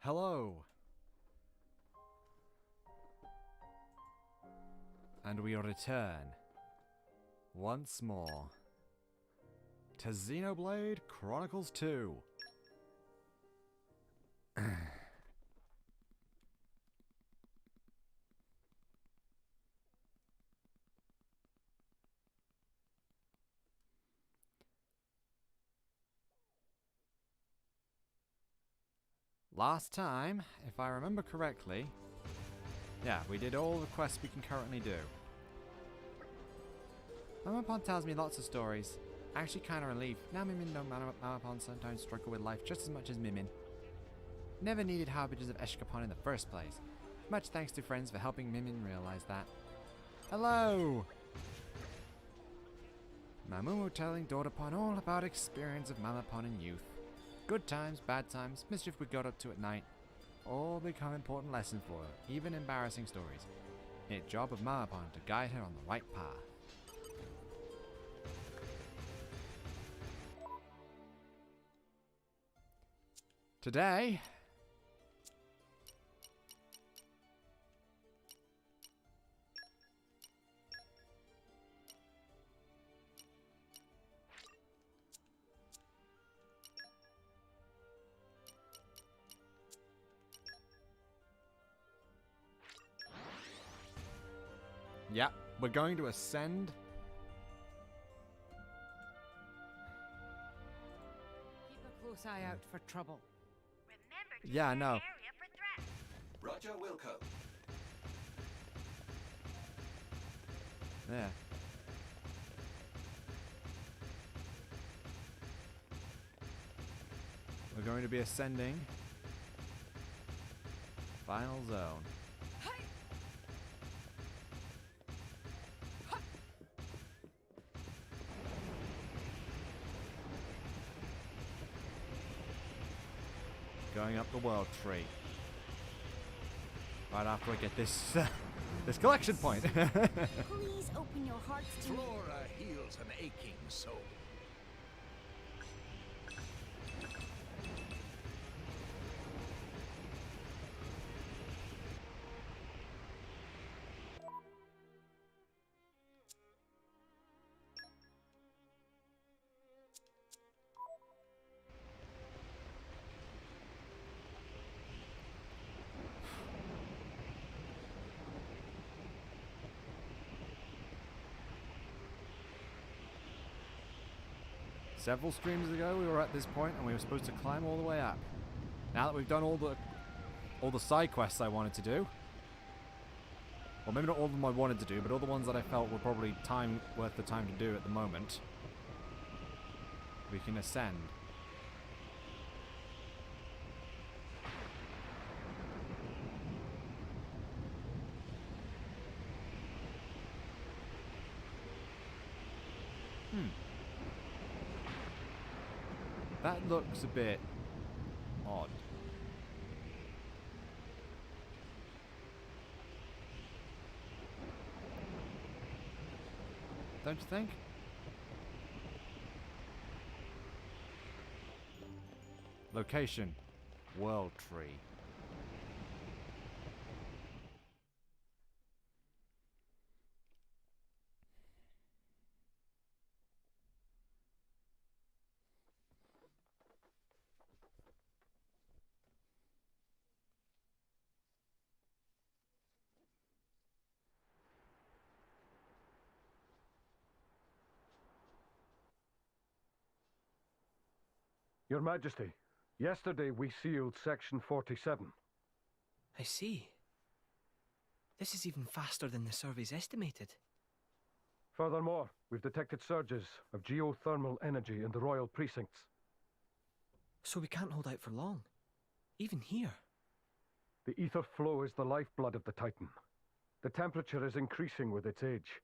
Hello! And we return, once more, to Xenoblade Chronicles 2. Last time, if I remember correctly, yeah, we did all the quests we can currently do. Mamapon tells me lots of stories. Actually kinda relieved. Now Mimin know Mamapon sometimes struggle with life just as much as Mimin. Never needed harbingers of Eshkapon in the first place. Much thanks to friends for helping Mimin realize that. Hello! Mamumu telling Dorapon all about experience of Mamapon in youth. Good times, bad times, mischief we got up to at night. All become important lessons for her, even embarrassing stories. It's job of Mamapon to guide her on the right path. Today, yeah, we're going to ascend. Keep a close eye out for trouble. Remember to Yeah, I know. area for threats. Roger, Wilco. There. We're going to be ascending. Final zone. Going up the world tree. Right after I get this this collection point. Please open your hearts to me. Flora heals an aching soul. Several streams ago we were at this point and we were supposed to climb all the way up. Now that we've done all the side quests I wanted to do, well, maybe not all of them I wanted to do, but all the ones that I felt were probably worth the time to do at the moment, we can ascend. That looks a bit odd. Don't you think? Location. World tree. Your Majesty, yesterday we sealed Section 47. I see. This is even faster than the surveys estimated. Furthermore, we've detected surges of geothermal energy in the royal precincts. So we can't hold out for long. Even here. The ether flow is the lifeblood of the Titan. The temperature is increasing with its age.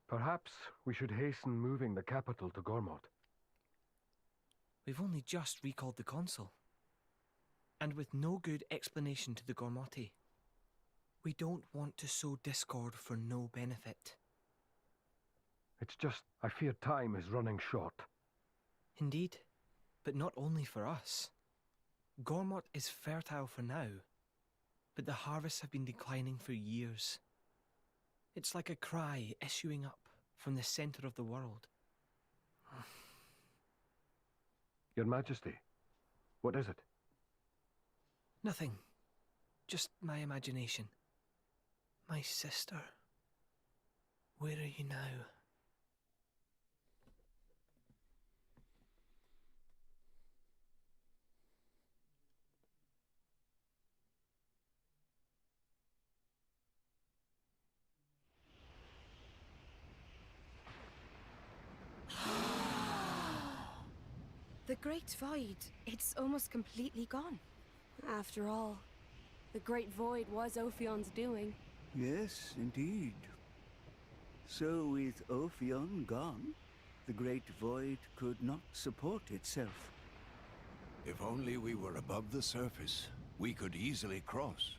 Perhaps we should hasten moving the capital to Gormod. We've only just recalled the consul. And with no good explanation to the Gormoti. We don't want to sow discord for no benefit. It's just, I fear time is running short. Indeed, but not only for us. Gormott is fertile for now, but the harvests have been declining for years. It's like a cry issuing up from the center of the world. Your Majesty, what is it? Nothing. Just my imagination. My sister. Where are you now? The Great Void, it's almost completely gone. After all, the Great Void was Ophion's doing. Yes, indeed. So with Ophion gone, the Great Void could not support itself. If only we were above the surface, we could easily cross.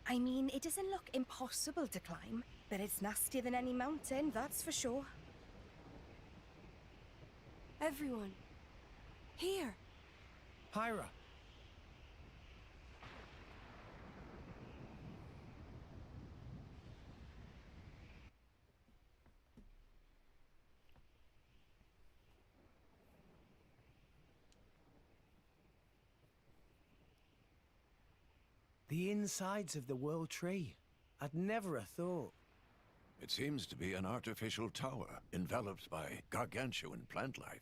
I mean, it doesn't look impossible to climb, but it's nastier than any mountain, that's for sure. Everyone. Here. Pyra! The insides of the World Tree. I'd never have thought. It seems to be an artificial tower, enveloped by gargantuan plant life.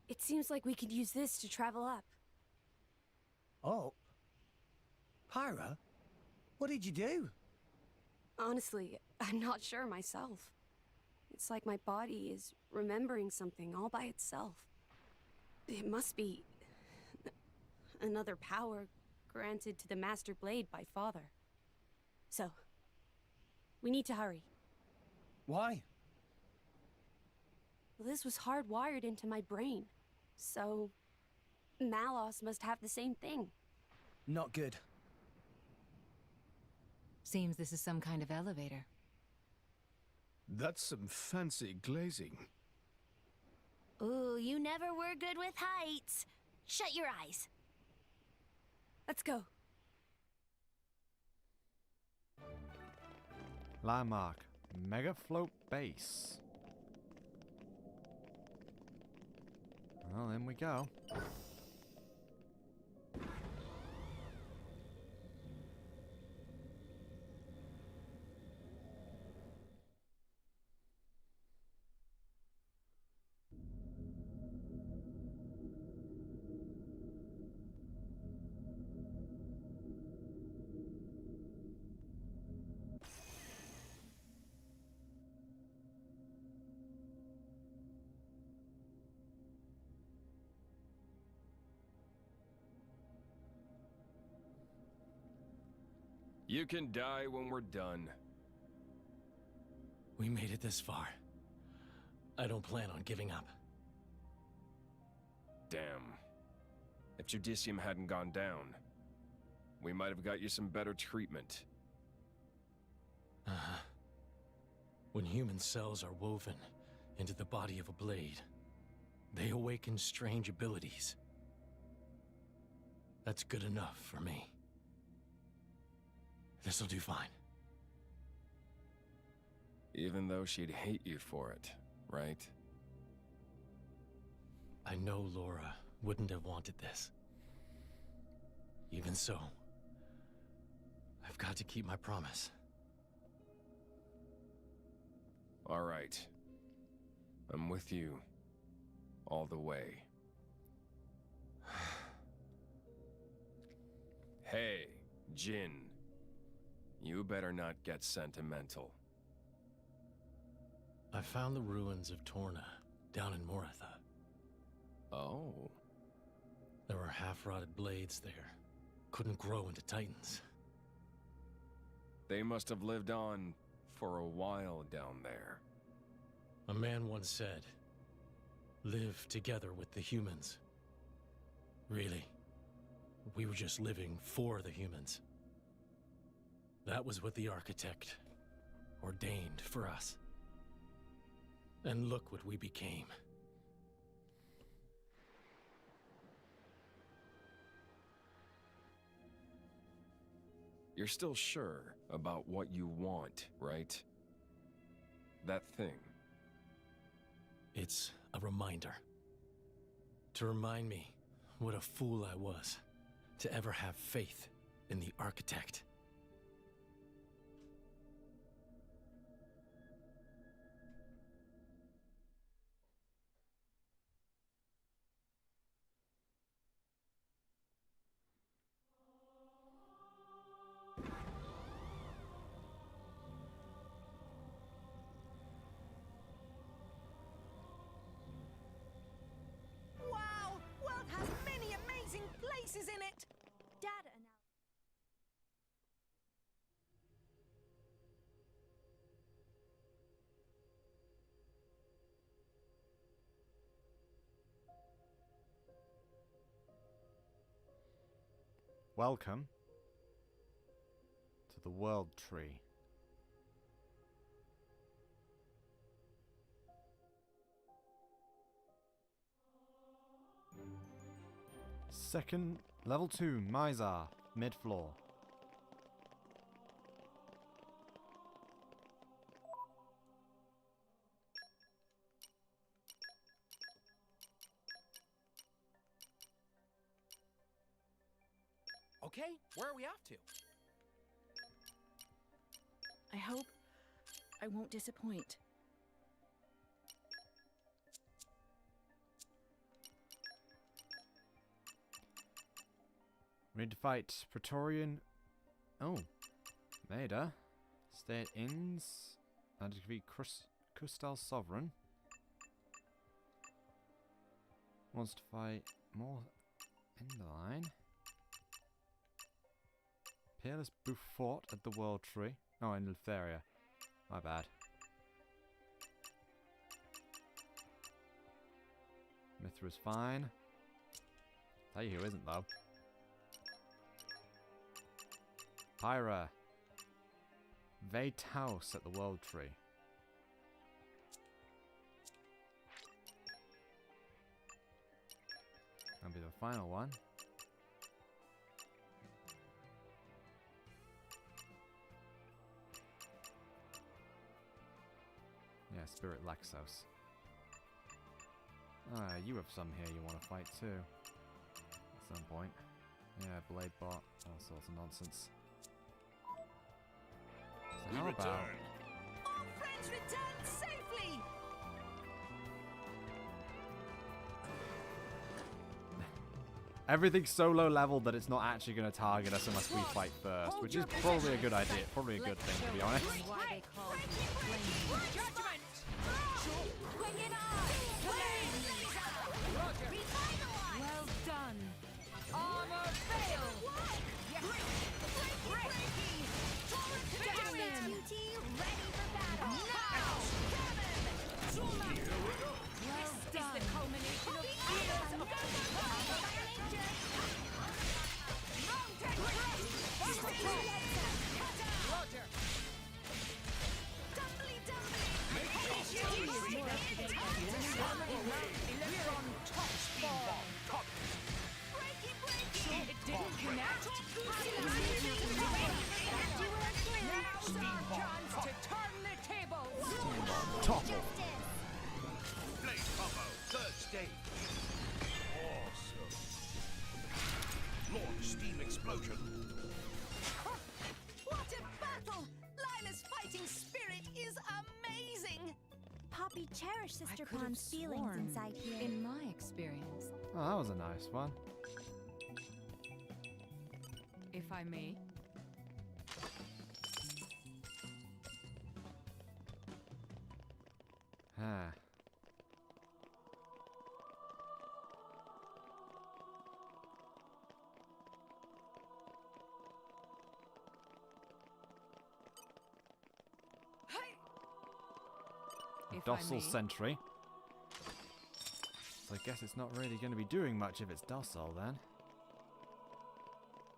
It seems like we could use this to travel up. Up? Pyra? What did you do? Honestly, I'm not sure myself. It's like my body is remembering something all by itself. It must be another power granted to the Master Blade by Father. So, we need to hurry. Why? Well, this was hardwired into my brain. So, Malos must have the same thing. Not good. Seems this is some kind of elevator. That's some fancy glazing. Ooh, you never were good with heights. Shut your eyes. Let's go. Landmark. Mega Float Base. Well, in we go. You can die when we're done. We made it this far. I don't plan on giving up. Damn. If Judicium hadn't gone down, we might have got you some better treatment. Uh-huh. When human cells are woven into the body of a blade, they awaken strange abilities. That's good enough for me. This'll do fine. Even though she'd hate you for it, right? I know Laura wouldn't have wanted this. Even so, I've got to keep my promise. All right. I'm with you. All the way. Hey, Jin. You better not get sentimental. I found the ruins of Torna down in Moratha. Oh. There were half-rotted blades there. Couldn't grow into titans. They must have lived on for a while down there. A man once said, "Live together with the humans, Really, we were just living for the humans. That was what the architect ordained for us. And look what we became. You're still sure about what you want, right? That thing. It's a reminder. To remind me what a fool I was to ever have faith in the architect. Wow! World has many amazing places in it! Data Welcome to the World Tree. Second, level 2, Mizar, mid-floor. Okay, where are we off to? I hope I won't disappoint. We need to fight Praetorian. Oh, Maida. Stay at inns. And defeat Crystal Sovereign. Wants to fight more in the line. Peerless Beaufort at the World Tree. Oh, in Eltheria. My bad. Mithra's fine. Tell you who isn't, though. Pyra. Vaytaus at the World Tree. That'll be the final one. Yeah, Spirit Lexos. Ah, you have some here you want to fight too. At some point. Yeah, Blade Bot, all sorts of nonsense. So how about... All friends return safely! Everything's so low level that it's not actually going to target us unless we fight first, which is probably a good idea. Probably a good thing, to be honest. Well done. Armor fail. Ready for battle. Now. Well done. This is the culmination of years of Roger. We're on top form. It didn't connect. Now's our chance to turn the tables. Topple. Blade combo, third stage. Awesome. Launch steam explosion. What a battle! Lila's fighting spirit is amazing! Poppy cherished Sister I could have Pond's feelings sworn, inside here. in my experience, Oh, that was a nice one. if I may. Ah. If I Docile may. Sentry. So I guess it's not really going to be doing much if it's docile then.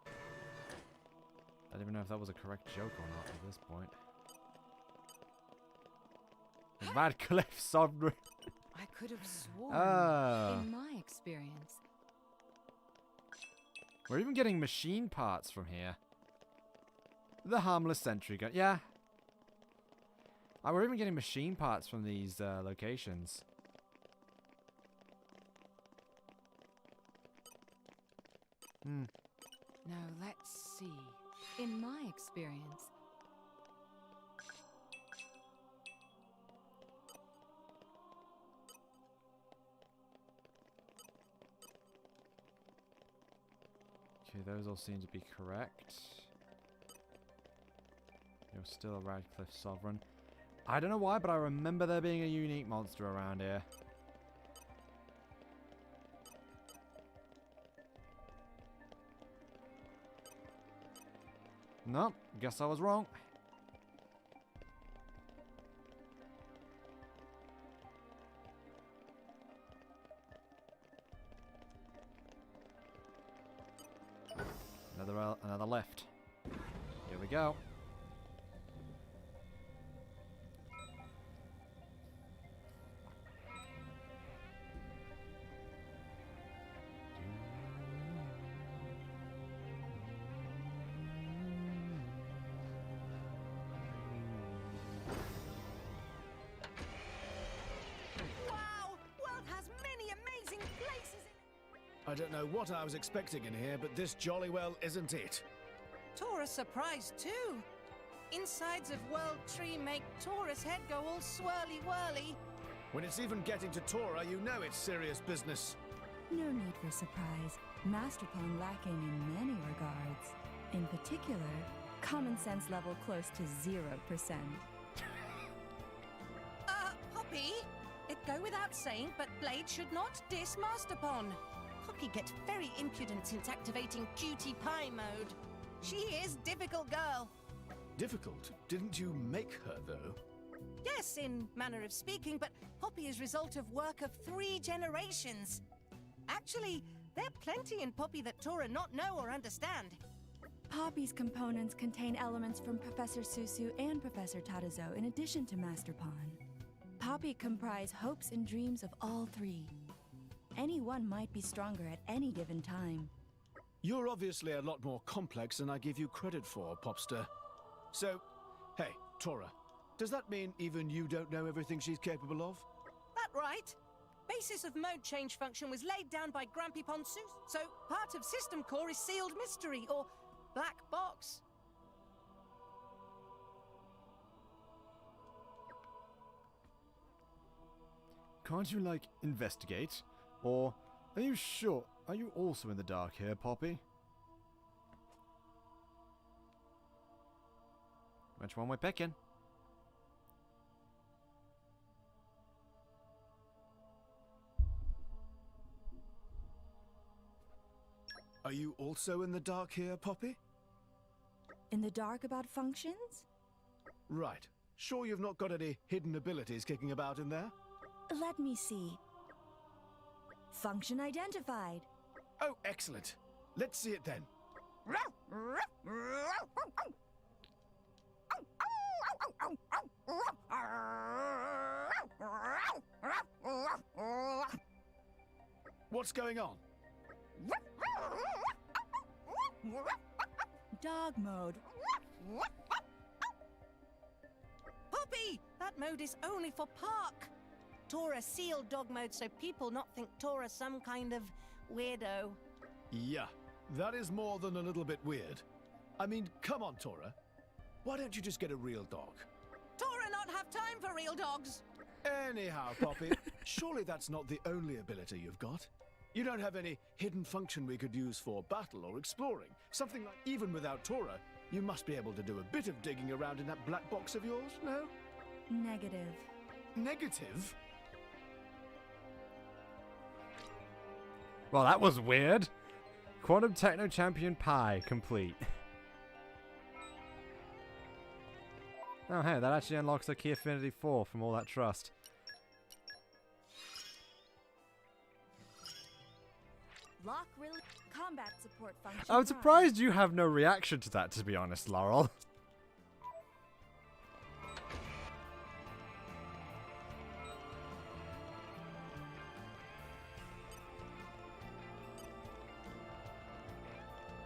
I don't even know if that was a correct joke or not at this point. Radcliffe Sovereign. I could have sworn, Ah. in my experience. We're even getting machine parts from here. The harmless sentry gun. Yeah. We're even getting machine parts from these locations. Hmm. Now let's see. In my experience. Okay, those all seem to be correct. You're still a Radcliffe Sovereign. I don't know why, but I remember there being a unique monster around here. Nope, guess I was wrong. Another left. Here we go. Wow! World has many amazing places in I don't know what I was expecting in here, but this jolly well isn't it. Taurus surprised too. Insides of World Tree make Taurus head go all swirly-whirly. When it's even getting to Tora, you know it's serious business. No need for surprise. Masterplan lacking in many regards. In particular, common sense level close to 0%. Poppy? It go without saying, but Blade should not diss Masterpon. Poppy gets very impudent since activating Cutie Pie mode. She is difficult girl. Difficult? Didn't you make her, though? Yes, in manner of speaking, but Poppy is result of work of 3 generations. Actually, there are plenty in Poppy that Tora not know or understand. Poppy's components contain elements from Professor Susu and Professor Tadazo in addition to Masterpon. Poppy comprise hopes and dreams of all 3. Any one might be stronger at any given time. You're obviously a lot more complex than I give you credit for, Popster. So, hey, Tora, does that mean even you don't know everything she's capable of? That right? Basis of mode change function was laid down by Grampy Ponsus, so part of system core is sealed mystery, or black box. Can't you, like, investigate? Or, are you sure? Are you also in the dark here, Poppy? Which one we're picking? Are you also in the dark here, Poppy? In the dark about functions? Right. Sure you've not got any hidden abilities kicking about in there? Let me see. Function identified. Oh, excellent. Let's see it then. What's going on? Dog mode. Poppy! That mode is only for park. Tora sealed dog mode so people not think Tora some kind of weirdo. Yeah, that is more than a little bit weird. I mean, come on, Tora. Why don't you just get a real dog? Tora not have time for real dogs. Anyhow, Poppy, surely that's not the only ability you've got. You don't have any hidden function we could use for battle or exploring. Something like, even without Tora, you must be able to do a bit of digging around in that black box of yours, no? Negative. Negative? Well, that was weird. Quantum Techno Champion Pi complete. Oh, hey, that actually unlocks a Key Affinity 4 from all that trust. combat support function. I'm surprised you have no reaction to that, to be honest, Laurel.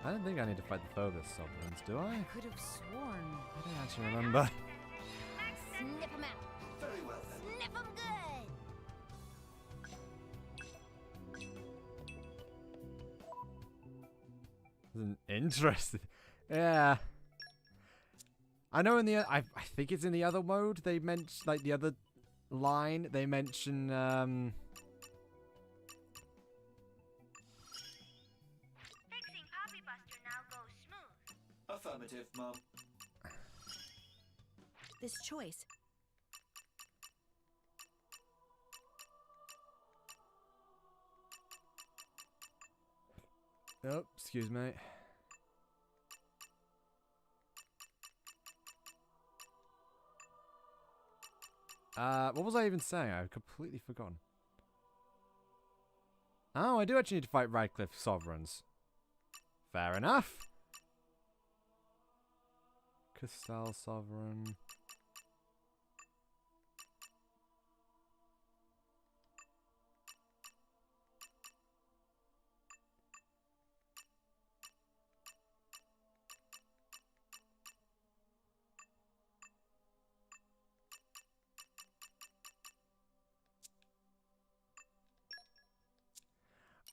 I don't think I need to fight the furthest sovereigns, do I? I could have sworn. I don't actually remember. Snip 'em out. Very well then. Snip 'em good. Interesting. Yeah. I know in the I think it's in the other mode they mention, like the other line they mention Fixing Poppy Buster now goes smooth. Affirmative, Mom. This choice. oh, excuse me. What was I even saying? I've completely forgotten. Oh, I do actually need to fight Radcliffe Sovereigns. Fair enough. Castell Sovereign.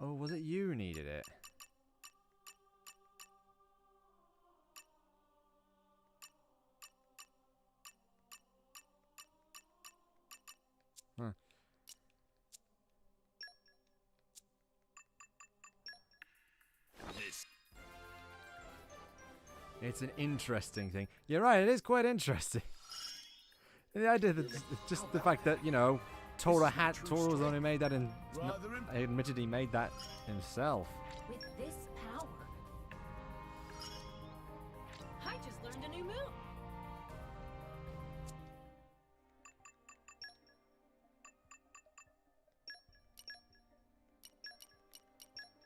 Oh, was it you who needed it? Huh. It's an interesting thing. You're right, it is quite interesting. The idea that just the fact that, you know, Tora's only made that in. I admitted he made that himself. With this power. I just learned a new move.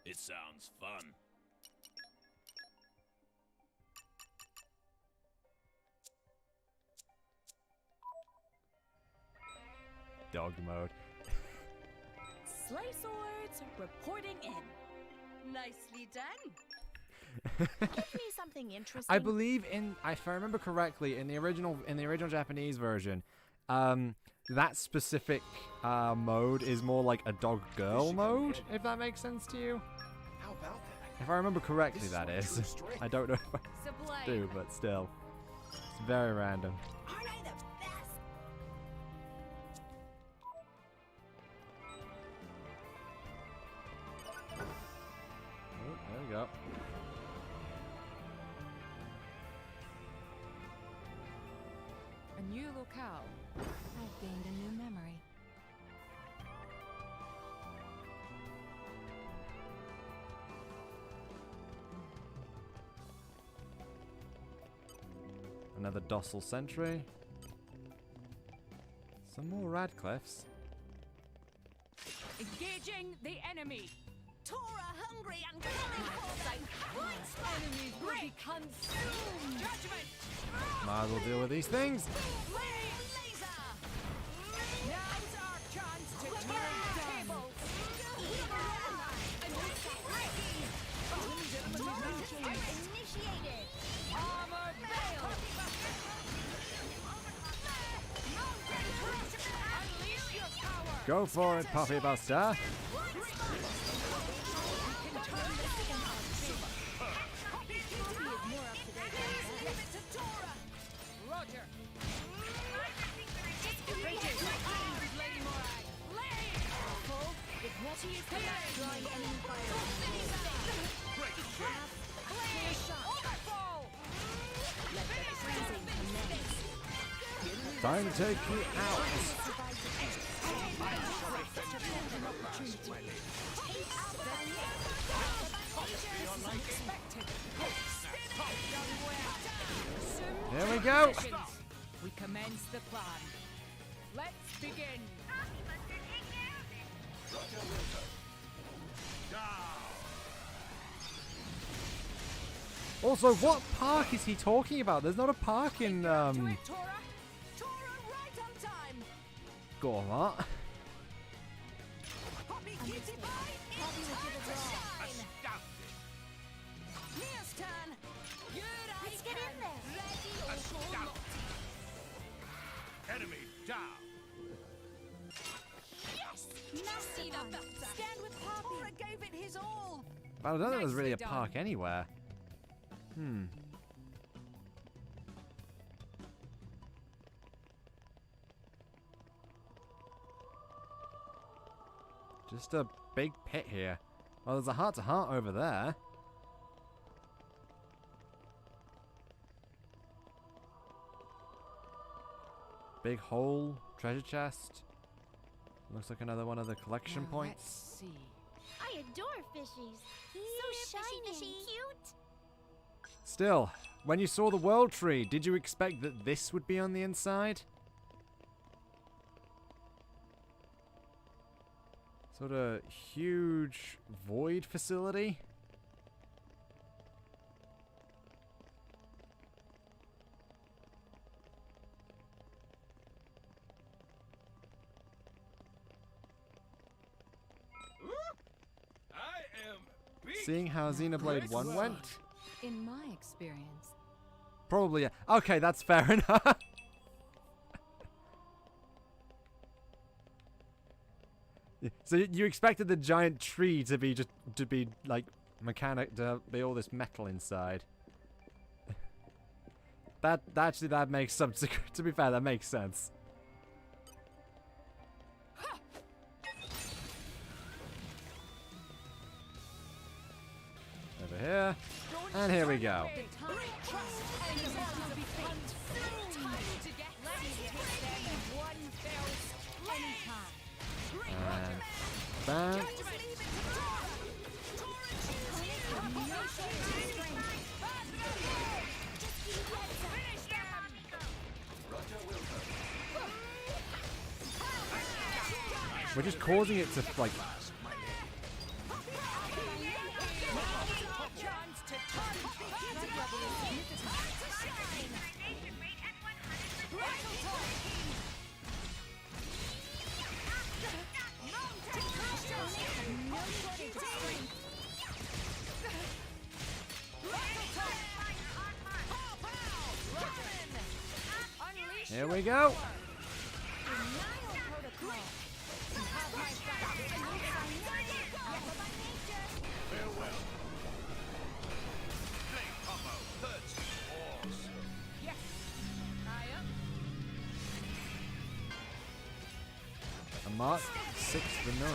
It sounds fun. Dog mode. Sleigh swords reporting in. Nicely done. Give me something interesting. I believe if I remember correctly, in the original Japanese version, that specific mode is more like a dog girl mode, if that makes sense to you. How about that? If I remember correctly, that is. I don't know if I do, but still, it's very random. Aren't I the best? Oh, there we go. A new locale. I've gained a new memory. Another docile sentry. Some more Radcliffes. Engaging the enemy. Tora hungry and coming for them. Enemies will be consumed. Judgment. Might as well deal with these things. Laser. Now's our chance to turn tables. Initiated. Armor veil. Unleash your power. Go for it, Poppy Buster. Roger. Time to take you out. There we go. We commence the plan. Let's begin. Also, what park is he talking about? There's not a park in Gormott. Let's get in there. Enemy down. Yes! Nasty stand with Poppy. Tora gave it his all. But I don't think there's really a Nicely park done. anywhere. Just a big pit here. Well, there's a heart-to-heart over there. Big hole, treasure chest. Looks like another one of the collection points. Let's see. I adore fishies. So shiny and cute. Still, when you saw the world tree, did you expect that this would be on the inside? Sort of huge void facility. I am beat. Seeing how Xenoblade 1 went? In my experience. Probably. Okay, that's fair enough. So you expected the giant tree to be like mechanic, to be all this metal inside. That makes some. To be fair, that makes sense. Over here, and here we go. And back. We're just causing it to like. Here we go. A mark 6 million.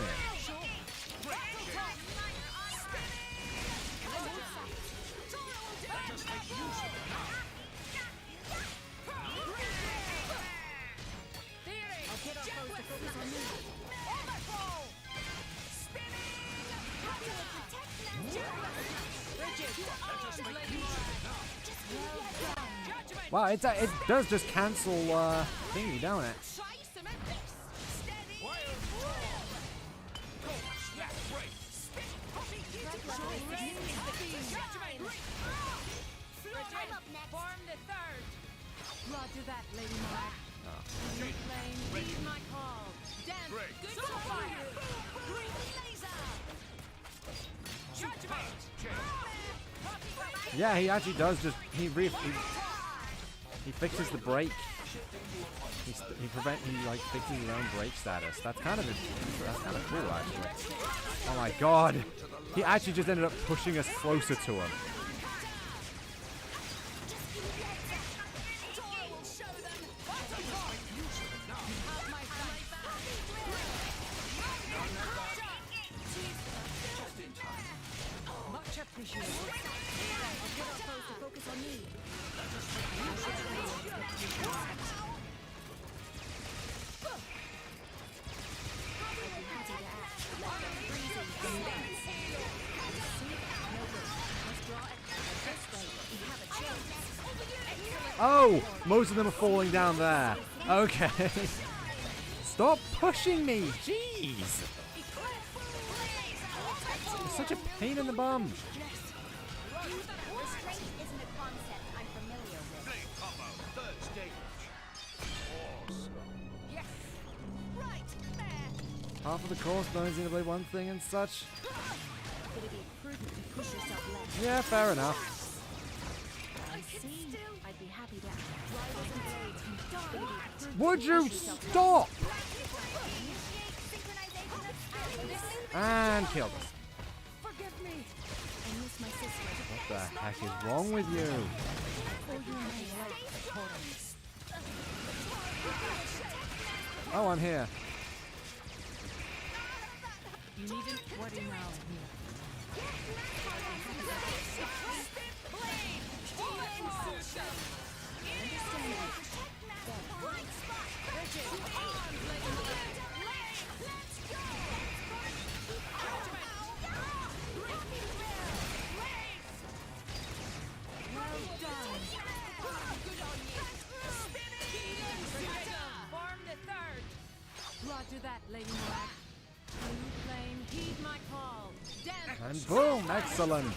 Wow, it does just cancel thingy, don't it? Form the third. Roger that, Lady Mark. Lane, heed my call. Damn, good fire. Green laser. Judgment. Yeah, he actually does just he fixes the brake. He fixes his own brake status. That's kind of cool actually. Oh my god, he actually just ended up pushing us closer to him. Oh, most of them are falling down there. Okay. Stop pushing me. Jeez. You're such a pain in the bum. half of the course knowing Xenoblade 1 thing and such. It'd be prudent to push yourself less. Yeah, fair enough. I see. I'd be happy to riders and blades can die. Would you stop? And killed us. Forgive me. I miss my sister. What the heck is wrong with you? Oh, I'm here. You needn't worry now. Roger that, Lady Morag. Blue flame, heed my call. Dance. And boom, excellent.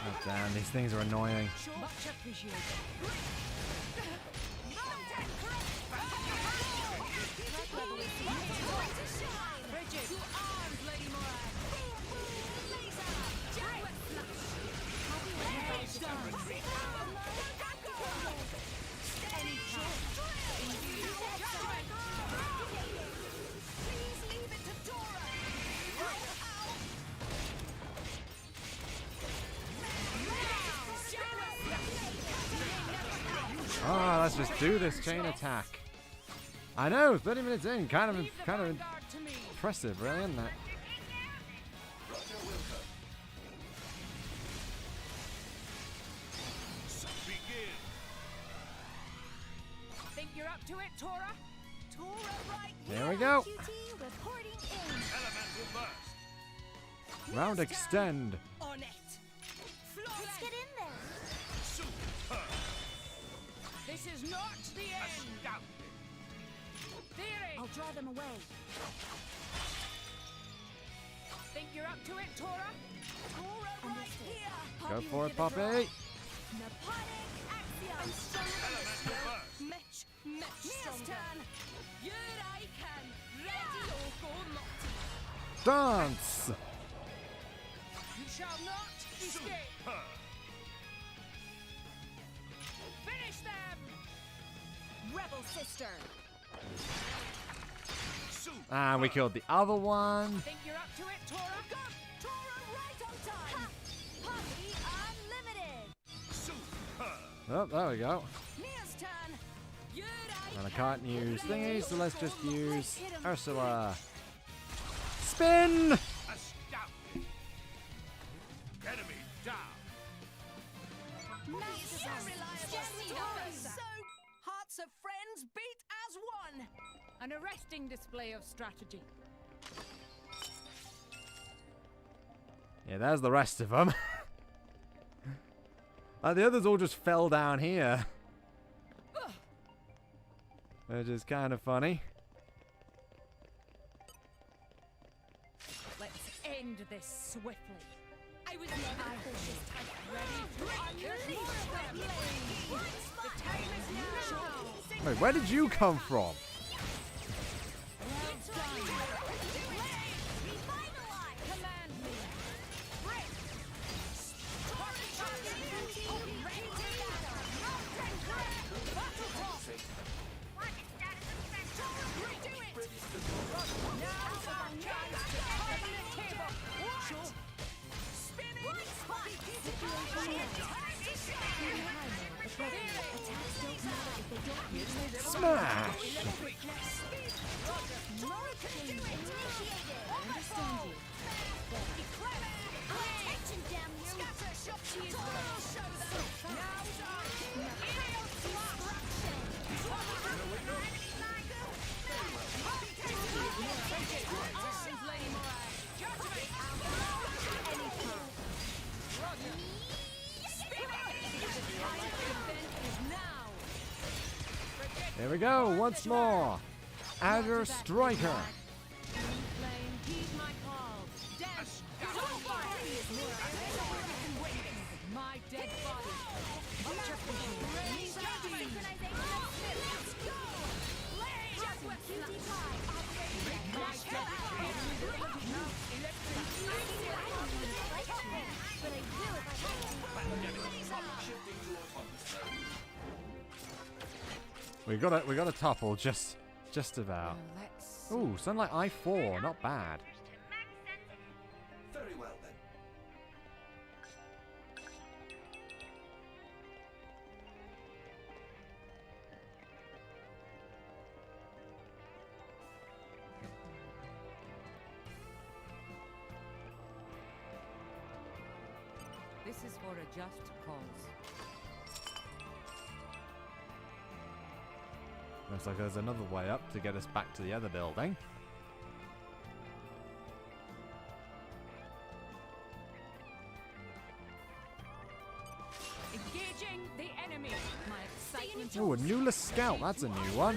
Oh, damn, these things are annoying. Much appreciated. Bridget, to arms, Lady Morag. Ah, let's just do this chain attack. I know, 30 minutes in, kind of impressive, really, isn't it? Think you're up to it, Tora? Tora, right There we go. Reporting in. Elemental burst. Round extend. On it. Let's get in there. Super. This is not the end. Theory. I'll draw them away. Think you're up to it, Tora? Tora, right here. Go for it, Poppy. Naponic axiom. Elemental burst. Mitch, Mia's turn. Here I can. Ready or go not. Dance. You shall not escape. Finish them. Rebel sister. And we killed the other one. Think you're up to it, Tora? Go. Tora, right on time. Poppy unlimited. Oh, there we go. Mia's turn. Here I And I can't use thingies, so let's just use Ursula. Spin! Astounding. Enemy down. So, hearts of friends beat as one. An arresting display of strategy. Yeah, there's the rest of them. The others all just fell down here. Which is kind of funny. Let's end this swiftly. I was never cautious type. Ready to unleash them. The time is now. Wait, where did you come from? Command me. Smash! Here we go, once more. Azure Striker. My dead body. We got a topple just about. Ooh, Sunlight I4, not bad. Very well then. This is for a just cause. Looks like there's another way up to get us back to the other building. Engaging the enemy. My excitement. Ooh, a Newless Scout, that's a new one.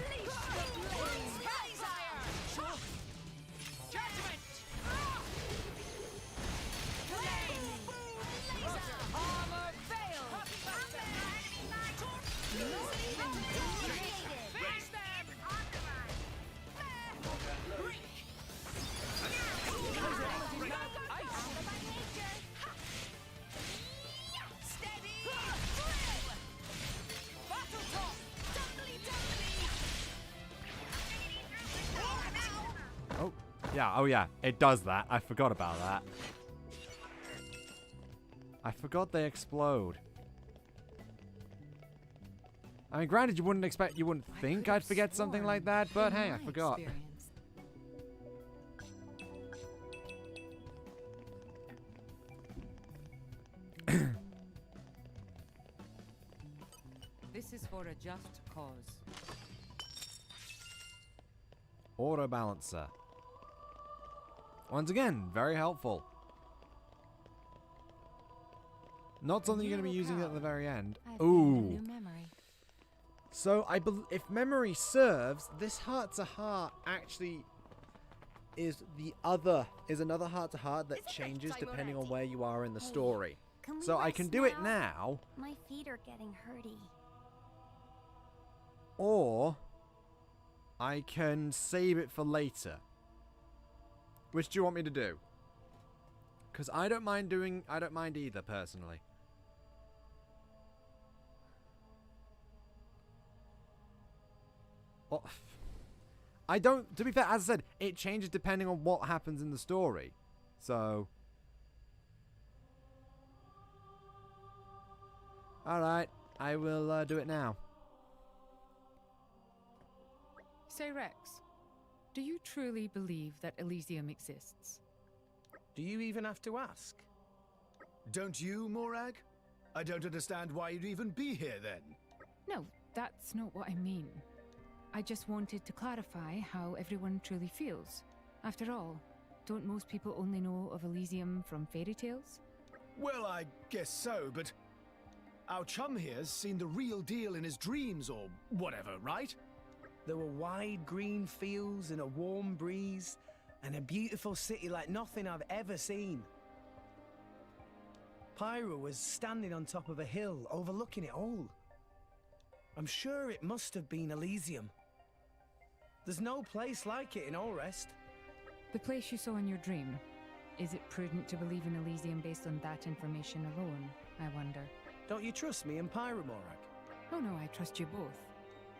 Yeah, oh yeah, it does that. I forgot about that. I forgot they explode. I mean, granted, you wouldn't think I'd forget something like that, but hey, I forgot. This is for a just cause. Auto Balancer. Once again, very helpful. Not something you're going to be using at the very end. Ooh. So if memory serves, this heart to heart actually is another heart to heart that changes depending on where you are in the story. So I can do it now. My feet are getting hurty. Or I can save it for later. Which do you want me to do? Because I don't mind either, personally. Well, to be fair, as I said, it changes depending on what happens in the story. So. Alright, I will do it now. Say, Rex, do you truly believe that Elysium exists? Do you even have to ask? Don't you, Morag? I don't understand why you'd even be here then. No, that's not what I mean. I just wanted to clarify how everyone truly feels. After all, don't most people only know of Elysium from fairy tales? Well, I guess so, but our chum here's seen the real deal in his dreams or whatever, right? There were wide green fields and a warm breeze and a beautiful city like nothing I've ever seen. Pyra was standing on top of a hill overlooking it all. I'm sure it must have been Elysium. There's no place like it in Orest. The place you saw in your dream. Is it prudent to believe in Elysium based on that information alone, I wonder? Don't you trust me and Pyra, Morag? Oh no, I trust you both.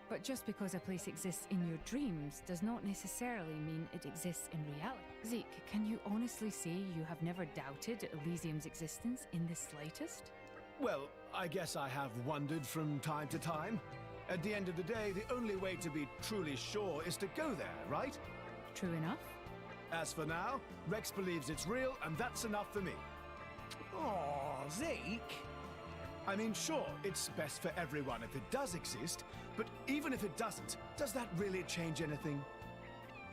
But just because a place exists in your dreams does not necessarily mean it exists in reality. Zeke, can you honestly say you have never doubted Elysium's existence in the slightest? Well, I guess I have wondered from time to time. At the end of the day, the only way to be truly sure is to go there, right? True enough. As for now, Rex believes it's real, and that's enough for me. Aw, Zeke. I mean, sure, it's best for everyone if it does exist, but even if it doesn't, does that really change anything?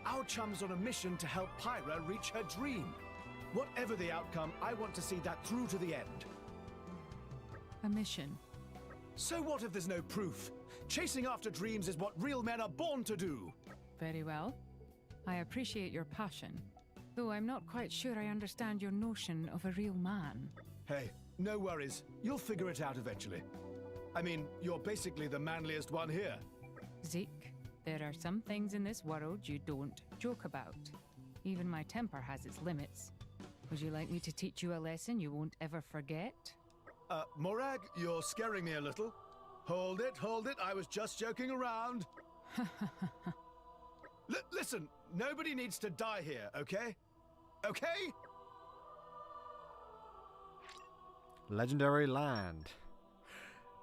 Our chum's on a mission to help Pyra reach her dream. Whatever the outcome, I want to see that through to the end. A mission. So what if there's no proof? Chasing after dreams is what real men are born to do. Very well. I appreciate your passion, though I'm not quite sure I understand your notion of a real man. Hey, no worries. You'll figure it out eventually. I mean, you're basically the manliest one here. Zeke, there are some things in this world you don't joke about. Even my temper has its limits. Would you like me to teach you a lesson you won't ever forget? Morag, you're scaring me a little. Hold it, I was just joking around. Listen, nobody needs to die here, okay? Okay? Legendary land.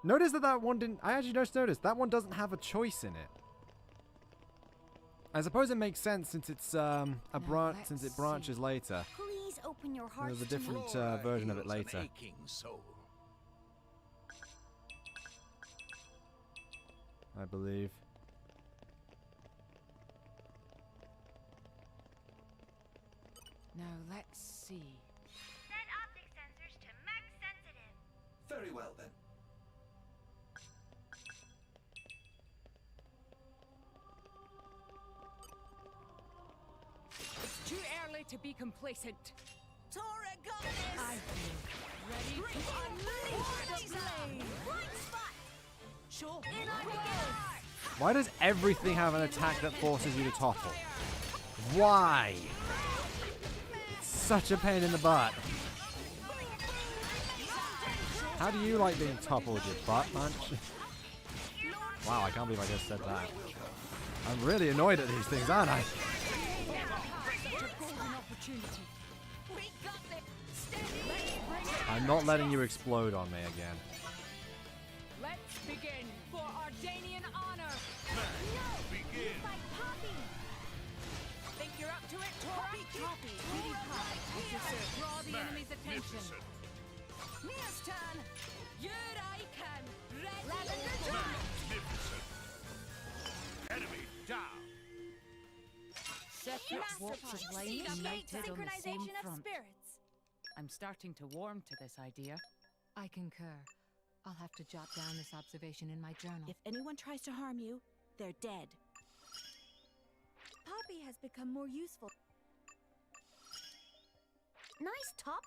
Notice that one didn't... I actually just noticed that one doesn't have a choice in it. I suppose it makes sense since it's since it branches later. Please open your heart. There's a different version of it later. I believe. Now let's see. Set optic sensors to max sensitive. Very well then. It's too early to be complacent. Tora Goddess! I feel ready to unleash the blade. Right spot! Sure. In our heart. Why does everything have an attack that forces you to topple? Why? It's such a pain in the butt. How do you like being toppled, you butt punch? Wow, I can't believe I just said that. I'm really annoyed at these things, aren't I? I'm not letting you explode on me again. Let's begin for Ardanian honor. Begin. Fight Poppy. Think you're up to it, Tora? Poppy, draw the enemy's attention. Mia's turn! Here I can. Lavender Drive. Magnificent. Enemy down. Separate walks of light united on the same Synchronization of front. spirits. I'm starting to warm to this idea. I concur. I'll have to jot down this observation in my journal. If anyone tries to harm you, they're dead. Poppy has become more useful. Nice top.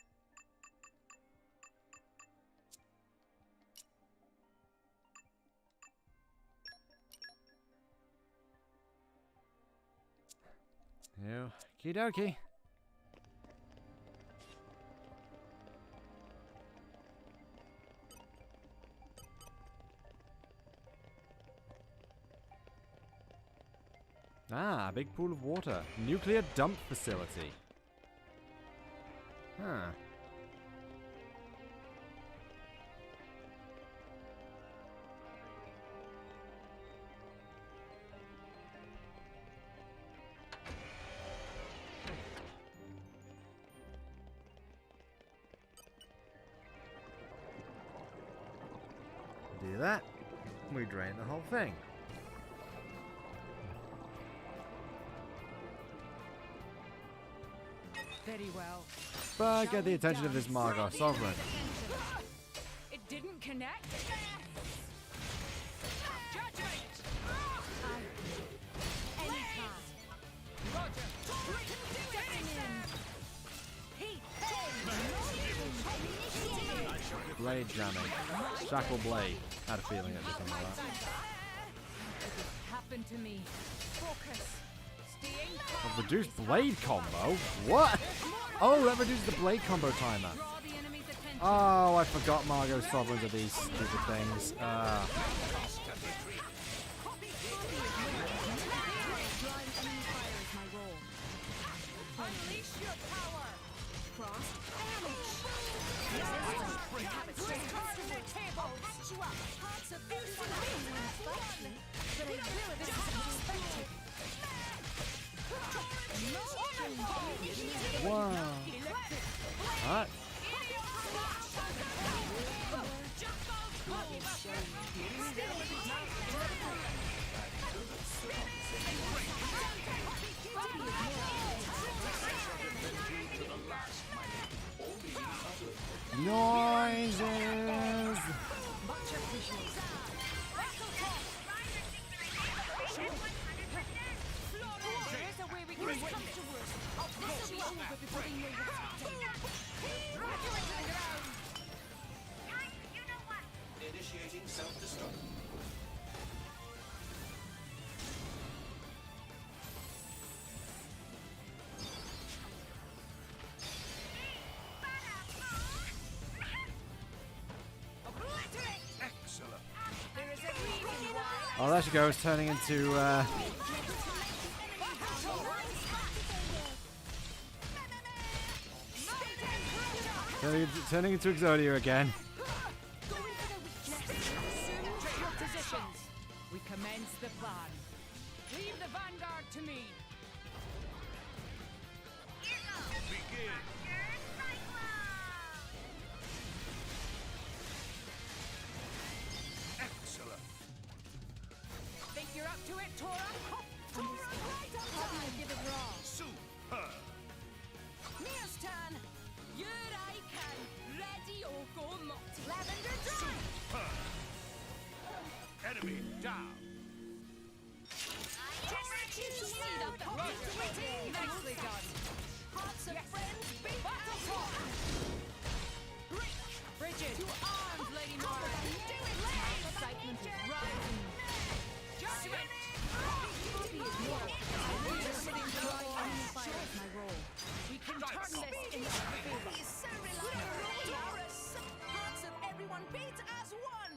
Okie dokie. Ah, a big pool of water. Nuclear dump facility. Huh. Do that. We drain the whole thing. Very well. But get the attention of this Margot Sovereign. It didn't connect. Judgment. Anytime. Roger. Blade jamming. Shackle blade. Had a feeling it was something like that. Happened to me. Focus. Staying calm. A reduced blade combo? What? Oh, that reduces the blade combo timer. Oh, I forgot Margot Sovereigns are these stupid things. Unleash your power! Frost vanish! Patch you up. Hearts of fierce one! But I will if this is unexpected. Wow. Alright. Oh, there she goes, turning into, turning into Exodia again. We commence the plan. Leave the vanguard to me. Begin. Excellent. Think you're up to it, Tora? Tora, right on time. Give it your all. Superb. Mia's turn. Here I can. Ready, Oko Motti. Lavender drive. Superb. Enemy down. Nicely done. Hearts of friends beat battle talk. Break. Bridget. To arms, Lady Mara. Do it, My Lady. excitement is rising. Just it. My role. We can turn this in our favor. He's so reliable. Hearts of everyone beat as one.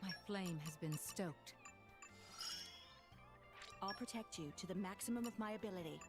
My flame has been stoked. I'll protect you to the maximum of my ability.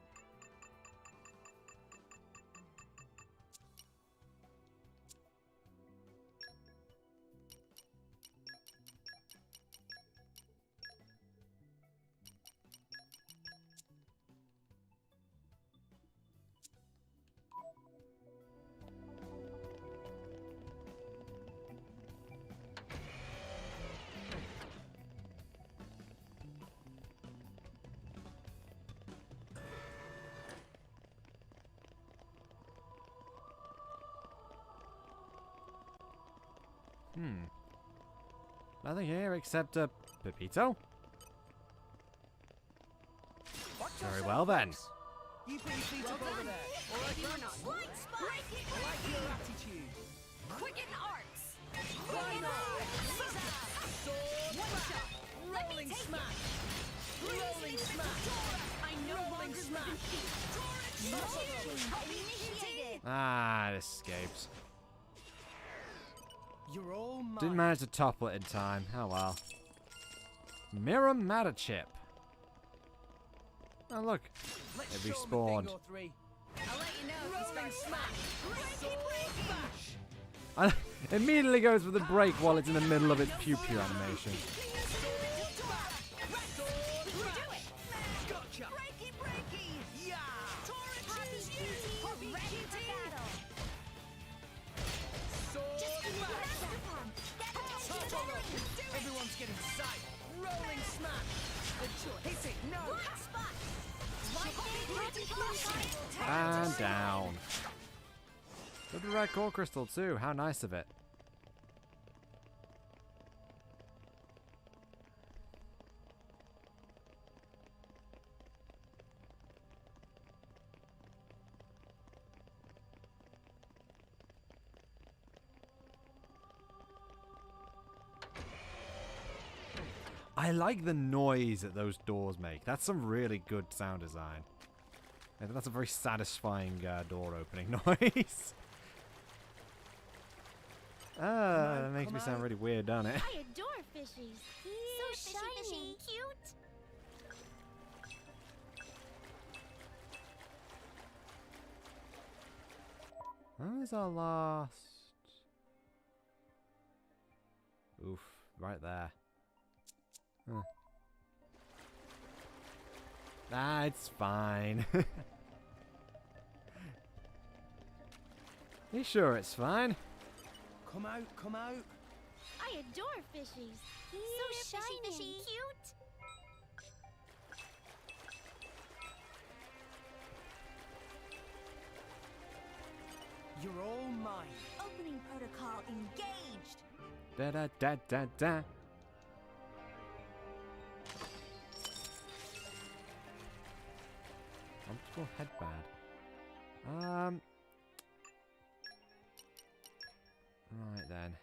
Nothing here except a Pepito. Very well then. You put your feet up over there. Already we're not. White spot. I like your attitude. Quicken arts. Why not? Sword. One shot. Rolling smash. Rolling smash. I no Rolling longer smash. initiated. Ah, it escaped. You're all mine. Didn't manage to topple it in time. Oh well. Mirror Matter Chip. Oh look, Let's it show 'em a respawned. thing or three. I'll let you know if you Rolling start smash. smash. Sword bash. Immediately goes for the break while it's in the middle of its pew pew animation. Gotcha. Breaky, breaky. Yeah. Tora, choose you. Ready for battle. Sword bash. Totoro. Everyone's getting sight. Rolling smash. The choice. Hit it. No. One spot. And down. With the red core crystal too. How nice of it. I like the noise that those doors make. That's some really good sound design. I think that's a very satisfying door opening noise. That makes me sound really weird, doesn't it? I adore fishies. So shiny. Cute. Where's our last? Oof, right there. Huh. Ah, it's fine. You sure it's fine? Come out, come out. I adore fishies. So shiny. Cute. You're all mine. Opening protocol engaged. Da da da da da. Optical headband. Right then.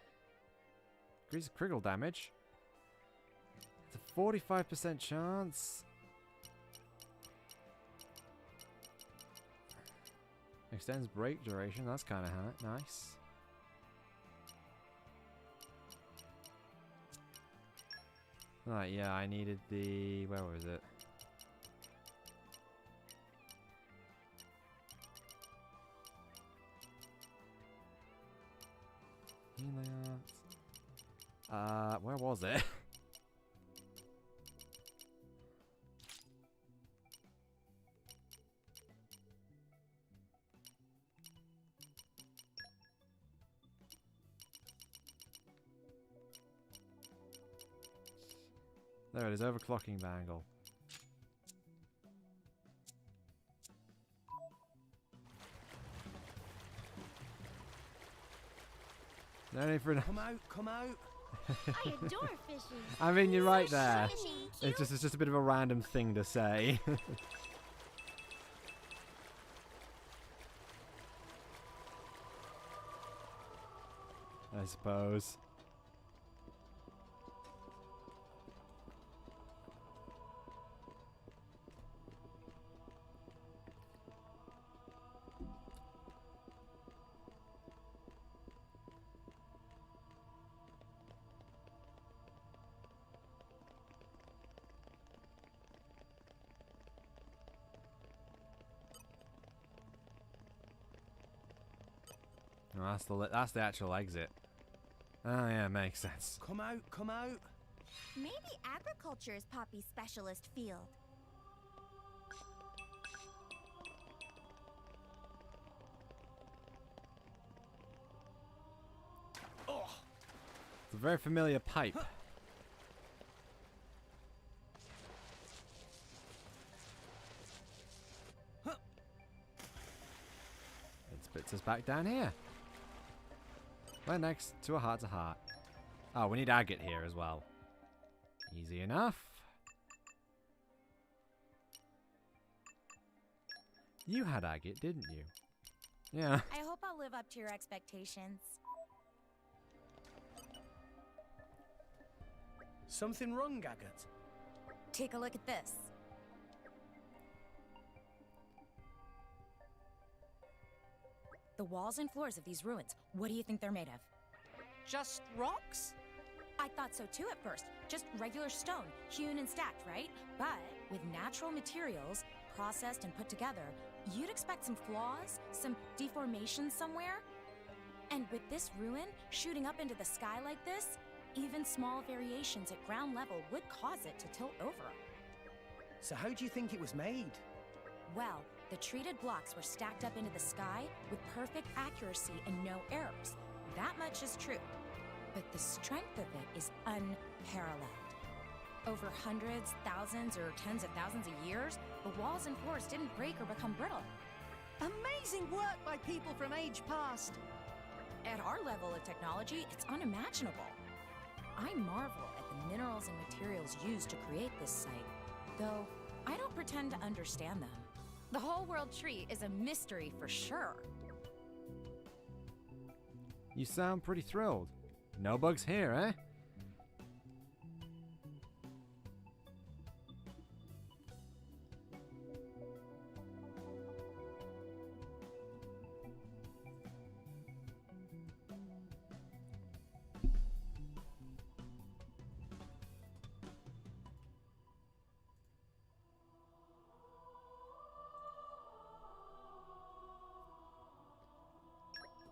Increase critical damage. It's a 45% chance. Extends break duration. That's kind of nice. Right, yeah, I needed the... Where was it? Helios. Where was it? There it is, overclocking bangle. No need for Come out, come out. I adore fishes. I mean, you're right So there. shiny. It's just a bit of a random thing to say. I suppose. No, that's the actual exit. Oh yeah, makes sense. Come out, come out. Maybe agriculture is Poppy's specialist field. It's a very familiar pipe. It spits us back down here. We're next to a heart-to-heart. Oh, we need agate here as well. Easy enough. You had agate, didn't you? Yeah. I hope I'll live up to your expectations. Something wrong, Agate? Take a look at this. The walls and floors of these ruins, what do you think they're made of? Just rocks? I thought so too at first. Just regular stone, hewn and stacked, right? But with natural materials, processed and put together, you'd expect some flaws, some deformations somewhere. And with this ruin shooting up into the sky like this, even small variations at ground level would cause it to tilt over. So how do you think it was made? Well, the treated blocks were stacked up into the sky with perfect accuracy and no errors. That much is true. But the strength of it is unparalleled. Over hundreds, thousands, or tens of thousands of years, the walls and floors didn't break or become brittle. Amazing work by people from age past. At our level of technology, it's unimaginable. I marvel at the minerals and materials used to create this site, though I don't pretend to understand them. The whole world tree is a mystery for sure. You sound pretty thrilled. No bugs here, eh?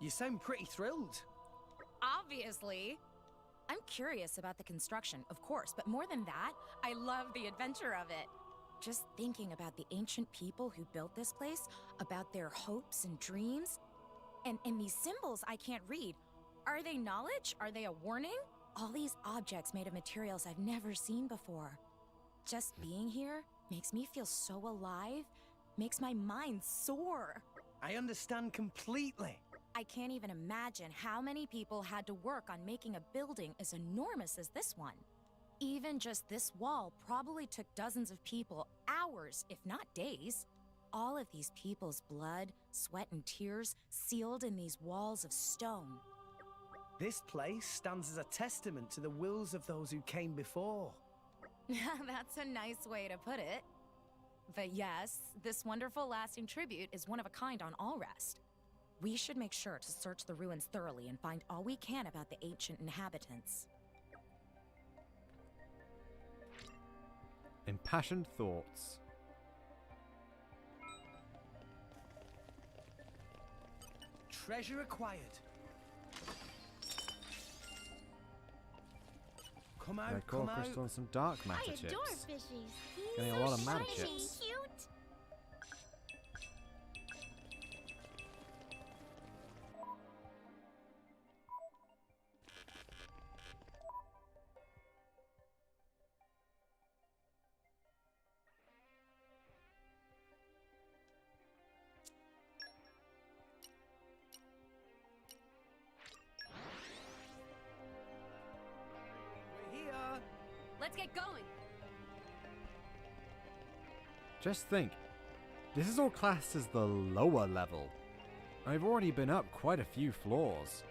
You sound pretty thrilled. Obviously. I'm curious about the construction, of course, but more than that, I love the adventure of it. Just thinking about the ancient people who built this place, about their hopes and dreams, and these symbols I can't read. Are they knowledge? Are they a warning? All these objects made of materials I've never seen before. Just being here makes me feel so alive, makes my mind soar. I understand completely. I can't even imagine how many people had to work on making a building as enormous as this one. Even just this wall probably took dozens of people hours, if not days. All of these people's blood, sweat, and tears sealed in these walls of stone. This place stands as a testament to the wills of those who came before. That's a nice way to put it. But yes, this wonderful lasting tribute is one of a kind on Allrest. We should make sure to search the ruins thoroughly and find all we can about the ancient inhabitants. Impassioned thoughts. Treasure acquired. Come out, Red core come crystal out. and some dark matter I adore chips. fishies. Getting a lot of mana chips. Cute. We're here. Let's get going. Just think, this is all classed as the lower level. I've already been up quite a few floors.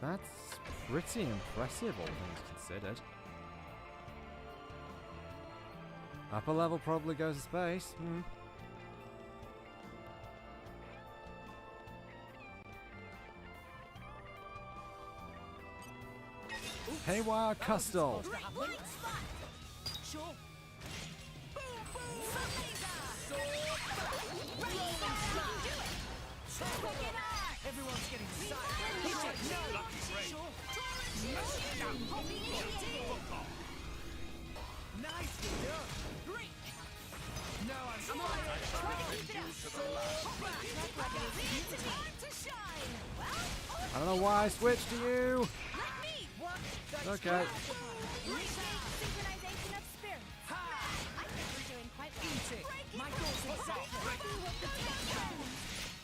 That's pretty impressive, all things considered. Upper level probably goes to space. Haywire Custle. Sure. Everyone's getting Nicely done. No, I don't know why I switched to you. Okay. Synchronization of spirits. I think we're doing quite well. Eat it. My goal's exactly.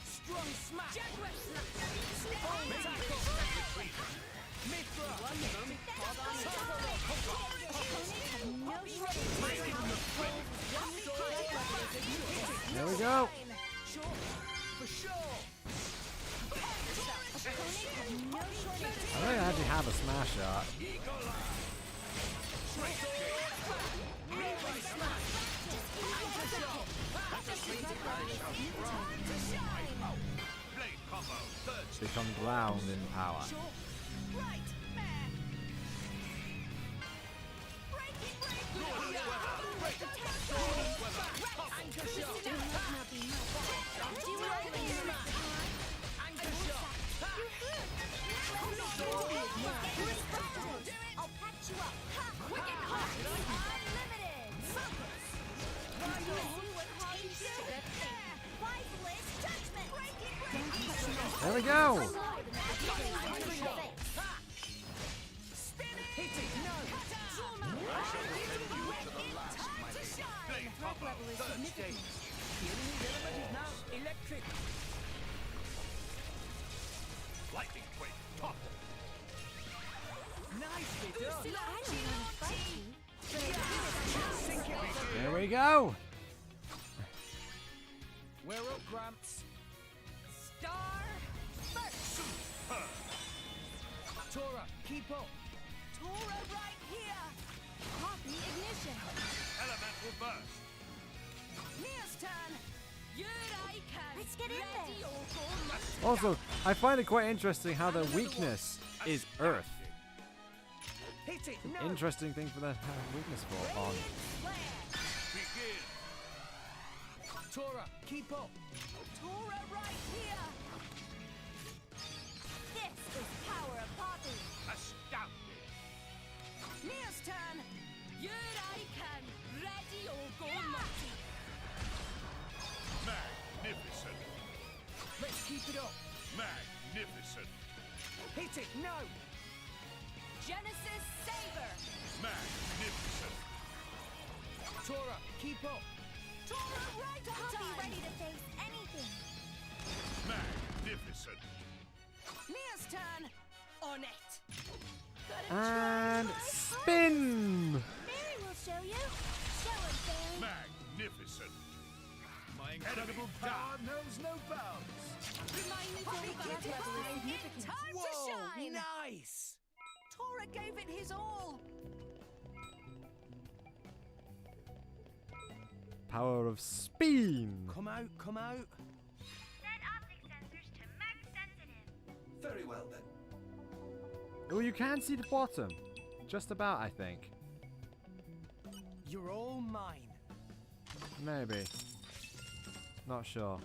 Strong smash. Home tackle. There we go. Sure. For sure. I don't actually have a smash shot. Become ground in power. I'll patch you up. Quick and hot. Unlimited. Vitalist judgment. There we go. Electric. Lightning quick. Top. Nicely done. There we go. We're up, Gramps. Star first. Tora, keep up. Tora right here. Copy ignition. Elemental burst. Mia's turn. Let's get in there. Also, I find it quite interesting how their weakness is Earth. Hit it. No. Interesting thing for their weakness for on. Begin. Tora, keep up. Tora right here. This is power of Poppy. Astounding. Mia's turn. Yuraikan. Ready or go mighty. Magnificent. Let's keep it up. Magnificent. Hit it. No. Genesis Saber. Magnificent. Tora, keep up. Tora right on Poppy time. ready to face anything. Magnificent. Mia's turn. On it. And spin. Mary will show you. Show him, Fang. Magnificent. My incredible power knows no bounds. Remind me Poppy, That level is significant. time to Whoa, shine. nice. Tora gave it his all. Power of spin. Come out, come out. Set up Very well then. Oh, you can see the bottom. Just about, I think. You're all mine. Maybe. Not sure.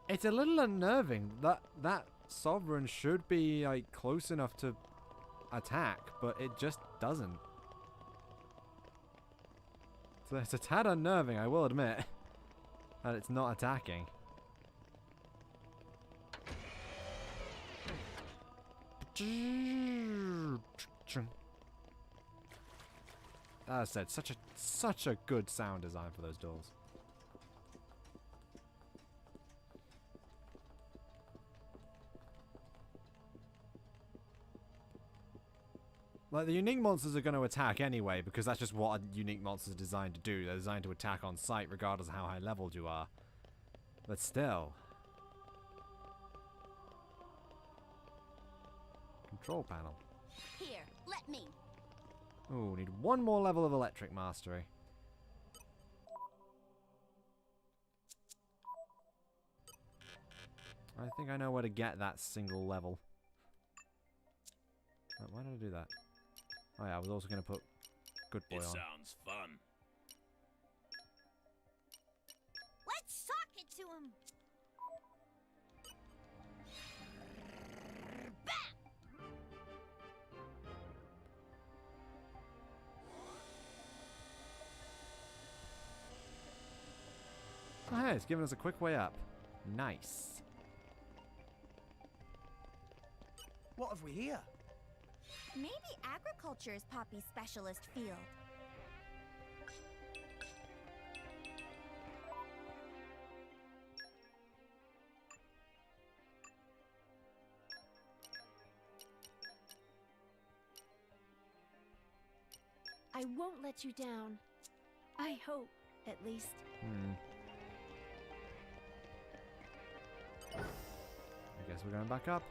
It's a little unnerving. That sovereign should be like close enough to attack, but it just doesn't. So it's a tad unnerving, I will admit, that it's not attacking. As I said, such a good sound design for those doors. Like, the unique monsters are going to attack anyway, because that's just what a unique monster is designed to do. They're designed to attack on sight, regardless of how high leveled you are. But still. Control panel. Here, let me. Ooh, need one more level of electric mastery. I think I know where to get that single level. Oh, why did I do that? Oh yeah, I was also going to put Good Boy It on. sounds fun. Let's sock it to him. Oh hey, it's giving us a quick way up. Nice. What have we here? Maybe agriculture is Poppy's specialist field. I won't let you down. I hope, at least. I guess we're going back up.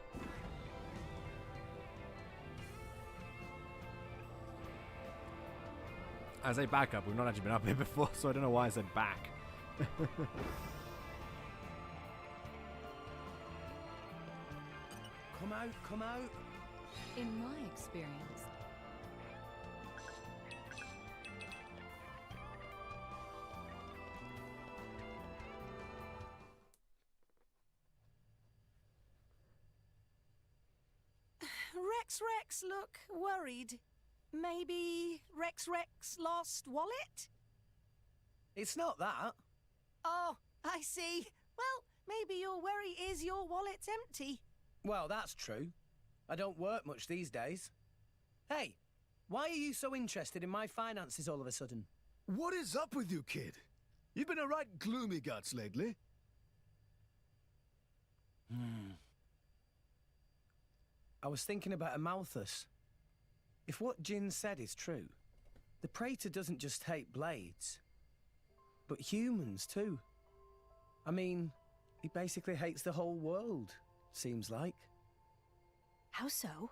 I say back up, we've not actually been up here before, so I don't know why I said back. Come out, come out. In my experience, Rex look worried. Maybe Rex lost wallet? It's not that. Oh, I see. Well, maybe your worry is your wallet's empty. Well, that's true. I don't work much these days. Hey, why are you so interested in my finances all of a sudden? What is up with you, kid? You've been a right gloomy guts lately. I was thinking about Amalthus. If what Jin said is true, the Praetor doesn't just hate blades, but humans too. I mean, he basically hates the whole world, seems like. How so?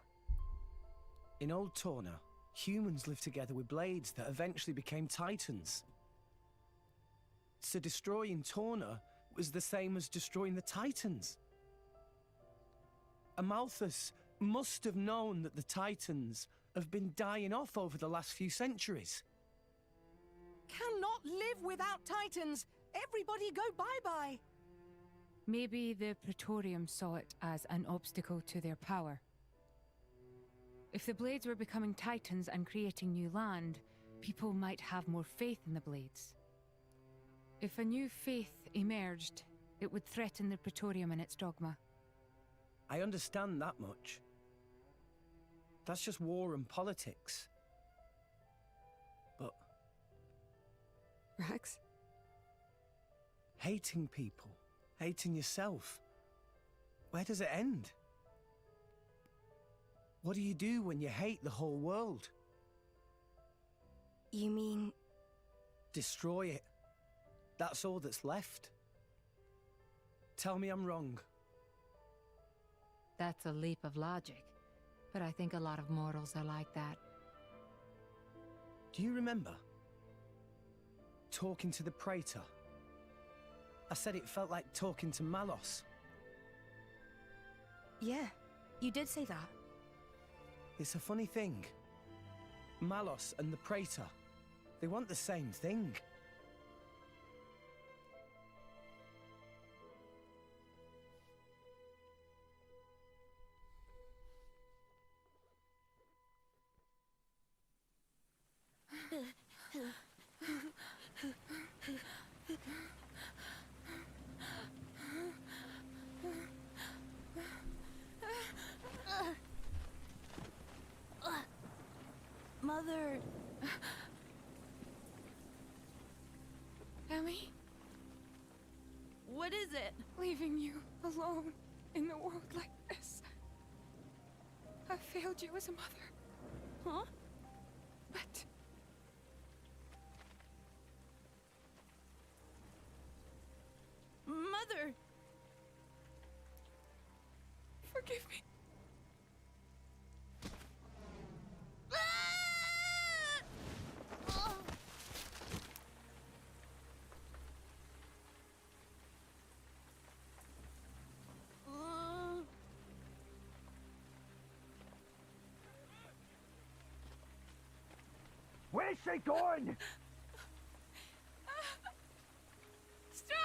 In Old Torna, humans lived together with blades that eventually became titans. So destroying Torna was the same as destroying the titans. Amalthus must have known that the titans have been dying off over the last few centuries. Cannot live without titans. Everybody go bye-bye. maybe the Praetorium saw it as an obstacle to their power. If the Blades were becoming titans and creating new land, people might have more faith in the Blades. If a new faith emerged, it would threaten the Praetorium and its dogma. I understand that much. That's just war and politics. But... Rex? Hating people, hating yourself, where does it end? What do you do when you hate the whole world? You mean... Destroy it. That's all that's left. Tell me I'm wrong. That's a leap of logic, but I think a lot of mortals are like that. Do you remember talking to the Praetor. I said it felt like talking to Malos. Yeah, you did say that. It's a funny thing. Malos and the Praetor, they want the same thing. Mother... Ellie? What is it? Leaving you alone in the world like this. I failed you as a mother. Huh? But... Mother! Forgive me. Where's she going? Stop!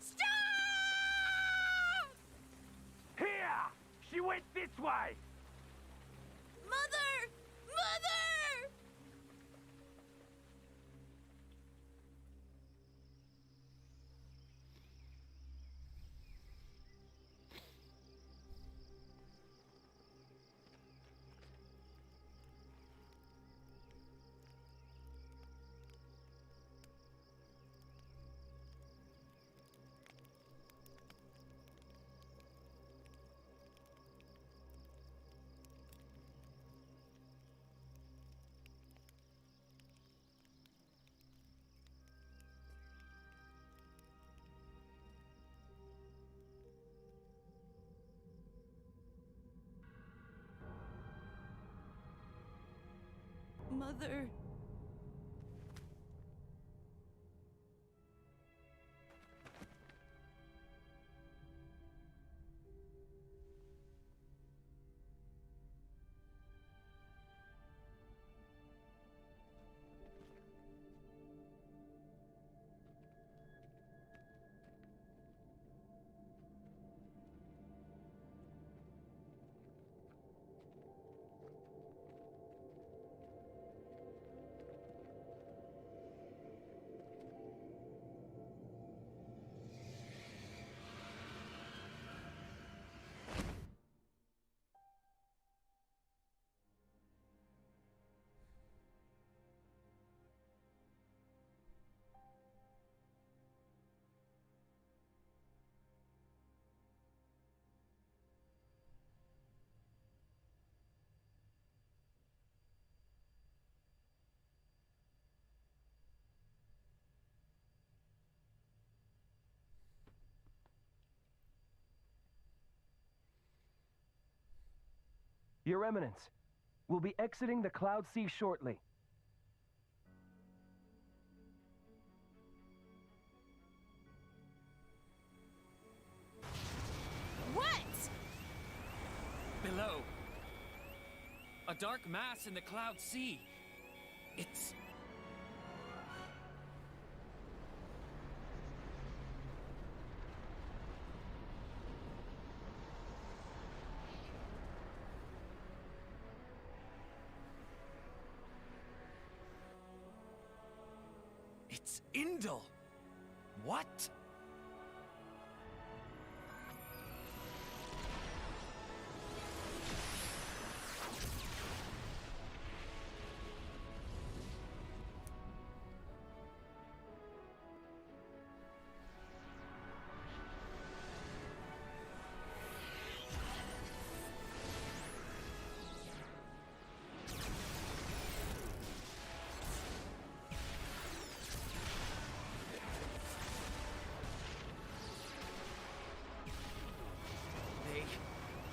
Stop! Here! She went this way! Mother! Mother! Mother... Your Eminence, we'll be exiting the Cloud Sea shortly. What? Below. A dark mass in the Cloud Sea. It's... It's Indel! What?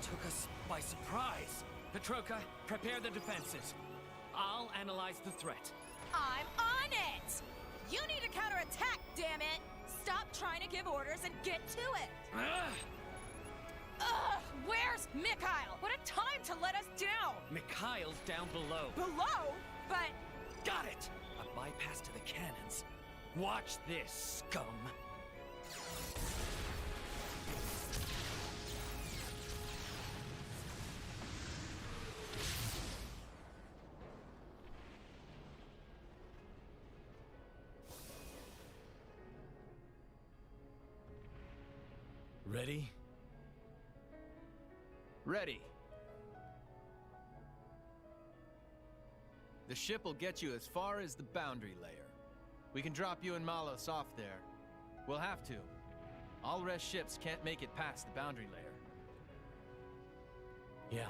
Took us by surprise. Petroka, prepare the defenses. I'll analyze the threat. I'm on it! You need to counterattack, damn it! Stop trying to give orders and get to it! Ugh! Where's Mikhail? What a time to let us down! Mikhail's down below. Below? But... Got it! A bypass to the cannons. Watch this, scum. Ready? Ready. The ship will get you as far as the boundary layer. We can drop you and Malos off there. We'll have to. All rest ships can't make it past the boundary layer. Yeah.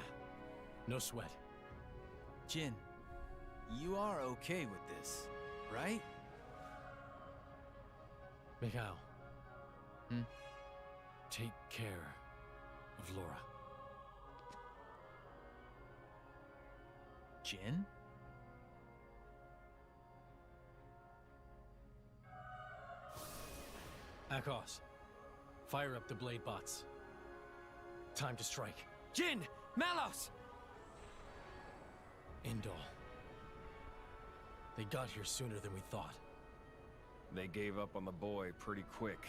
No sweat. Jin, you are okay with this, right? Mikhail. Hmm? Take care of Laura. Jin? Akos, fire up the blade bots. Time to strike. Jin! Malos! Indol. They got here sooner than we thought. They gave up on the boy pretty quick.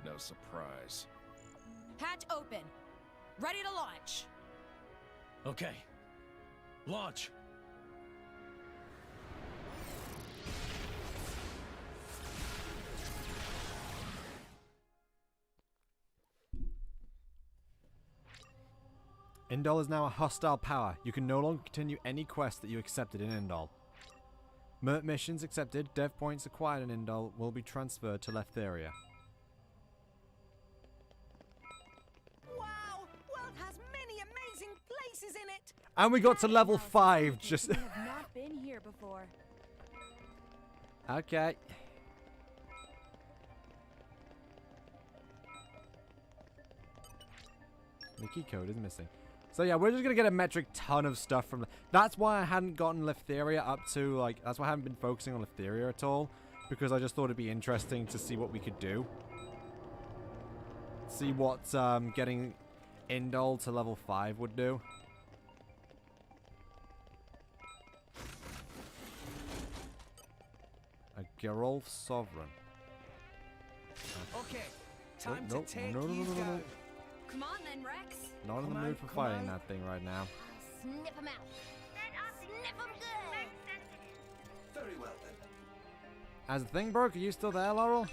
No surprise. Hatch open. Ready to launch. Okay. Launch! Indol is now a hostile power. You can no longer continue any quest that you accepted in Indol. Missions accepted, dev points acquired in Indol will be transferred to Leftheria. Wow! World has many amazing places in it! And we got to level 5 just... We have not been here before. Okay. The key code is missing. So yeah, we're just gonna get a metric ton of stuff from... That's why I hadn't gotten Leftheria up to, like... That's why I haven't been focusing on Leftheria at all. Because I just thought it'd be interesting to see what we could do. See what getting Indol to level 5 would do. A Gerolf Sovereign. Okay, time nope, to take no. Come on then, Rex. Not in the mood for fighting that thing right now. Snip him out. Snip him good. Very well then. As the thing broke, are you still there, Laurel?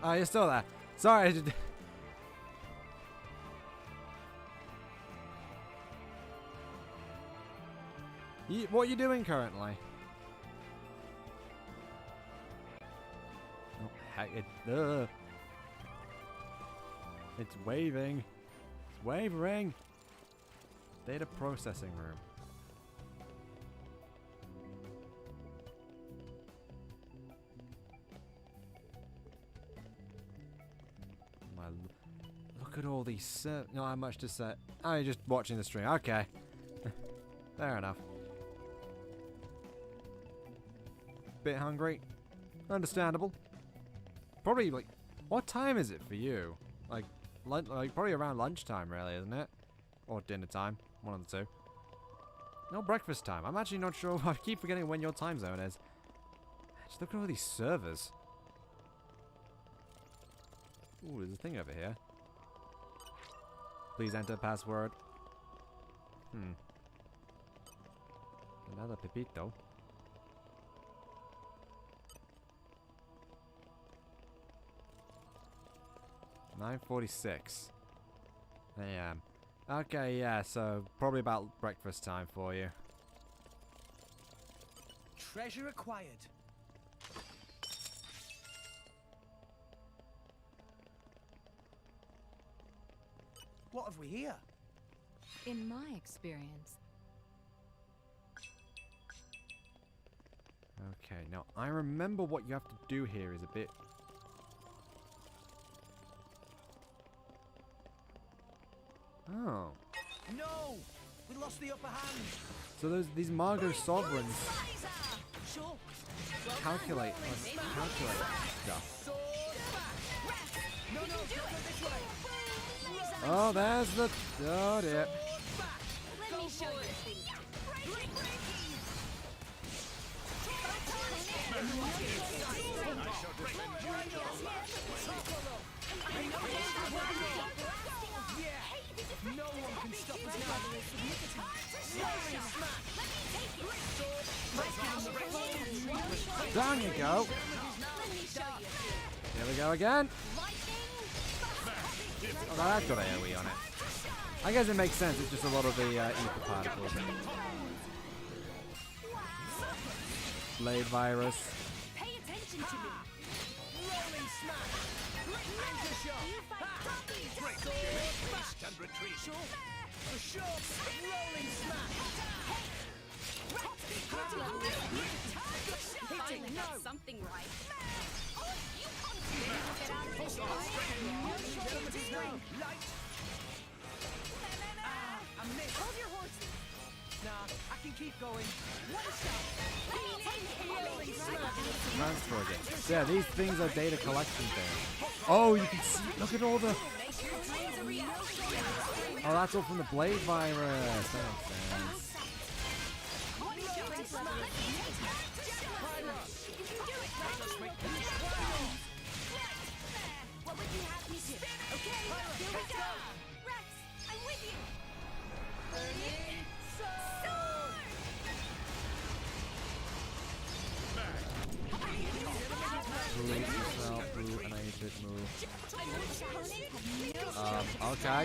Oh, you're still there. Sorry. What are you doing currently? Oh, heck, it's waving. It's wavering. Data processing room. Look at all these. Not how much to say. Oh, you're just watching the stream. Okay. Fair enough. Bit hungry. Understandable. Probably like, what time is it for you? Like probably around lunchtime, really, isn't it? Or dinner time. One of the two. No, breakfast time. I'm actually not sure. I keep forgetting when your time zone is. Just look at all these servers. Ooh, there's a thing over here. Please enter password. Another Pepito. $9:46 a.m. Okay, yeah, so probably about breakfast time for you. Treasure acquired. What have we here? In my experience, Okay, now I remember what you have to do here is a bit... Oh. No! We lost the upper hand! So these Margot Sovereigns calculate stuff. No, no, go this way! Oh, there's the... Oh, dear. Let me show you. No one can stop us now. Down you go. Here we go again. Oh, that's got AoE on it. I guess it makes sense. It's just a lot of the ether particles. Blade virus. Pay attention to me. Rolling smash. Anchor shot. Break. Haste and retreat. For sure. Rolling smash. Finally got something right. I missed. Hold your horses. Nah, I can keep going. One shot. Transfer again. Yeah, these things are data collection things. Oh, you can see. Look at all the. Oh, that's all from the blade virus. That makes sense. What would you have me do? Okay, here we go. Rex, I'm with you. Blue, yourself, blue, and I need to move. Okay.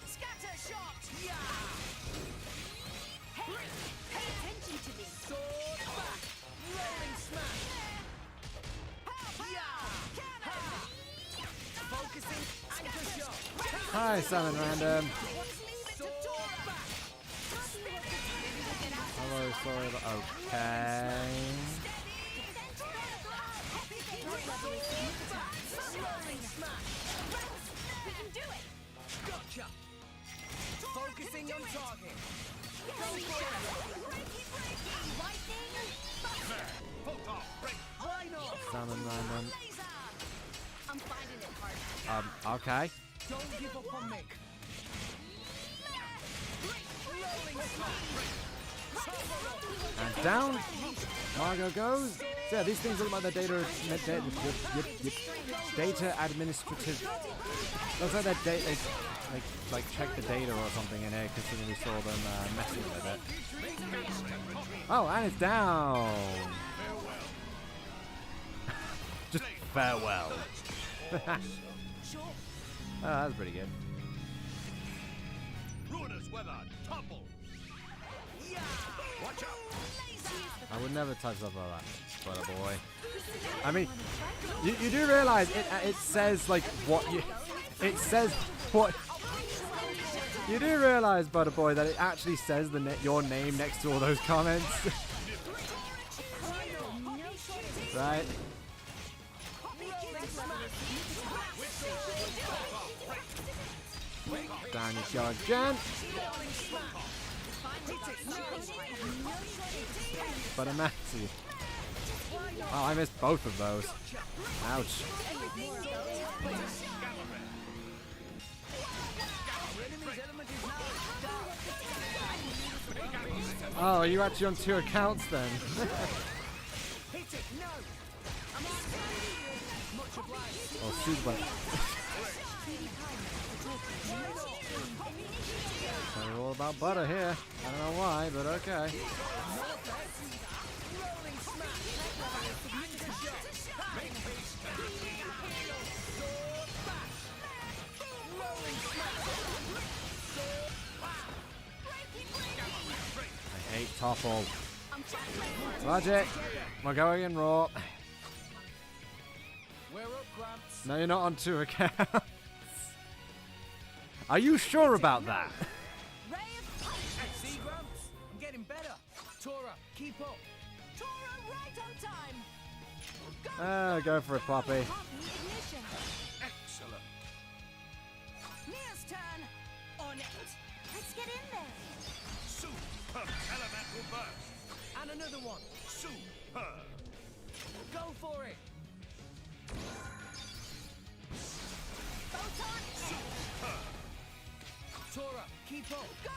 Scatter shot. Hey, pay attention to me. Sword back. Rolling smash. Focusing. Anchor shot. Hi, Summon Random. Hello, sorry, but okay. We can do it. Gotcha. Focusing on target. Summon Random. I'm finding it hard. Okay. Don't give up on Mick. And down. Margot goes. Yeah, these things look like the data administrative. Looks like that they like check the data or something in here, considering we saw them messing with it. Oh, and it's down. Just farewell. Oh, that's pretty good. Ruinous weather, topple. Watch out. I would never touch stuff like that, but a boy. I mean, you do realize it says like what you. It says what. You do realize, Butter Boy, that it actually says your name next to all those comments, right? Down you go again. But I'm actually... Oh, I missed both of those. Ouch. Oh, are you actually on 2 accounts then? Oh, super. We're all about butter here. I don't know why, but okay. I hate Topple. Logic. We're going in raw. No, you're not on 2 accounts. Are you sure about that? keep up. Tora right on time. Go for it, Poppy. Excellent. Mia's turn. On it. Let's get in there. Super elemental burst. And another one. Super. Go for it. Photon. Super. Tora, keep up. Go.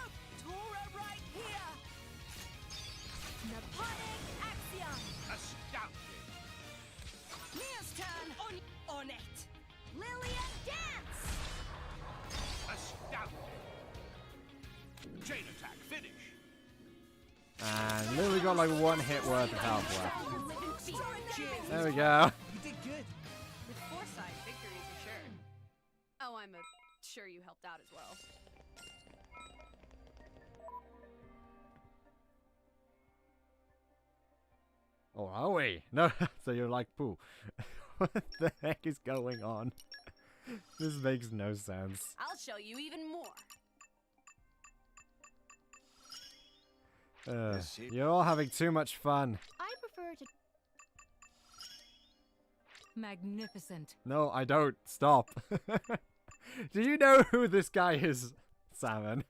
Tora right here. Naponic Axion. Astounding. Mia's turn. On it. Lillian Dance. Astounding. Chain attack finish. And literally got like 1 hit worth of health left. There we go. You did good. With foresight, victories are sure. Oh, I'm sure you helped out as well. Oh, are we? No, so you're like, poo. What the heck is going on? This makes no sense. I'll show you even more. You're all having too much fun. I prefer to. Magnificent. No, I don't. Stop. Do you know who this guy is, Salmon?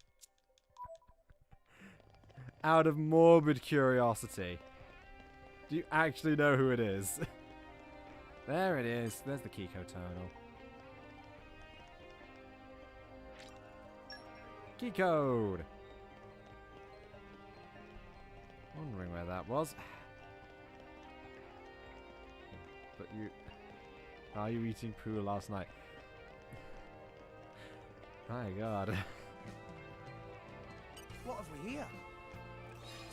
Out of morbid curiosity. Do you actually know who it is? There it is. There's the Kiko Tonal. Key code. Wondering where that was. But you... Are you eating poo last night? My god. What have we here?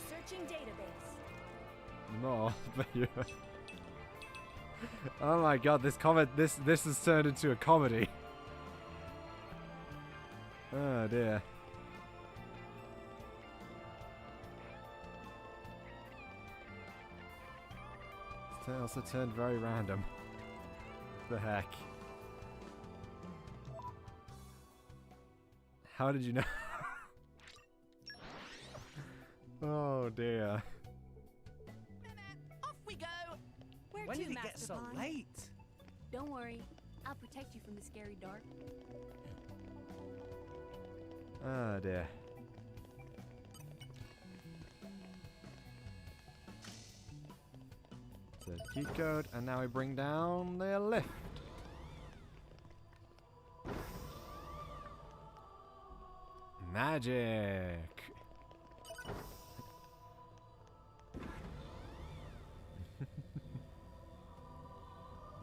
Searching database. No, but you... Oh my god, this has turned into a comedy. Oh dear. It's also turned very random. What the heck? How did you know? Oh dear. Off we go. Where When to, did it Master get so Pond? late? Don't worry. I'll protect you from the scary dark. Oh dear. So key code, and now we bring down the lift. Magic.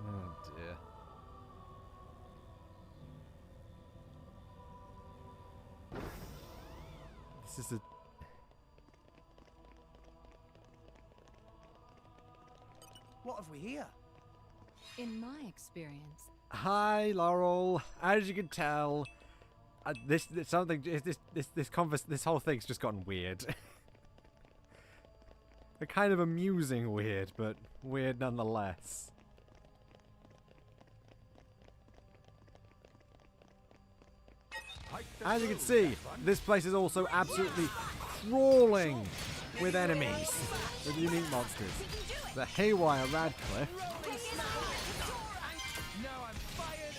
Oh dear. This is a... What have we here? In my experience, Hi, Laurel. As you can tell, this whole thing's just gotten weird. A kind of amusing weird, but weird nonetheless. As you can see, this place is also absolutely crawling with enemies, with unique monsters. The Haywire Radcliffe. Now I'm fired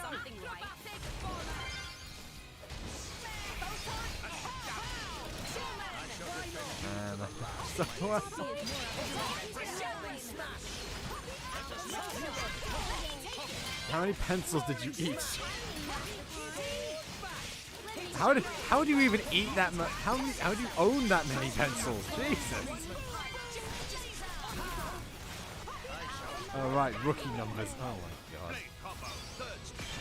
something right. How many pencils did you eat? How do you even eat that much? How do you own that many pencils? Jesus. Oh right, rookie numbers. Oh my god.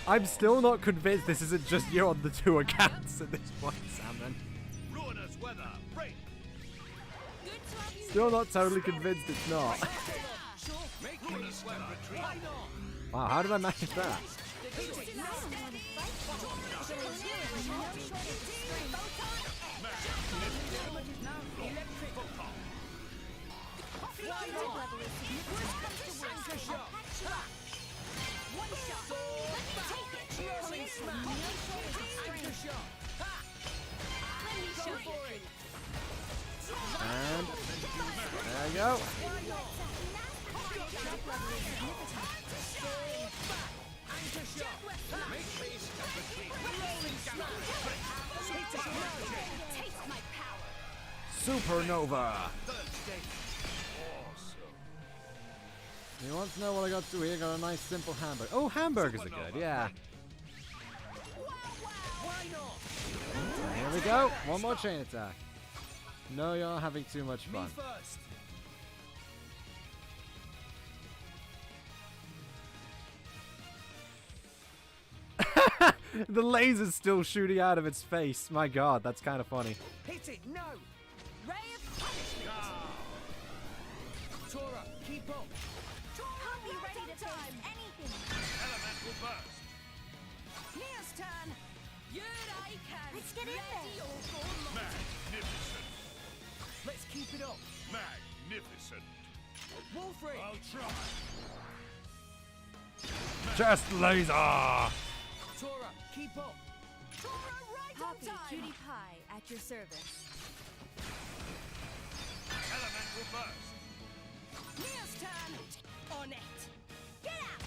I'm still not convinced this isn't just you on the 2 accounts at this point, Salmon. Ruinous weather. Break. Still not totally convinced it's not. Ruinous weather. Retreat. Wow, how did I manage that? And there you go. Supernova. You want to know what I got to do here? Got a nice simple hamburger. Oh, hamburgers are good, yeah. And here we go. One more chain attack. No, you're not having too much fun. The laser's still shooting out of its face. My god, that's kind of funny. Hit it, no! Ray of punishment! Tora, keep up! Tora, be ready to face anything! Elemental burst! Mia's turn! Yuraikan! Let's get in there! Magnificent! Let's keep it up! Magnificent! Wolfrey! I'll try! Just laser! Tora, keep up! Tora, right Poppy, on time! Cutie Pie, at your service. Elemental burst! Mia's turn! On it! Get out!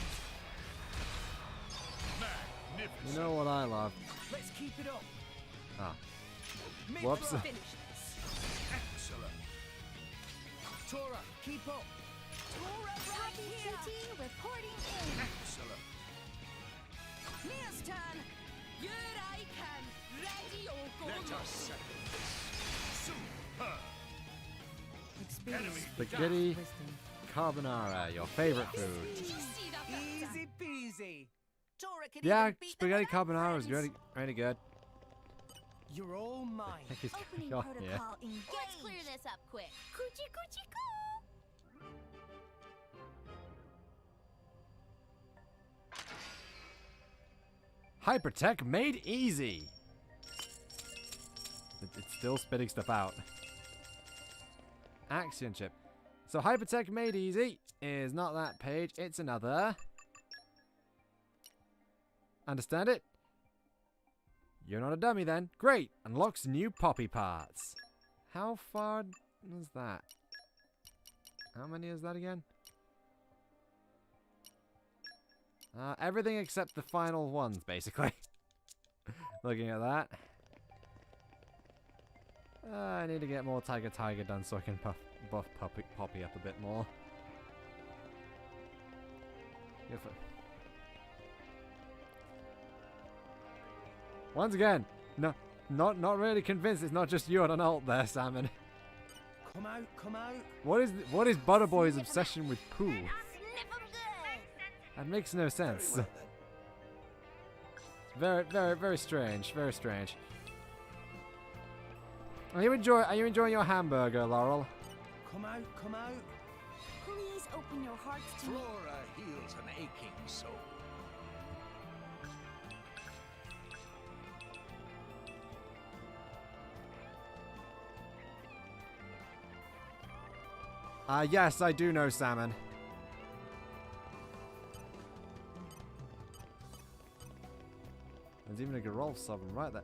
Magnificent! You know what I love? Let's keep it up! Ah. Mid Whoops. throw. Finish this. Excellent! Tora, keep up! Tora, right here! Cutie reporting in! Excellent! Mia's turn! Yuraikan! Ready or go! Let us settle this! Superb! Experience. Spaghetti Wisdom. carbonara, your favorite food. Easy peasy! Tora can Yeah, even beat spaghetti them without carbonara is friends. really good. You're all mine. Heck is Opening going on protocol here? engaged. Let's clear this up quick. Coochie coochie coo! Hypertech made easy. It's still spitting stuff out. Axion chip. So Hypertech made easy is not that page. It's another. Understand it? You're not a dummy then. Great. Unlocks new poppy parts. How far is that? How many is that again? Everything except the final ones, basically. Looking at that. I need to get more Tiger done so I can buff Poppy up a bit more. Once again, no, not really convinced it's not just you on an alt there, Salmon. Come out, come out! What is Butterboy's obsession with poo? That makes no sense. Very strange. Very strange. Are you enjoying your hamburger, Laurel? Come out, come out! Please open your hearts to me. Flora heals an aching soul. Yes, I do know Salmon. There's even a Gerolf sovereign right there.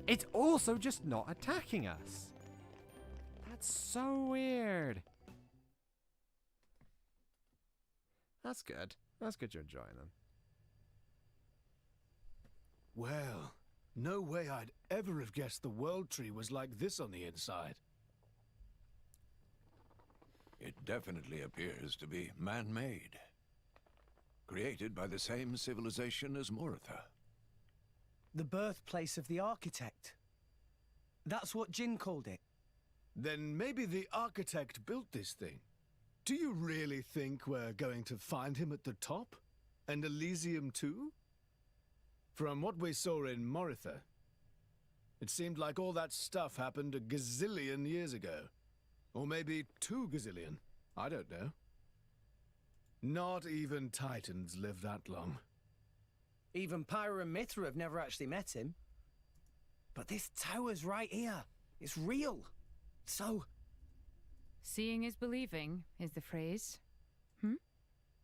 It's also just not attacking us. That's so weird. That's good. That's good you're enjoying them. Well, no way I'd ever have guessed the World Tree was like this on the inside. It definitely appears to be man-made. Created by the same civilization as Moritha. The birthplace of the architect. That's what Jin called it. Then maybe the architect built this thing. Do you really think we're going to find him at the top? And Elysium too? From what we saw in Moritha, it seemed like all that stuff happened a gazillion years ago. Or maybe 2 gazillion. I don't know. Not even Titans live that long. Even Pyra and Mithra have never actually met him. But this tower's right here. It's real. So... Seeing is believing, is the phrase.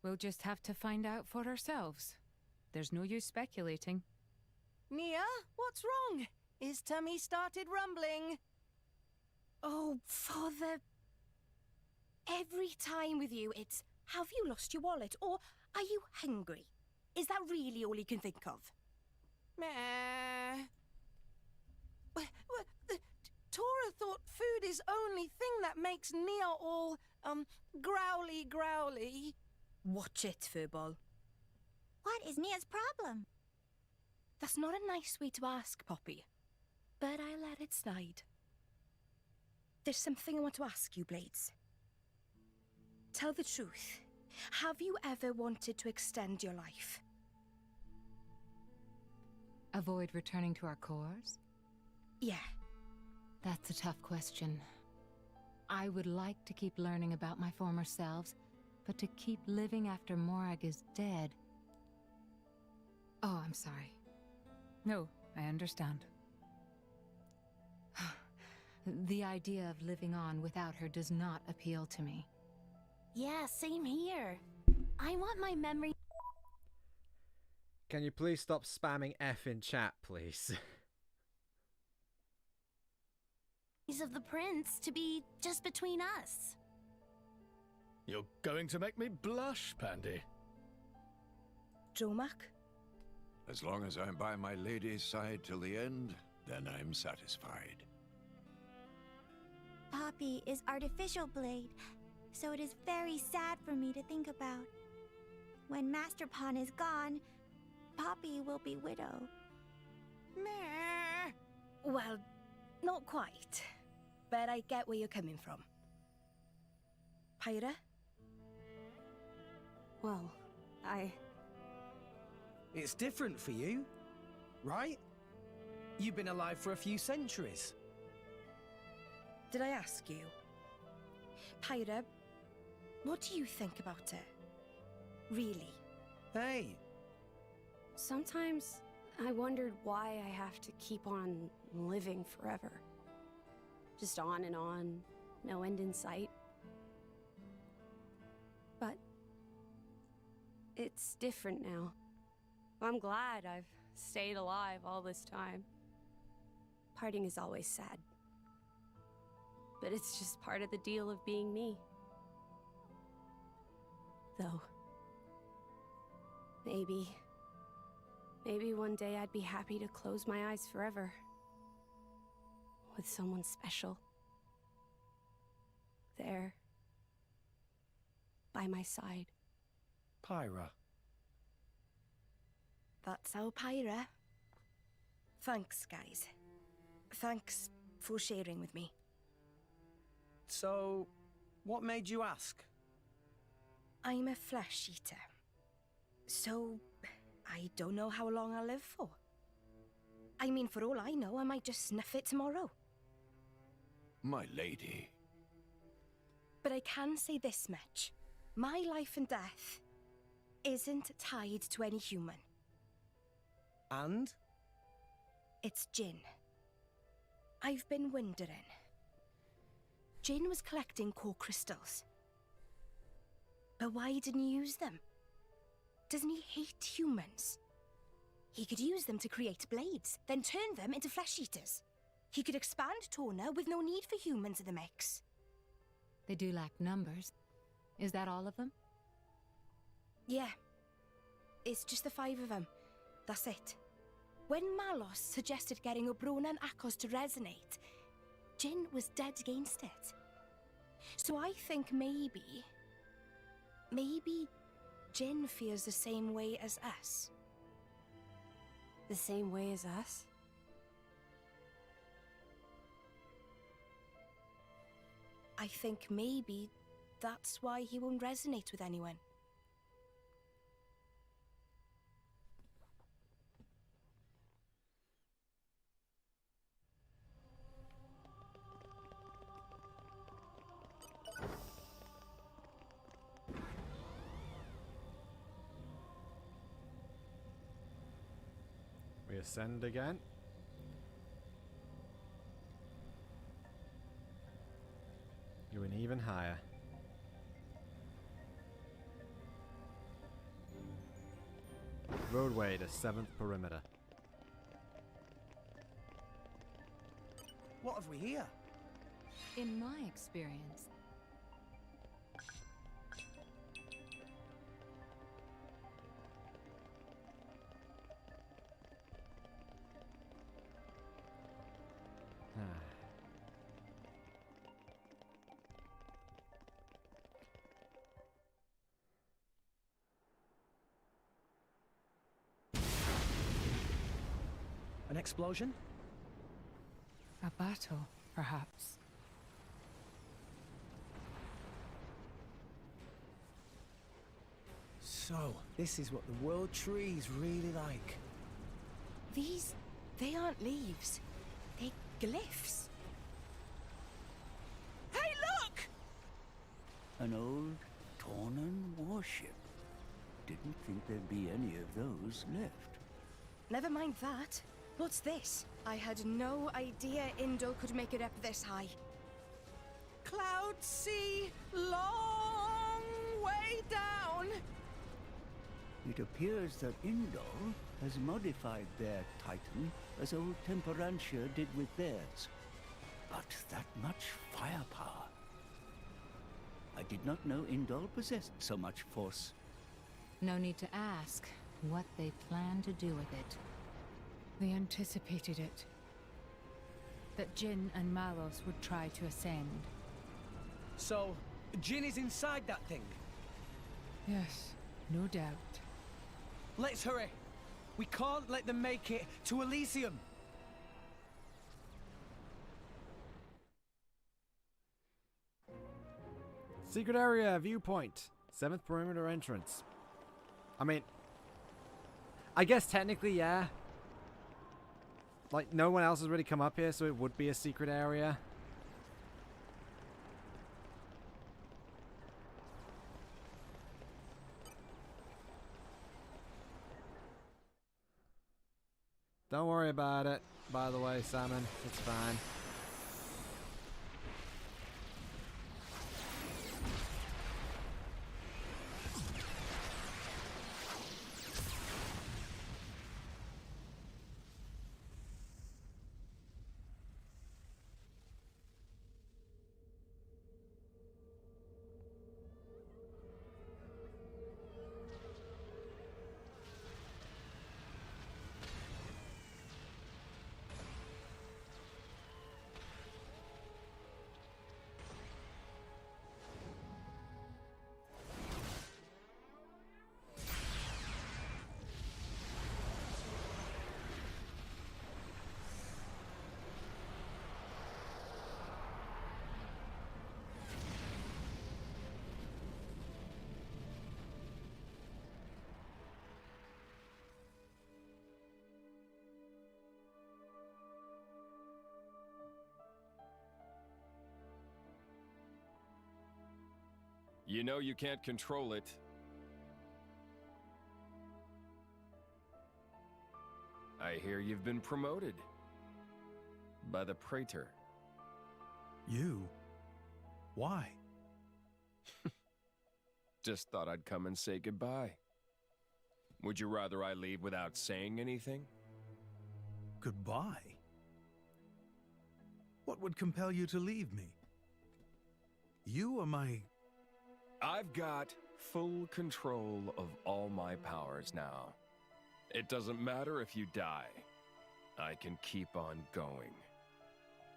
We'll just have to find out for ourselves. There's no use speculating. Nia, what's wrong? His tummy started rumbling. Oh, Father. Every time with you, it's, have you lost your wallet? Or are you hungry? Is that really all you can think of? Meh. Tora thought food is only thing that makes Nia all, growly. Watch it, Furball. What is Nia's problem? That's not a nice way to ask, Poppy. But I let it slide. There's something I want to ask you, Blades. Tell the truth. Have you ever wanted to extend your life? Avoid returning to our cores? Yeah. That's a tough question. I would like to keep learning about my former selves, but to keep living after Morag is dead... Oh, I'm sorry. No, I understand. The idea of living on without her does not appeal to me. Yeah, same here. I want my memory Can you please stop spamming F in chat, please? of the prince to be just between us. You're going to make me blush, Pandy. Dromak? As long as I'm by my lady's side till the end, then I'm satisfied. Poppy is artificial blade, so it is very sad for me to think about. When Master Pawn is gone, Poppy will be widow. Meh. Well, not quite. But I get where you're coming from. Pyra? Well, It's different for you, right? You've been alive for a few centuries. Did I ask you? Pyra, what do you think about it? Really? Hey. Sometimes I wondered why I have to keep on living forever. Just on and on, no end in sight. But it's different now. I'm glad I've stayed alive all this time. Parting is always sad. But it's just part of the deal of being me. Though, maybe one day I'd be happy to close my eyes forever. With someone special. There. By my side. Pyra. That's our Pyra. Thanks, guys. Thanks for sharing with me. So, what made you ask? I'm a flesh eater. So, I don't know how long I'll live for. I mean, for all I know, I might just snuff it tomorrow. My lady. But I can say this much. My life and death isn't tied to any human. And? It's Jin. I've been wondering. Jin was collecting core crystals. But why didn't he use them? Doesn't he hate humans? He could use them to create blades, then turn them into flesh eaters. He could expand Torna with no need for humans in the mix. They do lack numbers. Is that all of them? Yeah. It's just the 5 of them. That's it. When Malos suggested getting Obrona and Akos to resonate, Jin was dead against it. So I think maybe Jin feels the same way as us. The same way as us? I think maybe that's why he won't resonate with anyone. We ascend again. Going even higher. Roadway to 7th perimeter. What have we here? In my experience, An explosion? a battle, perhaps. So, this is what the world tree's really like. They aren't leaves. They're glyphs. Hey, look! An old Tornan warship. Didn't think there'd be any of those left. Never mind that. What's this? I had no idea Indo could make it up this high. Cloud Sea, long way down. It appears that Indol has modified their Titan as old Temperantia did with theirs. But that much firepower. I did not know Indol possessed so much force. No need to ask what they plan to do with it. They anticipated it. That Jin and Malos would try to ascend. So, Jin is inside that thing? Yes, no doubt. Let's hurry! We can't let them make it to Elysium! Secret area, viewpoint. 7th perimeter entrance. I mean, I guess technically, yeah. Like, no one else has really come up here, so it would be a secret area. Don't worry about it, by the way, Salmon. It's fine. You know you can't control it. I hear you've been promoted. By the Praetor. You? Why? Just thought I'd come and say goodbye. Would you rather I leave without saying anything? Goodbye? What would compel you to leave me? You are my... I've got full control of all my powers now. It doesn't matter if you die. I can keep on going.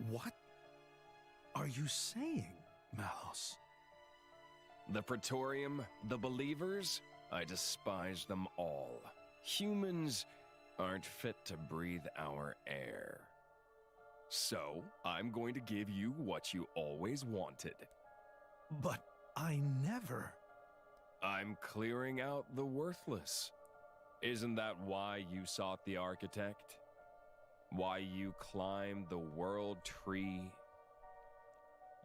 What are you saying, Malos? The Praetorium, the Believers, I despise them all. Humans aren't fit to breathe our air. So, I'm going to give you what you always wanted. But I never... I'm clearing out the worthless. Isn't that why you sought the Architect? Why you climbed the World Tree?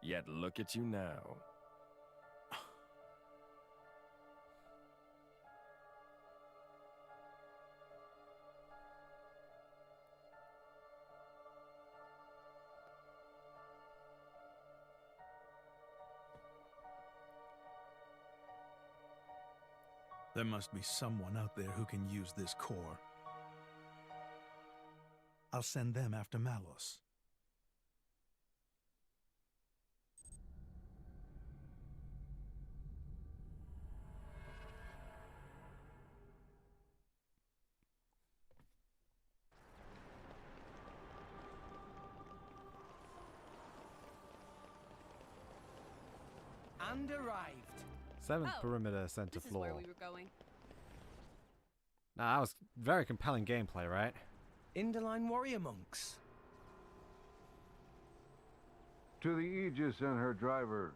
Yet look at you now. There must be someone out there who can use this core. I'll send them after Malos. And arrived. 7th Oh, perimeter center This is floor. where we were going. Now, that was very compelling gameplay, right? Inderline warrior monks. To the Aegis and her driver,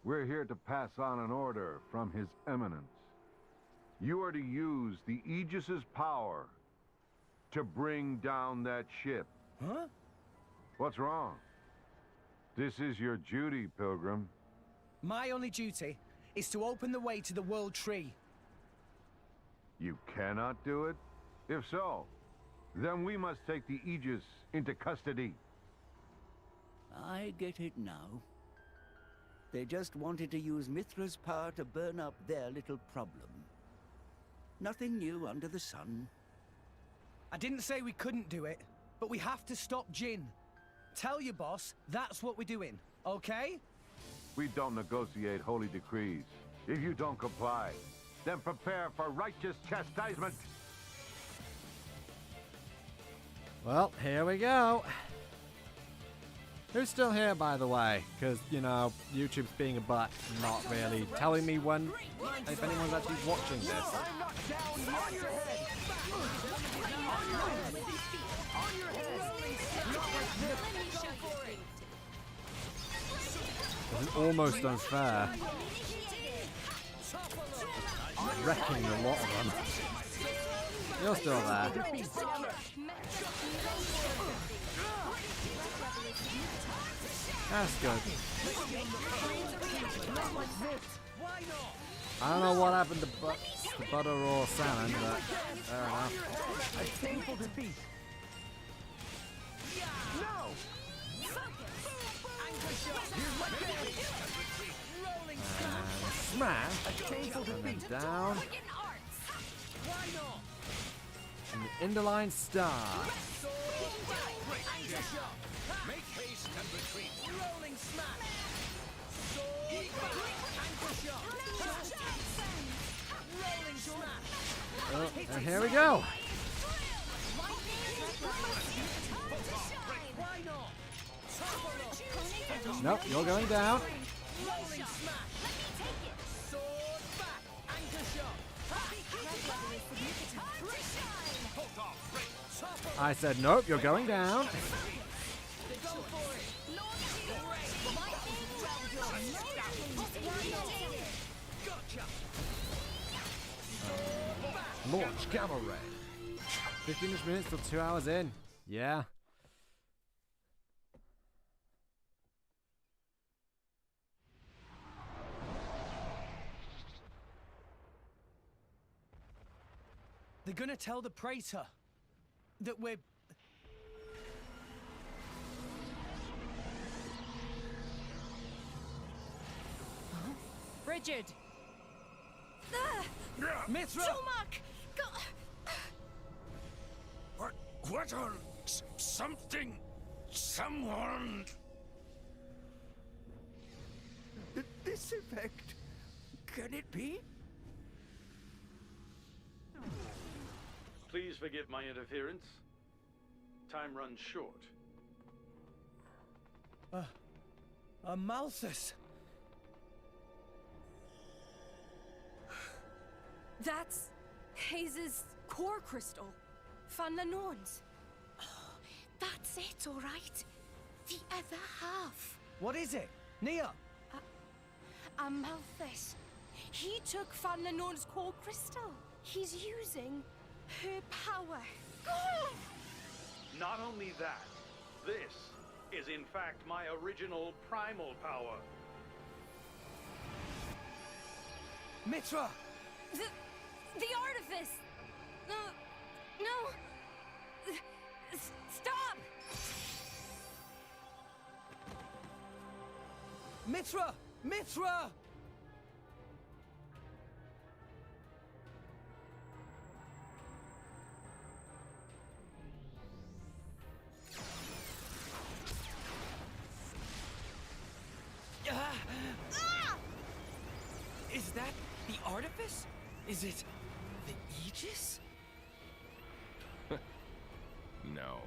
we're here to pass on an order from His Eminence. You are to use the Aegis's power to bring down that ship. Huh? What's wrong? This is your duty, Pilgrim. My only duty is to open the way to the World Tree. You cannot do it? If so, then we must take the Aegis into custody. I get it now. They just wanted to use Mithra's power to burn up their little problem. Nothing new under the sun. I didn't say we couldn't do it, but we have to stop Jin. Tell your boss that's what we're doing, okay? We don't negotiate holy decrees. If you don't comply, then prepare for righteous chastisement. Well, here we go. Who's still here, by the way? Because, you know, YouTube's being a butt, not really telling me when, if anyone's actually watching this. This is almost unfair. Wrecking a lot of them. You're still there. That's good. I don't know what happened to Butter or Salmon, but fair enough. A shameful defeat. And smash. And then down. And the Inderline Star. Make haste and retreat. Rolling smash. Rolling smash. Oh, and here we go. Nope, you're going down. Rolling smash. Sword back. Anchor shot. I said nope, you're going down. Launch Gamma Ray. 15 minutes till 2 hours in. Yeah. They're gonna tell the Praetor that we're... Brigid! Mithra! What on something? Someone? This effect, can it be? Please forgive my interference. Time runs short. A Malthus! That's Hayes's core crystal. Van Lenorn's. Oh, that's it, all right. The other half. What is it? Nia! Amalthus. He took Van Lenorn's core crystal. He's using her power. Not only that, this is in fact my original primal power. Mithra! The artifice! No! Stop! Mithra! Mithra! Is that the artifice? Is it the Aegis? No.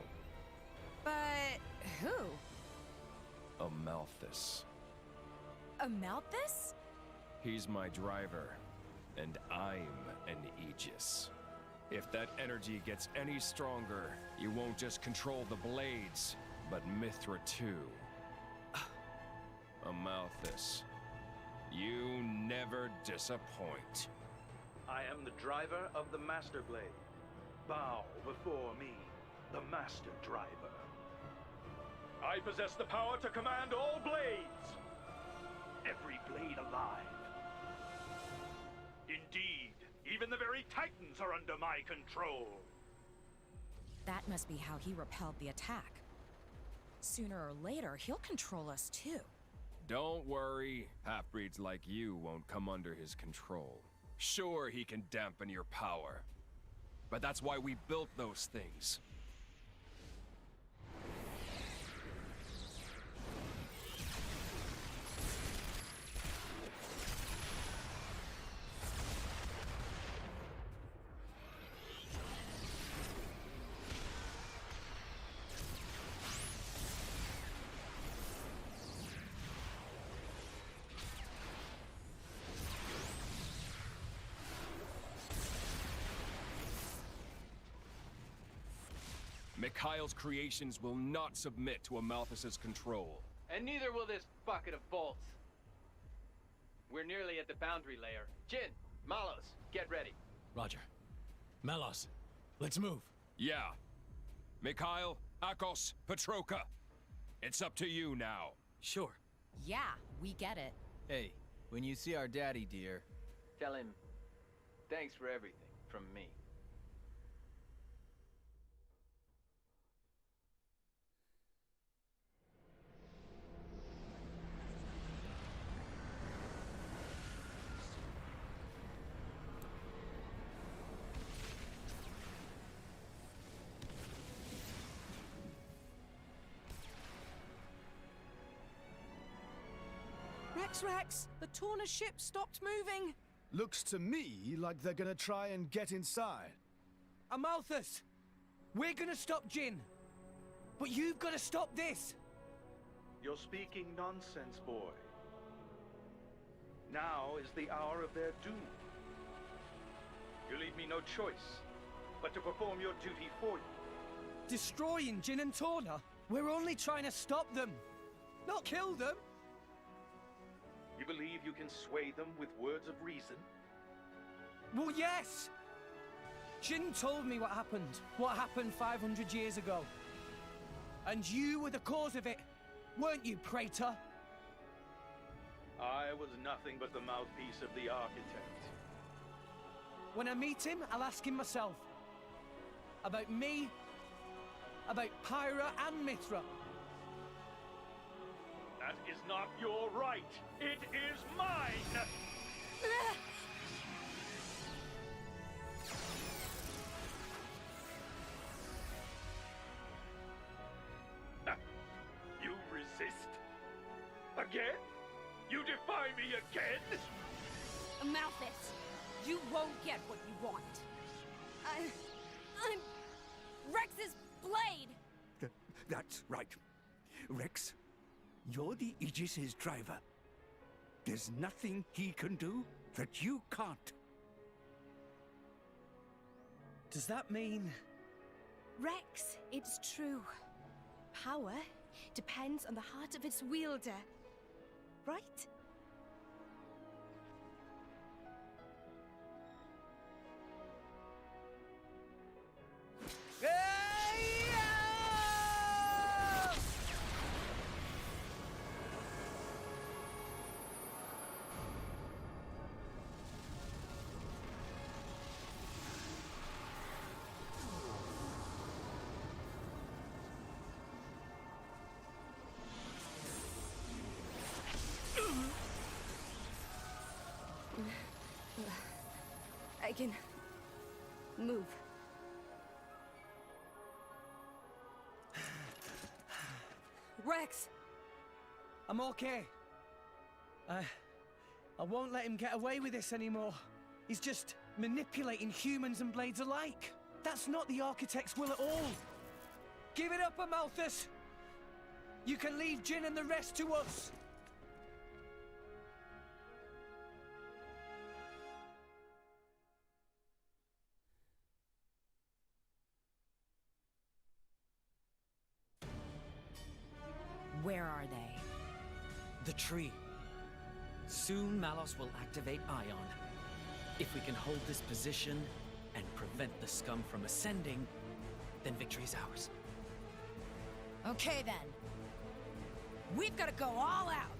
But who? A Malthus. Amalthus? He's my driver, and I'm an Aegis. If that energy gets any stronger, you won't just control the blades, but Mithra too. Amalthus, you never disappoint. I am the driver of the Master Blade. Bow before me, the Master Driver. I possess the power to command all blades. Every blade alive. Indeed, even the very Titans are under my control. That must be how he repelled the attack. Sooner or later, he'll control us too. Don't worry, half-breeds like you won't come under his control. Sure, he can dampen your power, but that's why we built those things. Mikhail's creations will not submit to Amalthus's control. And neither will this bucket of bolts. We're nearly at the boundary layer. Jin, Malos, get ready. Roger. Malos, let's move. Yeah. Mikhail, Akos, Petroka. It's up to you now. Sure. Yeah, we get it. Hey, when you see our daddy, dear... Tell him, thanks for everything from me. Rex, the Torna ship stopped moving. Looks to me like they're gonna try and get inside. Amalthus! We're gonna stop Jin. But you've gotta stop this. You're speaking nonsense, boy. Now is the hour of their doom. You leave me no choice but to perform your duty for you. Destroying Jin and Torna? We're only trying to stop them, not kill them. You believe you can sway them with words of reason? Well, yes! Jin told me what happened 500 years ago. And you were the cause of it, weren't you, Praetor? I was nothing but the mouthpiece of the architect. When I meet him, I'll ask him myself. About me, about Pyra and Mithra. That is not your right. It is mine! You resist? Again? You defy me again? Amalthus, you won't get what you want. I'm Rex's blade! That's right. Rex, you're the Aegis's driver. There's nothing he can do that you can't. Does that mean... Rex, it's true. Power depends on the heart of its wielder. Right? I can move. Rex! I'm okay. I won't let him get away with this anymore. He's just manipulating humans and blades alike. That's not the Architect's will at all. Give it up, Amalthus! You can leave Jin and the rest to us. The tree. Soon Malos will activate Ion. If we can hold this position and prevent the scum from ascending, then victory is ours. Okay then. We've got to go all out.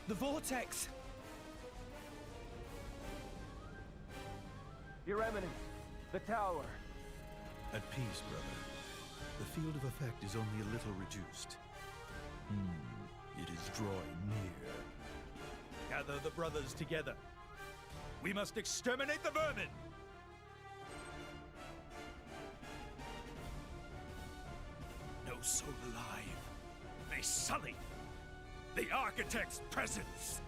The vortex! Your Eminence, the tower. At peace, brother. The field of effect is only a little reduced. It is drawing near. Gather the brothers together. We must exterminate the vermin! No soul alive. They sully the Architect's presence!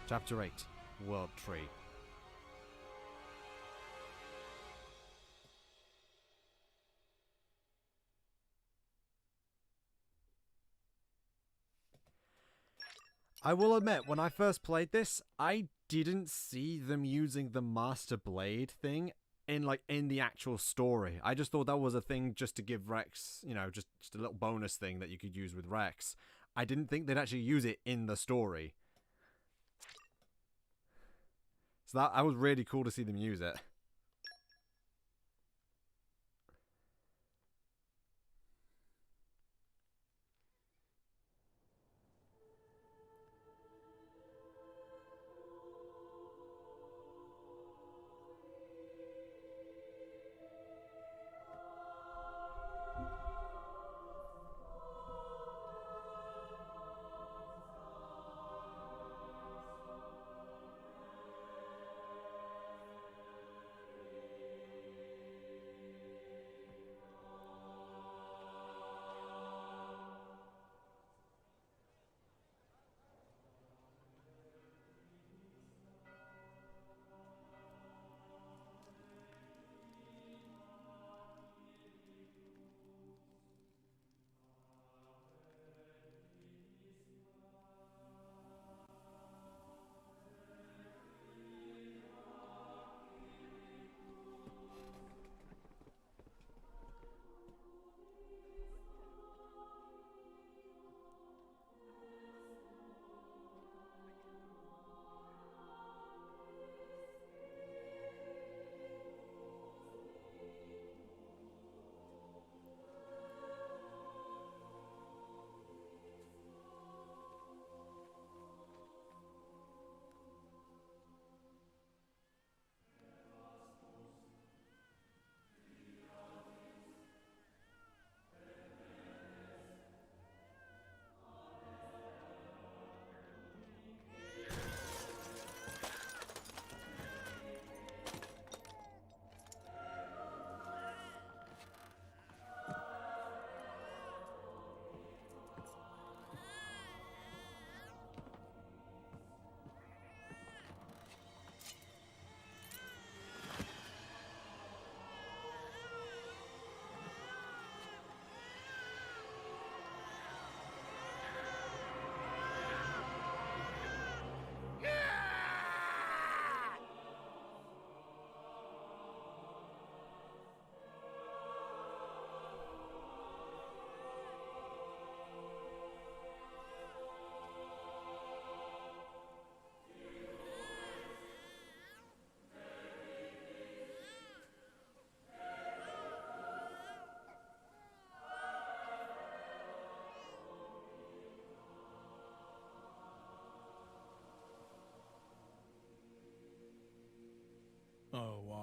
Chapter 8, World Tree. I will admit, when I first played this, I didn't see them using the Master Blade thing in the actual story. I just thought that was a thing just to give Rex, you know, just a little bonus thing that you could use with Rex. I didn't think they'd actually use it in the story. So that was really cool to see them use it.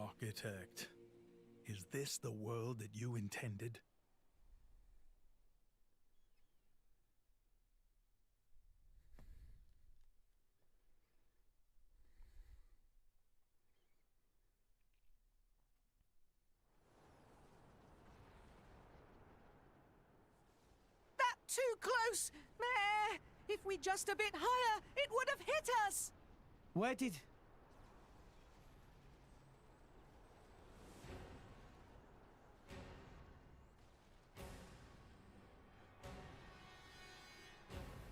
Architect, is this the world that you intended? That too close! Meh! If we just a bit higher, it would have hit us! Where did...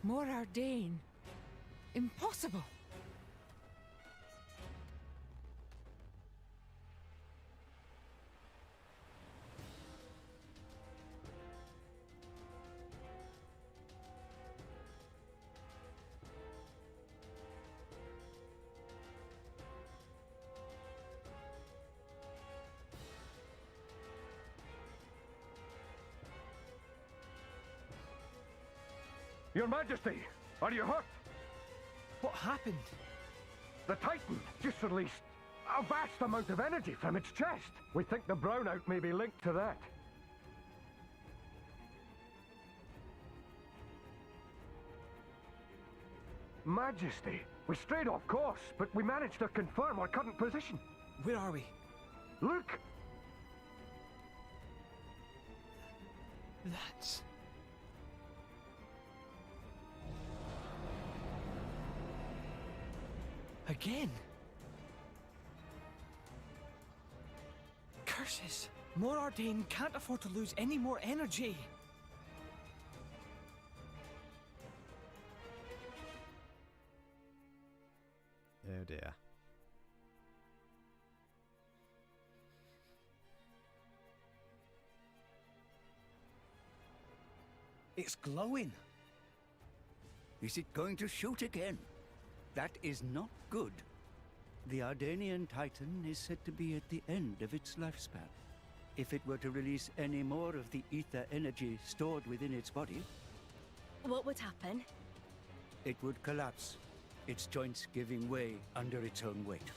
More Ardain. Impossible. Your Majesty, are you hurt? What happened? The Titan just released a vast amount of energy from its chest. We think the brownout may be linked to that. Majesty, we strayed off course, but we managed to confirm our current position. Where are we? Look! That's... Again? Curses! More Ardain can't afford to lose any more energy! Oh dear. It's glowing. Is it going to shoot again? That is not good. The Ardanian Titan is said to be at the end of its lifespan. If it were to release any more of the ether energy stored within its body, What would happen? it would collapse, its joints giving way under its own weight.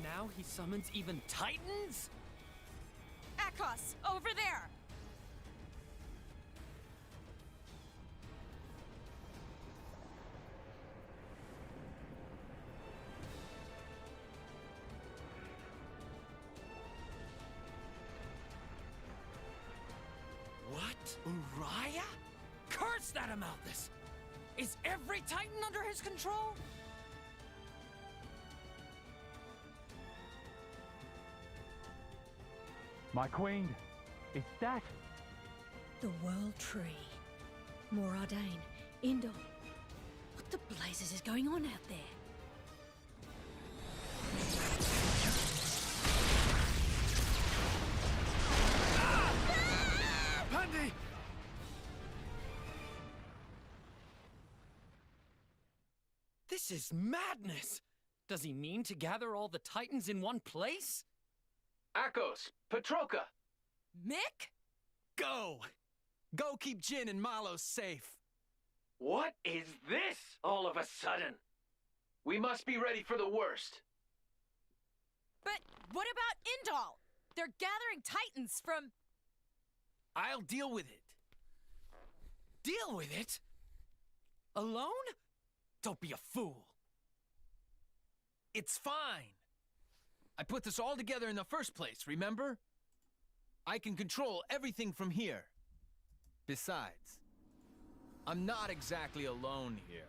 Now he summons even Titans? Akos, over there! What? Uriah? Curse that Amalthus! Is every Titan under his control? My queen, is that? The World Tree. Moradain. Indol. What the blazes is going on out there? Pandy! This is madness! Does he mean to gather all the Titans in one place? Akos, Petroka! Mick? Go! Go keep Jin and Malos safe. What is this all of a sudden? We must be ready for the worst. But what about Indol? They're gathering Titans from... I'll deal with it. Deal with it? Alone? Don't be a fool. It's fine. I put this all together in the first place, remember? I can control everything from here. Besides, I'm not exactly alone here.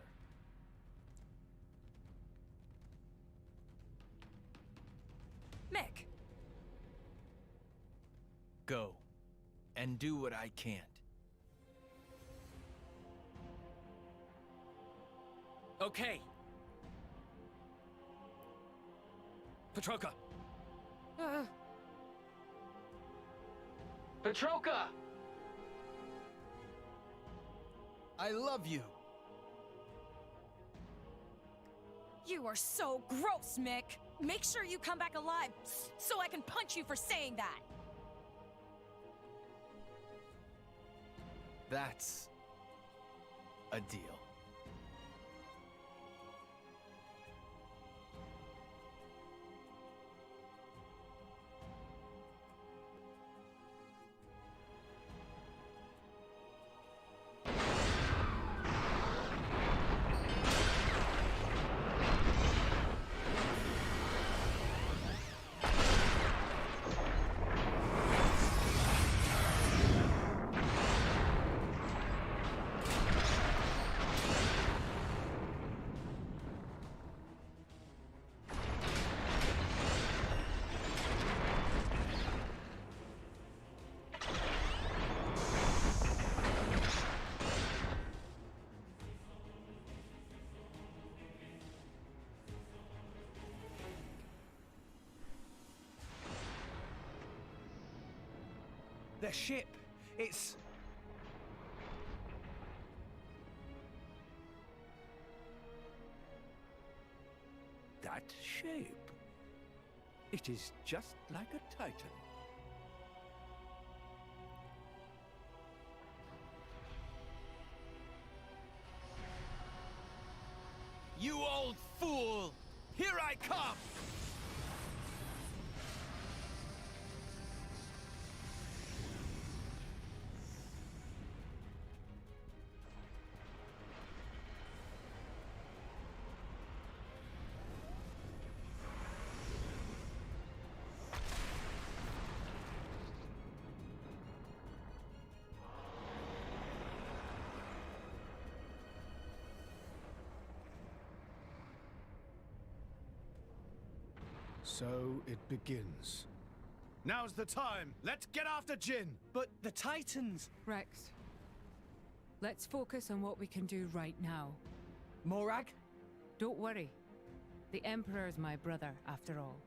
Mick. Go, and do what I can't. Okay. Petroka. Petroka! I love you. You are so gross, Mick. Make sure you come back alive so I can punch you for saying that. That's a deal. The ship, it's... That shape. It is just like a Titan. You old fool! Here I come! So it begins. Now's the time! Let's get after Jin! But the Titans... Rex, let's focus on what we can do right now. Morag? Don't worry. The Emperor is my brother, after all.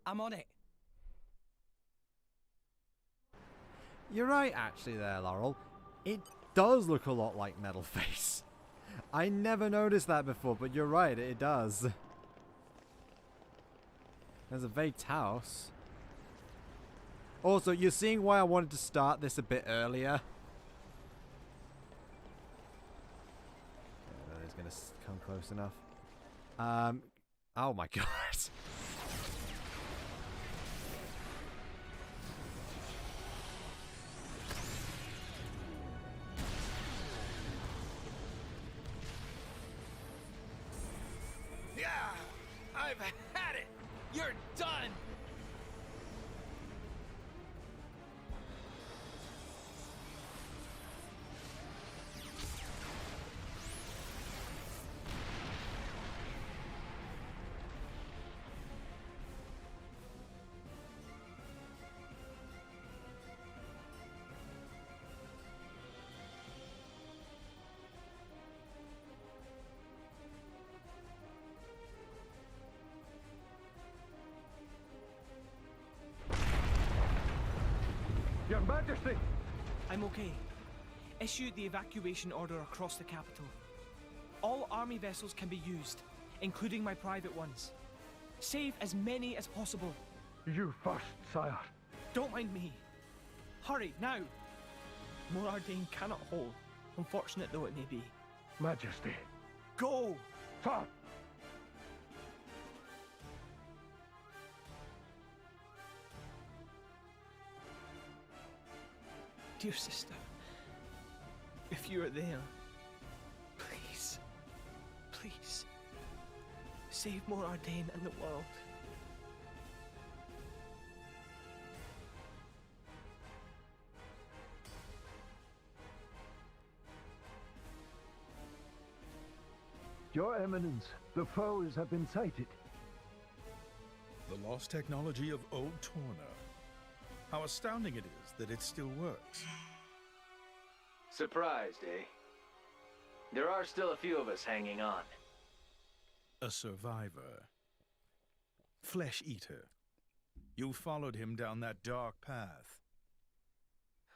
I'm on it. You're right, actually, there, Laurel. It does look a lot like Metal Face. I never noticed that before, but you're right, it does. There's a Vate's house. Also, you're seeing why I wanted to start this a bit earlier. He's gonna come close enough. Oh my god. Yeah! I've had it! You're done! Your Majesty! I'm okay. Issue the evacuation order across the capital. All army vessels can be used, including my private ones. Save as many as possible. You first, sire. Don't mind me. Hurry, now! Morardane cannot hold, unfortunate though it may be. Majesty. Go! Sir! Dear sister, if you are there, please, please, save Morardane and the world. Your Eminence, the foes have been sighted. The lost technology of Old Torna. How astounding it is that it still works. Surprised, eh? There are still a few of us hanging on. A survivor. Flesh eater. You followed him down that dark path.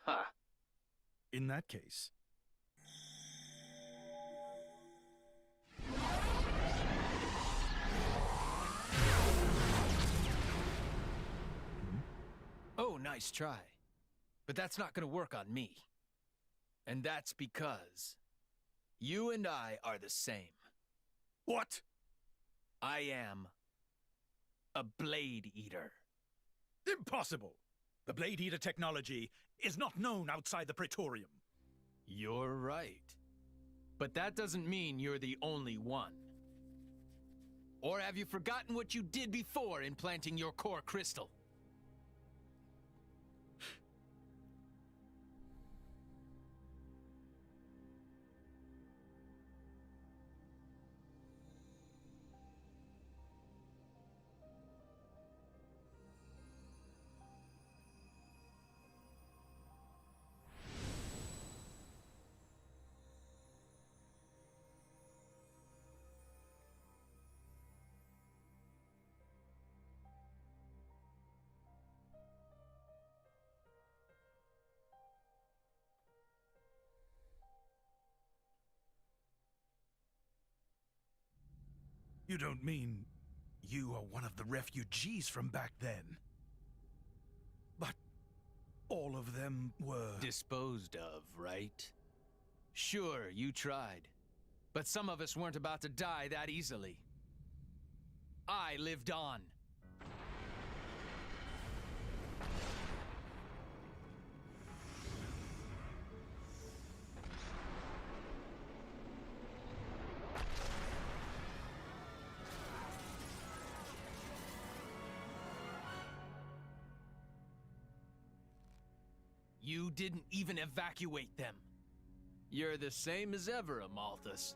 Huh. In that case, Nice try. But that's not gonna work on me. And that's because you and I are the same. What? I am a Blade Eater. Impossible! The Blade Eater technology is not known outside the Praetorium. You're right. But that doesn't mean you're the only one. Or have you forgotten what you did before implanting your core crystal? You don't mean you are one of the refugees from back then? But all of them were... disposed of, right? Sure, you tried. But some of us weren't about to die that easily. I lived on. You didn't even evacuate them. You're the same as ever, Amalthus.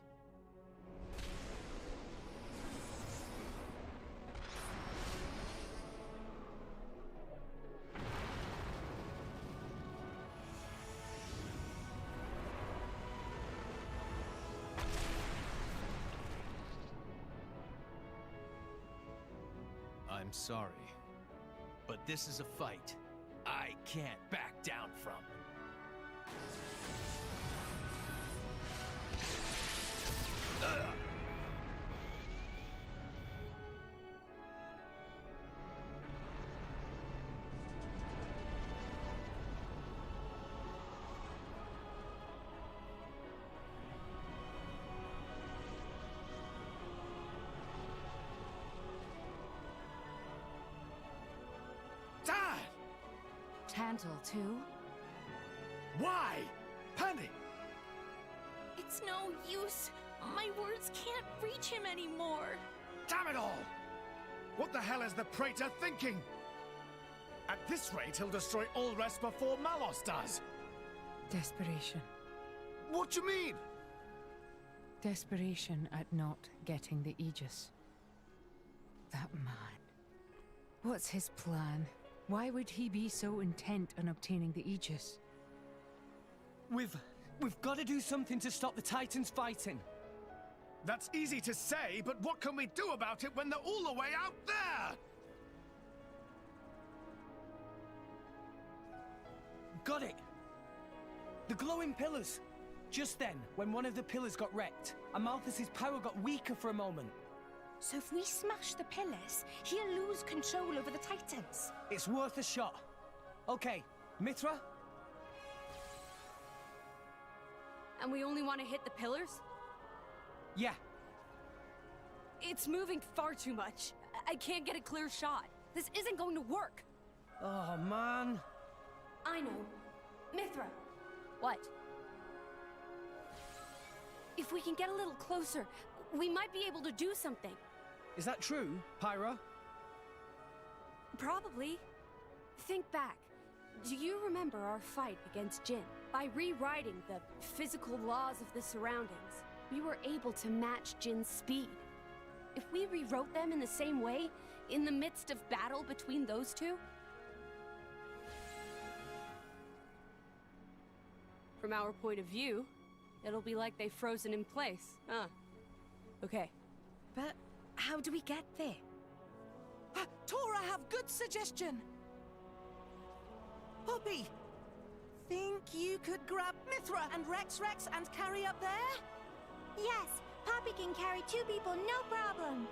I'm sorry, but this is a fight I can't back down from. Dad! Tantal, too? Why? Penny! It's no use. My words can't reach him anymore. Damn it all! What the hell is the Praetor thinking? At this rate, he'll destroy Ulrest before Malos does. Desperation. What do you mean? Desperation at not getting the Aegis. That man. What's his plan? Why would he be so intent on obtaining the Aegis? We've got to do something to stop the Titans fighting. That's easy to say, but what can we do about it when they're all the way out there? Got it! The glowing pillars! Just then, when one of the pillars got wrecked, Amalthus's power got weaker for a moment. So if we smash the pillars, he'll lose control over the Titans. It's worth a shot. Okay, Mithra? And we only want to hit the pillars? Yeah. It's moving far too much. I can't get a clear shot. This isn't going to work. Oh, man. I know. Mithra. What? If we can get a little closer, we might be able to do something. Is that true, Pyra? Probably. Think back. Do you remember our fight against Jin? By rewriting the physical laws of the surroundings, we were able to match Jin's speed. If we rewrote them in the same way, in the midst of battle between those two... From our point of view, it'll be like they've frozen in place, huh? Okay. But how do we get there? Tora have good suggestion. Poppy, think you could grab Mithra and Rex and carry up there? Yes, Poppy can carry 2 people, no problem.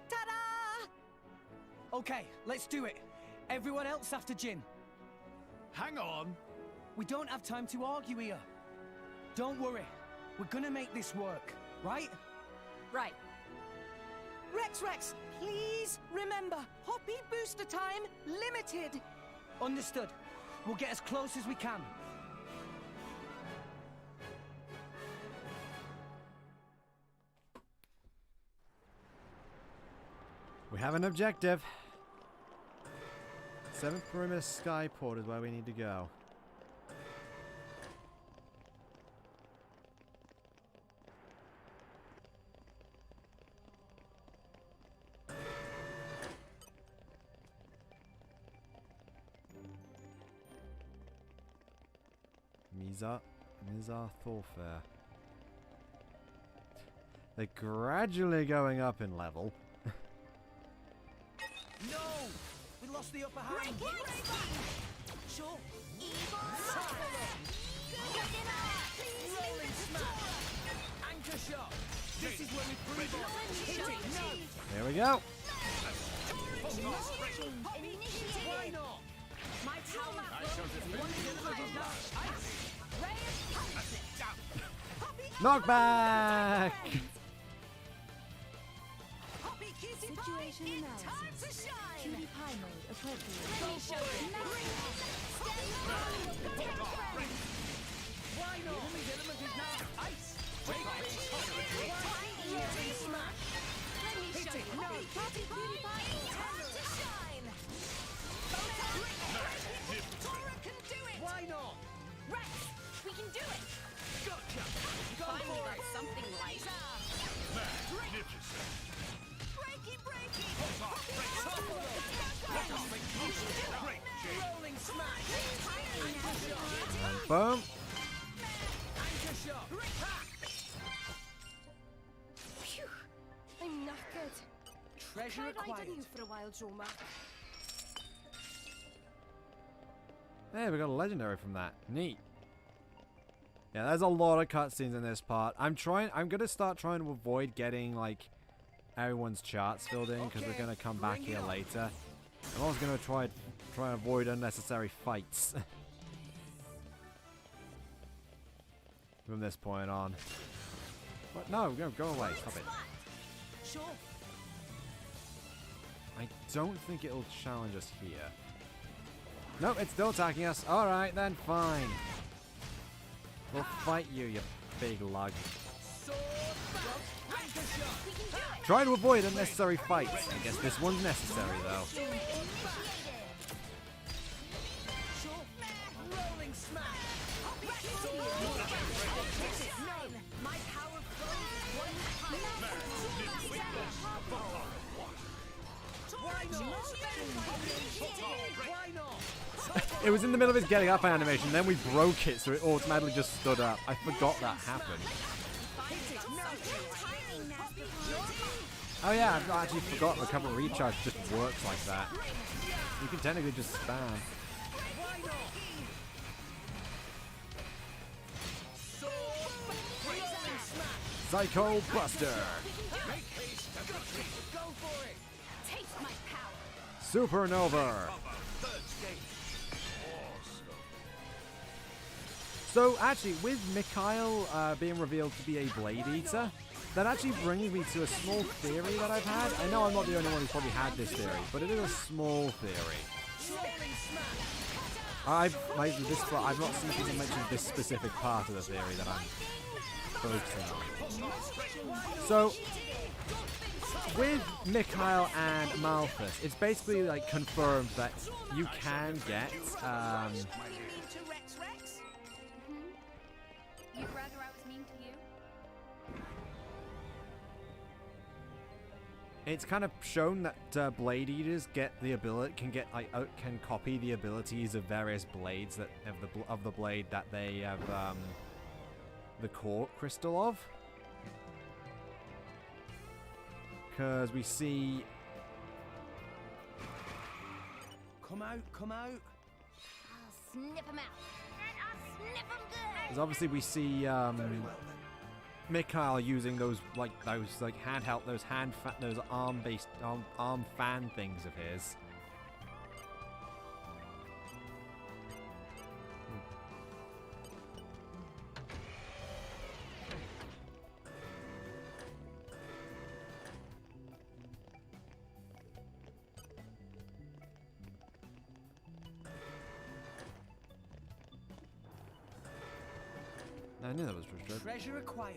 Ta-da! Okay, let's do it. Everyone else after Jin. Hang on. We don't have time to argue here. Don't worry. We're gonna make this work, right? Right. Rex, please remember, Hoppy booster time limited. Understood. We'll get as close as we can. We have an objective. 7th perimeter skyport is where we need to go. Mizar Thorfair. They're gradually going up in level. No! We lost the upper hand. Sure. Rolling smash. Anchor shot. This is where we prove our hit it. No. Here we go. Why not? My power Knockback! Situation analysis. Cutie pie mode appropriate. Why not? Enemy's element is now ice. Hit it. No. Tora can do it. Why not? Rex, we can do it. Gotcha. Go Finally for got it. something right. Magnificent. Breaky. Great, Jin. Rolling smash. Anchor shot. Boom. Anchor shot. Phew. I'm knackered. Treasure Tried riding acquired. you for a while, Joma. Hey, we got a legendary from that. Neat. Yeah, there's a lot of cutscenes in this part. I'm gonna start trying to avoid getting like everyone's charts filled in because we're gonna come back here later. I'm also gonna try and avoid unnecessary fights from this point on. But no, go away. Stop it. Sure. I don't think it'll challenge us here. Nope, it's still attacking us. Alright then, fine. We'll fight you, you big lug. Try to avoid unnecessary fights. I guess this one's necessary though. Rolling smash. My power flows Why not? It was in the middle of his getting up animation, then we broke it so it automatically just stood up. I forgot that happened. Oh yeah, I actually forgot recover recharge just works like that. You can technically just spam. Psycho Buster! Taste my power. Supernova! So actually, with Mikhail being revealed to be a Blade Eater, that actually brings me to a small theory that I've had. I know I'm not the only one who's probably had this theory, but it is a small theory. I've not seen people mention this specific part of the theory that I'm focusing on. So, with Mikhail and Malthus, it's basically like confirmed that you can get You'd rather I was mean to you? it's kind of shown that Blade Eaters can copy the abilities of various blades that of the blade that they have the core crystal of. Because we see. Come out. I'll sniff him out. And I'll sniff him good. Because obviously we see Mikhail using those handheld, those arm fan things of his. I knew that was frustrating. Treasure acquired.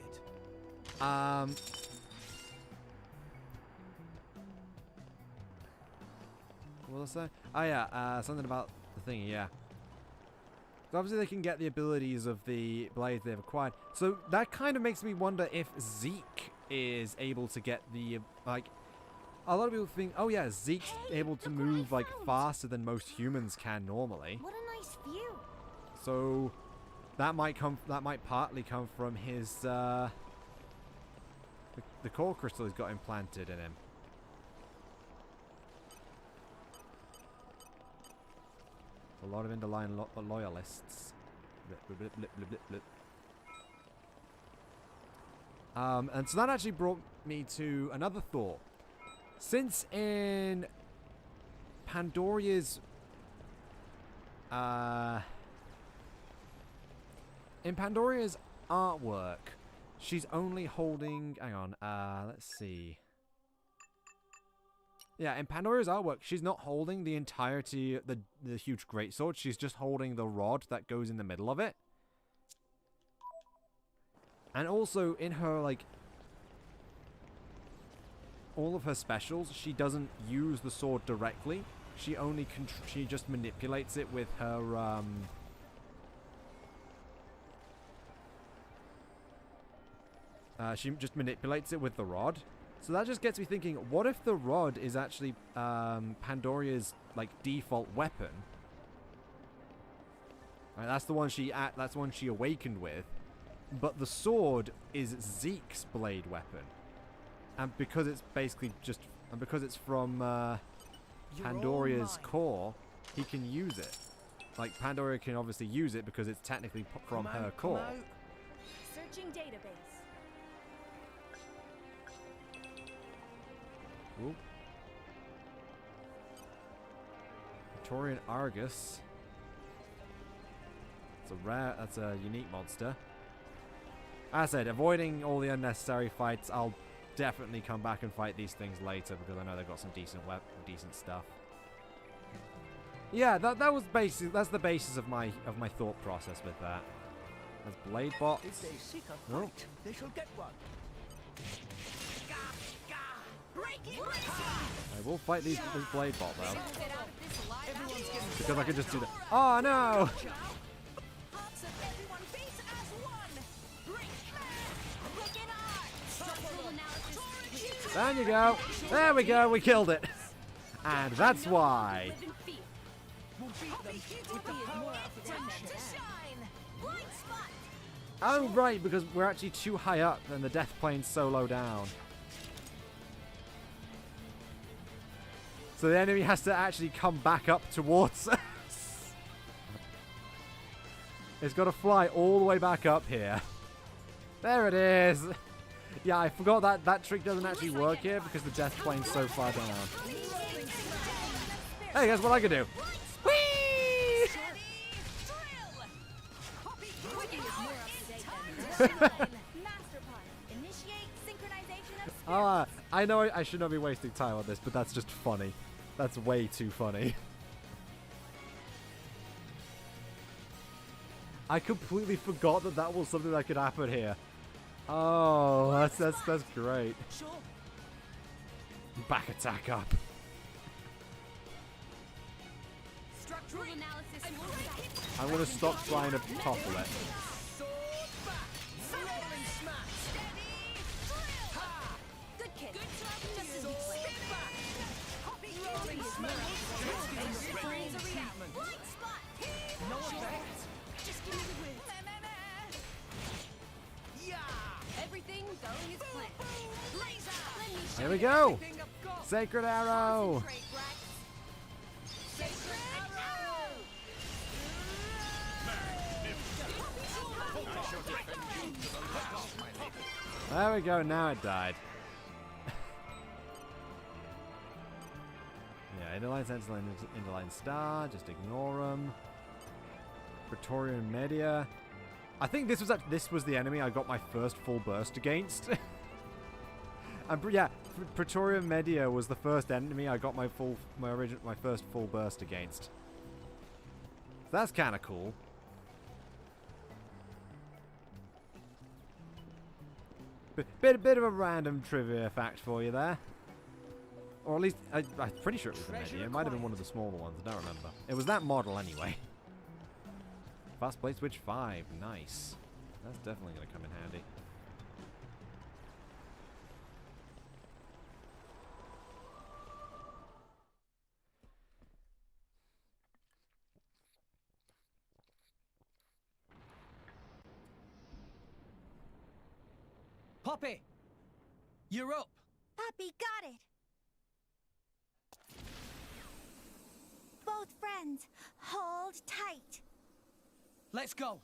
What was I say? Oh yeah, something about the thingy, yeah. So obviously they can get the abilities of the blades they've acquired. So that kind of makes me wonder if Zeke is able to get the, like... A lot of people think, oh yeah, Zeke's able to move, like, faster than most humans can normally. What a nice view. So that might partly come from his, the core crystal he's got implanted in him. A lot of Underline loyalists. Blip, blip, blip, blip, blip, blip. And so that actually brought me to another thought. Since in Pandoria's artwork, she's only holding, hang on, let's see. Yeah, in Pandoria's artwork, she's not holding the entirety of the huge greatsword. She's just holding the rod that goes in the middle of it. And also in her, like, all of her specials, she doesn't use the sword directly. She only she just manipulates it with her she just manipulates it with the rod. So that just gets me thinking, what if the rod is actually Pandoria's, like, default weapon? Right, that's the one she awakened with. But the sword is Zeke's blade weapon. And because it's basically just, and because it's from Pandoria's core, he can use it. Like, Pandoria can obviously use it because it's technically from her core. Searching database. Ooh. Praetorian Argus. It's a rare, that's a unique monster. As I said, avoiding all the unnecessary fights. I'll definitely come back and fight these things later because I know they've got some decent stuff. Yeah, that was basic. That's the basis of my thought process with that. That's blade bots. If they seek a fight, they shall get one. I will fight this blade bot though. Because I can just do that. Oh no! There you go. There we go. We killed it. And that's why. Oh right, because we're actually too high up and the death plane's so low down. So the enemy has to actually come back up towards us. It's got to fly all the way back up here. There it is. Yeah, I forgot that trick doesn't actually work here because the death plane's so far down. Hey, guess what I can do? Whee! I know I should not be wasting time on this, but that's just funny. That's way too funny. I completely forgot that was something that could happen here. Oh, that's great. Back attack up. I'm gonna stop trying to topple it. Here we go! Sacred Arrow! There we go, now it died. Yeah, Interline Sentinel, Interline Star, just ignore them. Praetorian Media. I think this was the enemy I got my first full burst against. And yeah, Praetorian Media was the first enemy I got my first full burst against. So that's kind of cool. Bit of a random trivia fact for you there. Or at least, I'm pretty sure it was the Medi. It might have been one of the smaller ones, I don't remember. It was that model anyway. Fast plate switch 5, nice. That's definitely going to come in handy. Poppy! You're up! Puppy got it! Both friends, hold tight. Let's go!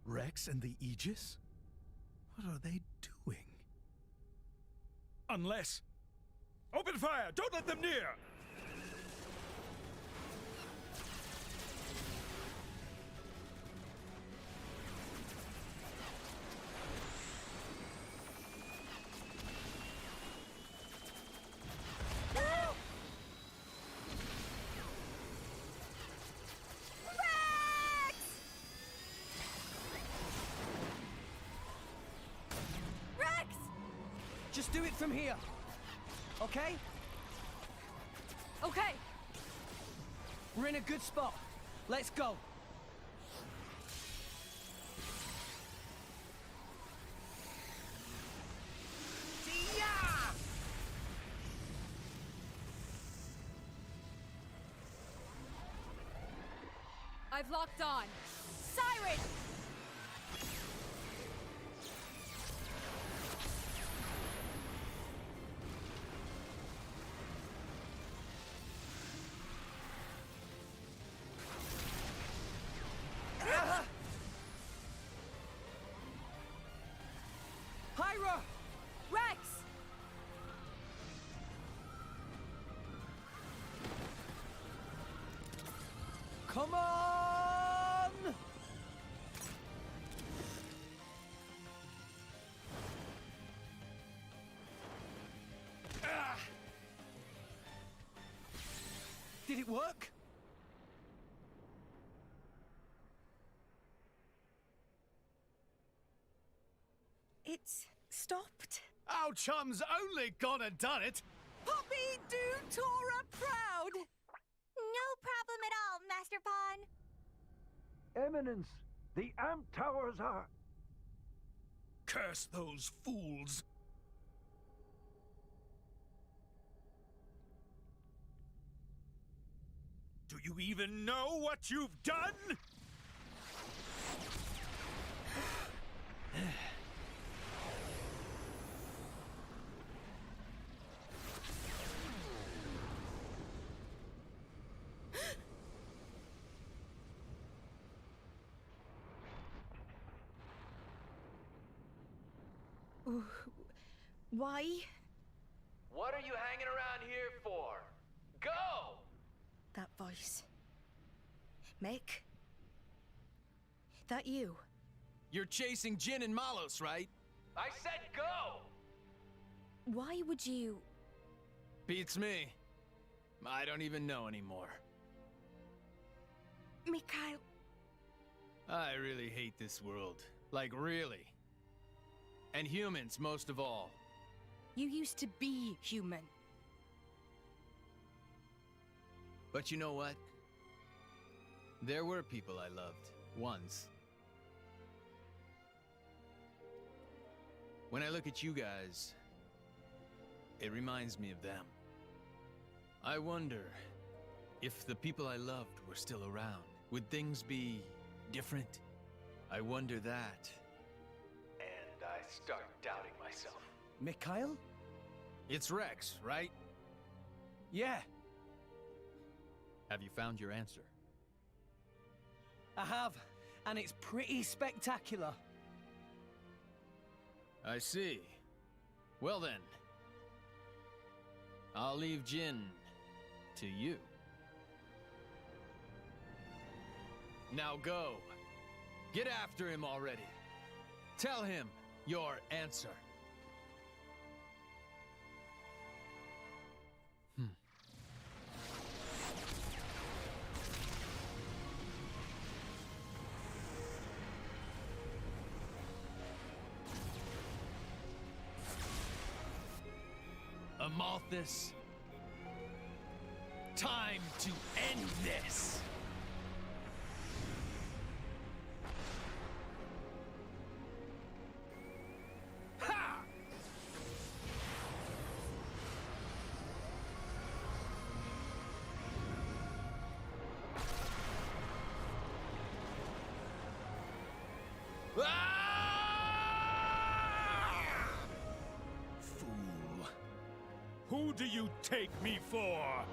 Rex and the Aegis? What are they doing? Unless... Open fire! Don't let them near! Just do it from here. Okay? Okay. We're in a good spot. Let's go. I've locked on. Siren! Pyra! Rex! Come on! Did it work? It's stopped. Our chum's only gone and done it. Poppy, do Tora proud! No problem at all, Master Pawn. Eminence, the amp towers are... Curse those fools! Do you even know what you've done? Why? What are you hanging around here for? Go! That voice. Mick? That you? You're chasing Jin and Malos, right? I said go! Why would you... Beats me. I don't even know anymore. Mikhail... I really hate this world. Like, really. And humans, most of all. You used to be human. But you know what? There were people I loved, once. When I look at you guys, it reminds me of them. I wonder if the people I loved were still around. Would things be different? I wonder that. And I start doubting myself. Mikhail? It's Rex, right? Yeah. Have you found your answer? I have, and it's pretty spectacular. I see. Well then, I'll leave Jin to you. Now go. Get after him already. Tell him your answer. Amalthus, time to end this! Ha! Fool. Who do you take me for?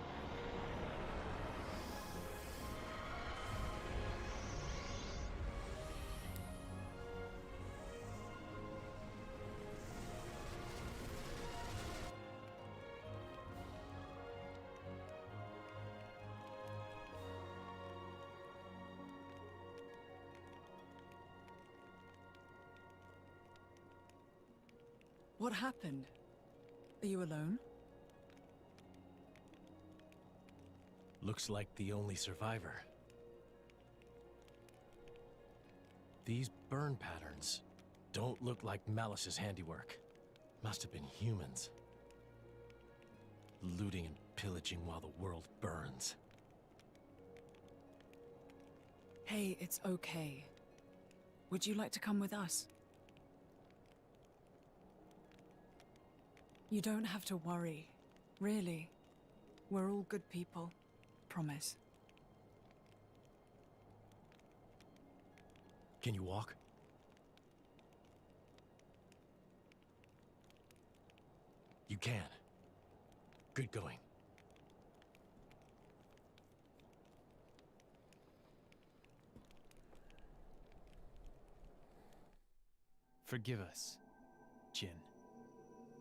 What happened? Are you alone? Looks like the only survivor. These burn patterns don't look like Malice's handiwork. Must have been humans. Looting and pillaging while the world burns. Hey, it's okay. Would you like to come with us? You don't have to worry. Really. We're all good people. Promise. Can you walk? You can. Good going. Forgive us, Jin.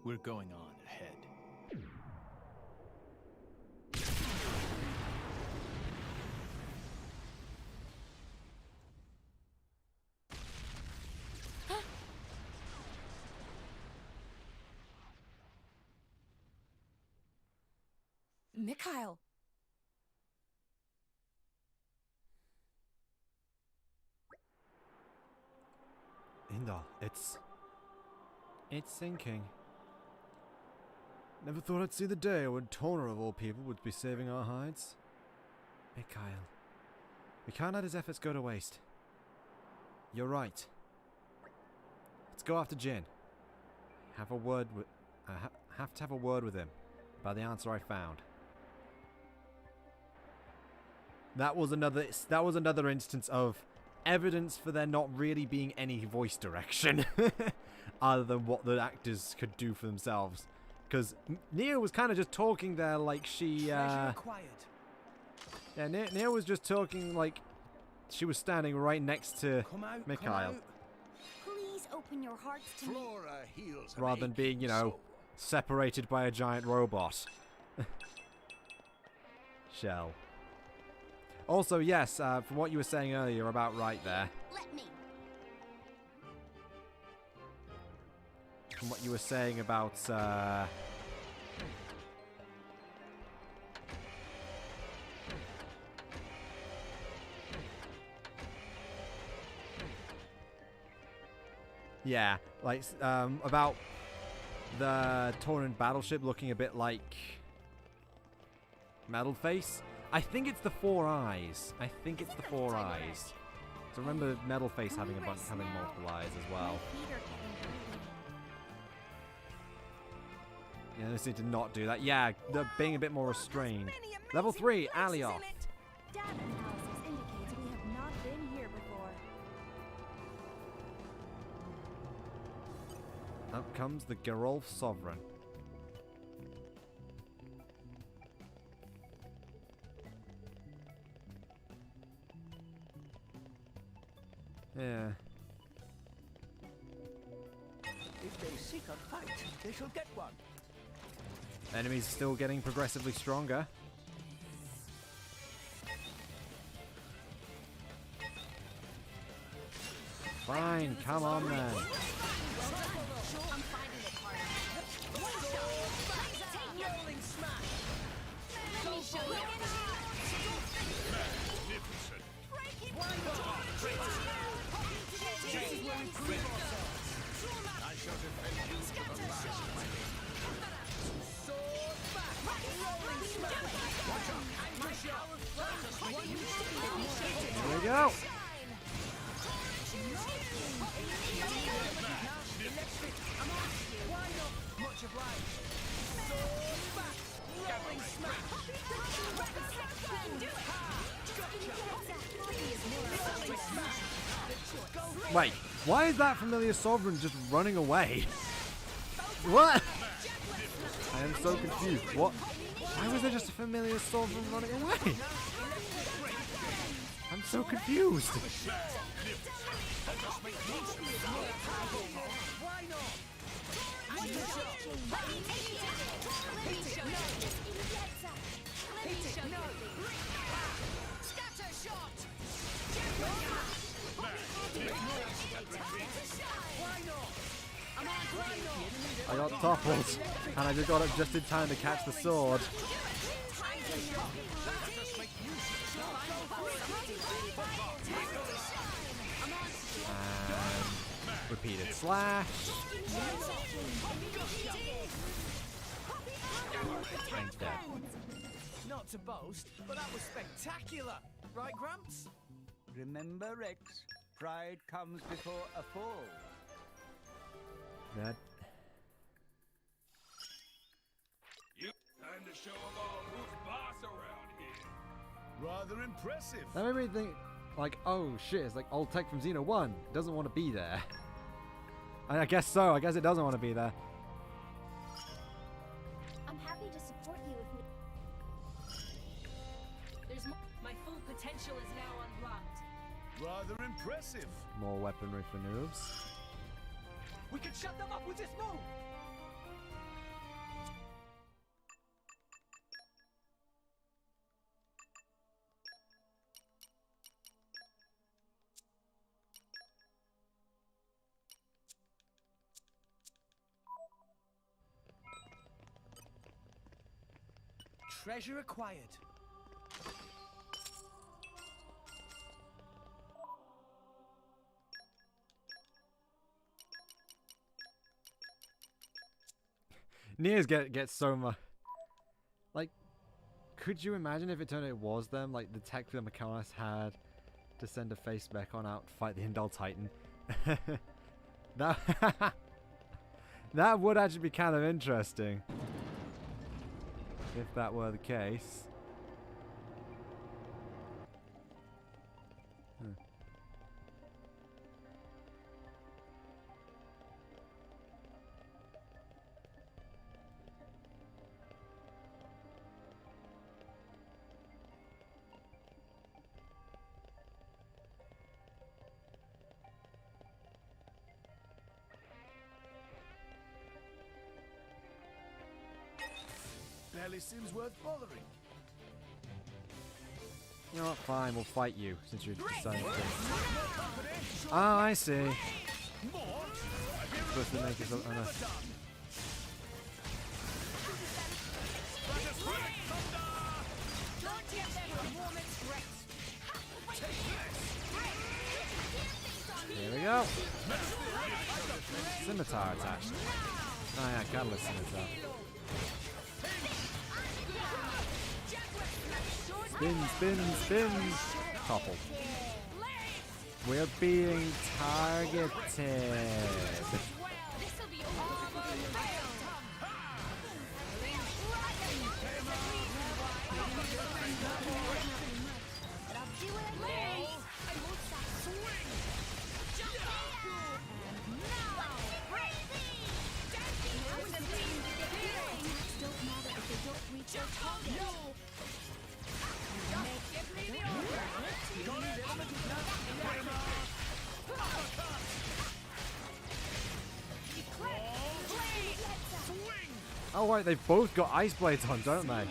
We're going on ahead. Mikhail! Indal, it's sinking. Never thought I'd see the day when Toner of all people would be saving our hides. Mikhail. We can't let his efforts go to waste. You're right. Let's go after Jin. Have a word with... have to have a word with him about the answer I found. That was another instance of evidence for there not really being any voice direction other than what the actors could do for themselves. Because Nia was kind of just talking there like she... Yeah, Nia was just talking like she was standing right next to Mikhail. Please open your hearts to me. Rather than being, you know, separated by a giant robot. Shell. Also, yes, from what you were saying earlier, you're about right there. Let me. From what you were saying about, yeah, like, about the Tauran battleship looking a bit like Metal Face. I think it's the 4 eyes. I think it's the 4 eyes. So remember Metal Face having multiple eyes as well. Yeah, they seem to not do that. Yeah, they're being a bit more restrained. Level 3, Alioth. Data analysis indicates we have not been here before. Up comes the Gerolf Sovereign. Yeah. If they seek a fight, they shall get one. Enemies still getting progressively stronger. Fine, come on then. I shall defend you to the last of my days. Wait, why is that familiar sovereign just running away? What? I am so confused. What? Why was there just a familiar sovereign running away? I'm so confused. I got toppled, and I just got up just in time to catch the sword. And repeated slash. And dead. Not to boast, but that was spectacular, right, Gramps? Remember, Rex, pride comes before a fall. That. Time to show them all who's boss around here. Rather impressive. That made me think, like, oh shit, it's like old tech from Xeno 1. It doesn't want to be there. I guess so. I guess it doesn't want to be there. I'm happy to support you if My full potential is now unlocked. Rather impressive. More weaponry for noobs. We can shut them up with this move! Treasure acquired. Nia's gets so much. Like, could you imagine if it turned out it was them? Like, the tech that Mechanis had to send a face back on out to fight the Indol Titan. that that would actually be kind of interesting if that were the case. Barely seems worth bothering. You know what? Fine, we'll fight you since you're deciding to. Oh, I see. Supposed to make us. Oh, no. Here we go. Scimitar attached. Oh yeah, Catalyst Scimitar. Spin, spin, spin. Topple. We're being targeted. Oh right, they've both got ice blades on, don't they?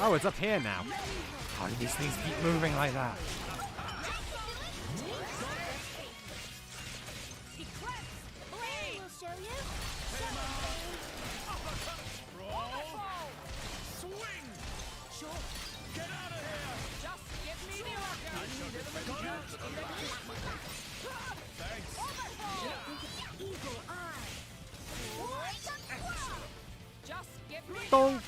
Oh, it's up here now. How do these things keep moving like that? Bonk.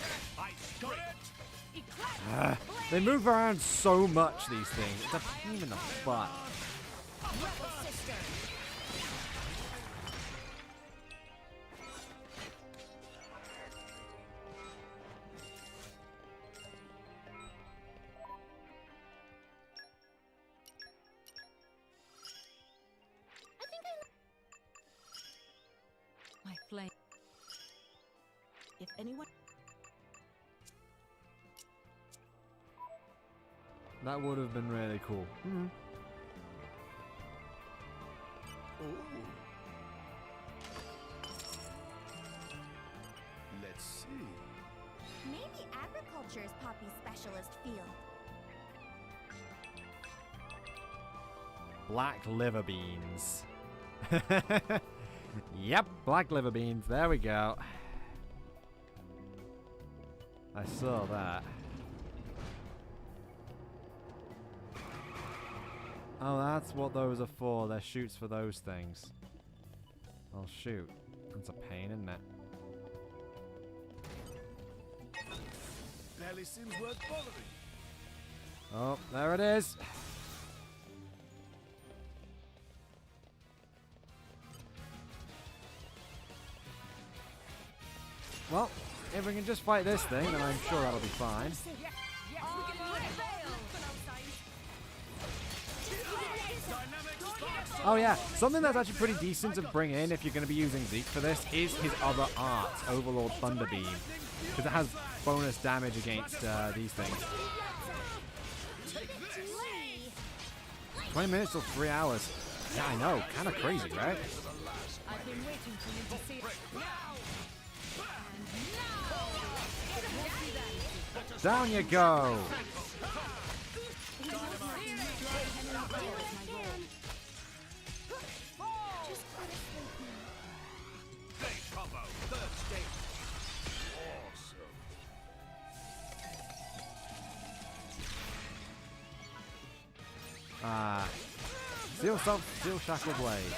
They move around so much, these things. It's a pain in the butt. My flame. If anyone. That would have been really cool. Let's see. Maybe agriculture is Poppy's specialist field. Black liver beans. Yep, black liver beans. There we go. I saw that. Oh, that's what those are for. They're shoots for those things. Oh, shoot. That's a pain, isn't it? Barely seems worth bothering. Oh, there it is. Well, if we can just fight this thing, then I'm sure that'll be fine. Oh yeah, something that's actually pretty decent to bring in if you're going to be using Zeke for this is his other art, Overlord Thunderbeam. Because it has bonus damage against these things. 20 minutes till 3 hours. Yeah, I know. Kind of crazy, right? I've been waiting for you to see it. Down you go! Steel Shackle Blade.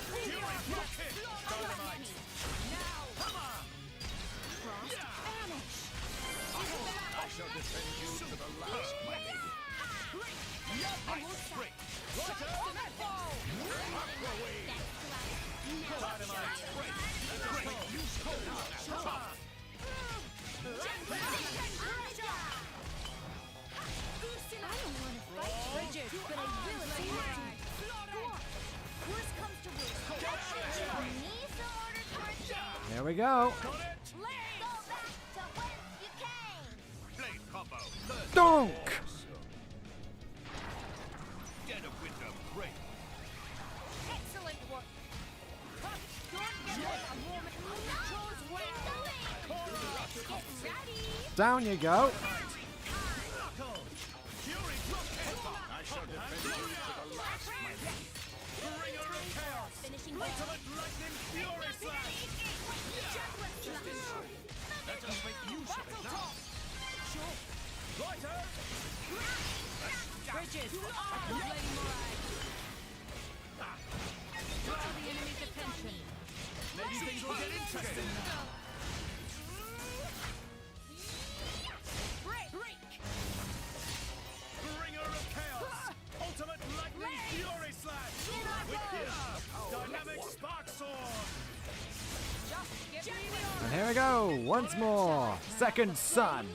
There we go. Donk! Get a window break. Excellent work. Down you go. I shall defend you to the last, my lady. Bringer of chaos. Ultimate lightning fury slash. Let us make use of it now. Righto. Bridges, Lady Morag. Draw the enemy's attention. Maybe things will get interesting now. Bringer of chaos. Ultimate lightning fury slash. With his dynamic spark sword. And here we go. Once more. Second Sun.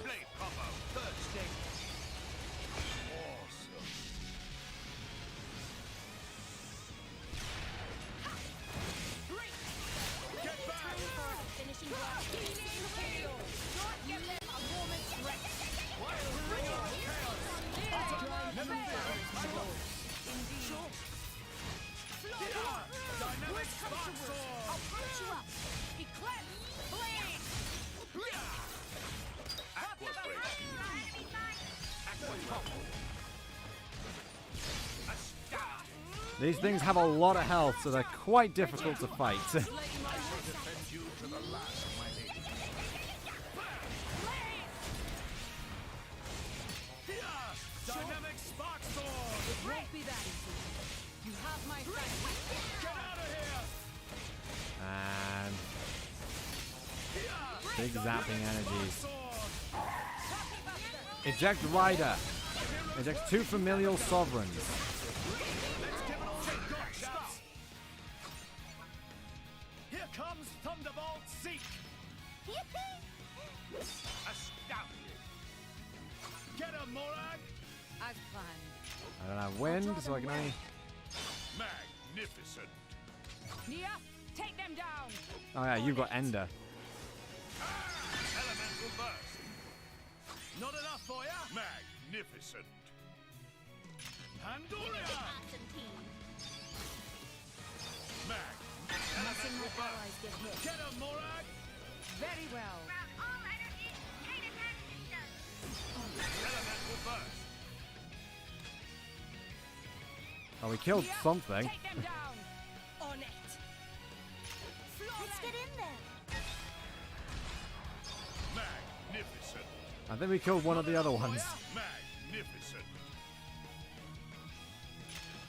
These things have a lot of health, so they're quite difficult to fight. Dynamic spark sword. It won't be that easy. You have my friend. Get out of here. And big zapping energies. Eject Rider. Eject 2 familial sovereigns. Here comes Thunderbolt Zeke. Astounding. Get him, Morag. As planned. I don't have wind, so I can only... Magnificent. Nia, take them down. Oh yeah, you've got Ender. Elemental burst. Not enough for ya? Magnificent. Pandoria! Elemental burst. Get him, Morag! Very well. Elemental burst. Oh, we killed something. Take them down. On it. Let's get in there. Magnificent. I think we killed one of the other ones. Magnificent.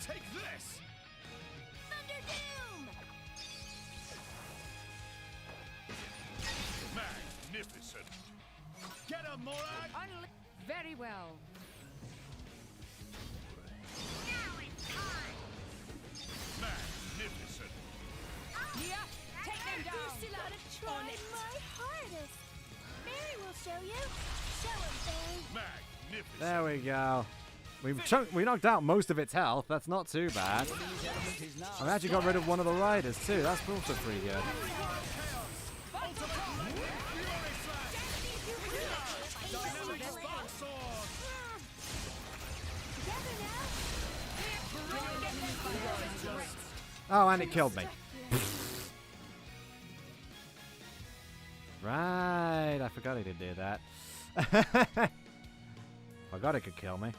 Take this. Thunder Doom! Magnificent. Get him, Morag! Very well. Magnificent. Yeah, take them down. You still ought to try On it. my hardest. Mary will show you. Show him, Barry. Magnificent. There we go. We knocked out most of its health. That's not too bad. I actually got rid of one of the riders too. That's also pretty good. Oh, and it killed me. Right, I forgot he did do that. Forgot it could kill me.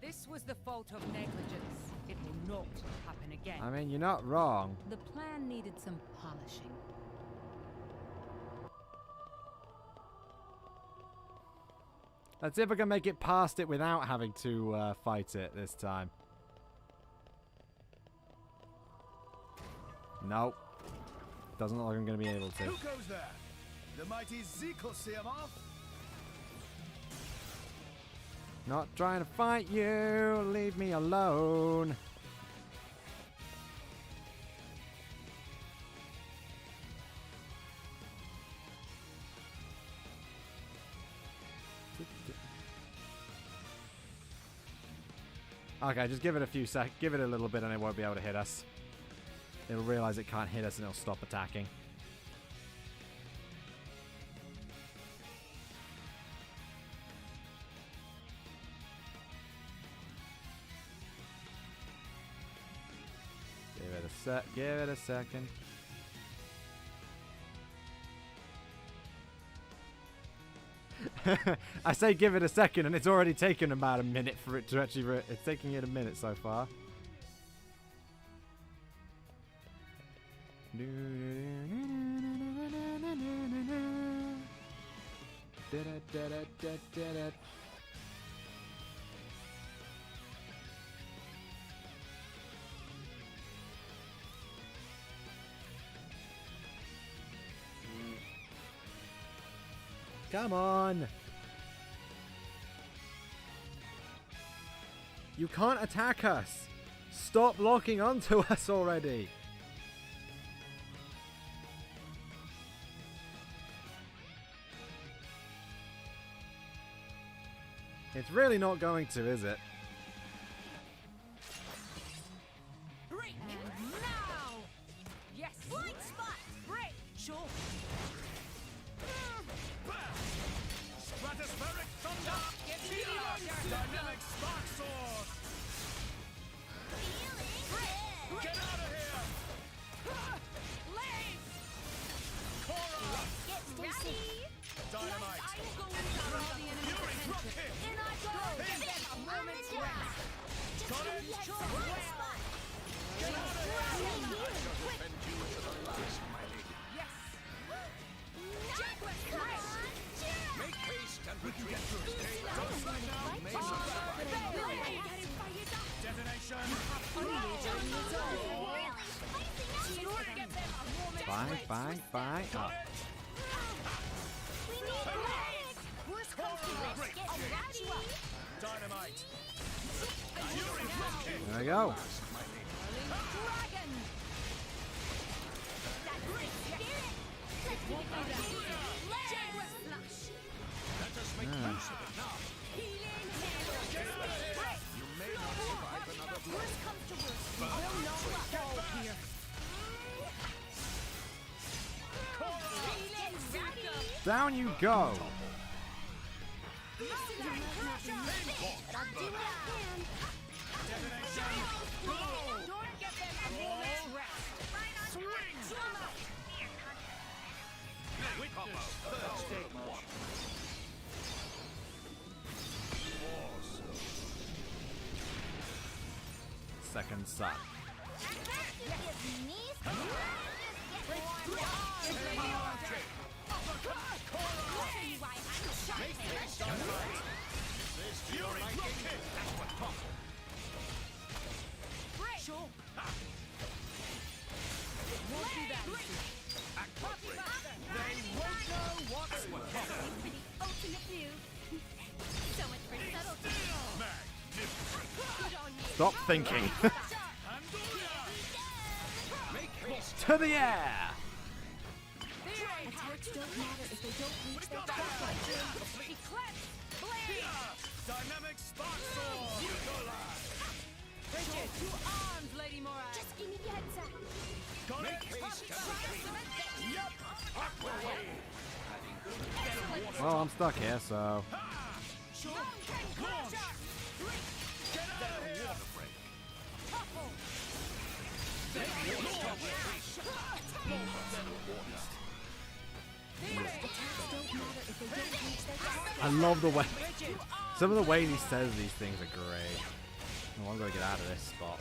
This was the fault of negligence. It will not happen again. I mean, you're not wrong. The plan needed some polishing. Let's see if I can make it past it without having to fight it this time. Nope. Doesn't look like I'm going to be able to. Who goes there? The mighty Zeke will see him off. Not trying to fight you. Leave me alone. Okay, just give it a few seconds. Give it a little bit and it won't be able to hit us. It'll realize it can't hit us and it'll stop attacking. Give it a second. I say give it a second and it's already taken about a minute for it to actually... It's taking it a minute so far. Come on! You can't attack us! Stop locking onto us already! It's really not going to, is it? Break now. Yes. Blind spot. Break. Sure. Stratospheric thunder! Dynamic spark sword! Get out of here! Blaze. Cora! Get ready. Dynamite! I will go inside the enemy. Fury drop kick! In I go. A moment's rest. Just Got it? get one spot. Get out of here! Quick. Yes. Come on. Make haste and retreat! Don't slack down! Detonation! Bang, bang, bang. Oh. Worst comes to worst. Get ready. Dynamite! Fury drop kick! There we go. Dragon. Let us make use of it now! Healing. Get out of here! You may not survive another blow. Worst comes to worst. We will not Down you go. Second son. Stop thinking. To the air. Attacks don't matter if they don't reach their target. Eclipse! Blade! Dynamic spark sword! Utilize! Bridget, to arms, Lady Moran! Just give me the headset. Got it! Yep! Aqua wave! Well, I'm stuck here, so. I love the way. Some of the way he says these things are great. Oh, I'm gonna get out of this spot.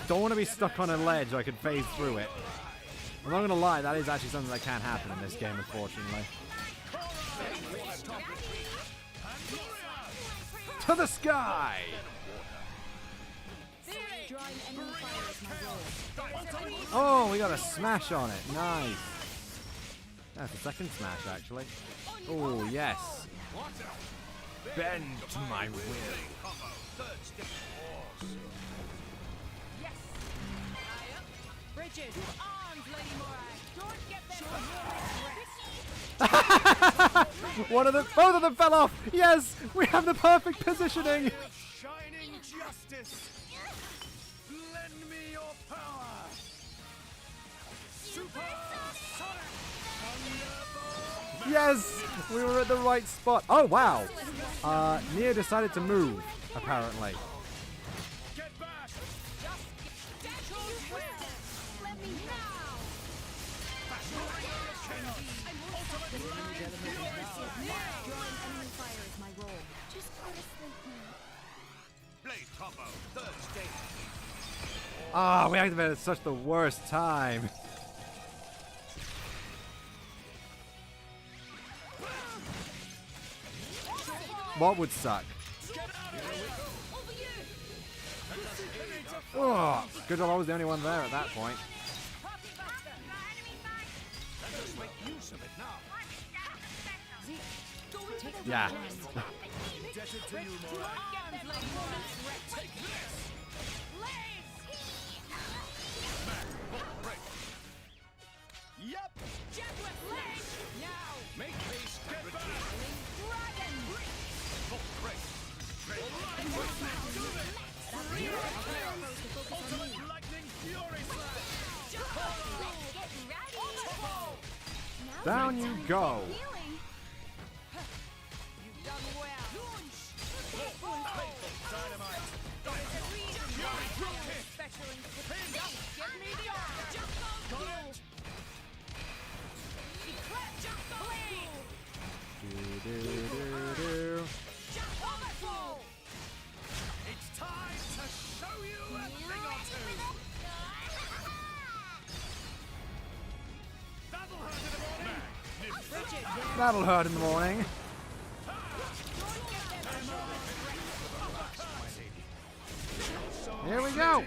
Don't want to be stuck on a ledge. I can phase through it. I'm not gonna lie, that is actually something that can happen in this game, unfortunately. To the sky! Oh, we got a smash on it. Nice. That's the second smash, actually. Oh, yes. Bend to my will. Bridget, to arms, Lady Moran! Don't get them One of them, both of them fell off. Yes, we have the perfect positioning. Shining justice! Lend me your power! Super Sonic! Yes, we were at the right spot. Oh wow. Nia decided to move, apparently. Get back! Ah, we activated at such the worst time. What would suck? Oh, good job I was the only one there at that point. Yeah. Yep! Now! Make haste! Get back! Ultimate lightning fury slash! Down you go. It's time to show you a thing or two! That'll hurt in the morning. Here we go.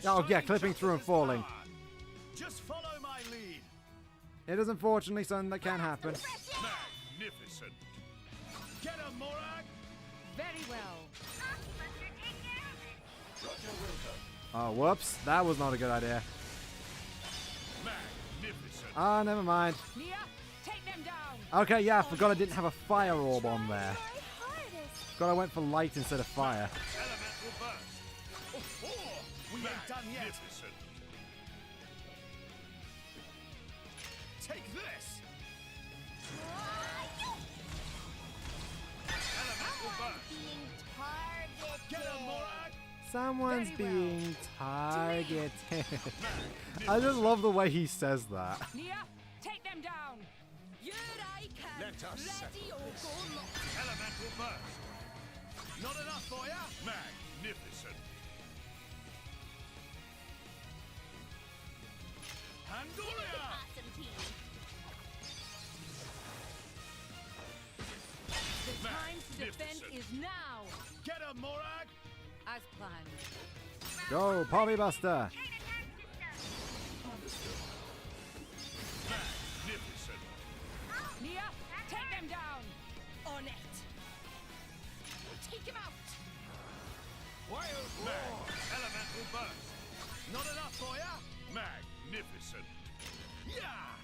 Oh yeah, clipping through and falling. Just follow my lead. It is unfortunately something that can happen. Magnificent. Get him, Morag. Very well. Oh, whoops. That was not a good idea. Magnificent. Ah, never mind. Nia, take them down. Okay, yeah, I forgot I didn't have a fire orb on there. Forgot I went for light instead of fire. Elemental burst. We ain't done yet. Take this! Being targeted. Get him, Morag! Someone's being targeted. I just love the way he says that. Nia, take them down. Here I come. Let us settle Ready or this. go lost. Elemental burst. Not enough for ya? Magnificent. Pandoria! Awesome team. The time to defend is now. Get him, Morag! As planned. Go, Poppy Buster. Magnificent. Nia, take them down. On it. Take him out. Wild elemental burst. Not enough for ya? Magnificent. Yeah!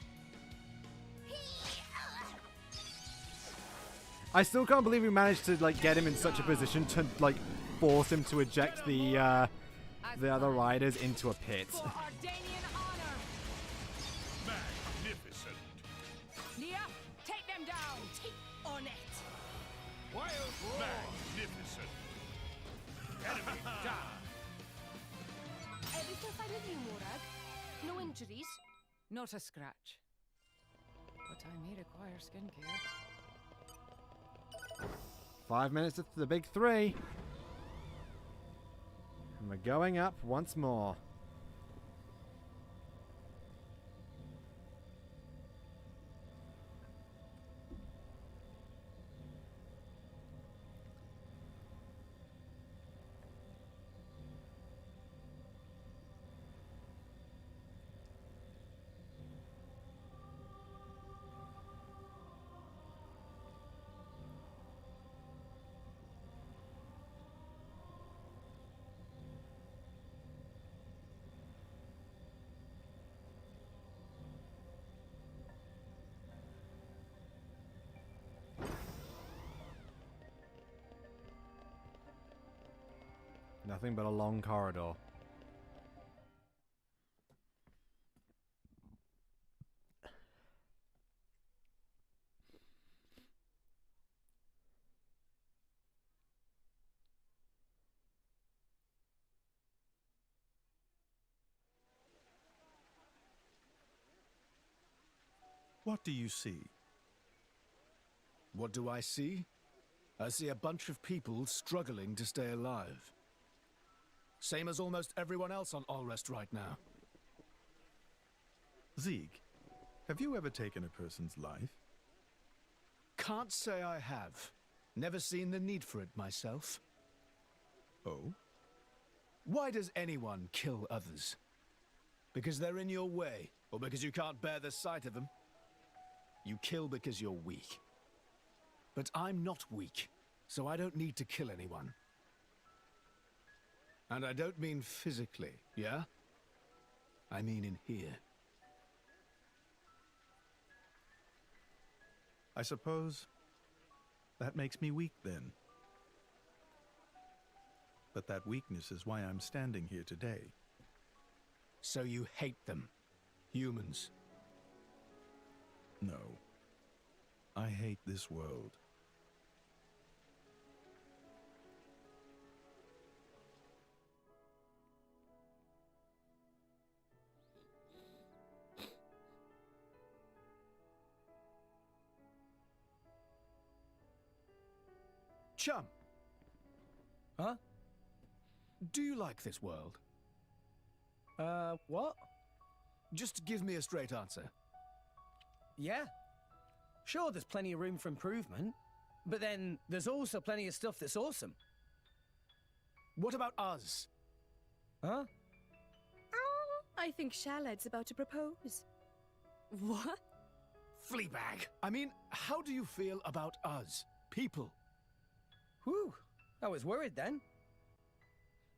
I still can't believe we managed to like get him in such a position to like force him to eject the other riders into a pit. For Ardanian honor. Magnificent. Nia, take them down. Take on it. Wild magnificent. Enemy down. Everything fine with you, Morag? No injuries? Not a scratch. But I may require skincare. 5 minutes to the big 3. And we're going up once more. Nothing but a long corridor. What do you see? What do I see? I see a bunch of people struggling to stay alive. Same as almost everyone else on Allrest right now. Zeke, have you ever taken a person's life? Can't say I have. Never seen the need for it myself. Oh? Why does anyone kill others? Because they're in your way, or because you can't bear the sight of them? You kill because you're weak. But I'm not weak, so I don't need to kill anyone. And I don't mean physically, yeah? I mean in here. I suppose that makes me weak then. But that weakness is why I'm standing here today. So you hate them, humans? No. I hate this world. Chum. Huh? Do you like this world? What? Just give me a straight answer. Yeah. Sure, there's plenty of room for improvement, but then there's also plenty of stuff that's awesome. What about us? Huh? I think Shalad's about to propose. What? Fleabag. I mean, how do you feel about us, people? Whew. I was worried then.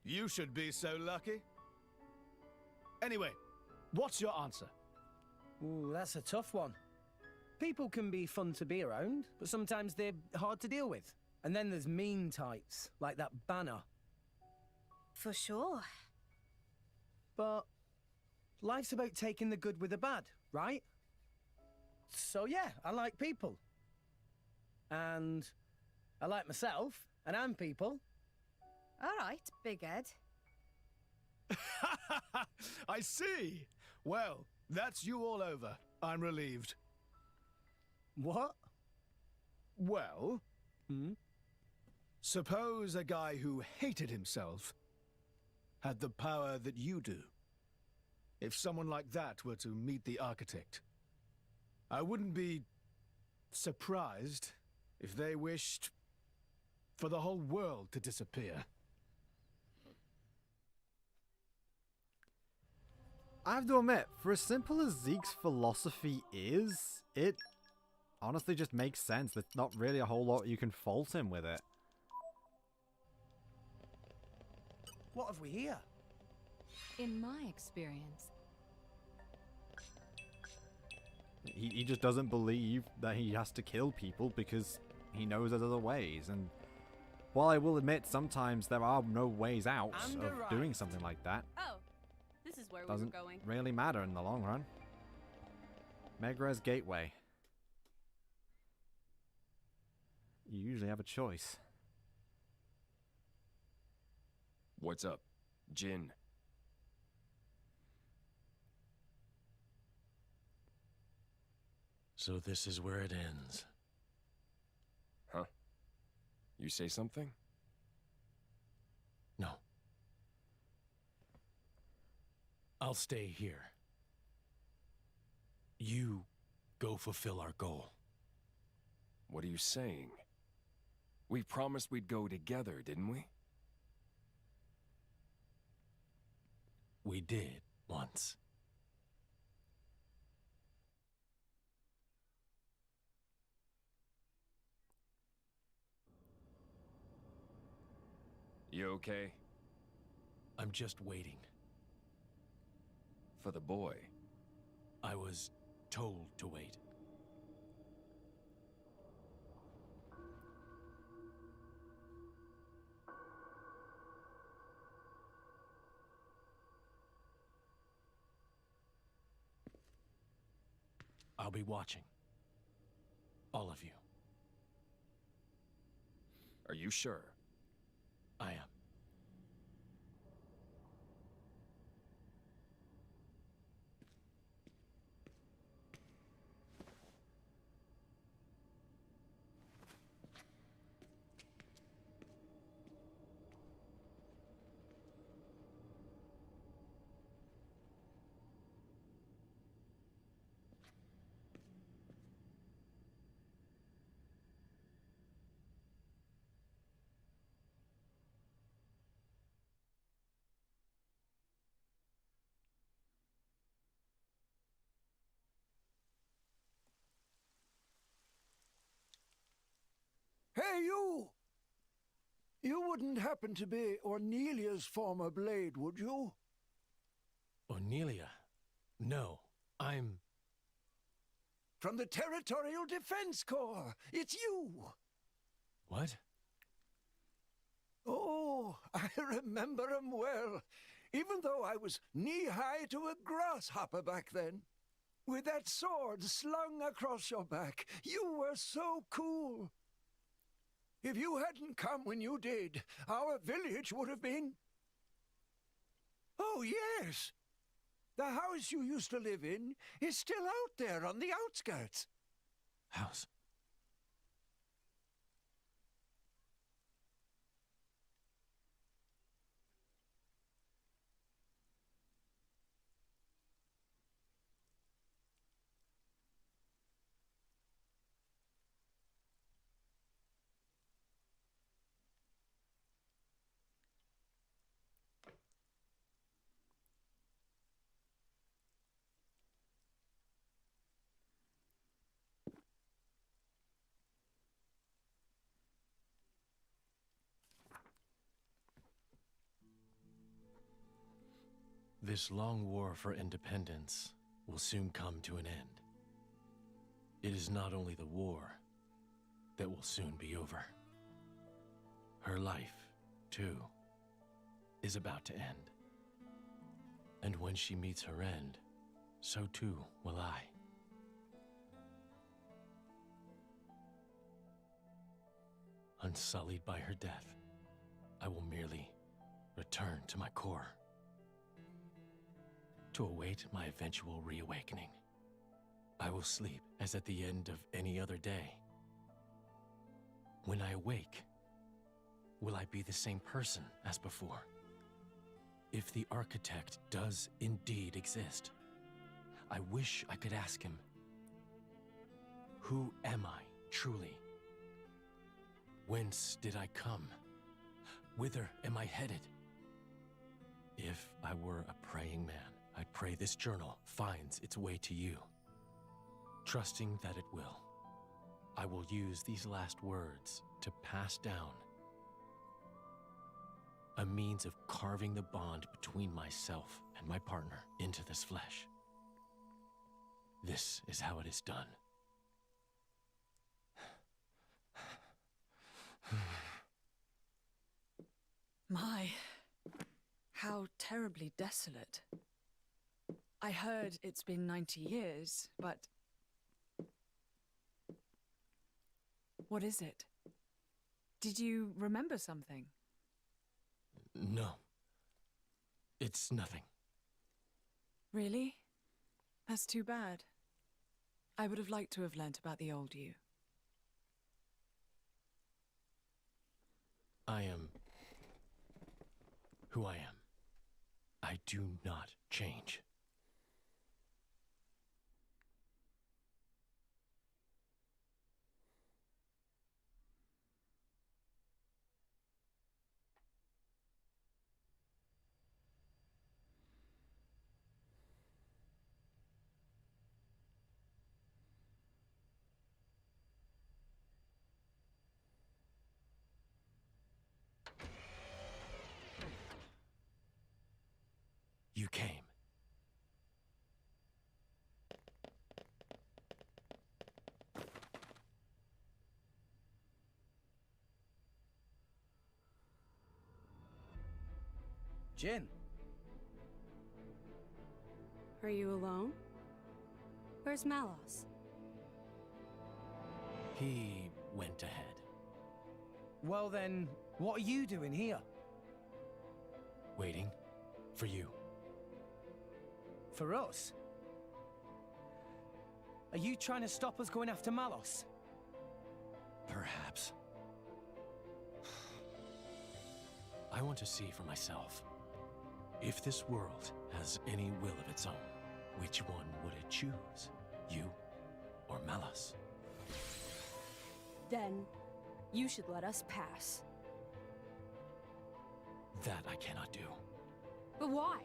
You should be so lucky. Anyway, what's your answer? Ooh, that's a tough one. People can be fun to be around, but sometimes they're hard to deal with. And then there's mean types, like that Banner. For sure. But life's about taking the good with the bad, right? So yeah, I like people. And I like myself, and I'm people. All right, Big Ed. I see. Well, that's you all over. I'm relieved. What? Well, suppose a guy who hated himself had the power that you do. If someone like that were to meet the architect, I wouldn't be surprised if they wished for the whole world to disappear. I have to admit, for as simple as Zeke's philosophy is, it honestly just makes sense. There's not really a whole lot you can fault him with it. What have we here? In my experience, He just doesn't believe that he has to kill people because he knows there's other ways. And while I will admit sometimes there are no ways out of doing something like that, Oh, this is where doesn't we were going. really matter in the long run. Megra's Gateway. You usually have a choice. What's up, Jin? So this is where it ends. Huh? You say something? No. I'll stay here. You go fulfill our goal. What are you saying? We promised we'd go together, didn't we? We did, once. You okay? I'm just waiting. For the boy? I was told to wait. I'll be watching. All of you. Are you sure? I am. Hey, you! You wouldn't happen to be Ornelia's former blade, would you? Ornelia? No, I'm... From the Territorial Defense Corps! It's you! What? Oh, I remember 'em well. Even though I was knee-high to a grasshopper back then. With that sword slung across your back, you were so cool. If you hadn't come when you did, our village would have been... Oh, yes! The house you used to live in is still out there on the outskirts. House? This long war for independence will soon come to an end. It is not only the war that will soon be over. Her life, too, is about to end. And when she meets her end, so too will I. unsullied by her death, I will merely return to my core to await my eventual reawakening. I will sleep as at the end of any other day. When I awake, will I be the same person as before? If the architect does indeed exist, I wish I could ask him, who am I truly? Whence did I come? Whither am I headed? If I were a praying man, I'd pray this journal finds its way to you. Trusting that it will, I will use these last words to pass down a means of carving the bond between myself and my partner into this flesh. This is how it is done. My, how terribly desolate. I heard it's been 90 years, but... What is it? Did you remember something? No. It's nothing. Really? That's too bad. I would have liked to have learnt about the old you. I am who I am. I do not change. You came. Jin. Are you alone? Where's Malos? He went ahead. Well then, what are you doing here? Waiting for you. For us? Are you trying to stop us going after Malos? Perhaps. I want to see for myself. If this world has any will of its own, which one would it choose? You or Malos? Then, you should let us pass. That I cannot do. But why?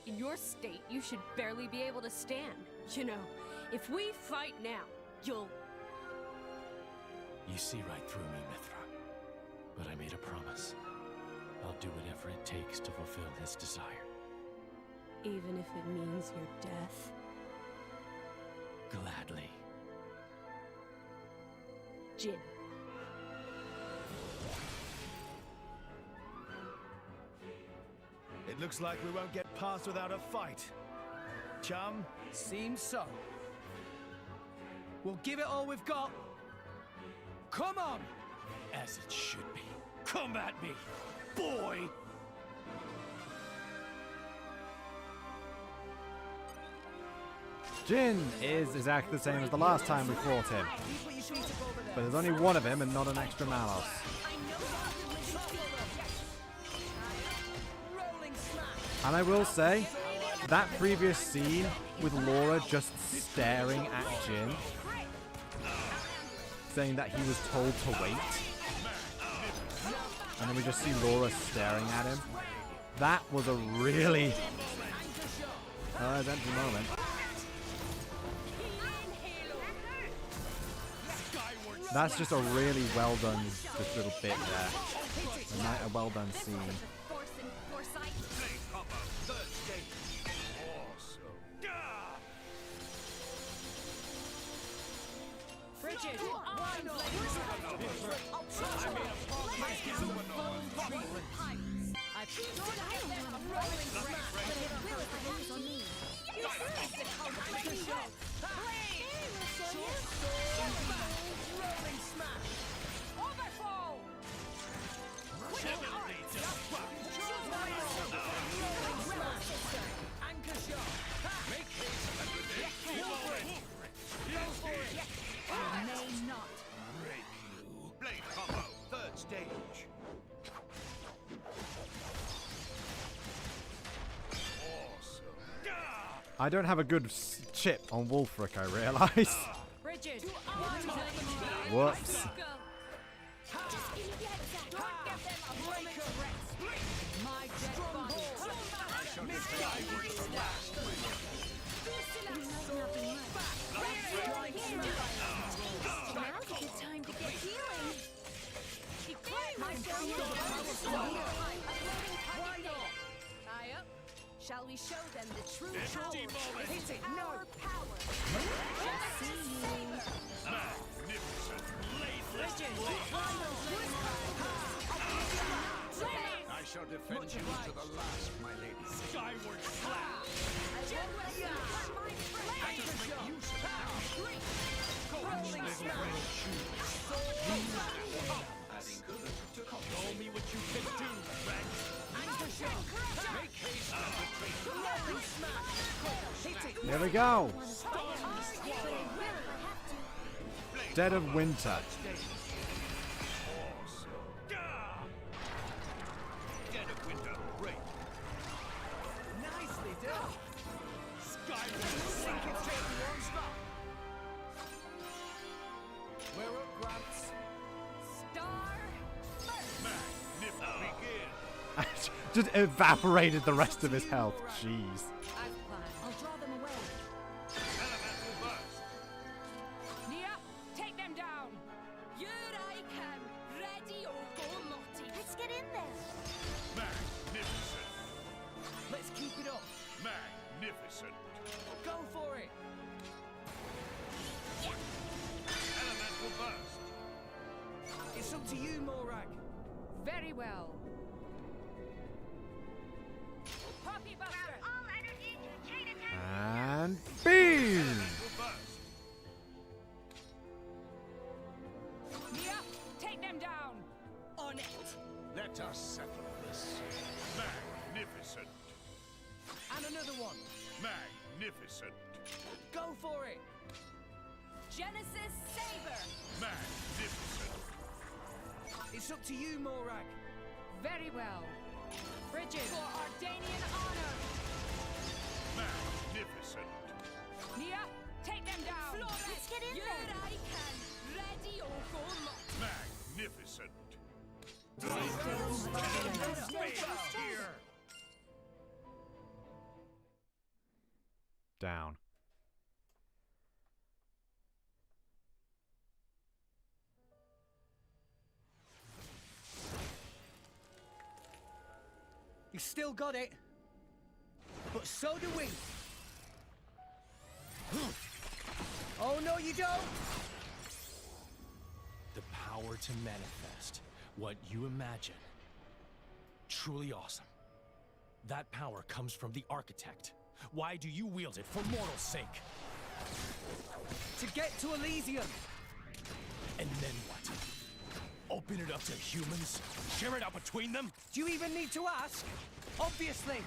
In your state, you should barely be able to stand. You know, if we fight now, you'll... You see right through me, Mithra. But I made a promise. I'll do whatever it takes to fulfill his desire. Even if it means your death? Gladly. Jin. It looks like we won't get past without a fight. Chum? Seems so. We'll give it all we've got. Come on! As it should be. Come at me, boy! Jin is exactly the same as the last time we fought him. But there's only one of him and not an extra Malos. And I will say, that previous scene with Laura just staring at Jin, saying that he was told to wait, and then we just see Laura staring at him, that was a really empty moment. That's just a really well done this little bit there. A well done scene. Bridget, Rolling smash! Overfall! Anchor shot. Make haste and go for it. You may not. Break you. Blade combo, third stage. Awesome. I don't have a good chip on Wulfric, I realise. Bridget! Whoops. My dead body. Now's a good time to get healing. Eye up. Shall we show them the true power? Empty moment. Hit it, no. Magnificent I shall defend you to the last, my lady. Skyward slap! I just make use of power. Rolling smash! Adding good to Show me what you can do, Rex! Anchor shot. Make haste and retreat. Rolling smash. Hit it. There we go. Dead of Winter. Dead of winter, great. Nicely done. Skyward Sink it, slap! take one stop. We're up, Gramps. Star Magnificent begin. Just evaporated the rest of his health. Jeez. as planned. I'll draw them away. Elemental burst. Nia, take them down. Here I come. Ready or go naughty. Let's get in there. Magnificent. Let's keep it up. Magnificent. Go for it. Elemental burst. It's up to you, Morag. Very well. Poppy Buster! And beam! Elemental burst. Nia, take them down. On it. Let us settle this. Magnificent. And another one. Magnificent. Go for it. Genesis Saber. Magnificent. It's up to you, Morag. Very well. Bridget, for Ardanian honor. Magnificent. Nia, take them down. Let's get in there. Here I come. Ready or go naughty. Magnificent. Down. You still got it. But so do we. Oh, no, you don't. The power to manifest what you imagine. Truly awesome. That power comes from the Architect. Why do you wield it for mortal sake? To get to Elysium. And then what? Open it up to humans? Share it out between them? Do you even need to ask? Obviously.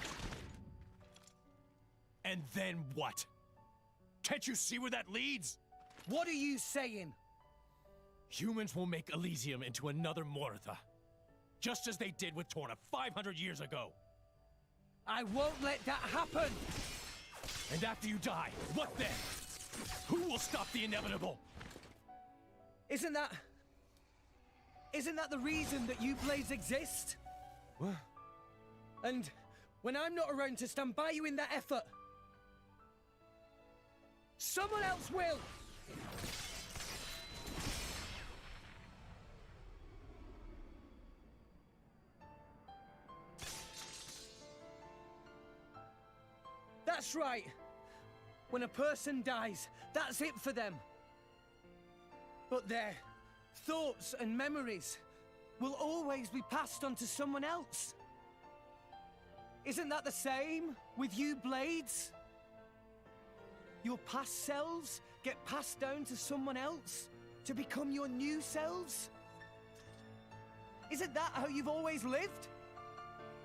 And then what? Can't you see where that leads? What are you saying? Humans will make Elysium into another Mortha. Just as they did with Torna 500 years ago. I won't let that happen. And after you die, what then? Who will stop the inevitable? Isn't that the reason that you Blades exist? What? And when I'm not around to stand by you in that effort, someone else will! That's right. When a person dies, that's it for them. But their thoughts and memories will always be passed on to someone else. Isn't that the same with you Blades? Your past selves get passed down to someone else to become your new selves? Isn't that how you've always lived?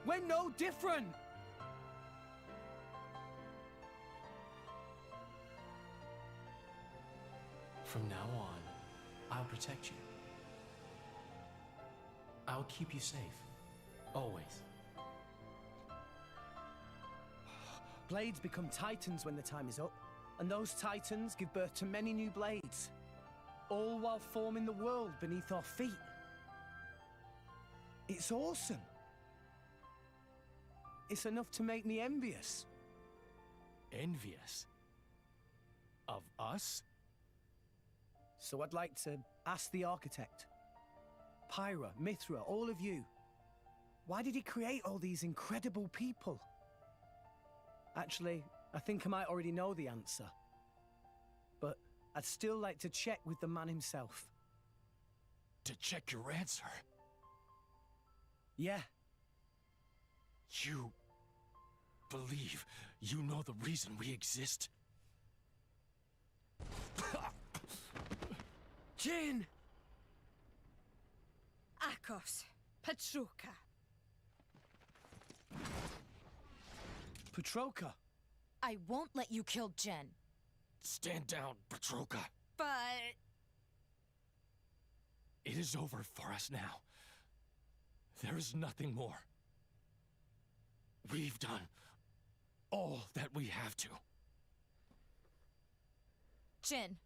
We're no different! From now on, I'll protect you. I'll keep you safe. Always. Blades become titans when the time is up, and those titans give birth to many new blades, all while forming the world beneath our feet. It's awesome. It's enough to make me envious. Envious? Of us? So I'd like to ask the architect, Pyra, Mithra, all of you, why did he create all these incredible people? Actually, I think I might already know the answer. But I'd still like to check with the man himself. To check your answer? Yeah. You believe you know the reason we exist? Jin! Akos, Patroka. Patroka? I won't let you kill Jen. Stand down, Patroka. But... It is over for us now. There is nothing more. We've done all that we have to. Jin.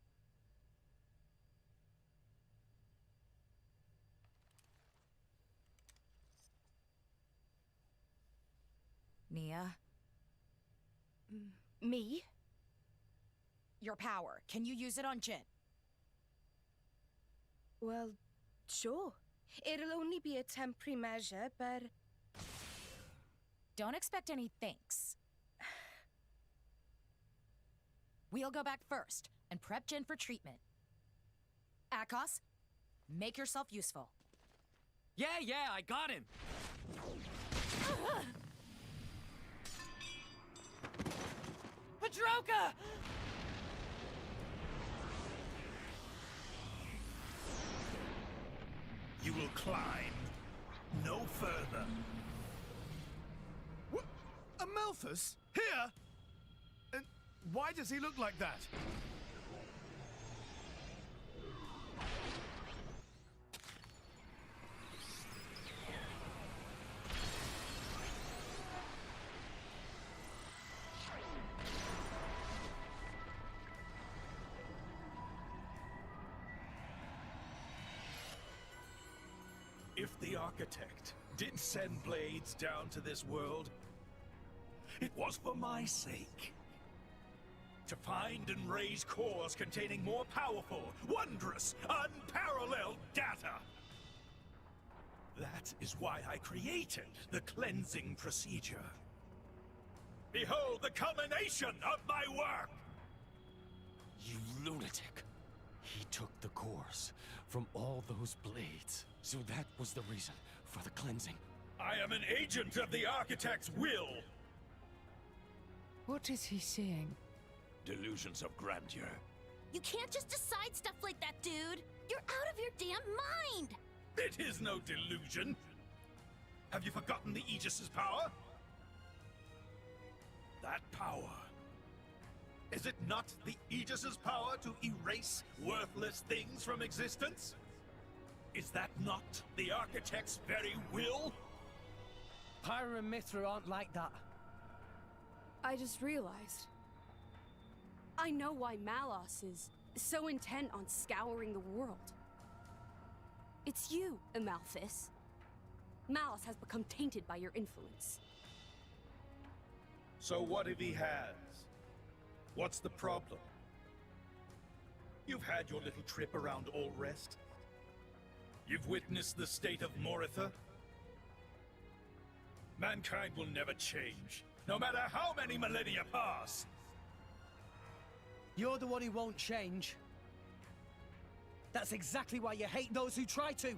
Nia? Me? Your power. Can you use it on Jin? Well, sure. It'll only be a temporary measure, but... Don't expect any thanks. We'll go back first and prep Jin for treatment. Akos, make yourself useful. Yeah, I got him! Patroka! You will climb no further. What? Amalthus? Here? And why does he look like that? If the architect did send blades down to this world, it was for my sake. To find and raise cores containing more powerful, wondrous, unparalleled data. That is why I created the cleansing procedure. Behold the culmination of my work! You lunatic. He took the cores from all those blades. So that was the reason for the cleansing. I am an agent of the architect's will. What is he saying? Delusions of grandeur. You can't just decide stuff like that, dude! You're out of your damn mind! It is no delusion. Have you forgotten the Aegis's power? That power. Is it not the Aegis's power to erase worthless things from existence? Is that not the architect's very will? Pyra and Mithra aren't like that. I just realized. I know why Malos is so intent on scouring the world. It's you, Amalthus. Malos has become tainted by your influence. So what if he has? What's the problem? You've had your little trip around Allrest. You've witnessed the state of Moritha. Mankind will never change, no matter how many millennia pass. You're the one who won't change. That's exactly why you hate those who try to.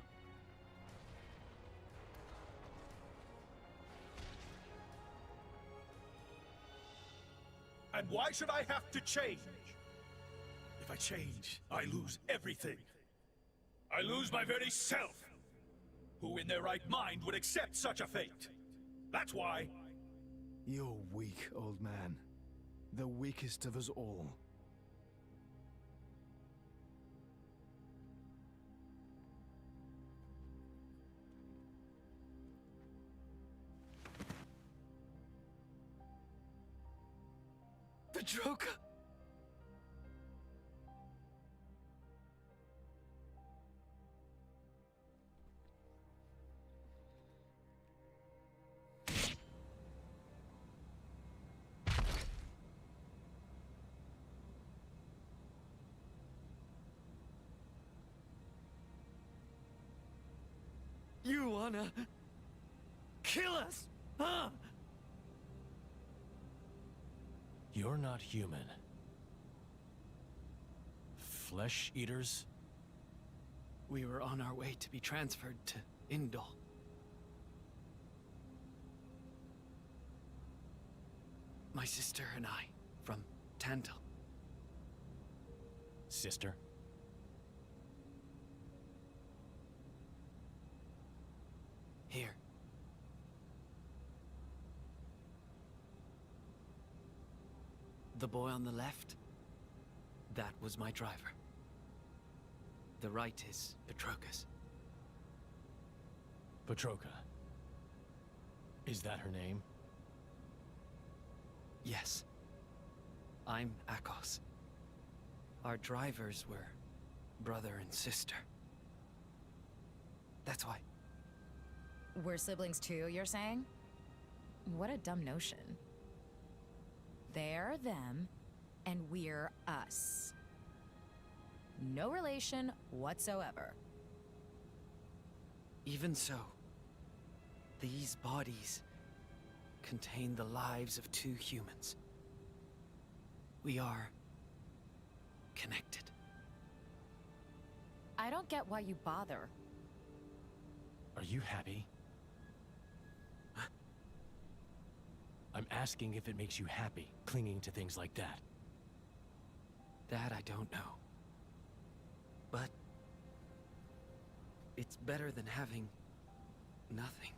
And why should I have to change? If I change, I lose everything. I lose my very self. Who in their right mind would accept such a fate? That's why... You're weak, old man. The weakest of us all. Petroka! You wanna kill us, huh? You're not human. Flesh eaters? We were on our way to be transferred to Indol. My sister and I, from Tantal. Sister? Here. The boy on the left, that was my driver. The right is Petroka's. Petroka. Is that her name? Yes. I'm Akos. Our drivers were brother and sister. That's why. We're siblings too, you're saying? What a dumb notion. They're them, and we're us. No relation whatsoever. Even so, these bodies contain the lives of two humans. We are connected. I don't get why you bother. Are you happy? I'm asking if it makes you happy, clinging to things like that. That I don't know. But it's better than having nothing.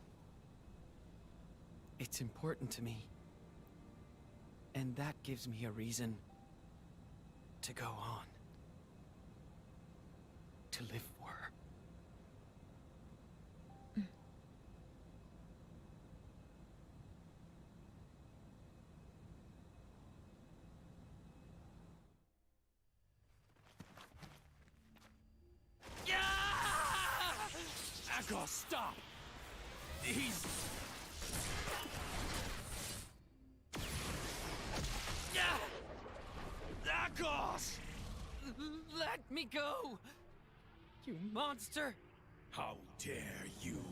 It's important to me. And that gives me a reason to go on. To live for her. Akos, stop! He's... Akos! Let me go! You monster! How dare you?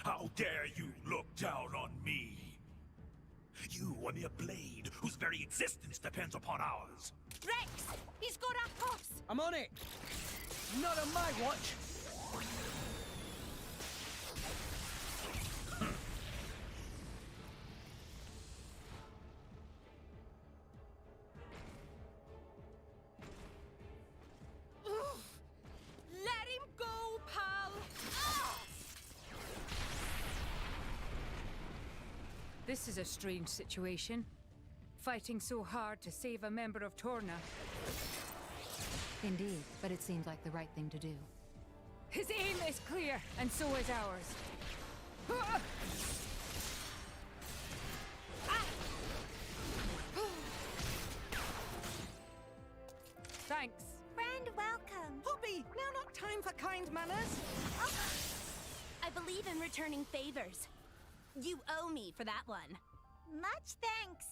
How dare you look down on me? You are mere blade whose very existence depends upon ours. Rex! He's got a horse! I'm on it! Not on my watch! Let him go, pal! This is a strange situation. Fighting so hard to save a member of Torna. Indeed, but it seems like the right thing to do. His aim is clear, and so is ours. Thanks. Friend, welcome. Poppy, now not time for kind manners. I believe in returning favors. You owe me for that one. Much thanks.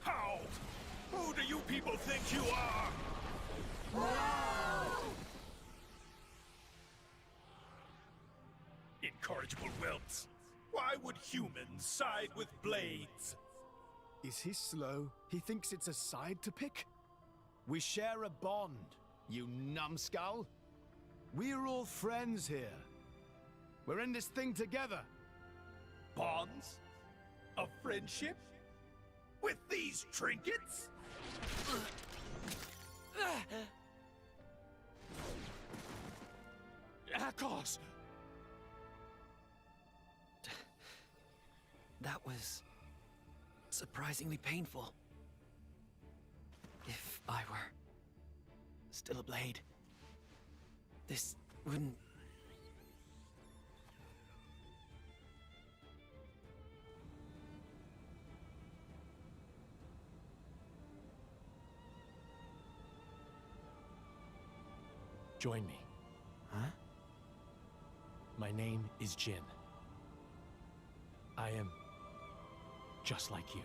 How? Who do you people think you are? Incorrigible whelps. Why would humans side with blades? Is he slow? He thinks it's a side to pick? We share a bond, you numbskull. We're all friends here. We're in this thing together. Bonds? Of friendship? With these trinkets? Akos! That was surprisingly painful. If I were still a blade, this wouldn't... Join me. Huh? My name is Jin. I am just like you.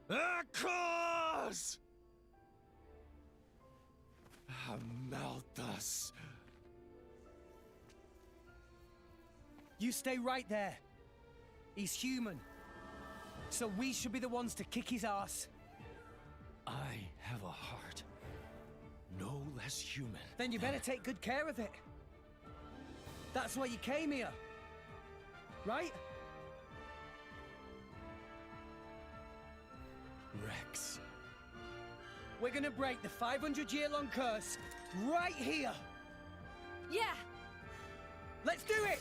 Akos! Amalthus. You stay right there. He's human. So we should be the ones to kick his ass. I have a heart no less human. Then you better take good care of it. That's why you came here. Right? Rex. We're gonna break the 500-year-long curse right here. Yeah. Let's do it.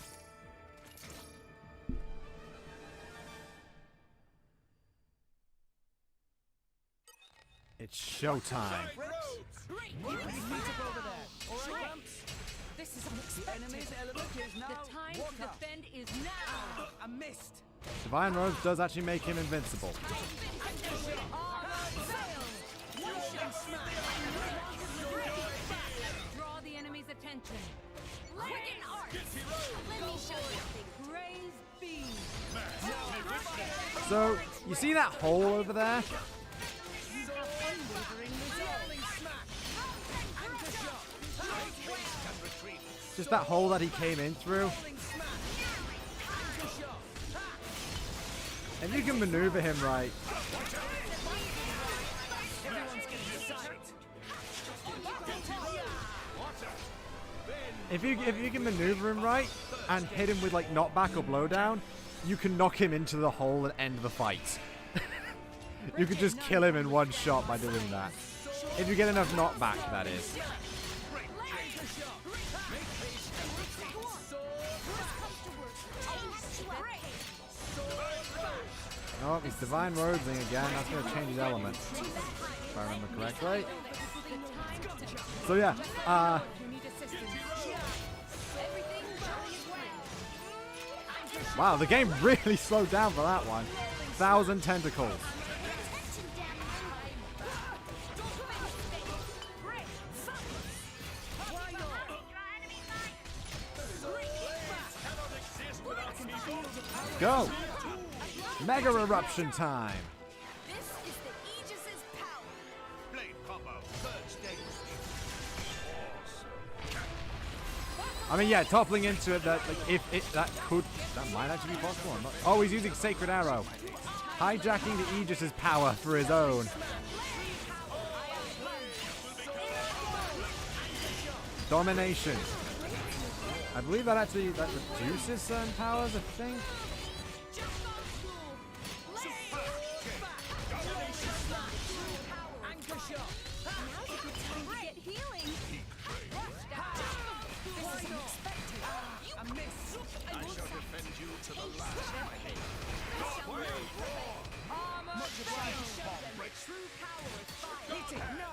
It's showtime. This is unexpected. The time to defend is now. I missed. Divine Robes does actually make him invincible. Draw the enemy's attention. Quicken arts. Let me show you. Praise be. So, you see that hole over there? Just that hole that he came in through. And you can maneuver him right. If you can maneuver him right and hit him with like knockback or blowdown, you can knock him into the hole and end the fight. You could just kill him in one shot by doing that. If you get enough knockback, that is. Oh, he's Divine Robesing again. That's going to change his element, if I remember correctly. So yeah, wow, the game really slowed down for that one. 1,000 tentacles. Go! Mega eruption time! This is the Aegis's power. Blade combo, third stage. I mean, yeah, toppling into it, that like that might actually be possible. I'm not, oh, he's using Sacred Arrow, hijacking the Aegis's power for his own. Domination. I believe that actually reduces certain powers. I think.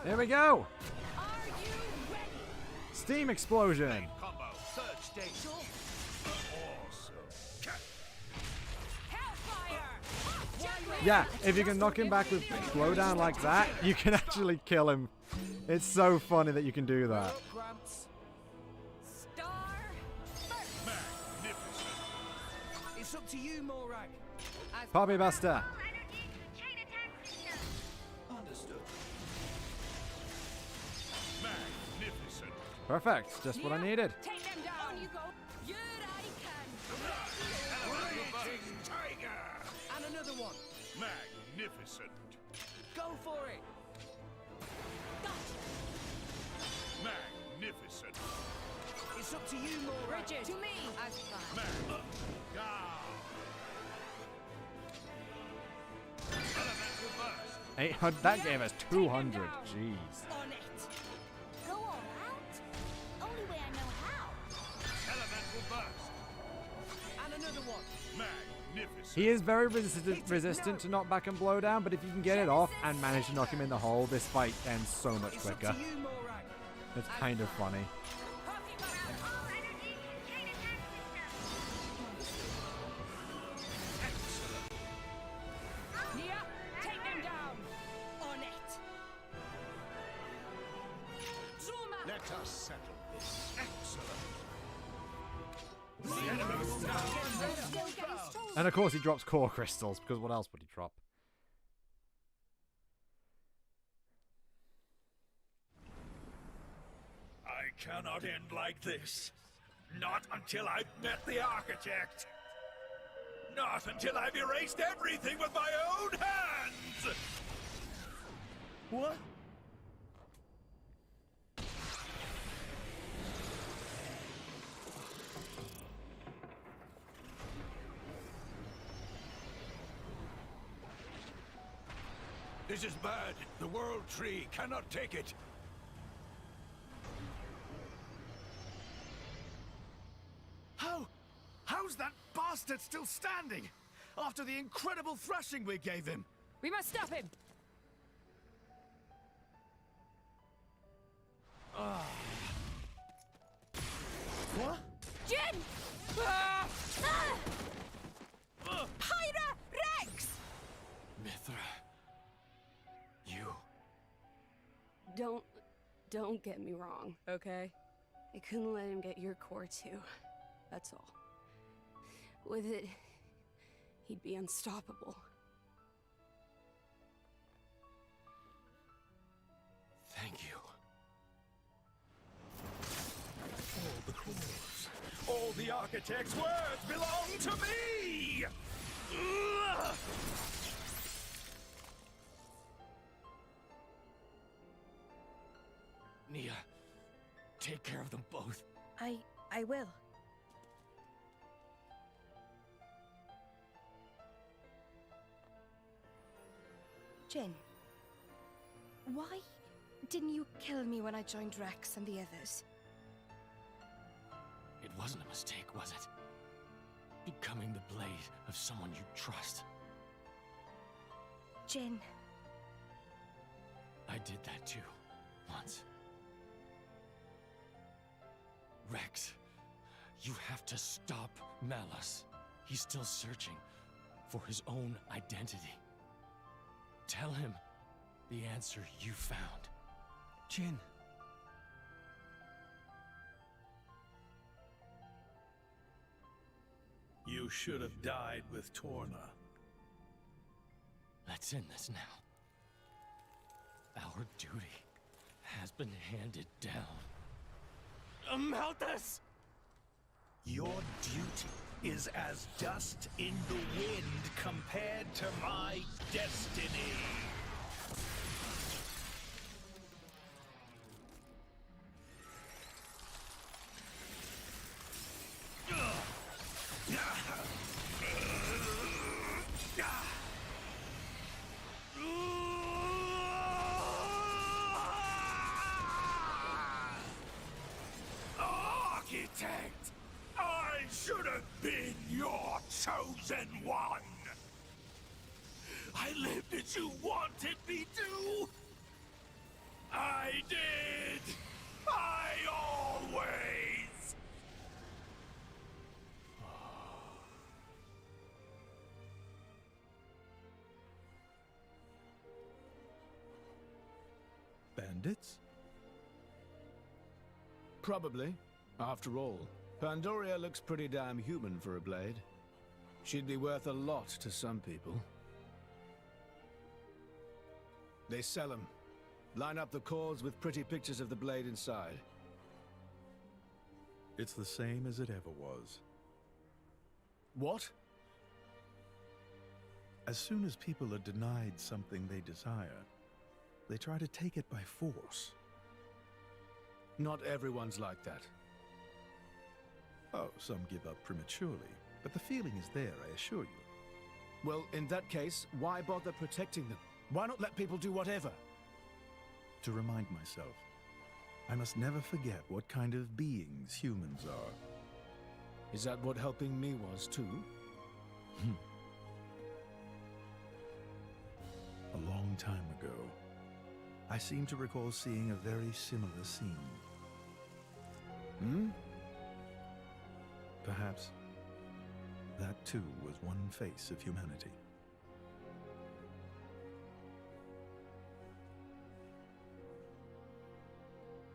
There we go! Steam explosion! Combo, third stage. Yeah, if you can knock him back with blowdown like that, you can actually kill him. It's so funny that you can do that. It's up to you, Morag. Poppy Buster! Understood. Magnificent. Perfect, just what I needed. Take them down. On you go. Tiger. And another one. Magnificent. Go for it. Magnificent. It's up to you, Morak. Bridget, to me! Elemental burst. 800. That gave us 200. Jeez. On it. Go all out? Only way I know how. Elemental burst. And another one. Magnificent. He is very resistant to knockback and blowdown, but if you can get it off and manage to knock him in the hole, this fight ends so much quicker. It's kind of funny. Nia, take them down. On it. Zuma. Let us settle this. Excellent. The enemy still getting stronger. And of course he drops core crystals, because what else would he drop? I cannot end like this. Not until I've met the architect. Not until I've erased everything with my own hands! What? This is bad. The World Tree cannot take it. How's that bastard still standing? After the incredible thrashing we gave him? We must stop him! What? Jin! Ah! Pyra Rex! Mithra. You. Don't get me wrong, okay? I couldn't let him get your core too. That's all. With it, he'd be unstoppable. Thank you. All the cores, all the architect's words belong to me! Ugh! Nia, take care of them both. I will. Jin, why didn't you kill me when I joined Rex and the others? It wasn't a mistake, was it? Becoming the blade of someone you trust. Jin. I did that too, once. Rex, you have to stop Malus. He's still searching for his own identity. Tell him the answer you found. Jin. You should have died with Torna. Let's end this now. Our duty has been handed down. Malthus! Your duty is as dust in the wind compared to my destiny. Architect! I should have been your chosen one! I lived as you wanted me to! I did! I always! Bandits? Probably. After all, Pandoria looks pretty damn human for a blade. She'd be worth a lot to some people. They sell them. Line up the cores with pretty pictures of the blade inside. It's the same as it ever was. What? As soon as people are denied something they desire, they try to take it by force. Not everyone's like that. Oh, some give up prematurely, but the feeling is there, I assure you. Well, in that case, why bother protecting them? Why not let people do whatever? To remind myself, I must never forget what kind of beings humans are. Is that what helping me was, too? A long time ago, I seem to recall seeing a very similar scene. Perhaps that too was one face of humanity.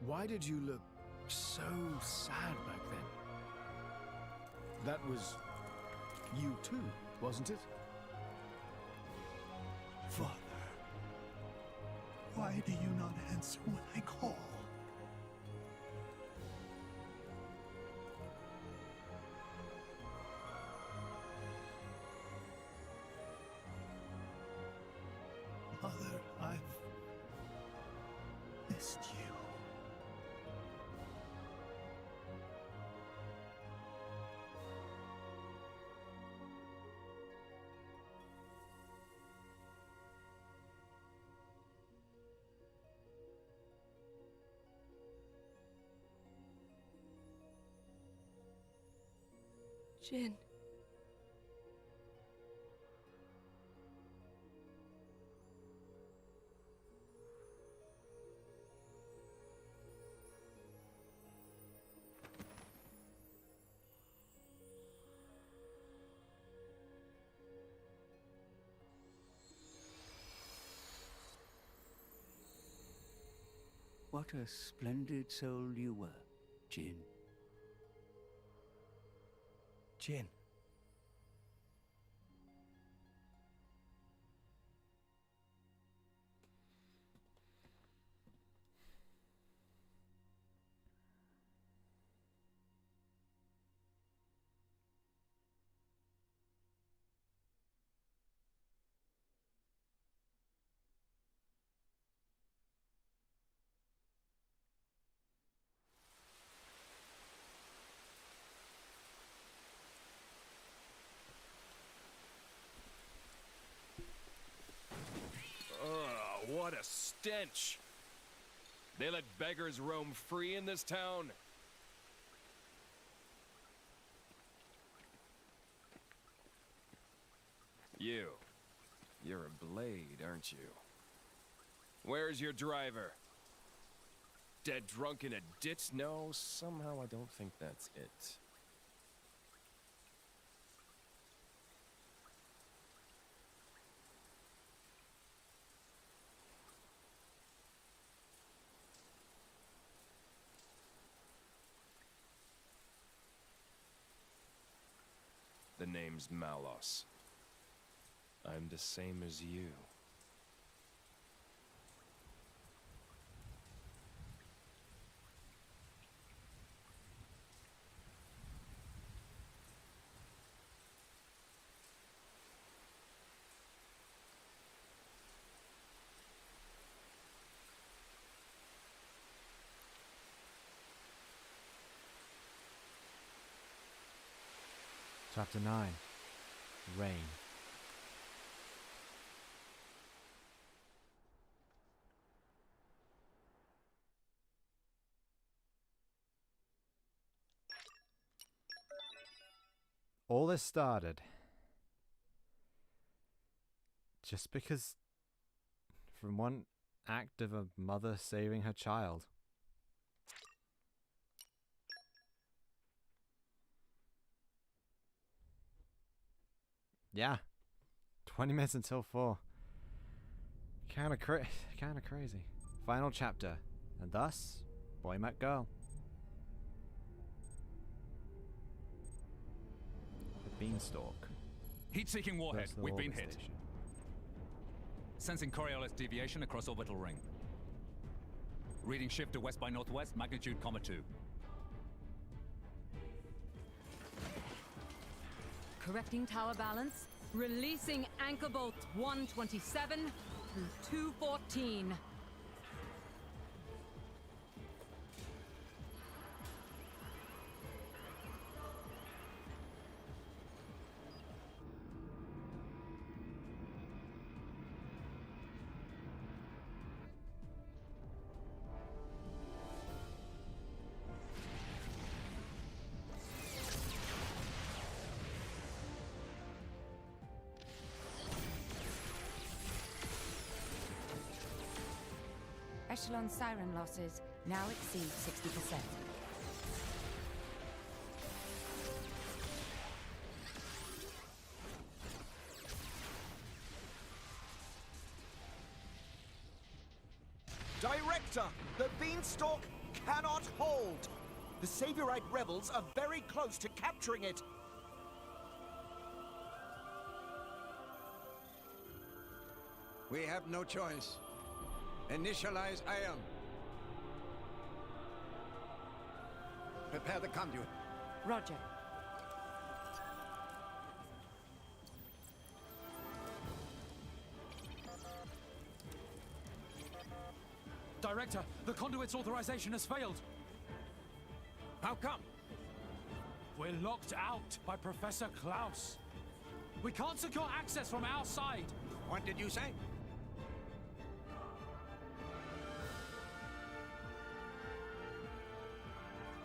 Why did you look so sad back then? That was you too, wasn't it? Father, why do you not answer when I call? Mother, I've missed you. Jin. What a splendid soul you were, Jin. Jin. Ugh, what a stench! They let beggars roam free in this town? You're a blade, aren't you? Where's your driver? Dead drunk in a ditch? No, somehow I don't think that's it. The name's Malos. I'm the same as you. Chapter 9. Rain. All this started just because from one act of a mother saving her child. Yeah. 20 minutes until 4. Kinda crazy. Final chapter. And thus, boy met girl. The Beanstalk. Heat-seeking warhead. That's the We've been orbit hit. station. Sensing Coriolis deviation across orbital ring. Reading shift to west by northwest, magnitude, (2). Correcting tower balance. Releasing anchor bolt 127 through 214. Echelon siren losses now exceed 60%. Director, the beanstalk cannot hold. The Saviorite rebels are very close to capturing it. We have no choice. Initialize ion. Prepare the conduit. Roger. Director, the conduit's authorization has failed. How come? We're locked out by Professor Klaus. We can't secure access from our side. What did you say?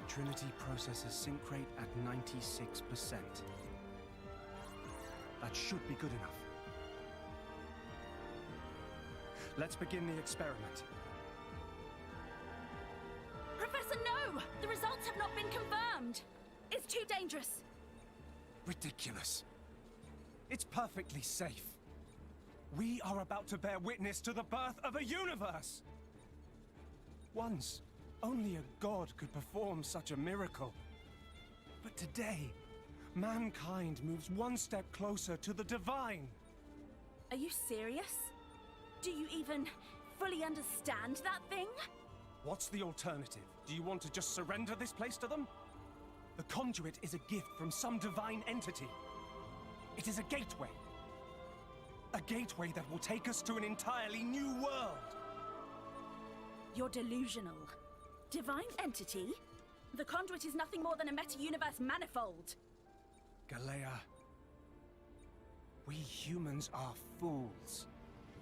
Trinity processes sync rate at 96%. That should be good enough. Let's begin the experiment. Professor, no! The results have not been confirmed. It's too dangerous. Ridiculous. It's perfectly safe. We are about to bear witness to the birth of a universe! Once, only a god could perform such a miracle. But today, mankind moves one step closer to the divine. Are you serious? Do you even fully understand that thing? What's the alternative? Do you want to just surrender this place to them? The conduit is a gift from some divine entity. It is a gateway. A gateway that will take us to an entirely new world. You're delusional. Divine entity? The conduit is nothing more than a meta-universe manifold. Galea, we humans are fools.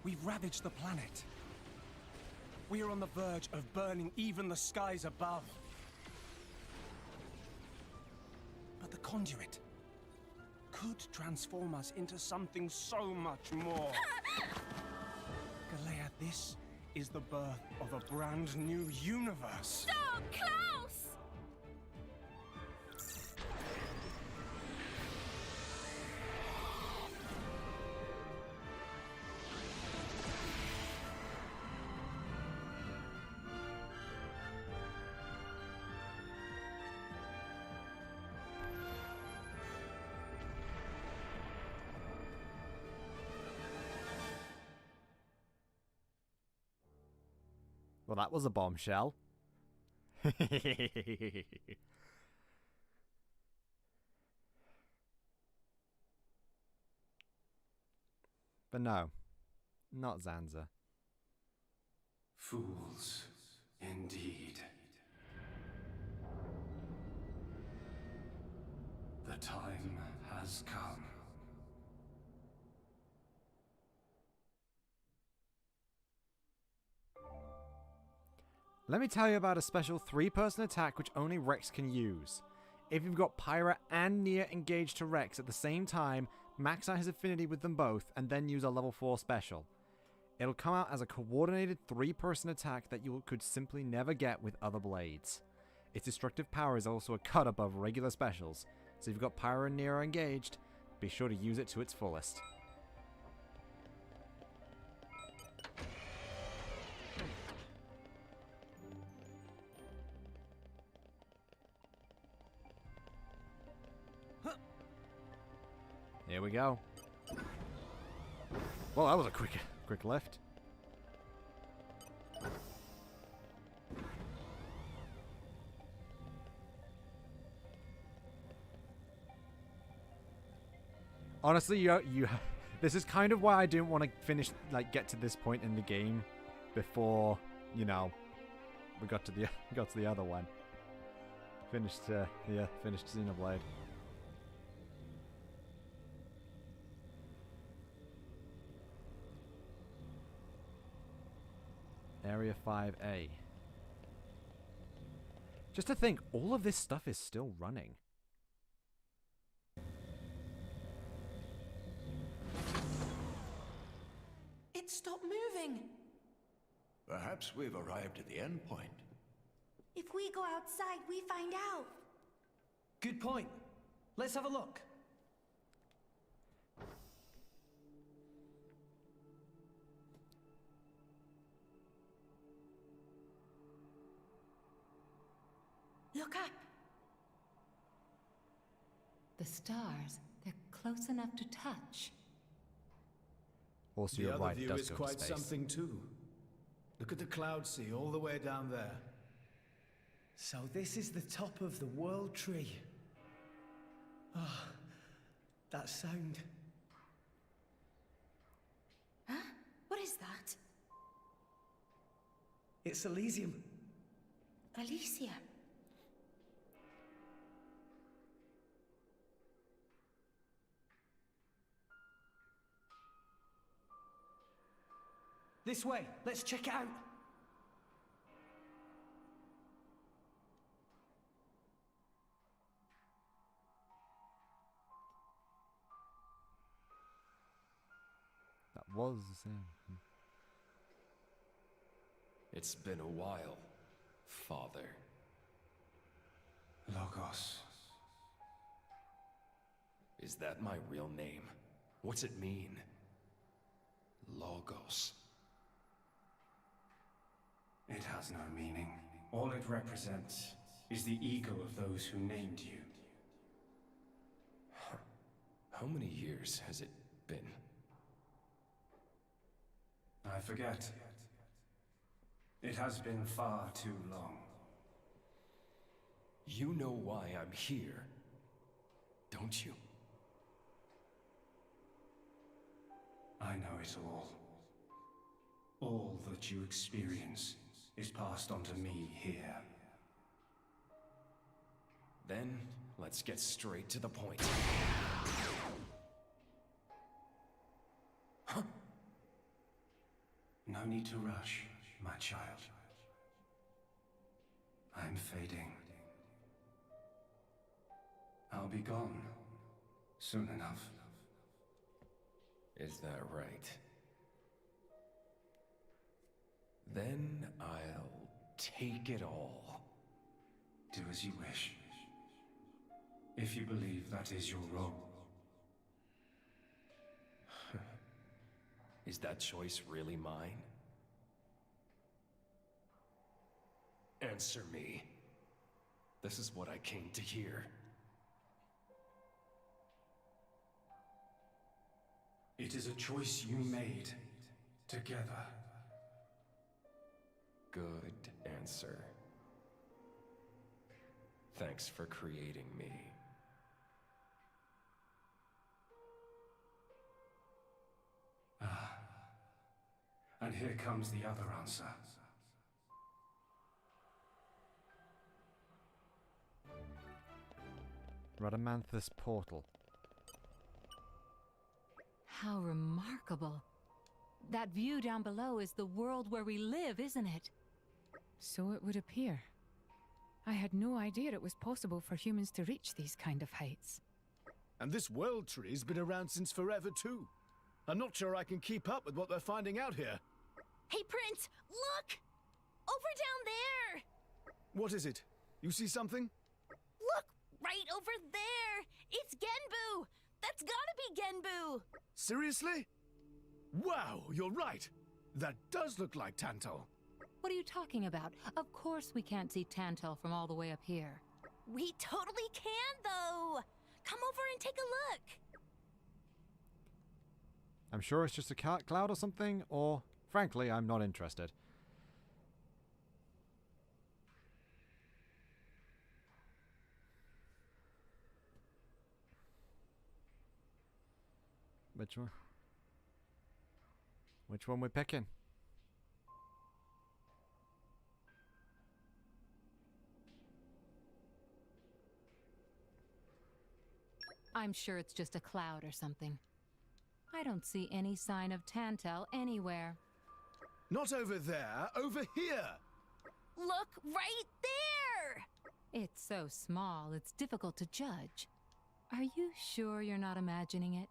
We've ravaged the planet. We are on the verge of burning even the skies above. But the conduit could transform us into something so much more. Galea, this is the birth of a brand new universe. Stop, Klaus! Well, that was a bombshell. But no, not Zanza. Fools, indeed. The time has come. Let me tell you about a special 3-person attack which only Rex can use. If you've got Pyra and Nia engaged to Rex at the same time, max out his affinity with them both, and then use a level 4 special. It'll come out as a coordinated 3-person attack that you could simply never get with other blades. Its destructive power is also a cut above regular specials, so if you've got Pyra and Nia engaged, be sure to use it to its fullest. Here we go. Well, that was a quick lift. Honestly, you this is kind of why I didn't want to finish, like, get to this point in the game before, you know, we got to the other one. Finished Xenoblade. Area 5A. Just to think, all of this stuff is still running. It stopped moving. Perhaps we've arrived at the end point. If we go outside, we find out. Good point. Let's have a look. Look up. The stars, they're close enough to touch. Also, The you're other right, it view does is go to quite space. something too. Look at the cloud sea all the way down there. So this is the top of the World Tree. Ah, that sound. Huh? What is that? It's Elysium. Elysium. This way. Let's check it out. That was the same. It's been a while, Father. Logos. Is that my real name? What's it mean? Logos. It has no meaning. All it represents is the ego of those who named you. How many years has it been? I forget. It has been far too long. You know why I'm here, don't you? I know it all. All that you experience is passed on to me here. Then, let's get straight to the point. Huh? No need to rush, my child. I'm fading. I'll be gone soon enough. Is that right? Then I'll take it all. Do as you wish. If you believe that is your role. Is that choice really mine? Answer me. This is what I came to hear. It is a choice you made together. Good answer. Thanks for creating me. Ah. And here comes the other answer. Radamanthus portal. How remarkable. That view down below is the world where we live, isn't it? So it would appear. I had no idea it was possible for humans to reach these kind of heights. And this world tree's been around since forever too. I'm not sure I can keep up with what they're finding out here. Hey, Prince, look! Over down there! What is it? You see something? Look, right over there! It's Genbu! That's gotta be Genbu! Seriously? Wow, you're right. That does look like Tantal. What are you talking about? Of course we can't see Tantal from all the way up here. We totally can, though! Come over and take a look! I'm sure it's just a cloud or something, or, frankly, I'm not interested. Which one? Which one we picking? I'm sure it's just a cloud or something. I don't see any sign of Tantal anywhere. Not over there, over here! Look right there! It's so small, it's difficult to judge. Are you sure you're not imagining it?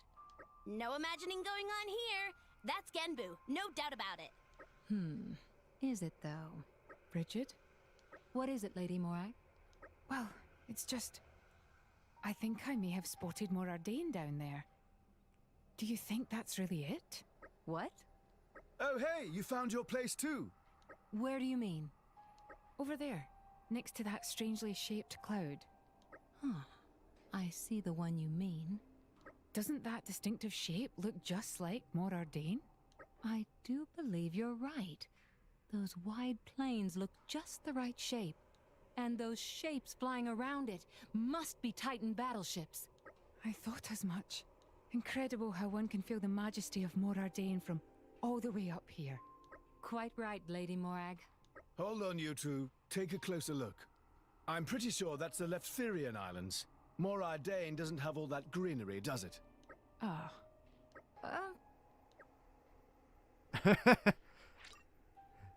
No imagining going on here. That's Genbu, no doubt about it. Is it, though? Bridget? What is it, Lady Morag? Well, it's just... I think I may have spotted more Ardain down there. Do you think that's really it? What? Oh, hey, you found your place too. Where do you mean? Over there, next to that strangely shaped cloud. Huh. I see the one you mean. Doesn't that distinctive shape look just like Mor Ardain? I do believe you're right. Those wide plains look just the right shape. And those shapes flying around it must be Titan battleships. I thought as much. Incredible how one can feel the majesty of Mor Ardain from all the way up here. Quite right, Lady Morag. Hold on, you two. Take a closer look. I'm pretty sure that's the Leftherian Islands. Mor Ardain doesn't have all that greenery, does it? Ah.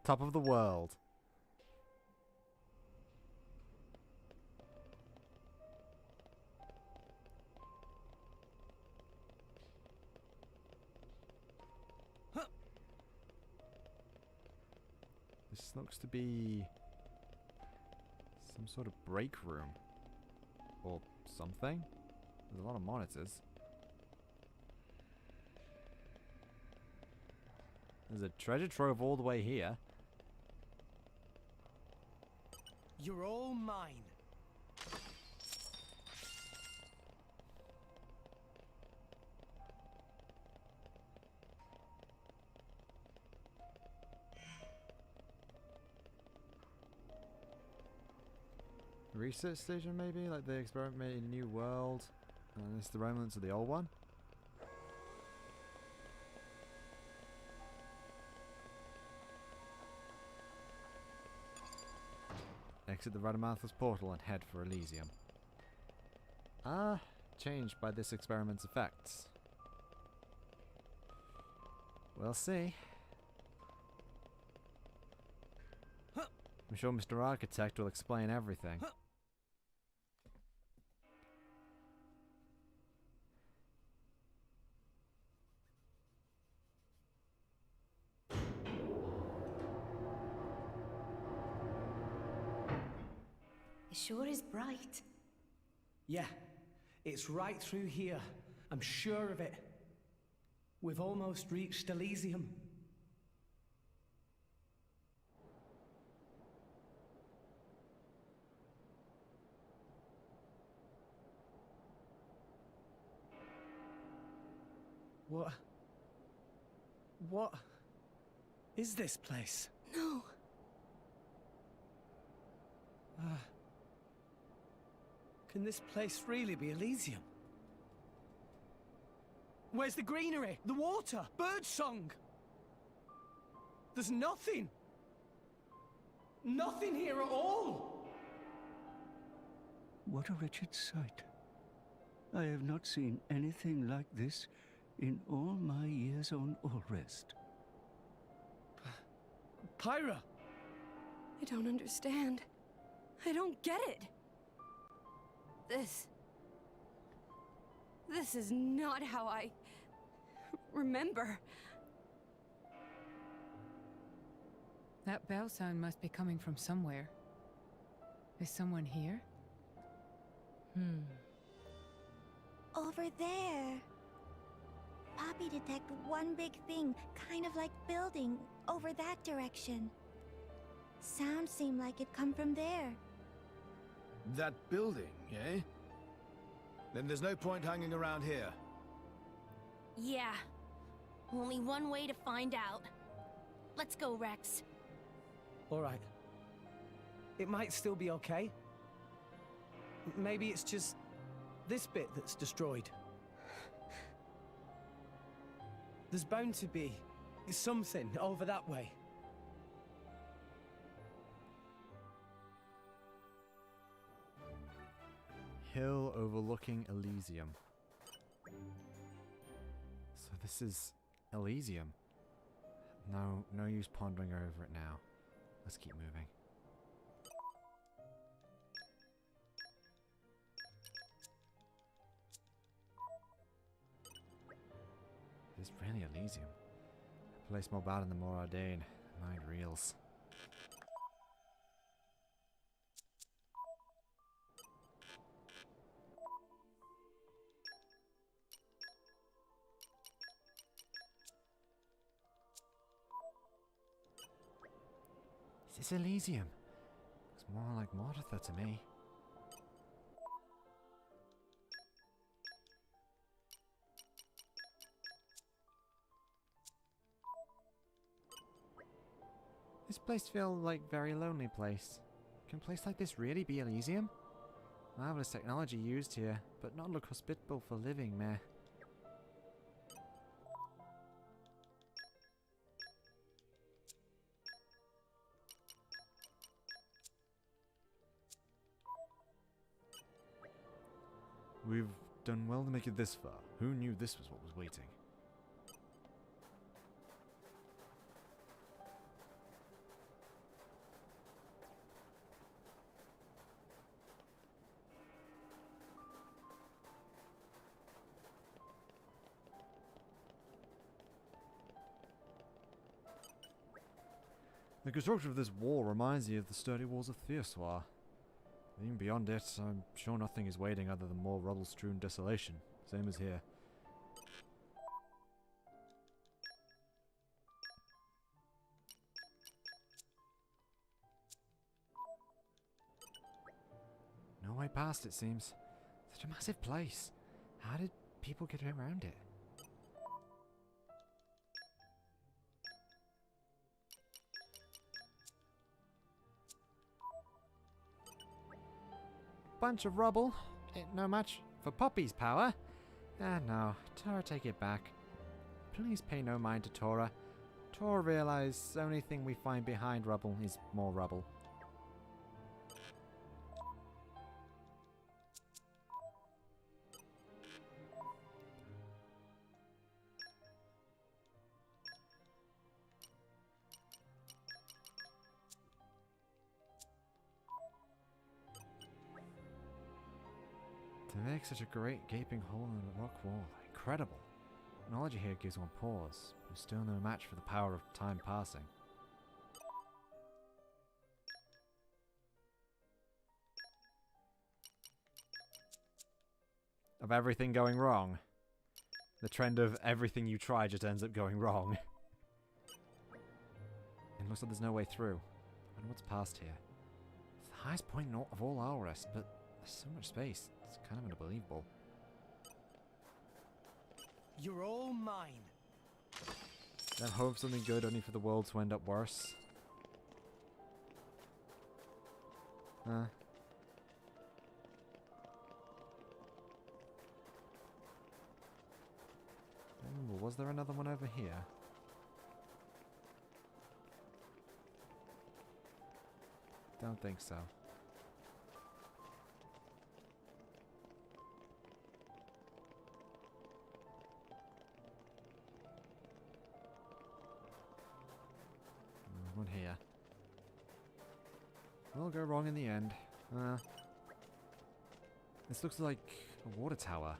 Top of the world. This looks to be some sort of break room. Or something. There's a lot of monitors. There's a treasure trove all the way here. You're all mine. Research station maybe? Like they experiment made in a new world. And it's the remnants of the old one. Exit the Radamanthus portal and head for Elysium. Changed by this experiment's effects. We'll see. I'm sure Mr. Architect will explain everything. It sure is bright. Yeah, it's right through here. I'm sure of it. We've almost reached Elysium. What is this place? No. Can this place really be Elysium? Where's the greenery? The water? Birdsong? There's nothing! Nothing here at all! What a wretched sight. I have not seen anything like this in all my years on Allrest. Pyra! I don't understand. I don't get it. This is not how I remember. That bell sound must be coming from somewhere. Is someone here? Over there. Poppy detect one big thing, kind of like building, over that direction. Sound seemed like it come from there. That building, eh? Then there's no point hanging around here. Yeah. Only one way to find out. Let's go, Rex. Alright. It might still be okay. Maybe it's just this bit that's destroyed. There's bound to be something over that way. Hill overlooking Elysium. So this is Elysium. No use pondering over it now. Let's keep moving. This is really Elysium. A place more bad than the Mor Ardain. Mind reels. Is this Elysium? Looks more like Martha to me. This place feels like a very lonely place. Can a place like this really be Elysium? Marvelous technology used here, but not look hospitable for living, meh. We've done well to make it this far. Who knew this was what was waiting? The construction of this wall reminds me of the sturdy walls of Theosoir. Even beyond it, I'm sure nothing is waiting other than more rubble-strewn desolation. Same as here. No way past, it seems. Such a massive place. How did people get around it? Bunch of rubble. No match for Poppy's power. Ah, no. Tora, take it back. Please pay no mind to Tora. Tora realize the only thing we find behind rubble is more rubble. To make such a great gaping hole in the rock wall, incredible. Technology here gives one pause, but still no match for the power of time passing. Of everything going wrong. The trend of everything you try just ends up going wrong. It looks like there's no way through. I wonder what's past here. It's the highest point of all Alrest, but there's so much space. It's kind of unbelievable. You're all mine. Then hope something good only for the world to end up worse. Was there another one over here? Don't think so. One here. Will go wrong in the end. This looks like a water tower.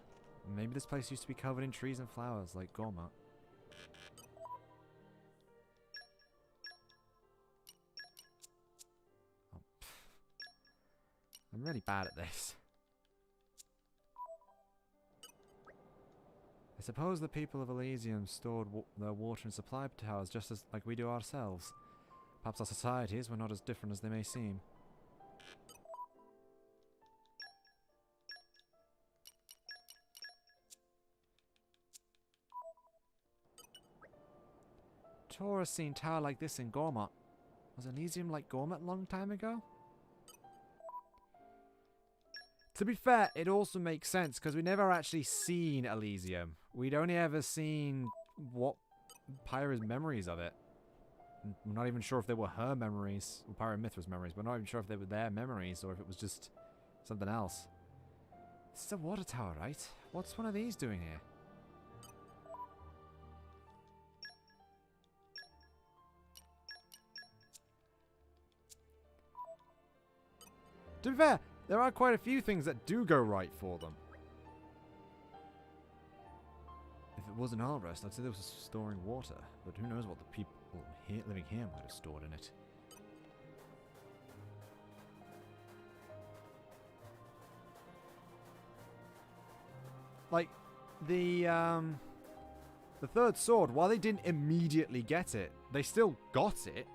Maybe this place used to be covered in trees and flowers like Gorma. Oh, I'm really bad at this. I suppose the people of Elysium stored their water in supply towers just as like we do ourselves. Perhaps our societies were not as different as they may seem. Tora's seen tower like this in Gormat. Was Elysium like Gormat a long time ago? To be fair, it also makes sense because we never actually seen Elysium. We'd only ever seen what Pyra's memories of it. I'm not even sure if they were her memories, or Pyra Mithra's memories, but I'm not even sure if they were their memories or if it was just something else. This is a water tower, right? What's one of these doing here? To be fair, there are quite a few things that do go right for them. If it was an Alrest, I'd say this was storing water, but who knows what the people living here might have stored in it. Like, the third sword, while they didn't immediately get it, they still got it.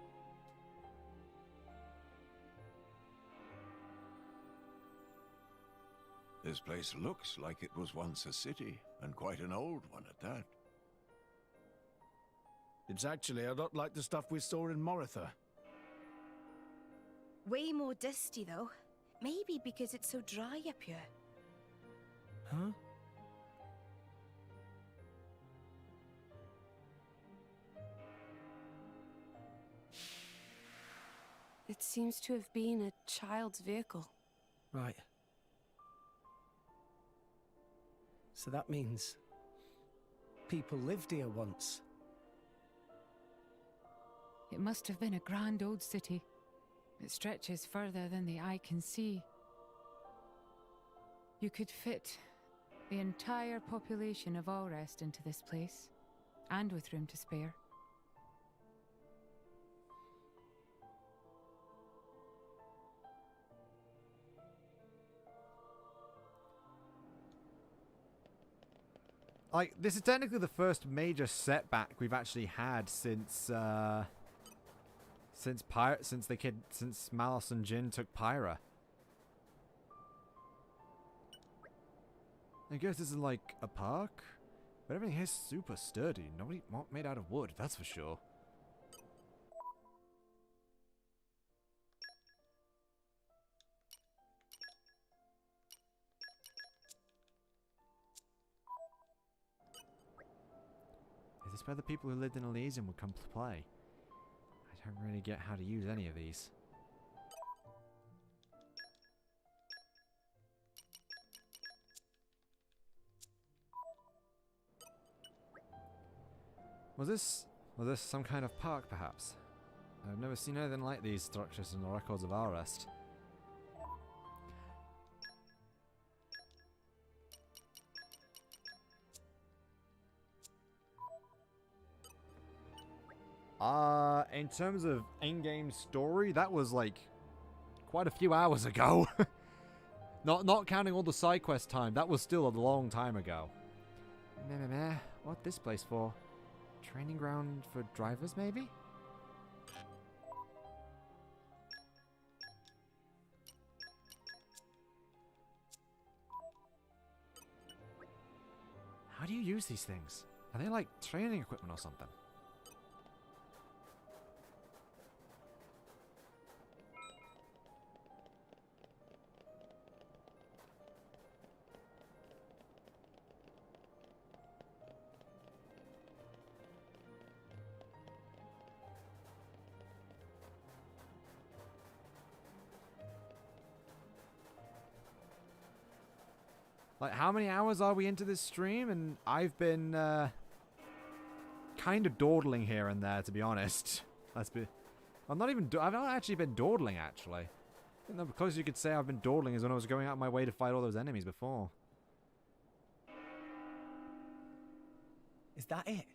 This place looks like it was once a city, and quite an old one at that. It's actually a lot like the stuff we saw in Moritha. Way more dusty, though. Maybe because it's so dry up here. Huh? It seems to have been a child's vehicle. Right. So that means people lived here once. It must have been a grand old city. It stretches further than the eye can see. You could fit the entire population of Allrest into this place, and with room to spare. Like, this is technically the first major setback we've actually had since Malos and Jin took Pyra. I guess this is like a park, but everything here's super sturdy. Nobody not made out of wood, that's for sure. Is this where the people who lived in Elysium would come to play? I don't really get how to use any of these. Was this some kind of park, perhaps? I've never seen anything like these structures in the records of Allrest. In terms of in-game story, that was like quite a few hours ago. Not counting all the side quest time, that was still a long time ago. Meh. What this place for? Training ground for drivers, maybe? How do you use these things? Are they like training equipment or something? Like, how many hours are we into this stream? And I've been, kind of dawdling here and there, to be honest. I've not actually been dawdling, actually. I think the closest you could say I've been dawdling is when I was going out of my way to fight all those enemies before. Is that it?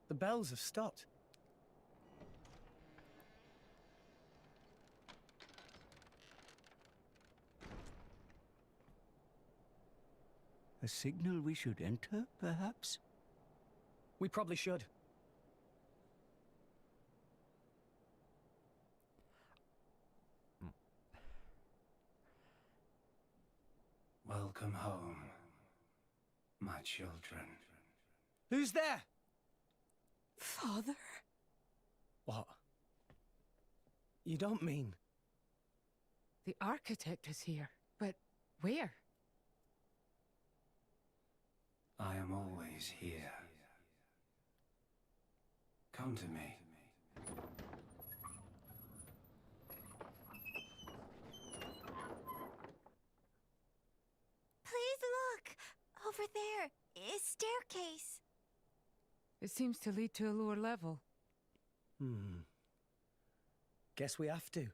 The bells have stopped. A signal we should enter, perhaps? We probably should. Welcome home, my children. Who's there? Father? What? You don't mean... The architect is here, but where? I am always here. Come to me. Please look! Over there is staircase. It seems to lead to a lower level. Guess we have to.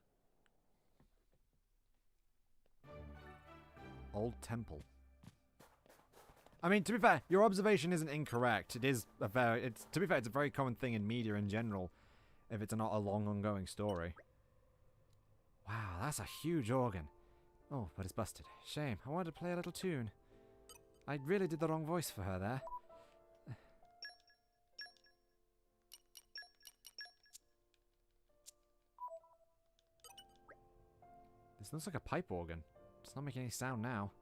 Old temple. I mean, to be fair, your observation isn't incorrect. It is a very, to be fair, it's a very common thing in media in general. if it's not a long ongoing story. Wow, that's a huge organ. Oh, but it's busted. Shame. I wanted to play a little tune. I really did the wrong voice for her there. This looks like a pipe organ. It's not making any sound now.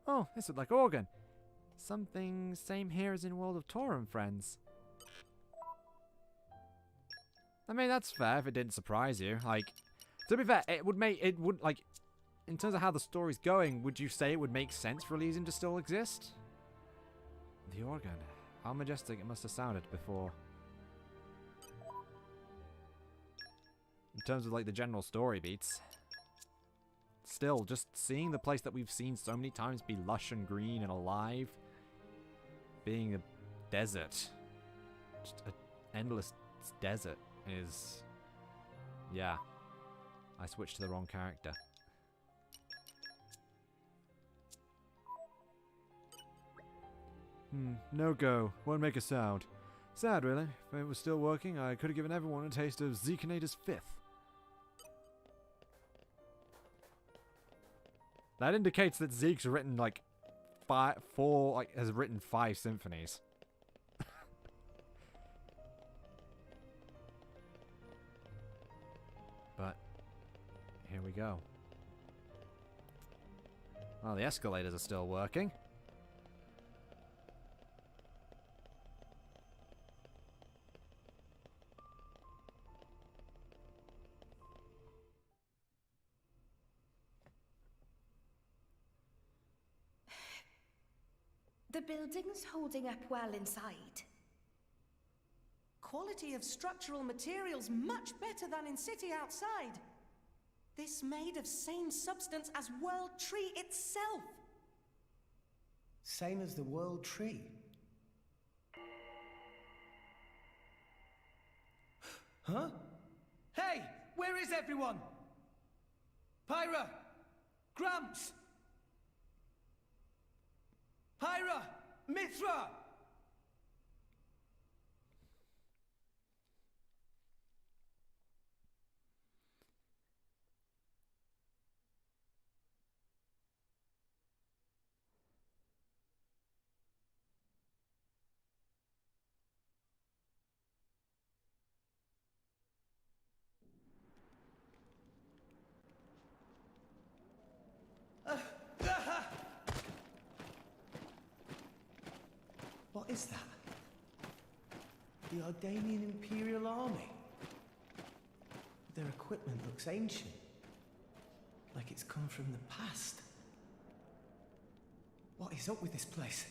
Oh, this looks like organ. Something same here as in World of Torrent, friends. I mean, that's fair if it didn't surprise you. Like, to be fair, it would, like, in terms of how the story's going, would you say it would make sense for Elysium to still exist? The organ. How majestic it must have sounded before. In terms of, like, the general story beats. Still, just seeing the place that we've seen so many times be lush and green and alive, being a desert, just an endless desert is, yeah, I switched to the wrong character. No go, won't make a sound. Sad really, if it was still working I could have given everyone a taste of Zekenator's 5th. That indicates that Zeke's written like has written 5 symphonies. But here we go. Well, the escalators are still working. The building's holding up well inside. Quality of structural materials much better than in city outside. This made of same substance as World Tree itself. Same as the World Tree. Huh? Hey! Where is everyone? Pyra! Gramps! Pyra! Mithra! What is that? The Ardanian Imperial Army. Their equipment looks ancient. Like it's come from the past. What is up with this place?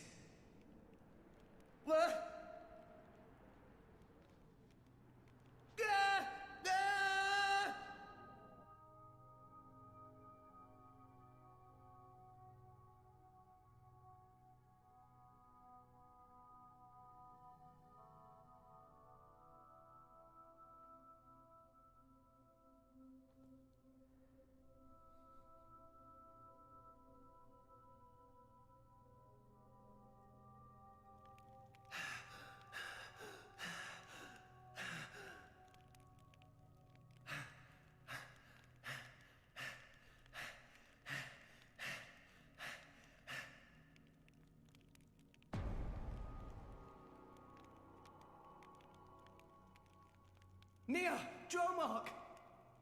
Nia! Dromark!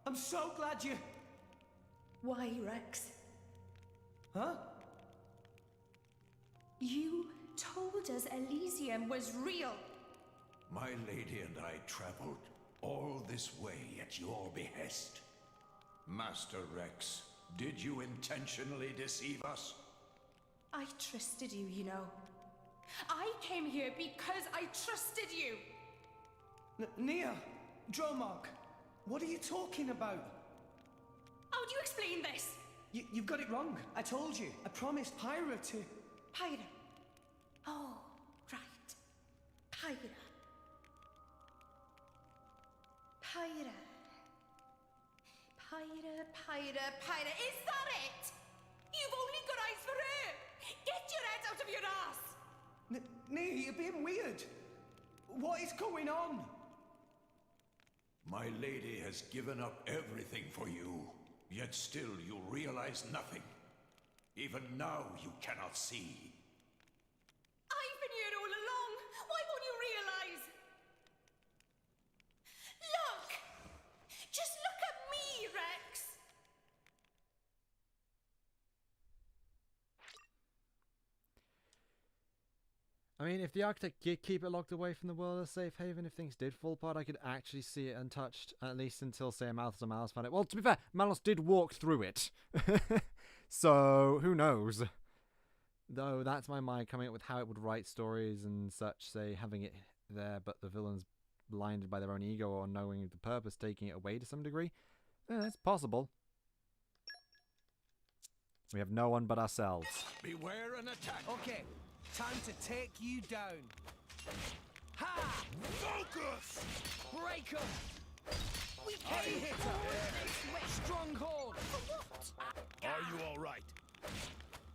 I'm so glad you... Why, Rex? Huh? You told us Elysium was real. My lady and I traveled all this way at your behest. Master Rex, did you intentionally deceive us? I trusted you, you know. I came here because I trusted you! Nia! Dromark! What are you talking about? How do you explain this? You've got it wrong. I told you. I promised Pyra to... Pyra. Oh, right. Pyra. Pyra. Pyra. Is that Nee, you're being weird. What is going on? My lady has given up everything for you, yet still you realize nothing. Even now you cannot see. I've been here all along. Why won't you realize? Look! Just look at me, Rex! I mean, if the Architect did keep it locked away from the world as a safe haven, if things did fall apart, I could actually see it untouched, at least until, say, Malthus or Malus found it. Well, to be fair, Malus did walk through it. So, who knows? Though, that's my mind coming up with how it would write stories and such, say, having it there, but the villain's blinded by their own ego or knowing the purpose, taking it away to some degree. Yeah, that's possible. We have no one but ourselves. Beware an attack. Okay, time to take you down. Ha! Focus! Break 'em! Heavy hitter! Stronghold! Are you all right?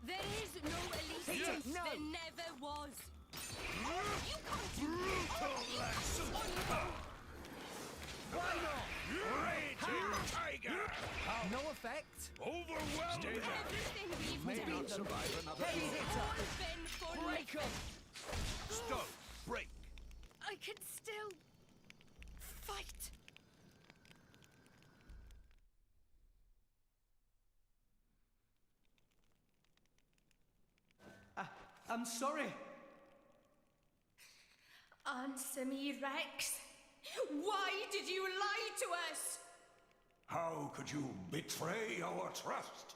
There is no Elysium. No. There never was. You can't do Brutal lasso! Why not? Raging tiger! No effect. Overwhelming! Stay there. Everything we've Maybe done not survive another Heavy blow. hitter! been for Break 'em! nothing. Stop! Break! I can still fight. I'm sorry. Answer me, Rex. Why did you lie to us? How could you betray our trust?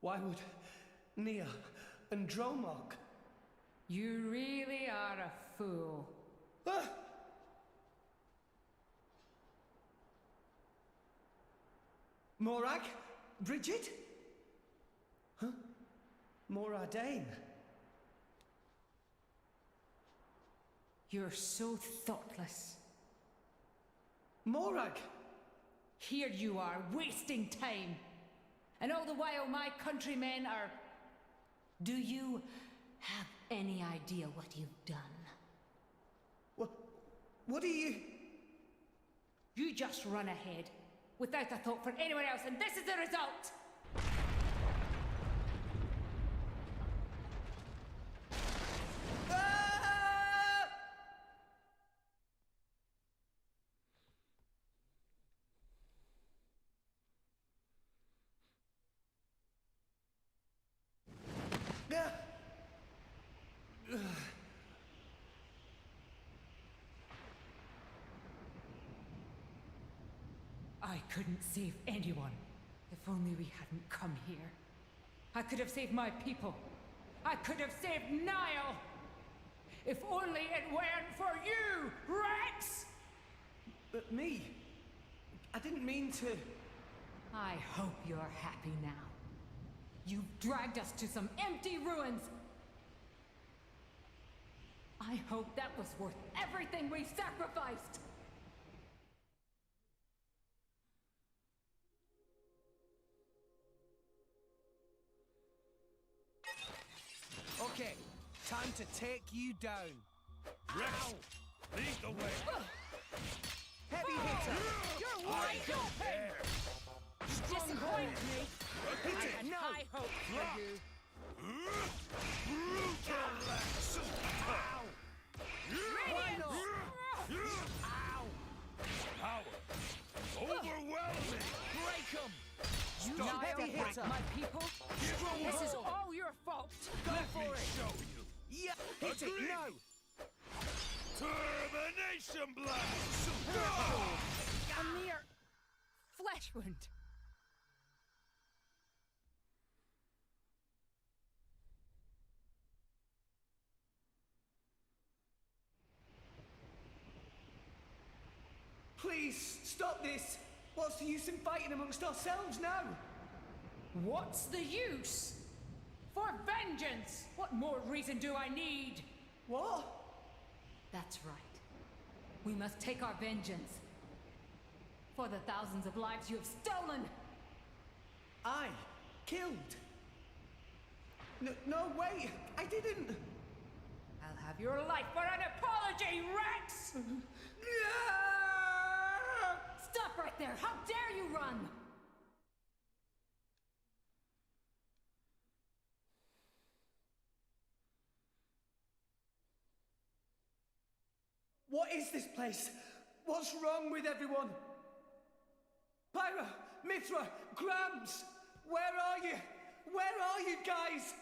Why would Nia and Dromark? You really are a fool. Morag? Bridget? Huh? Moradane? You're so thoughtless. Morag? Here you are, wasting time. And all the while my countrymen are... Do you have any idea what you've done? What do you... You just run ahead, without a thought for anyone else, and this is the result! I couldn't save anyone. If only we hadn't come here. I could have saved my people. I could have saved Niall. If only it weren't for you, Rex! But me? I didn't mean to... I hope you're happy now. You've dragged us to some empty ruins. I hope that was worth everything we sacrificed. Okay, time to take you down. Rex! Lead the way! Heavy hitter! You're wide open! Disappoint me! Hit it! I had high hopes for you. Brutal lasso! Why not? Ow! Power! Overwhelming! Break 'em! Now Heavy heavy hitter! my people. This is all your fault. Go Let for me it! show you! Yeah! Hit it! Agreed. No! Termination blast! A mere flesh wound. Please, stop this! What's the use in fighting amongst ourselves now? What's the use? For vengeance! What more reason do I need? What? That's right. We must take our vengeance. For the thousands of lives you have stolen! I killed? No, wait! I didn't! I'll have your life for an apology, Rex! Stop right there! How dare you run! What is this place? What's wrong with everyone? Pyra, Mithra, Grams! Where are you? Where are you guys?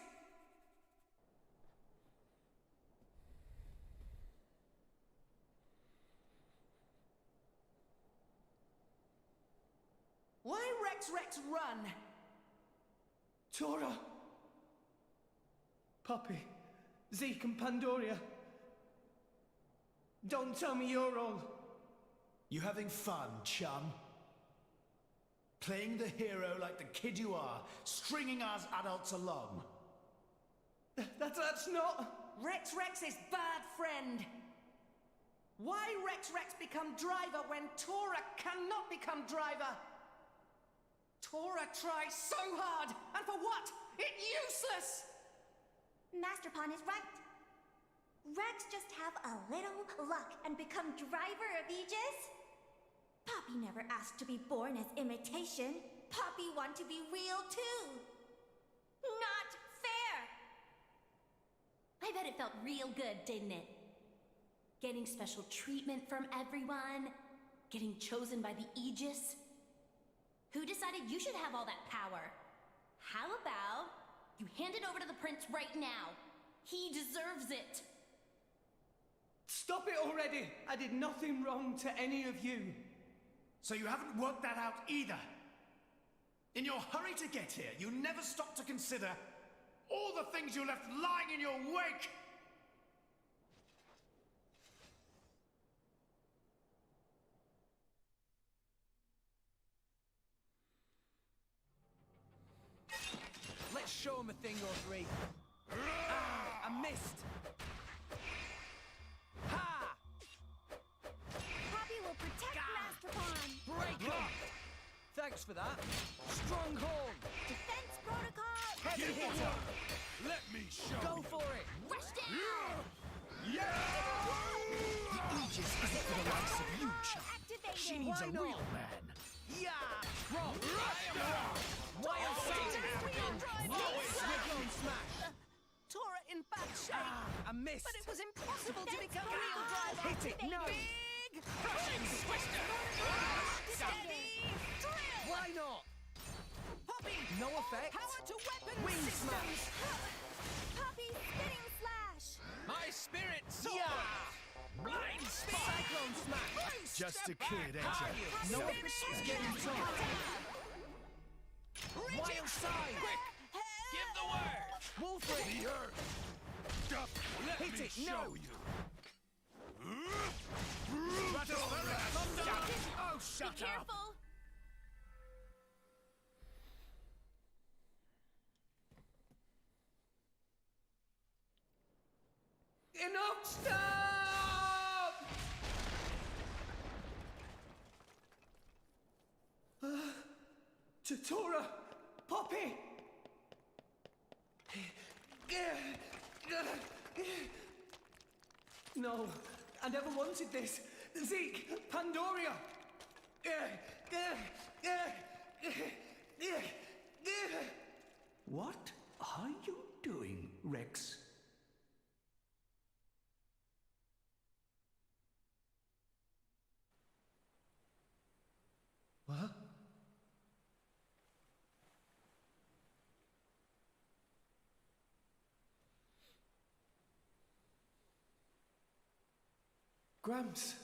Why Rex run? Tora! Poppy, Zeke and Pandoria. Don't tell me you're all... You having fun, chum? Playing the hero like the kid you are, stringing us adults along. That's not... Rex is bad friend. Why Rex become driver when Tora cannot become driver? Tora tries so hard, and for what? It's useless! Master Pawn is right. Rex just have a little luck and become driver of Aegis? Poppy never asked to be born as imitation. Poppy want to be real too. Not fair! I bet it felt real good, didn't it? Getting special treatment from everyone, getting chosen by the Aegis. Who decided you should have all that power? How about you hand it over to the prince right now? He deserves it. Stop it already! I did nothing wrong to any of you. So you haven't worked that out either. In your hurry to get here, you never stopped to consider all the things you left lying in your wake! Let's show him a thing or three. Ah, I missed. Ha! Poppy will protect Master Pawn. Break him! Thanks for that. Stronghold! Defense protocol! Heavy hitter! Let me show Go you. for it! Rush down! Yeah! The Aegis isn't for the likes of you, chum. Activated! She needs a Why not? real man. Yeah! Rock! Wild Side! Cyclone Smash! Tora in bad shape. Ah, I missed. But it was impossible to become real driver. Hit it! No! Big crushing twister. Steady drill. Why not? Poppy. No effect. Power to weapon Wing systems. smash. Poppy spinning slash! My spirit soar! Yeah! Blind spot! Cyclone Smash! Just a kid, ain't you? No, it's getting tough. Wild Side! Quick! Give the word! Wolf Ring! The earth! Let Hit me it, show no. you! Oh, shut Be up! careful! Enough! Stop! Tora! Poppy! No, I never wanted this. Zeke! Pandoria! What are you doing, Rex? What? Gramps.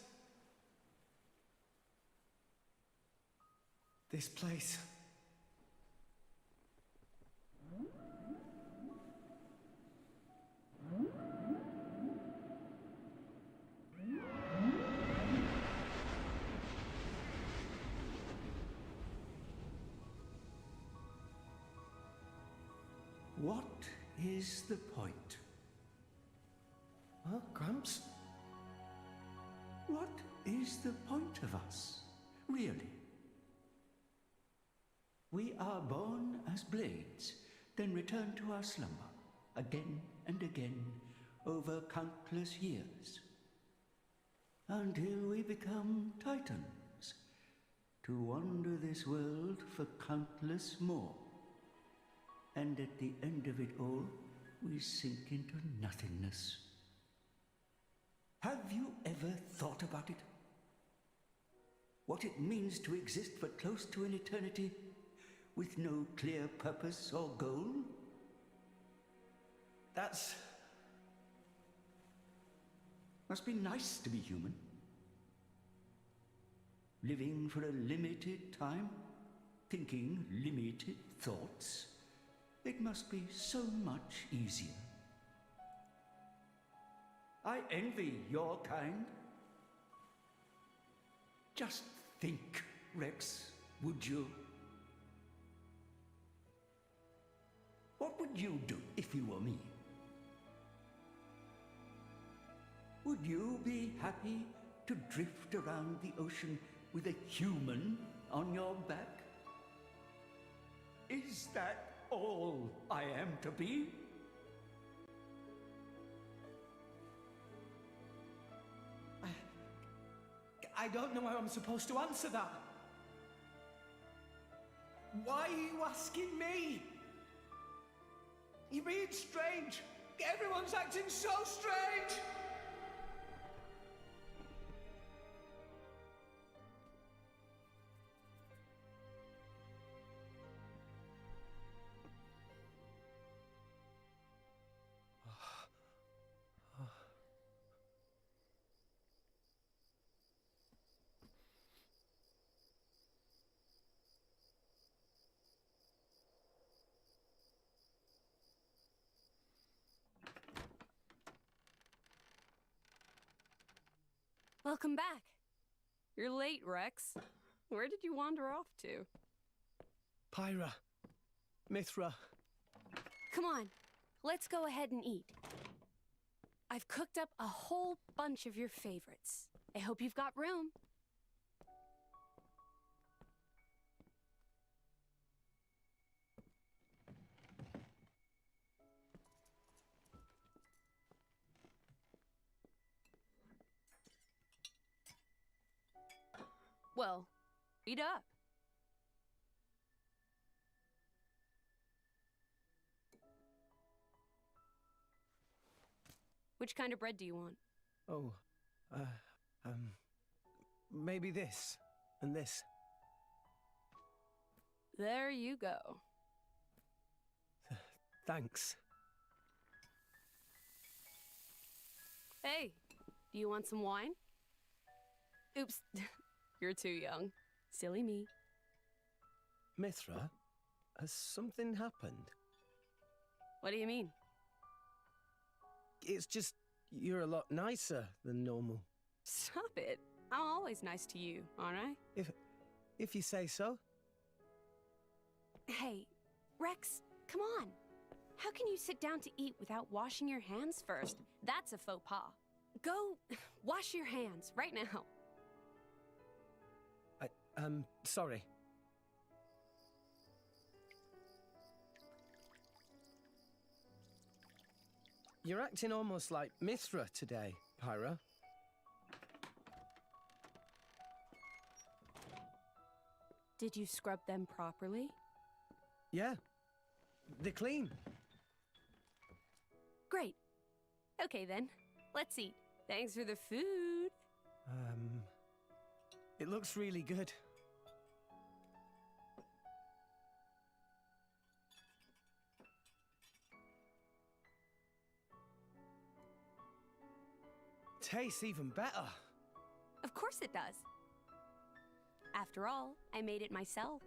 This place. What is the point? Huh, Gramps? What is the point of us, really? We are born as blades, then return to our slumber, again and again, over countless years, until we become titans, to wander this world for countless more. And at the end of it all, we sink into nothingness. Have you ever thought about it? What it means to exist for close to an eternity with no clear purpose or goal? That's... Must be nice to be human. Living for a limited time, thinking limited thoughts. It must be so much easier. I envy your kind. Just think, Rex, would you? What would you do if you were me? Would you be happy to drift around the ocean with a human on your back? Is that all I am to be? I don't know how I'm supposed to answer that. Why are you asking me? You're being strange. Everyone's acting so strange. Welcome back. You're late, Rex. Where did you wander off to? Pyra. Mithra. Come on, let's go ahead and eat. I've cooked up a whole bunch of your favorites. I hope you've got room. Well, eat up. Which kind of bread do you want? Oh, maybe this and this. There you go. Thanks. Hey, do you want some wine? Oops, you're too young. Silly me. Mithra, has something happened? What do you mean? It's just, you're a lot nicer than normal. Stop it. I'm always nice to you, aren't I? If you say so. Hey, Rex, come on. How can you sit down to eat without washing your hands first? That's a faux pas. Go wash your hands right now. Sorry. You're acting almost like Mithra today, Pyra. Did you scrub them properly? Yeah. They're clean. Great. Okay then, let's eat. Thanks for the food. It looks really good. Tastes even better. Of course it does. After all, I made it myself.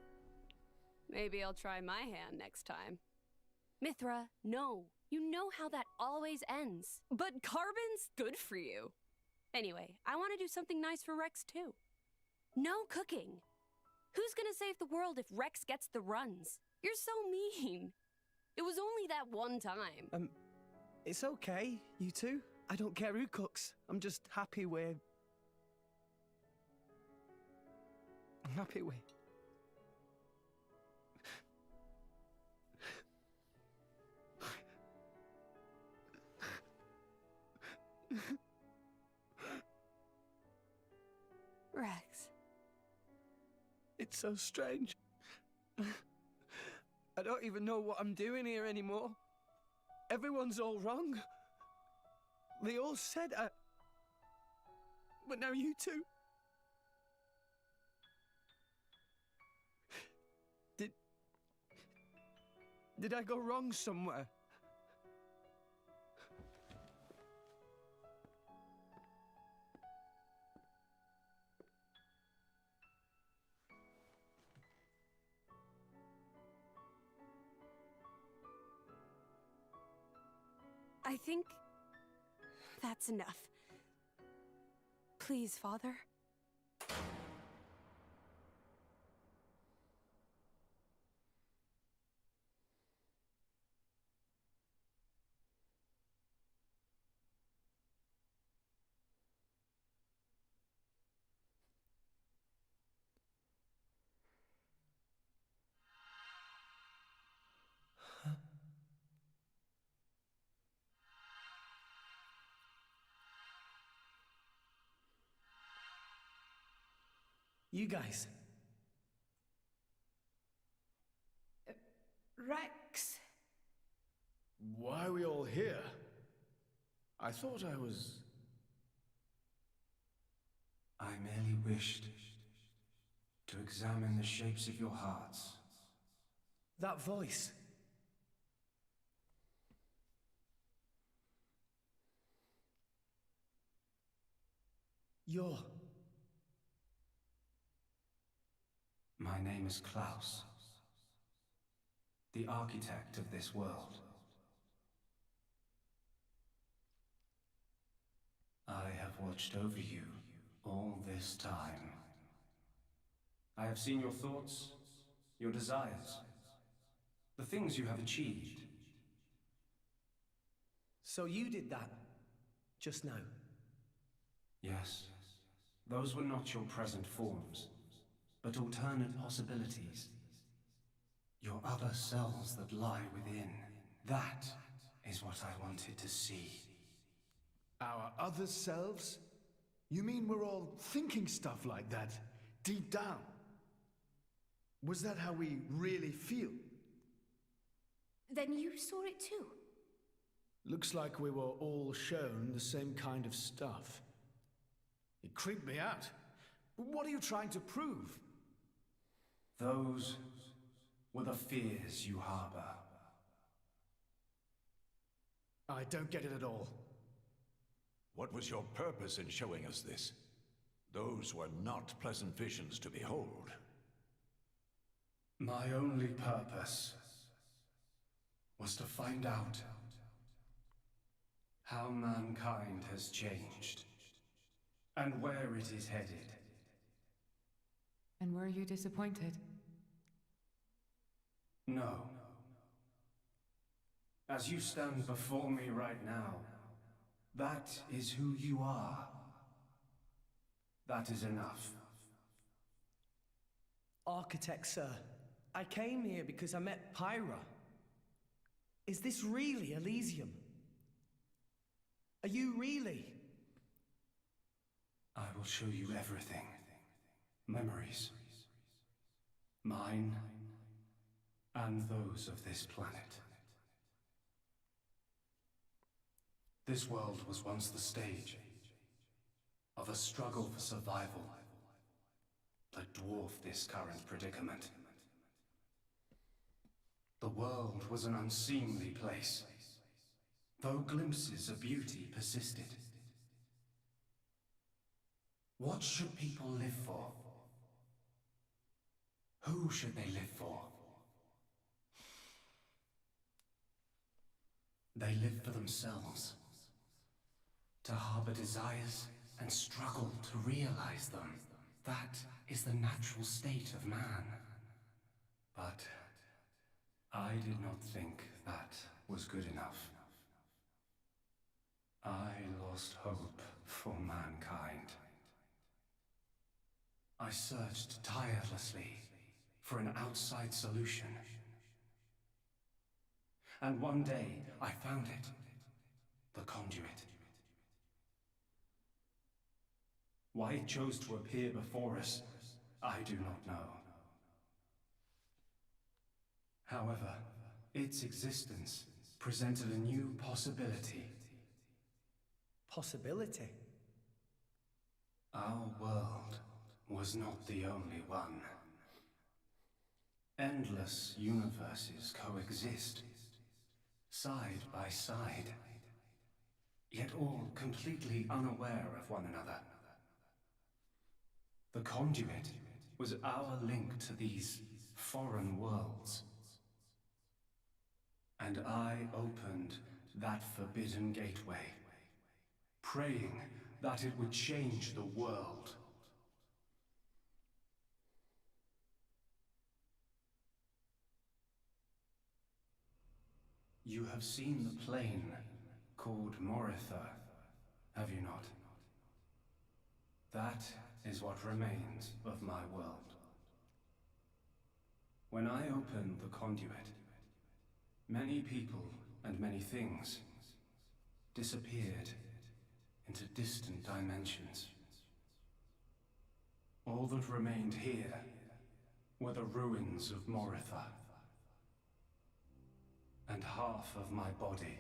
Maybe I'll try my hand next time. Mithra, no. You know how that always ends. But carbon's good for you. Anyway, I want to do something nice for Rex too. No cooking. Who's gonna save the world if Rex gets the runs? You're so mean. It was only that one time. It's okay, you two. I don't care who cooks. I'm just happy we're... I'm happy we're... Rex. It's so strange. I don't even know what I'm doing here anymore. Everyone's all wrong. They all said I... But now you two... Did I go wrong somewhere? I think that's enough. Please, Father. You guys. Rex. Why are we all here? I thought I was... I merely wished to examine the shapes of your hearts. That voice. You're... My name is Klaus, the architect of this world. I have watched over you all this time. I have seen your thoughts, your desires, the things you have achieved. So you did that, just now? Yes, those were not your present forms, but alternate possibilities. Your other selves that lie within. That is what I wanted to see. Our other selves? You mean we're all thinking stuff like that, deep down? Was that how we really feel? Then you saw it too. Looks like we were all shown the same kind of stuff. It creeped me out. What are you trying to prove? Those were the fears you harbor. I don't get it at all. What was your purpose in showing us this? Those were not pleasant visions to behold. My only purpose was to find out how mankind has changed and where it is headed. And were you disappointed? No. As you stand before me right now, that is who you are. That is enough. Architect, sir. I came here because I met Pyra. Is this really Elysium? Are you really? I will show you everything. Memories. Mine and those of this planet. This world was once the stage of a struggle for survival that dwarfed this current predicament. The world was an unseemly place, though glimpses of beauty persisted. What should people live for? Who should they live for? They live for themselves, to harbor desires and struggle to realize them. That is the natural state of man. But I did not think that was good enough. I lost hope for mankind. I searched tirelessly for an outside solution. And one day, I found it. The conduit. Why it chose to appear before us, I do not know. However, its existence presented a new possibility. Possibility? Our world was not the only one. Endless universes coexist, side by side, yet all completely unaware of one another. The conduit was our link to these foreign worlds. And I opened that forbidden gateway, praying that it would change the world. You have seen the plane called Moritha, have you not? That is what remains of my world. When I opened the conduit, many people and many things disappeared into distant dimensions. All that remained here were the ruins of Moritha. And half of my body.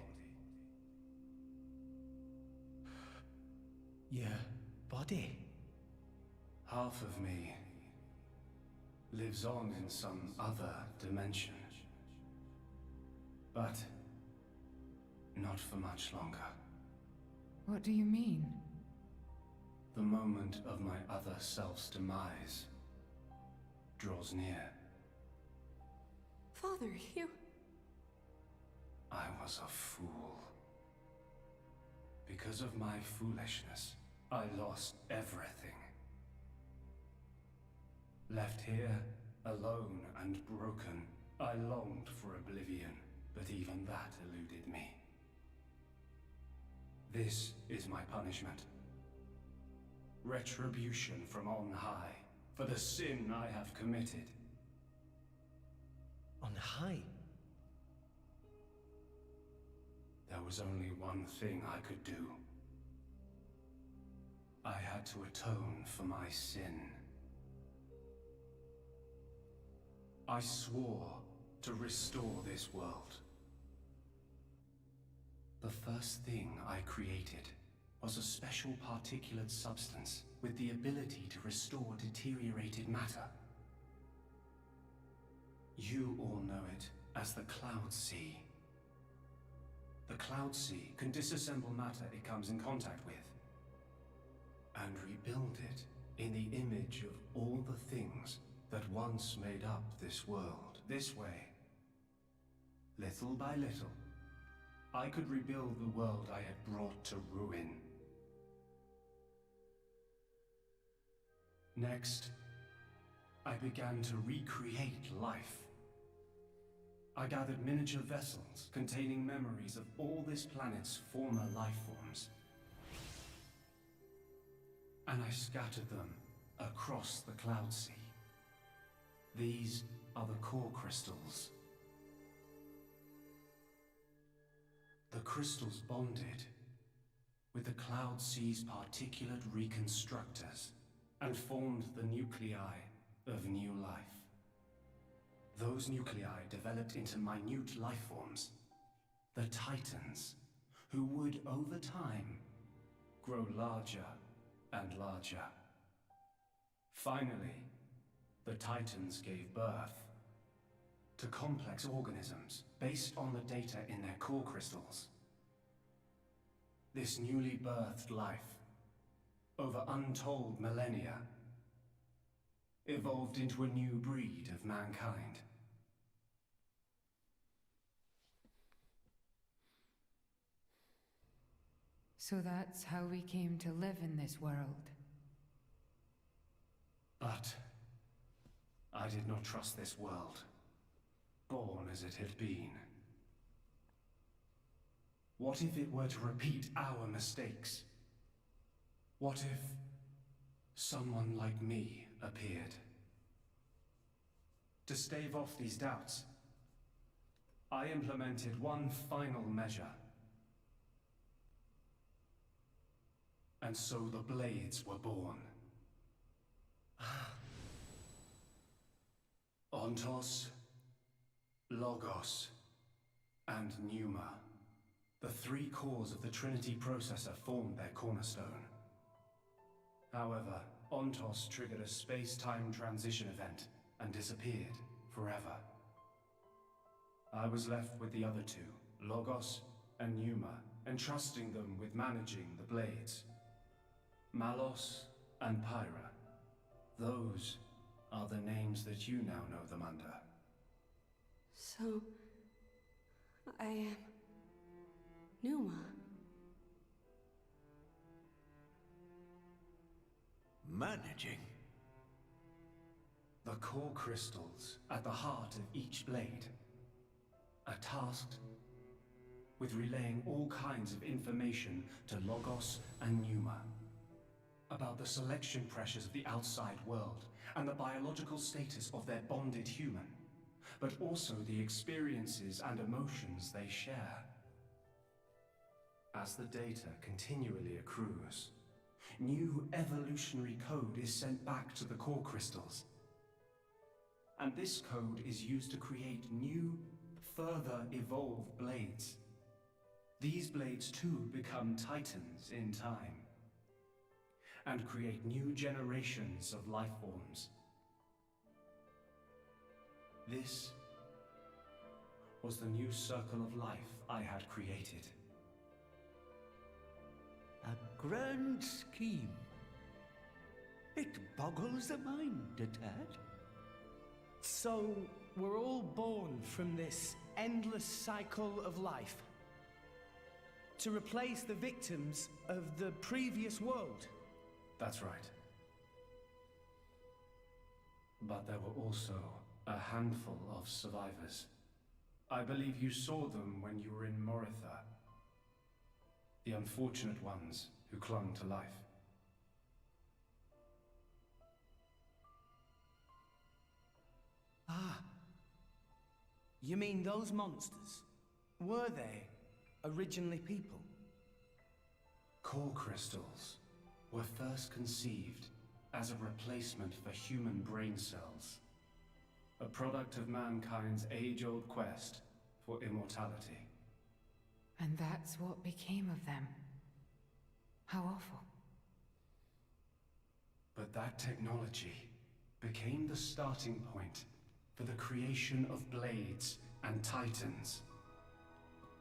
Your body? Half of me lives on in some other dimension. But not for much longer. What do you mean? The moment of my other self's demise draws near. Father, you... I was a fool. Because of my foolishness, I lost everything. Left here, alone and broken, I longed for oblivion, but even that eluded me. This is my punishment. Retribution from on high, for the sin I have committed. On high? There was only one thing I could do. I had to atone for my sin. I swore to restore this world. The first thing I created was a special particulate substance with the ability to restore deteriorated matter. You all know it as the Cloud Sea. The Cloud Sea can disassemble matter it comes in contact with, and rebuild it in the image of all the things that once made up this world. This way, little by little, I could rebuild the world I had brought to ruin. Next, I began to recreate life. I gathered miniature vessels containing memories of all this planet's former life forms. And I scattered them across the Cloud Sea. These are the core crystals. The crystals bonded with the Cloud Sea's particulate reconstructors and formed the nuclei of new life. Those nuclei developed into minute life forms, the Titans, who would, over time, grow larger and larger. Finally, the Titans gave birth to complex organisms based on the data in their core crystals. This newly birthed life, over untold millennia, evolved into a new breed of mankind. So that's how we came to live in this world. But I did not trust this world, born as it had been. What if it were to repeat our mistakes? What if someone like me appeared? To stave off these doubts, I implemented one final measure. And so the Blades were born. Ontos, Logos, and Pneuma. The three cores of the Trinity processor formed their cornerstone. However, Ontos triggered a space-time transition event and disappeared forever. I was left with the other two, Logos and Pneuma, entrusting them with managing the Blades. Malos and Pyra. Those are the names that you now know them under. So, I am Pneuma. Managing? The core crystals at the heart of each blade are tasked with relaying all kinds of information to Logos and Pneuma about the selection pressures of the outside world and the biological status of their bonded human, but also the experiences and emotions they share. As the data continually accrues, new evolutionary code is sent back to the core crystals. And this code is used to create new, further evolved blades. These blades too become titans in time, and create new generations of life forms. This was the new circle of life I had created. A grand scheme. It boggles the mind a tad. So, we're all born from this endless cycle of life to replace the victims of the previous world. That's right. But there were also a handful of survivors. I believe you saw them when you were in Moritha. The unfortunate ones who clung to life. Ah. You mean those monsters? Were they originally people? Core crystals were first conceived as a replacement for human brain cells. A product of mankind's age-old quest for immortality. And that's what became of them. How awful. But that technology became the starting point for the creation of blades and titans.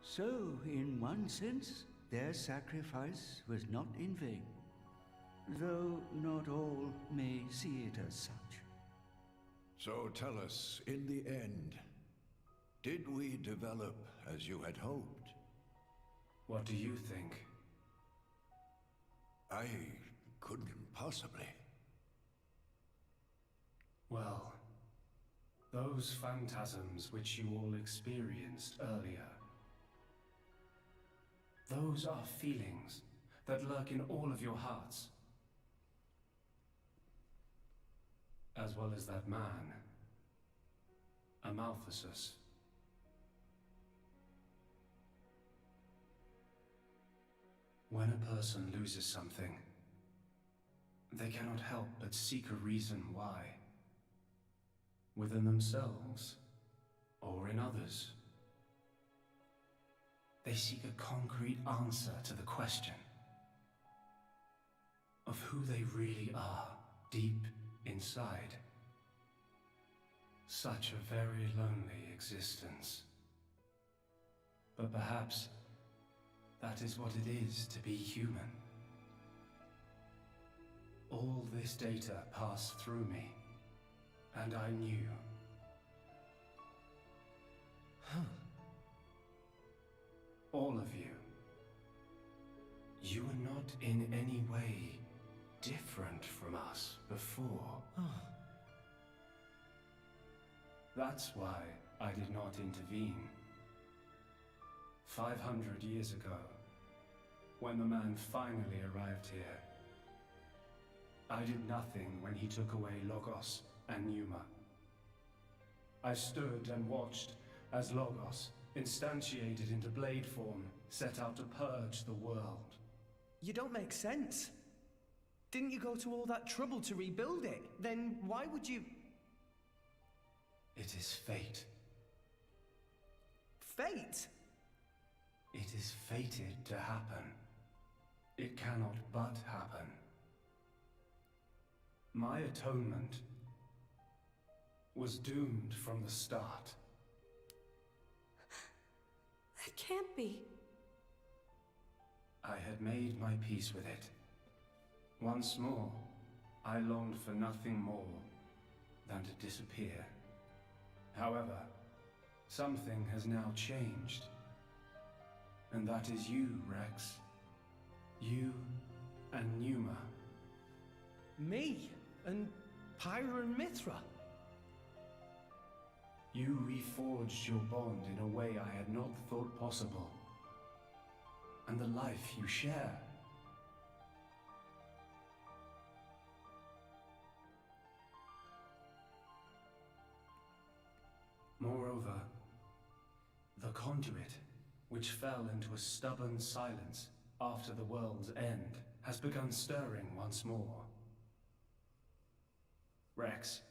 So, in one sense, their sacrifice was not in vain. Though not all may see it as such. So tell us, in the end, did we develop as you had hoped? What do you think? I couldn't possibly. Well, those phantasms which you all experienced earlier, those are feelings that lurk in all of your hearts. As well as that man, Amaltheus. When a person loses something, they cannot help but seek a reason why. Within themselves, or in others. They seek a concrete answer to the question of who they really are deep inside. Such a very lonely existence. But perhaps that is what it is to be human. All this data passed through me, and I knew. All of you. You were not in any way different from us before. That's why I did not intervene. 500 years ago, when the man finally arrived here, I did nothing when he took away Logos and Numa. I stood and watched as Logos, instantiated into blade form, set out to purge the world. You don't make sense. Didn't you go to all that trouble to rebuild it? Then why would you... It is fate. Fate? It is fated to happen. It cannot but happen. My atonement was doomed from the start. That can't be. I had made my peace with it. Once more, I longed for nothing more than to disappear. However, something has now changed. And that is you, Rex. You and Numa. Me? And Pyra and Mithra? You reforged your bond in a way I had not thought possible. And the life you share. Moreover, the conduit, which fell into a stubborn silence after the world's end, has begun stirring once more. Rex,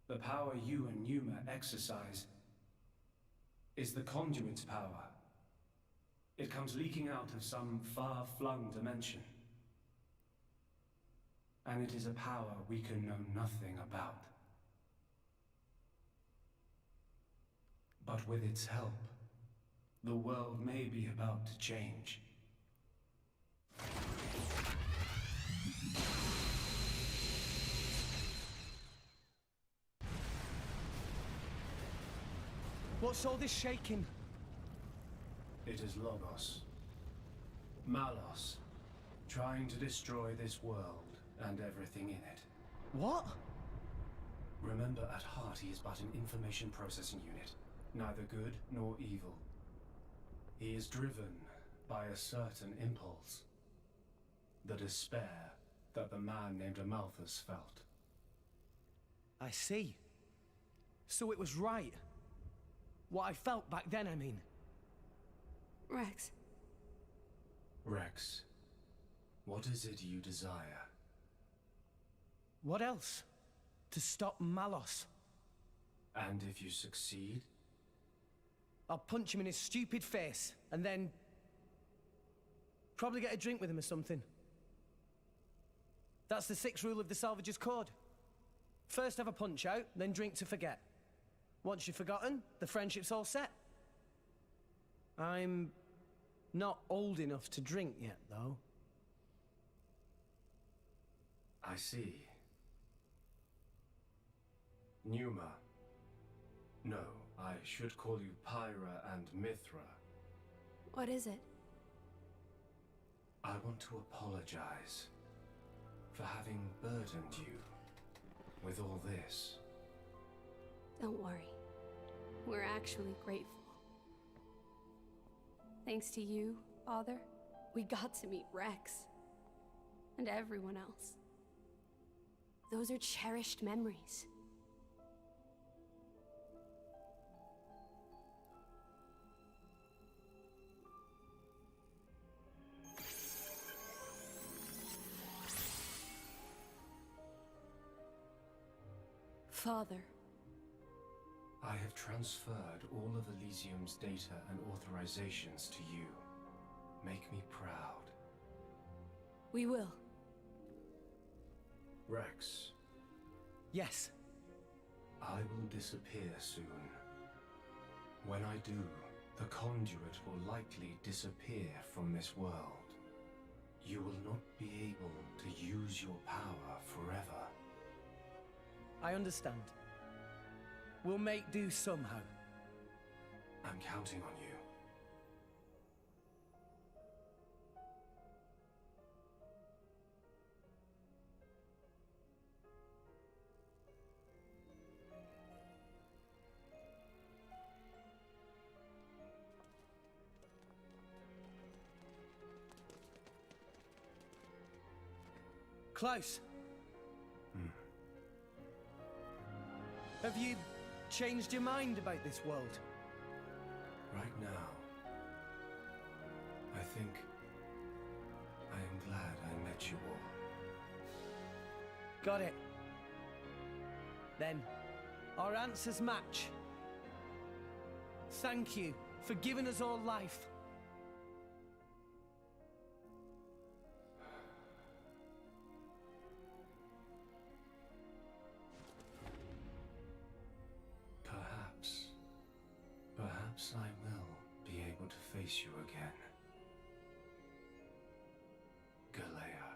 the power you and Numa exercise is the conduit's power. It comes leaking out of some far-flung dimension. And it is a power we can know nothing about. But with its help, the world may be about to change. What's all this shaking? It is Logos. Malos, trying to destroy this world and everything in it. What? Remember, at heart he is but an information processing unit, neither good nor evil. He is driven by a certain impulse. The despair that the man named Amalthus felt. I see. So it was right. What I felt back then, I mean. Rex. Rex, what is it you desire? What else? To stop Malos. And if you succeed? I'll punch him in his stupid face, and then... probably get a drink with him or something. That's the 6th rule of the Salvager's Code. First have a punch out, then drink to forget. Once you've forgotten, the friendship's all set. I'm not old enough to drink yet, though. I see. Numa. No, I should call you Pyra and Mithra. What is it? I want to apologize for having burdened you with all this. Don't worry. We're actually grateful. Thanks to you, Father, we got to meet Rex. And everyone else. Those are cherished memories. Father. I have transferred all of Elysium's data and authorizations to you. Make me proud. We will. Rex. Yes. I will disappear soon. When I do, the conduit will likely disappear from this world. You will not be able to use your power forever. I understand. We'll make do somehow. I'm counting on you. Klaus. Have you changed your mind about this world? Right now, I think I am glad I met you all. Got it. Then, our answers match. Thank you for giving us all life. Perhaps I will be able to face you again. Galea.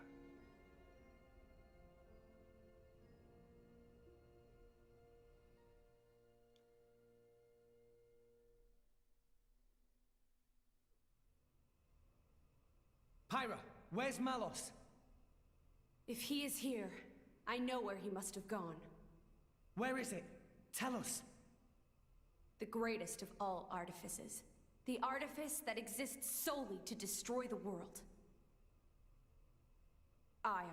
Pyra, where's Malos? If he is here, I know where he must have gone. Where is it? Tell us. The greatest of all artifices. The artifice that exists solely to destroy the world. Ion.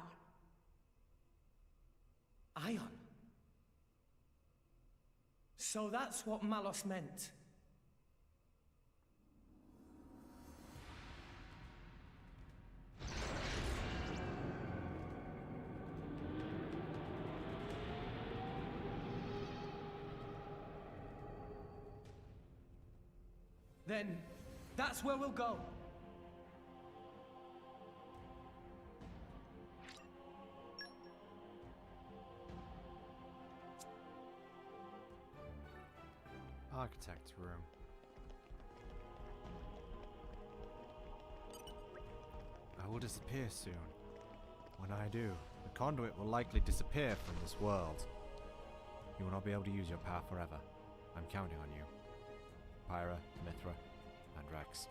Ion? So that's what Malos meant. Then, that's where we'll go. Architect's room. I will disappear soon. When I do, the conduit will likely disappear from this world. You will not be able to use your power forever. I'm counting on you. Pyra, Mithra, and Rex.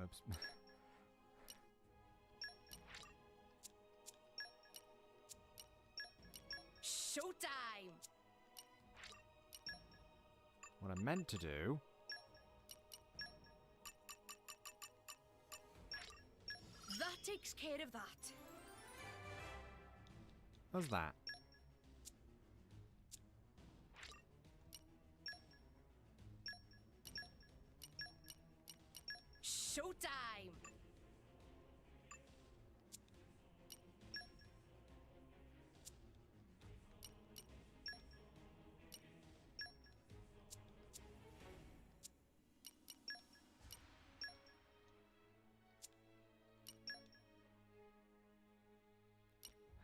Oops. Showtime! What I meant to do... That takes care of that. What's that? Showtime!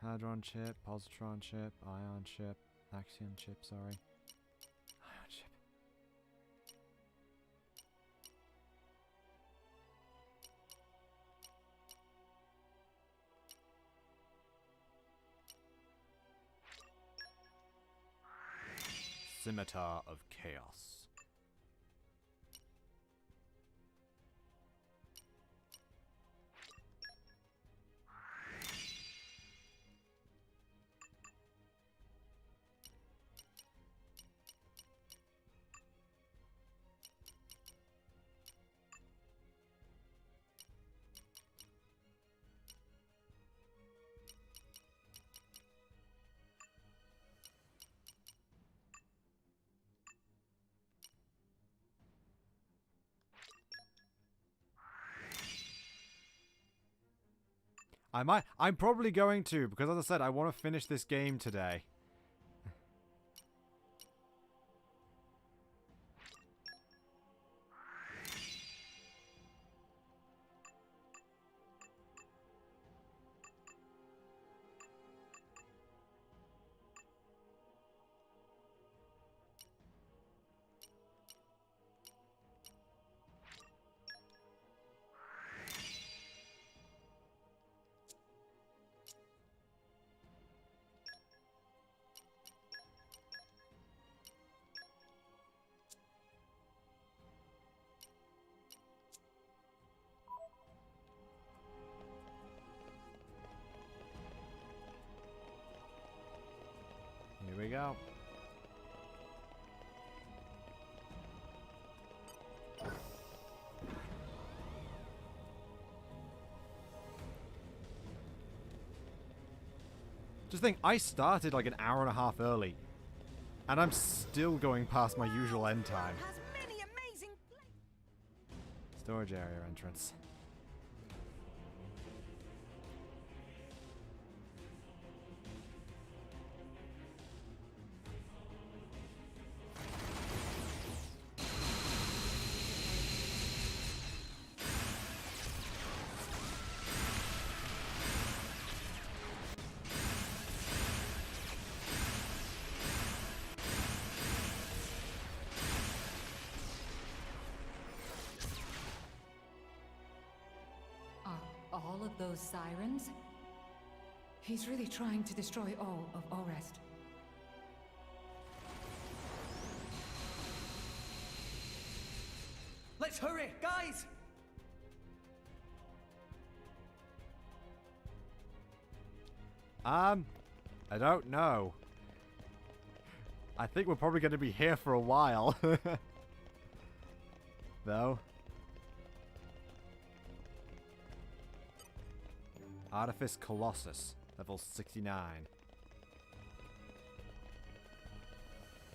Hadron chip, positron chip, ion chip, axion chip, sorry. Ion chip. Scimitar of Chaos. I'm probably going to, because as I said, I want to finish this game today. Just think, I started like an hour and a half early. And I'm still going past my usual end time. Storage area entrance. All of those sirens? He's really trying to destroy all of Orest. Let's hurry, guys! I don't know. I think we're probably going to be here for a while. Though. Artifice Colossus, level 69.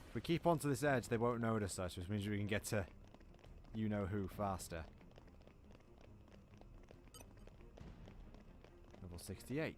If we keep onto this edge, they won't notice us, which means we can get to you-know-who faster. Level 68.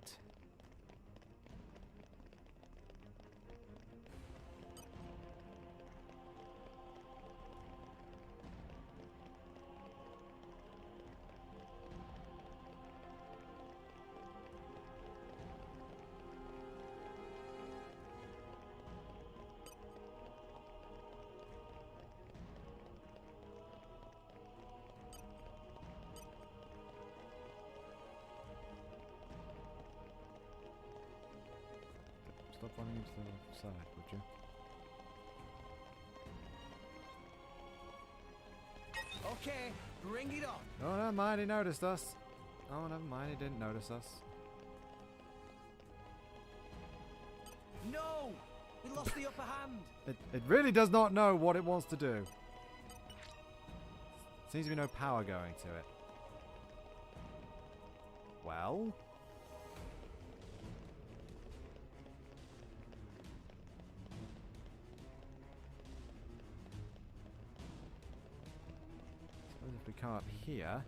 Stop running into the side, would you? Okay, bring it on. Oh, never mind, he noticed us. Oh, never mind, he didn't notice us. No! We lost the upper hand. It really does not know what it wants to do. Seems to be no power going to it. Well? Suppose if we come up here.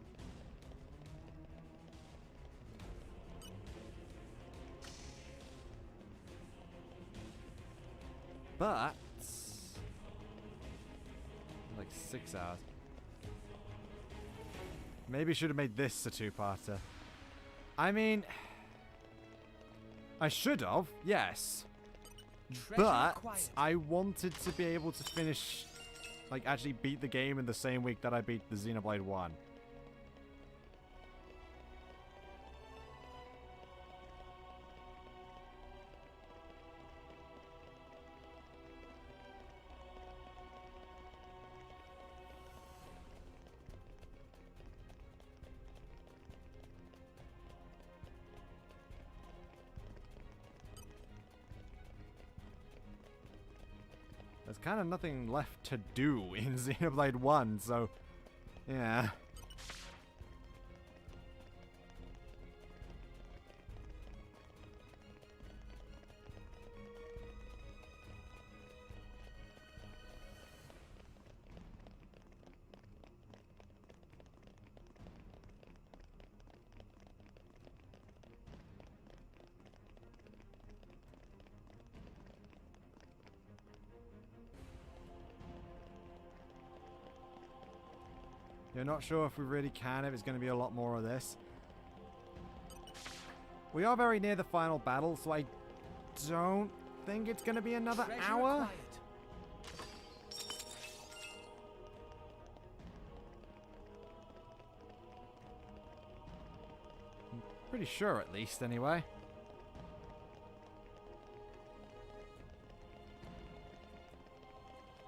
But like 6 hours. Maybe should have made this a two-parter. I mean, I should have, yes. But I wanted to be able to finish, like actually beat the game in the same week that I beat the Xenoblade 1. There's kind of nothing left to do in Xenoblade 1, so yeah. You're not sure if we really can, if it's going to be a lot more of this. We are very near the final battle, so I don't think it's going to be another hour. I'm pretty sure, at least, anyway.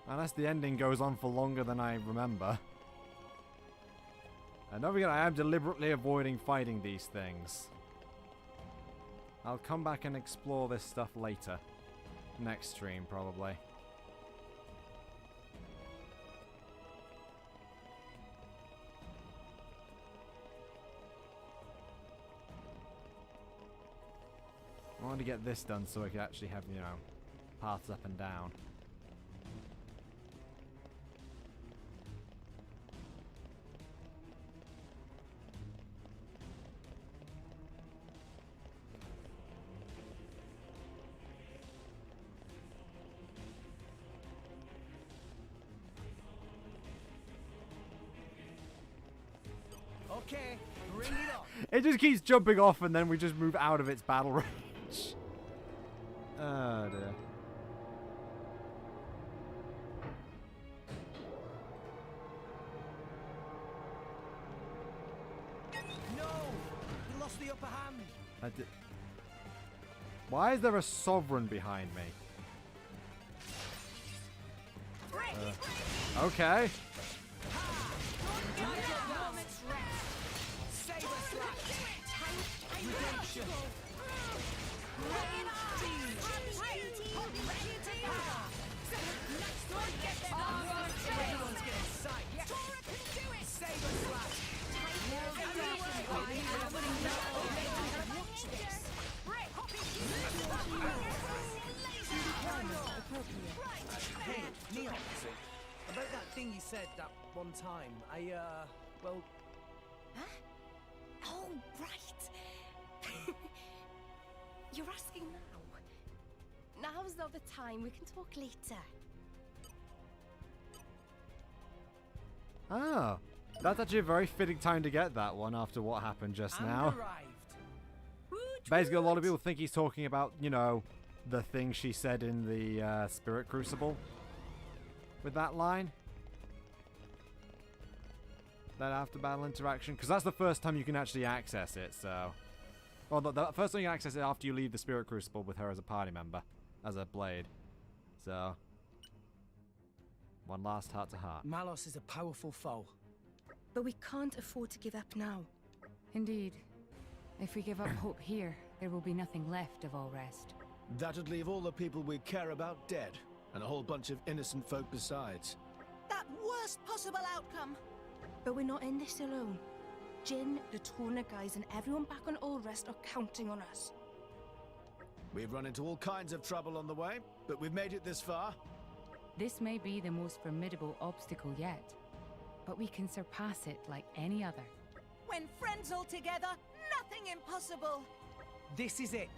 Unless the ending goes on for longer than I remember. And don't forget, I am deliberately avoiding fighting these things. I'll come back and explore this stuff later. Next stream, probably. I wanted to get this done so I could actually have, you know, paths up and down. Okay, bring it on. It just keeps jumping off and then we just move out of its battle range. Oh dear. No! You lost the upper hand. I did. Why is there a sovereign behind me? Okay. Hey, Neon. About that thing you said that one time, well... Huh? Oh, right. You're asking now. Now's not the time. We can talk later. Oh. That's actually a very fitting time to get that one after what happened just now. Basically, a lot of people think he's talking about, you know, the thing she said in the Spirit Crucible. With that line. That after battle interaction. Because that's the first time you can actually access it, so... Well, the first time you can access it after you leave the Spirit Crucible with her as a party member. As a blade. So... One last heart-to-heart. Malos is a powerful foe. But we can't afford to give up now. Indeed. If we give up hope here, there will be nothing left of all rest. That'd leave all the people we care about dead, and a whole bunch of innocent folk besides. That worst possible outcome. But we're not in this alone. Jin, the Torna guys, and everyone back on Old Rest are counting on us. We've run into all kinds of trouble on the way, but we've made it this far. This may be the most formidable obstacle yet, but we can surpass it like any other. When friends all together, nothing impossible. This is it.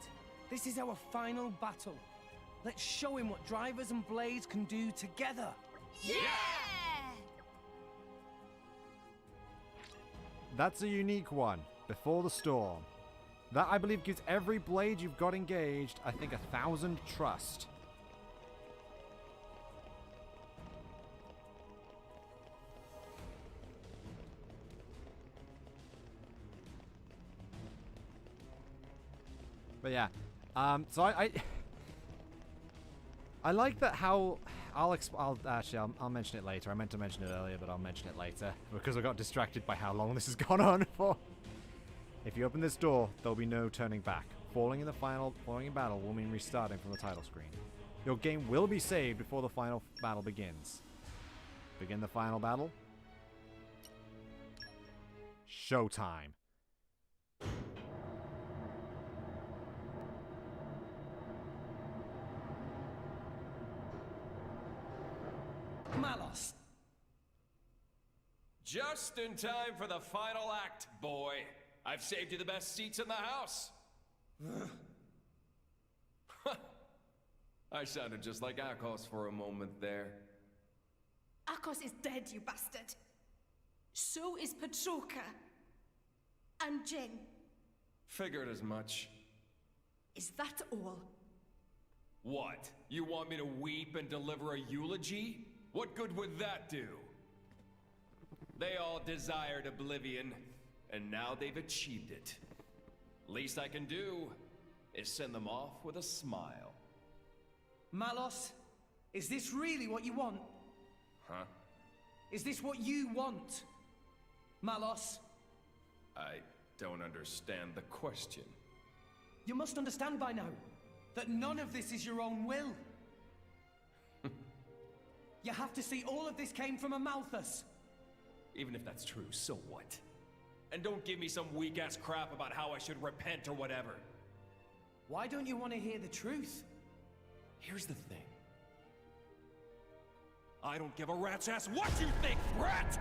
This is our final battle. Let's show him what drivers and blades can do together. Yeah! That's a unique one. Before the Storm. That, I believe, gives every blade you've got engaged, I think, 1,000 trust. But yeah, so I like that how I'll mention it later. I meant to mention it earlier, but I'll mention it later because I got distracted by how long this has gone on for. If you open this door, there'll be no turning back. Falling in battle will mean restarting from the title screen. Your game will be saved before the final battle begins. Begin the final battle. Showtime. Malos. Just in time for the final act, boy. I've saved you the best seats in the house. I sounded just like Akos for a moment there. Akos is dead, you bastard. So is Petroka. And Jin. Figured as much. Is that all? What? You want me to weep and deliver a eulogy? What good would that do? They all desired oblivion, and now they've achieved it. Least I can do is send them off with a smile. Malos, is this really what you want? Huh? Is this what you want? Malos? I don't understand the question. You must understand by now that none of this is your own will. You have to see all of this came from a Malthus. Even if that's true, so what? And don't give me some weak-ass crap about how I should repent or whatever. Why don't you want to hear the truth? Here's the thing. I don't give a rat's ass what you think, rat!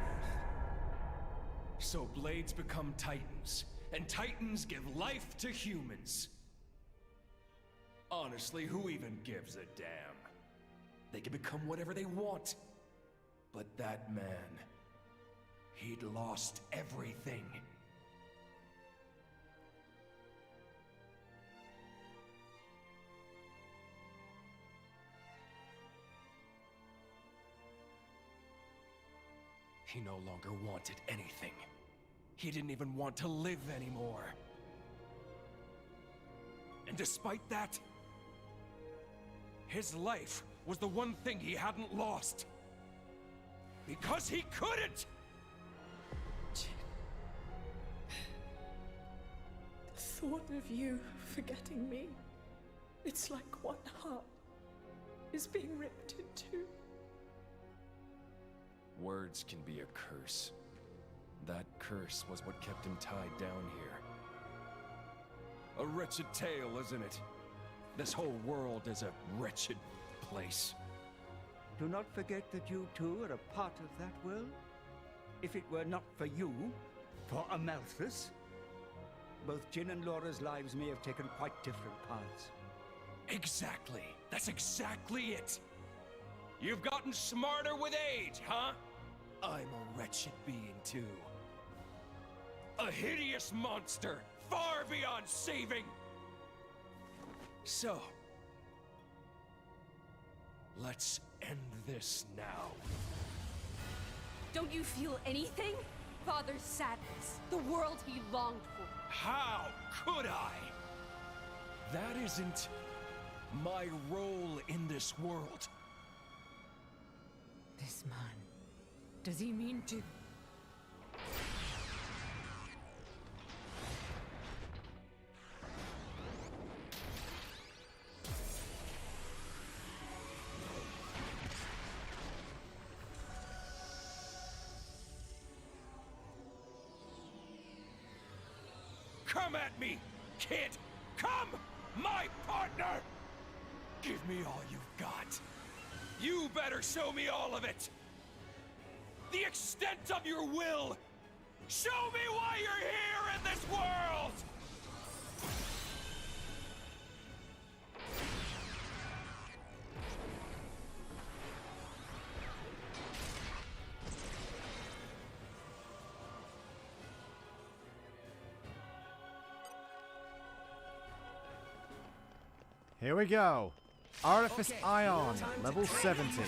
So blades become titans, and titans give life to humans. Honestly, who even gives a damn? They can become whatever they want. But that man, he'd lost everything. He no longer wanted anything. He didn't even want to live anymore. And despite that, his life was the one thing he hadn't lost. Because he couldn't! The thought of you forgetting me, it's like one heart is being ripped in two. Words can be a curse. That curse was what kept him tied down here. A wretched tale, isn't it? This whole world is a wretched place. Do not forget that you too are a part of that world. If it were not for you, for Amalthus, both Jin and Laura's lives may have taken quite different paths. Exactly. That's exactly it. You've gotten smarter with age, huh? I'm a wretched being too. A hideous monster, far beyond saving. So, let's end this now. Don't you feel anything? Father's sadness, the world he longed for. How could I? That isn't my role in this world. This man, does he mean to? Come at me, kid! Come, my partner! Give me all you've got. You better show me all of it! The extent of your will! Show me why you're here in this world! Here we go. Artifice Ion, level 70.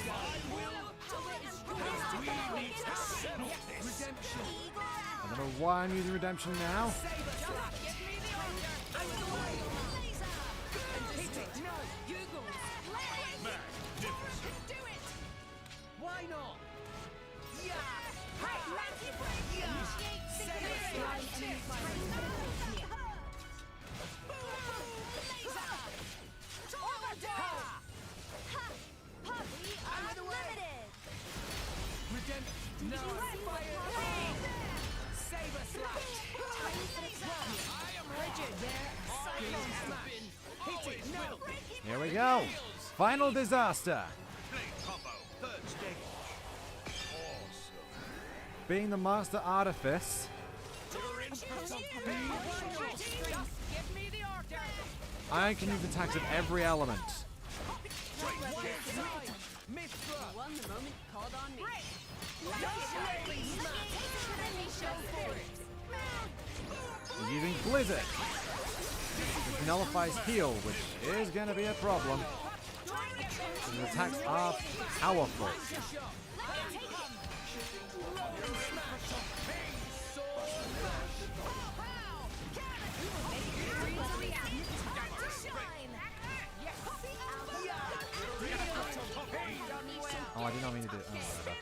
And number 1 using redemption now. Why not? No! Saber slash! I am rigid there! Hit it! No! Here we go. Final disaster. Being the Master Artifice. I can use attacks of every element. Won the moment called on me. He's using Blizzard. Which nullifies heal, which is going to be a problem. His attacks are powerful. Oh, I did not mean to do it. Oh, whatever.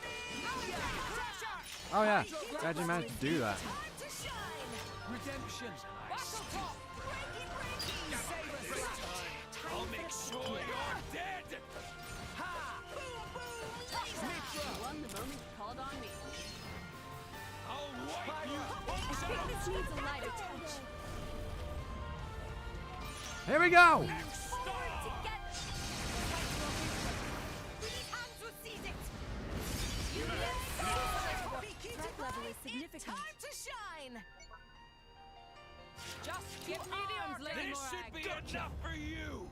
Oh yeah, I actually managed to do that. Redemption! I'll make sure you're dead! Won the moment called on me. I'll wipe you! I think this needs a lighter touch. Here we go! Time to shine! Just give me the arms, Lady This should be Morag. enough for you!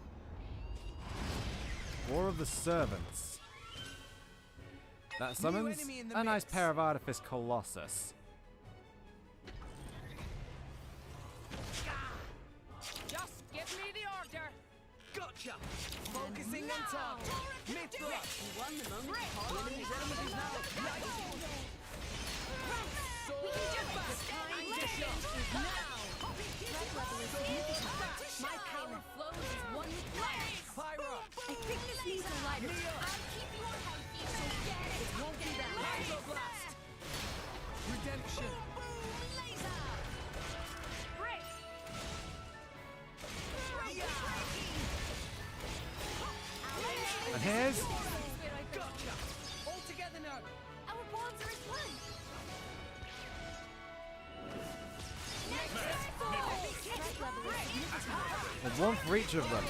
War of the Servants. That summons enemy in the a nice mix. pair of Artifice Colossus. Just give me the order. Gotcha! Focusing on target. Myth block. You won the moment. Enemies now. We can just My power flows as one with light. Pyro. I think this needs a lighter. I'll keep you on healthy, so get it. It won't be that. Laser blast. Redemption. Laser. Break. And here's Gotcha. All together now. Our bonds are as one. there's one for each of them.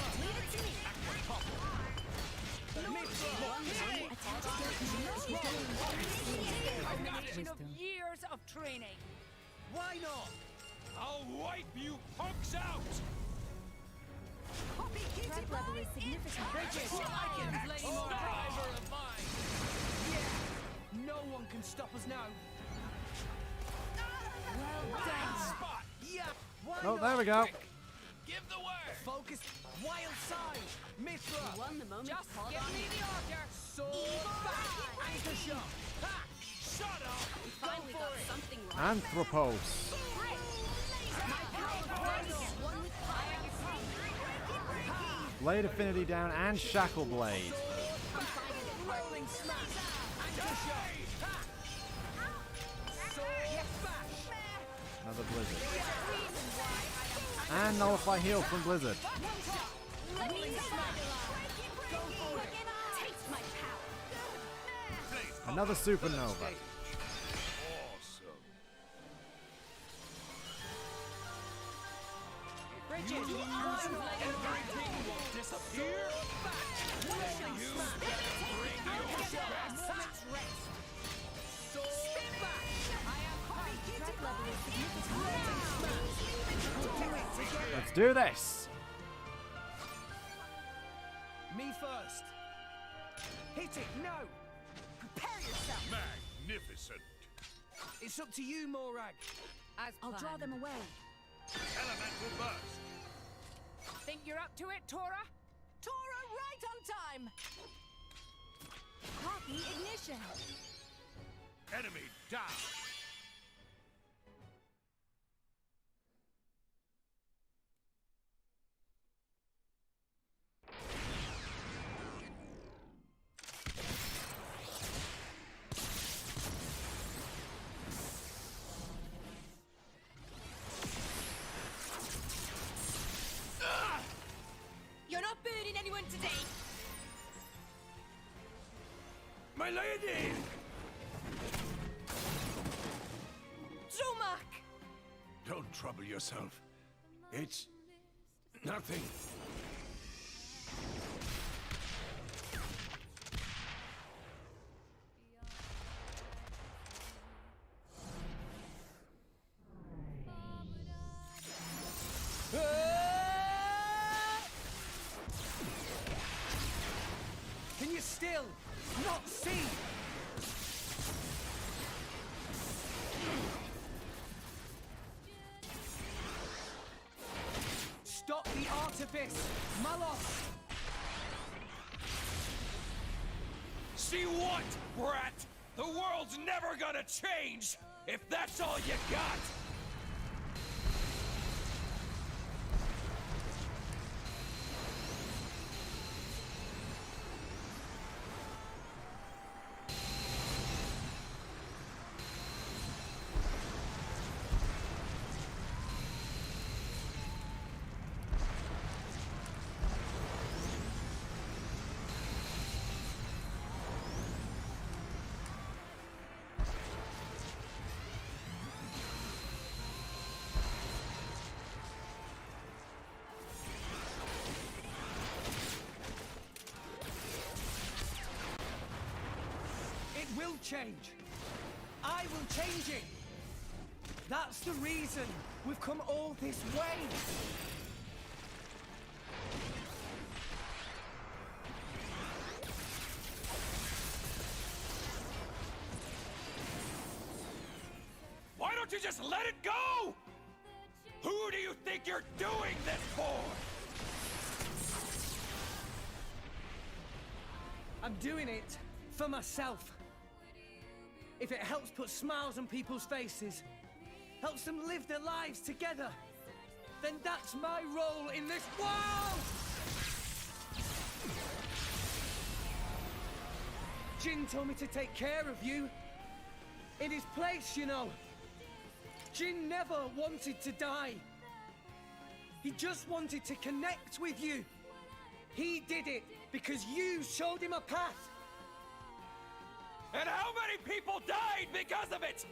Culmination of years of training. Why not? I'll wipe you punks out! Threat level is significant. Bridges. Lady Morag. Driver of mine. Yeah. No one can stop us now. Well done. Spot. Yeah. Why Oh, not? there we go. Give the word! Focus. Wild side. Mithra. You won the moment. Just Hold give on. me the order. Sword back. Anchor shot. Ha. Shut up. We finally Go got for it. something right. Anthropos. One with fire. Blade Affinity down and Shackle Blade. Rolling smash. Anchor shot. Ha. Sword bash. Another Blizzard. And Nullify Heal from Blizzard. Another Supernova. Awesome. Bridges. Everything will disappear? Rolling You smash. better bring your best! Moment's rest. Sword bash. Threat level is significant. Rolling smash. Do it together. Let's do this. Me first. Hit it now. Prepare yourself. Magnificent! It's up to you, Morag. As I'll draw planned. them away. Elemental burst! Think you're up to it, Tora? Tora, right on time. Copy ignition. Enemy down! You're not burning anyone today. My lady! Zumak! Don't trouble yourself. It's nothing. Can you still not see? Stop the artifice, Malos! See what, brat? The world's never gonna change if that's all you got! will change. I will change it. That's the reason we've come all this way. Why don't you just let it go? Who do you think you're doing this for? I'm doing it for myself. If it helps put smiles on people's faces, helps them live their lives together, then that's my role in this world! Jin told me to take care of you. In his place, you know. Jin never wanted to die. He just wanted to connect with you. He did it because you showed him a path. And how many people died because of it?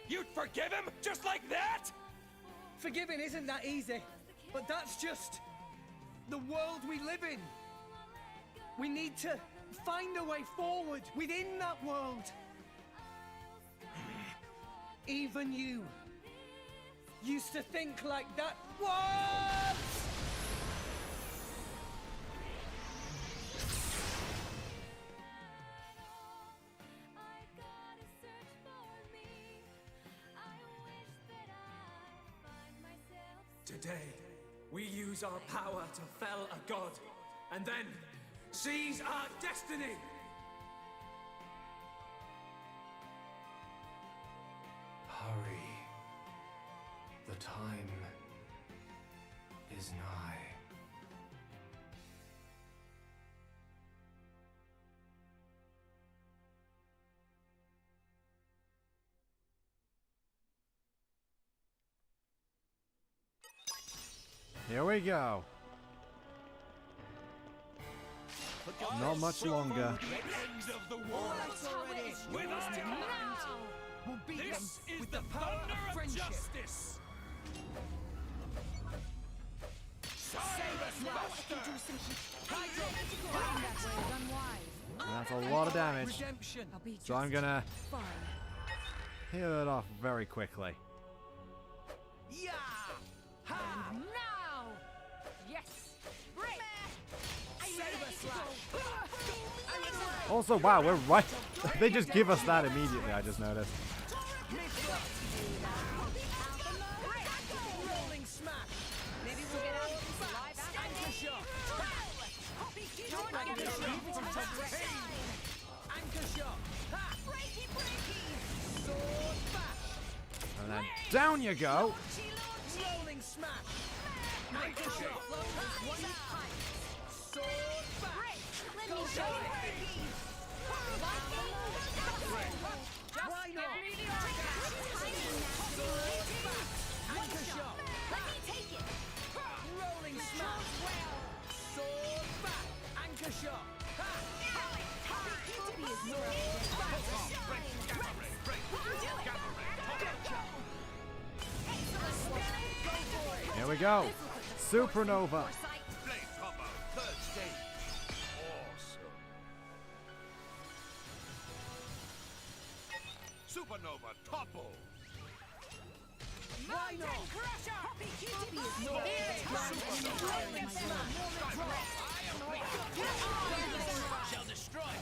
You'd forgive him just like that? Forgiving isn't that easy, but that's just the world we live in. We need to find a way forward within that world. Even you used to think like that. What? Today, we use our power to fell a god, and then seize our destiny! Hurry. The time is nigh. Here we go. Not much longer. This is the power of friendship. Justice. And that's a lot of damage. So I'm gonna heal it off very quickly. Yeah! And now! Yes! Great! Also, wow, we're right. They just give us that immediately, I just noticed. Rolling smash! Maybe we'll get out of this alive. Anchor shot! Anchor shot! Sword bash! And then down you go! Rolling smash! Anchor shot! Sword bash! Go for it! Why not? Sword bash! Anchor shot! Rolling smash! Sword back! Anchor shot! Here we go. Supernova. Third stage. Awesome. Supernova topple. Why not? Shall destroy.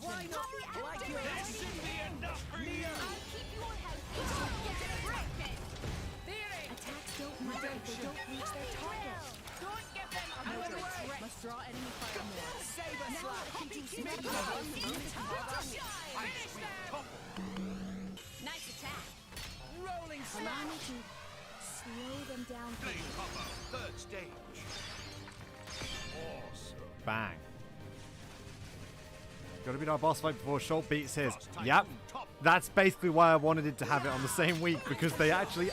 Why not? Like your This should be enough for you. Attacks don't matter if they don't reach their target. Don't give them a moment. Must draw enemy fire more. Saber Nice attack. Rolling Allow me smash! to slow them down. Blade combo. Third stage. Awesome. Bang. Gotta beat our boss fight before Schultz beats his. Yep. That's basically why I wanted it to have it on the same week, because they actually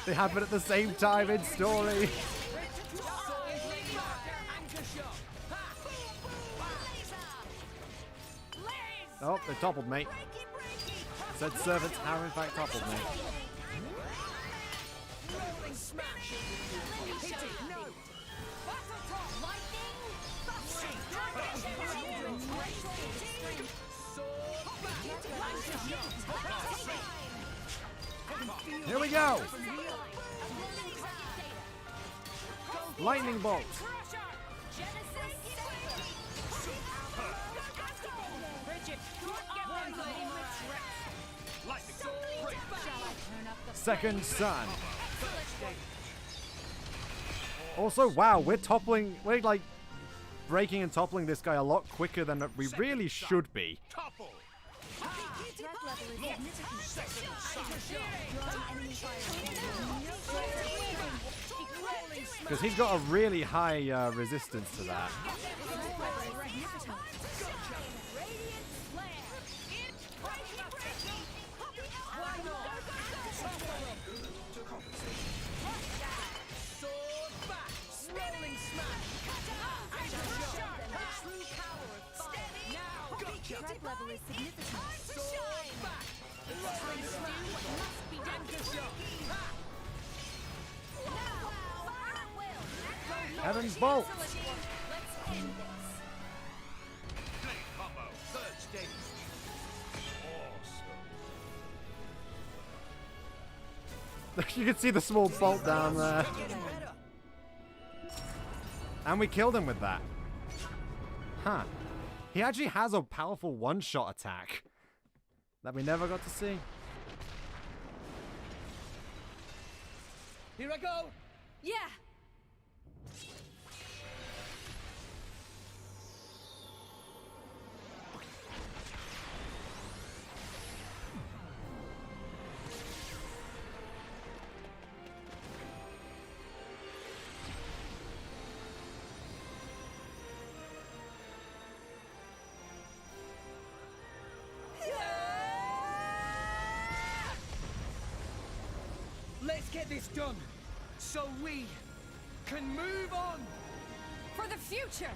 they have it at the same time in story. Oh, they toppled me. Said servants have in fact toppled me. Rolling smash! Hit it! No! Here we go! Lightning bolt! Second sun. Also, wow, we're like breaking and toppling this guy a lot quicker than we really should be. Because he's got a really high resistance to that. Threat level is significant. Heaven's Bolt! You can see the small bolt down there. And we killed him with that. Huh. He actually has a powerful one-shot attack that we never got to see. Here I go! Yeah! Let's get this done, so we can move on! For the future!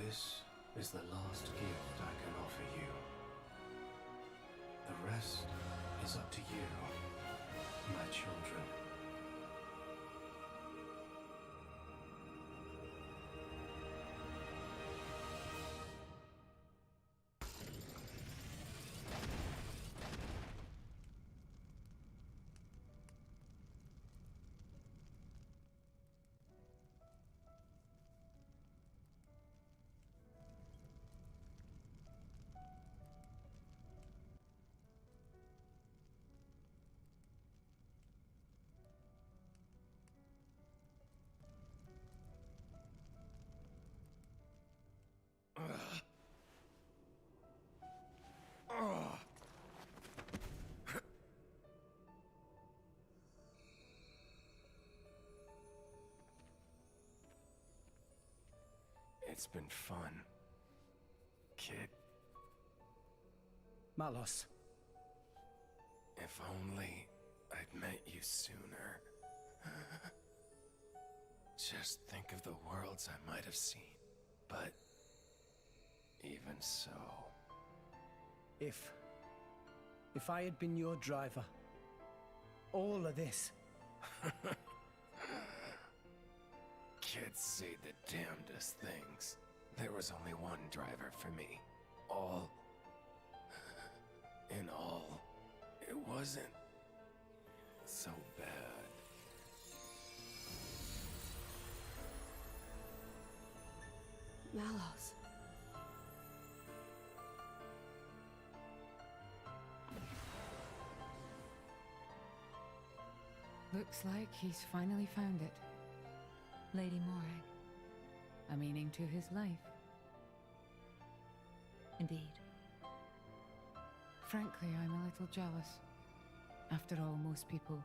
This is the last gift I can offer you. The rest is up to you, my children. It's been fun, kid. Malos. If only I'd met you sooner. Just think of the worlds I might have seen. But even so... If I had been your driver, all of this... Kids say the damnedest things. There was only one driver for me. All in all, it wasn't so bad. Malos. Looks like he's finally found it. Lady Morag. A meaning to his life. Indeed. Frankly, I'm a little jealous. After all, most people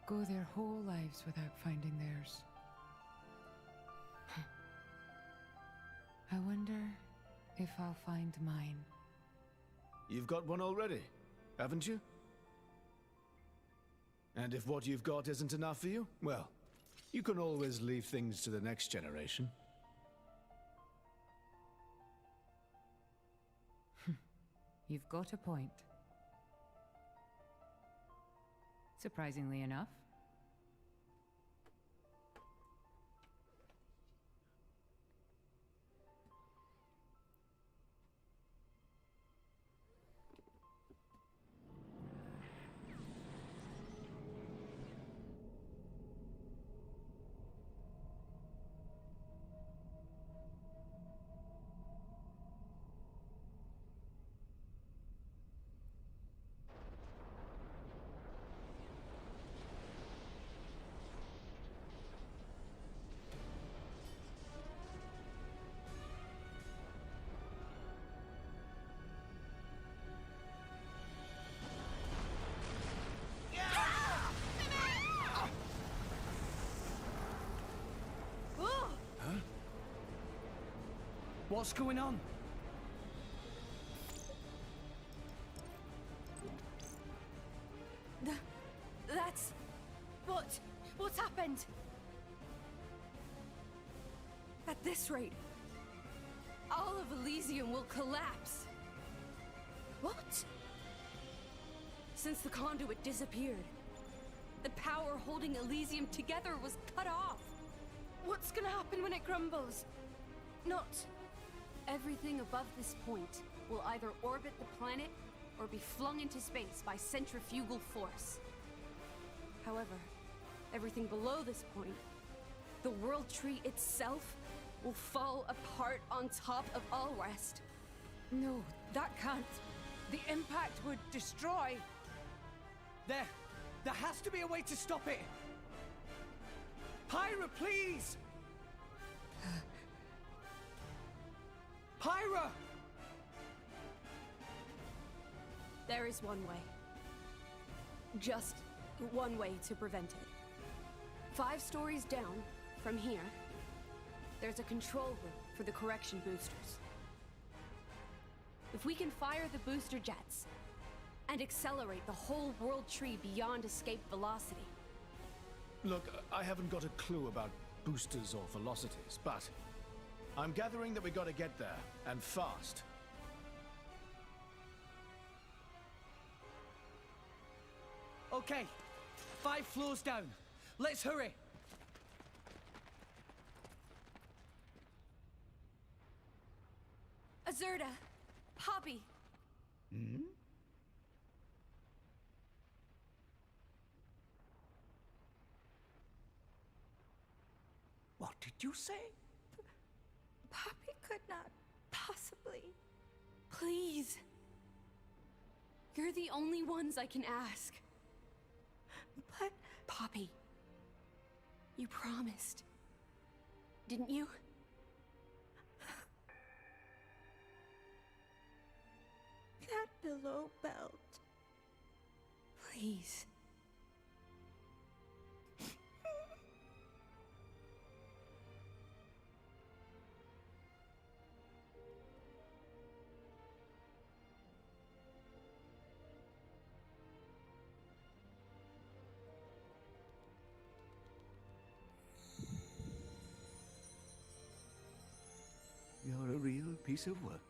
go their whole lives without finding theirs. I wonder if I'll find mine. You've got one already, haven't you? And if what you've got isn't enough for you, well, you can always leave things to the next generation. You've got a point. Surprisingly enough. What's going on? That's... What's happened? At this rate, all of Elysium will collapse. What? Since the conduit disappeared, the power holding Elysium together was cut off. What's gonna happen when it crumbles? Not... Everything above this point will either orbit the planet or be flung into space by centrifugal force. However, everything below this point, the World Tree itself, will fall apart on top of all rest. No, that can't. The impact would destroy. There has to be a way to stop it. Pyra, please! Pyra! There is one way. Just one way to prevent it. 5 stories down, from here, there's a control room for the correction boosters. If we can fire the booster jets and accelerate the whole World Tree beyond escape velocity. Look, I haven't got a clue about boosters or velocities, but I'm gathering that we gotta get there, and fast. Okay, 5 floors down. Let's hurry. Azurda! Poppy! Hmm? What did you say? Poppy could not possibly. Please. You're the only ones I can ask. But... Poppy. You promised. Didn't you? That below belt. Please. You're a real piece of work.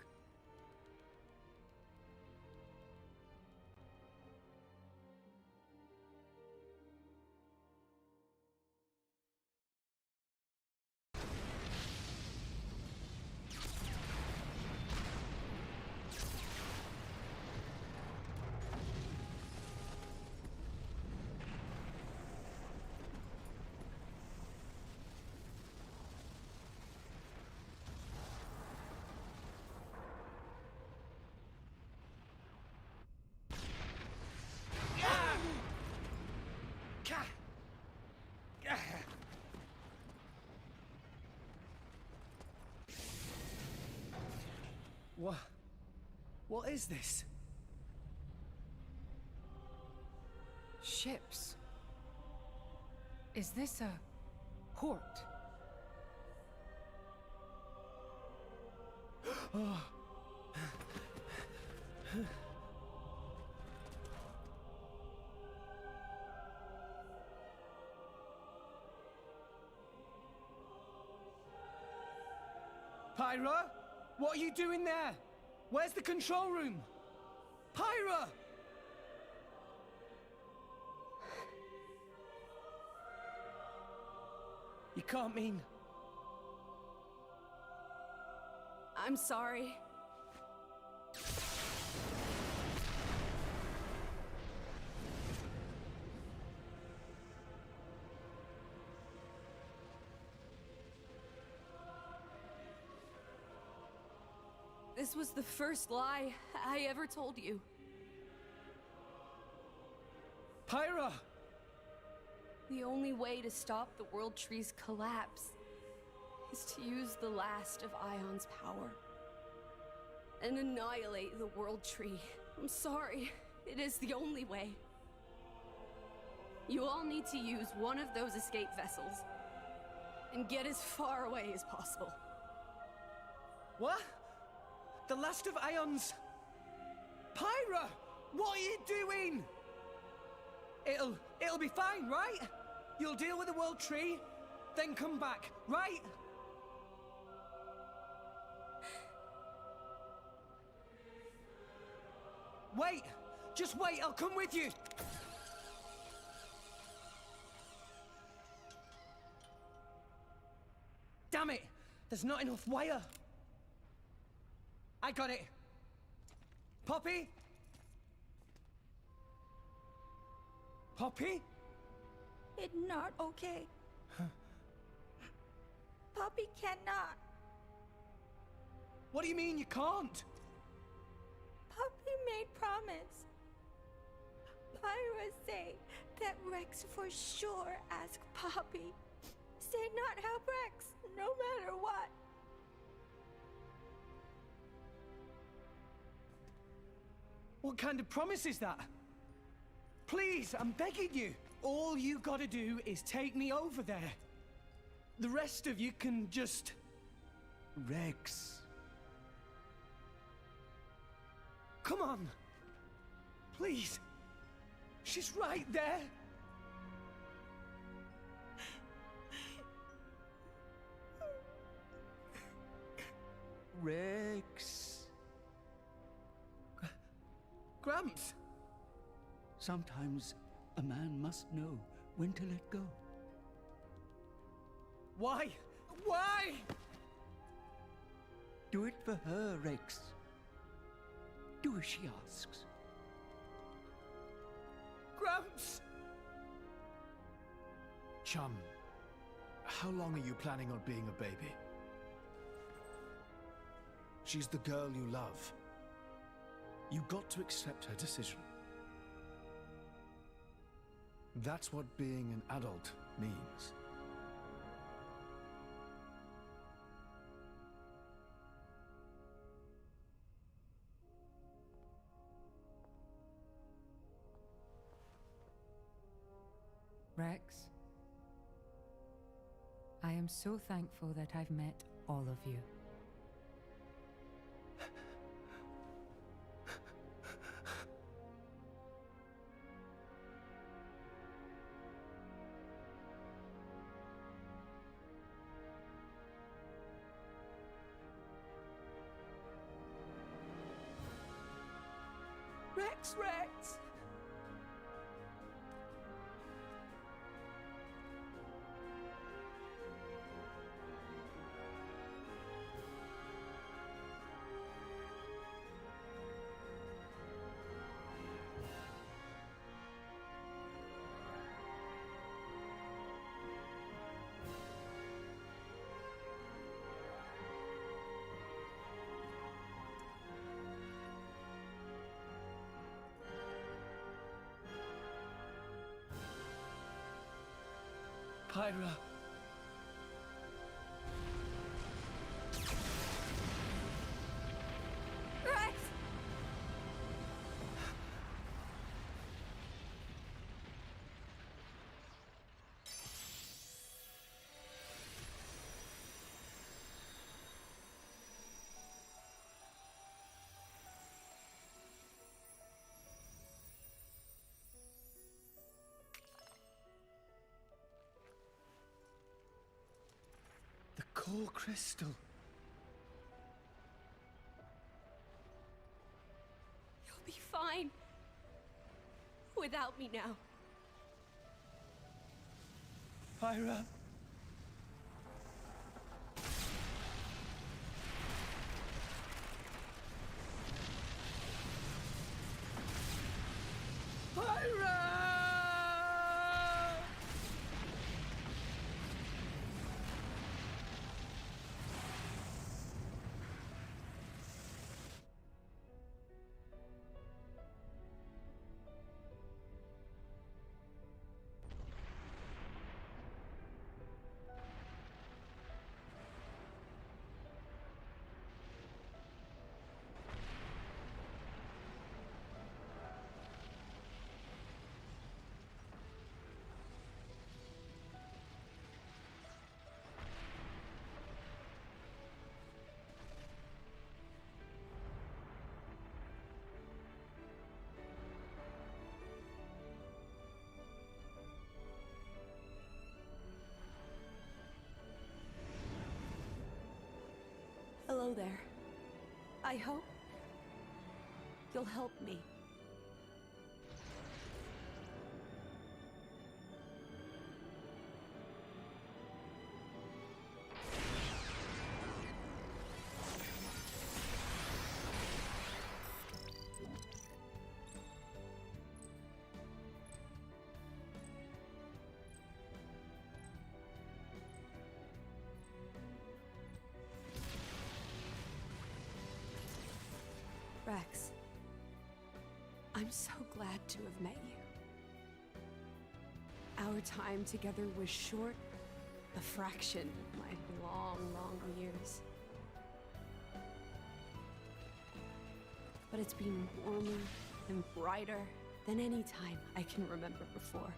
What is this? Ships. Is this a port? Oh. Pyra? What are you doing there? Where's the control room? Pyra! You can't mean... I'm sorry. This was the first lie I ever told you. Pyra! The only way to stop the World Tree's collapse is to use the last of Ion's power and annihilate the World Tree. I'm sorry, it is the only way. You all need to use one of those escape vessels and get as far away as possible. What? The last of Ion's... Pyra! What are you doing? It'll be fine, right? You'll deal with the World Tree, then come back, right? Wait! Just wait, I'll come with you! Damn it! There's not enough wire! I got it! Poppy? Poppy? It's not okay. Poppy cannot. What do you mean you can't? Poppy made promise. Pyra say that Rex for sure ask Poppy. Say not help Rex, no matter what. What kind of promise is that? Please, I'm begging you. All you gotta do is take me over there. The rest of you can just... Rex. Come on. Please. She's right there. Rex. Gramps. Sometimes a man must know when to let go. Why? Why? Do it for her, Rex. Do as she asks. Gramps! Chum, how long are you planning on being a baby? She's the girl you love. You got to accept her decision. That's what being an adult means. Rex, I am so thankful that I've met all of you. Rex, Rex! Pyra. core crystal. You'll be fine. Without me now. Pyra. Hello there. I hope you'll help me. Rex, I'm so glad to have met you. Our time together was short, a fraction of my long, long years. But it's been warmer and brighter than any time I can remember before.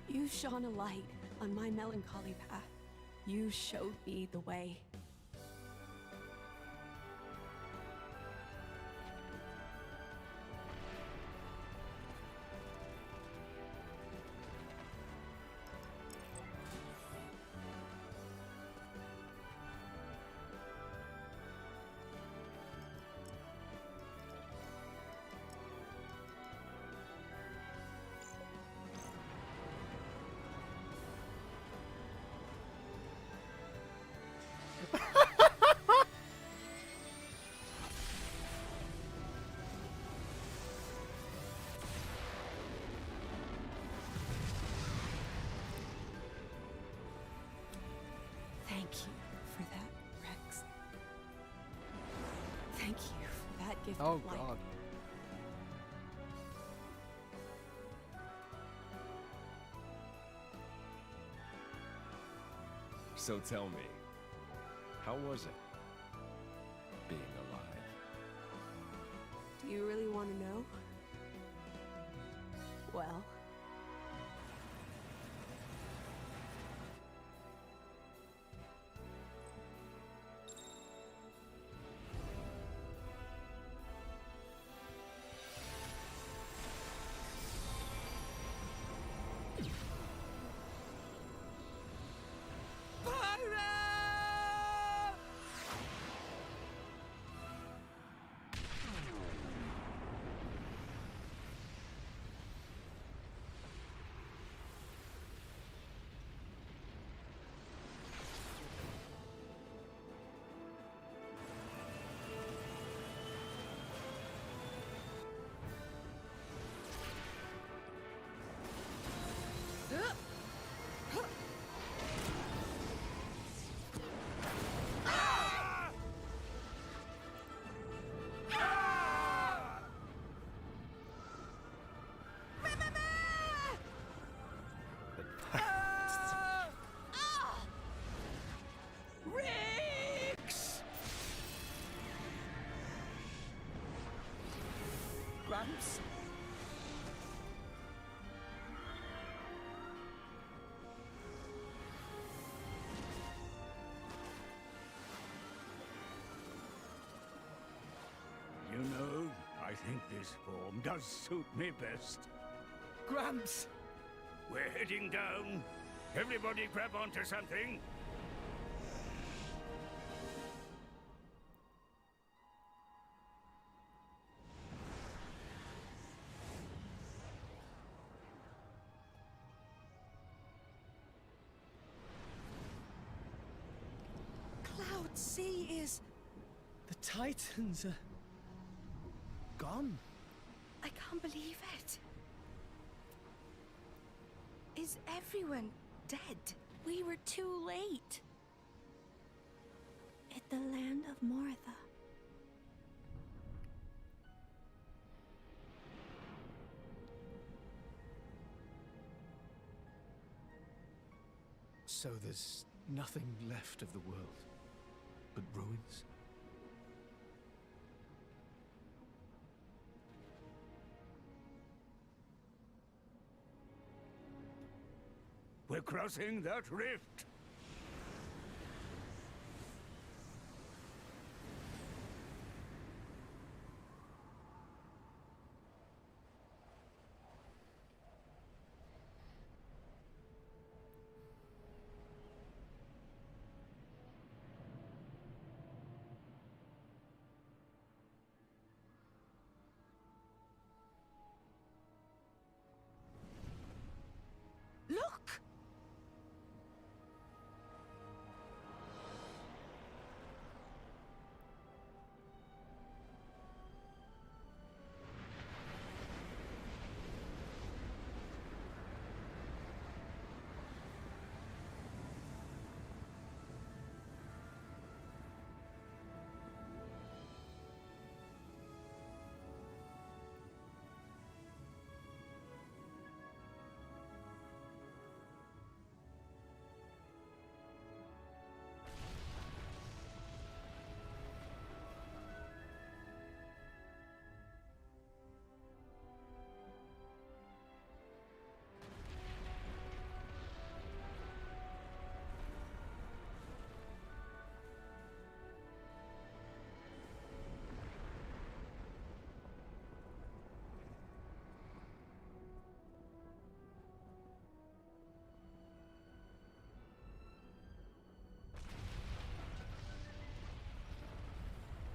You shone a light on my melancholy path. You showed me the way. Thank you for that, Rex. Thank you for that gift of life. Oh god. So tell me, how was it being alive? Do you really want to know? Well... Gramps? You know, I think this form does suit me best. Gramps! We're heading down. Everybody grab onto something. Cloud Sea is... The Titans are... gone. I can't believe it. Is everyone dead? We were too late. At the land of Moritha. So there's nothing left of the world but ruins? We're crossing that rift. Look!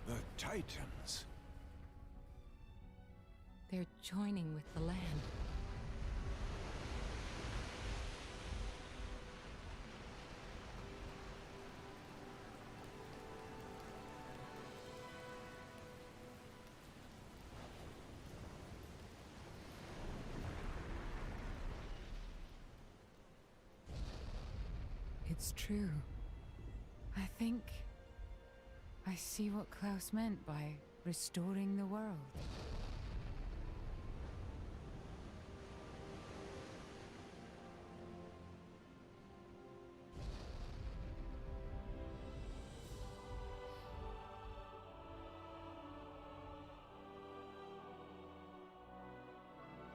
The Titans. They're joining with the land. It's true. I think I see what Klaus meant by restoring the world.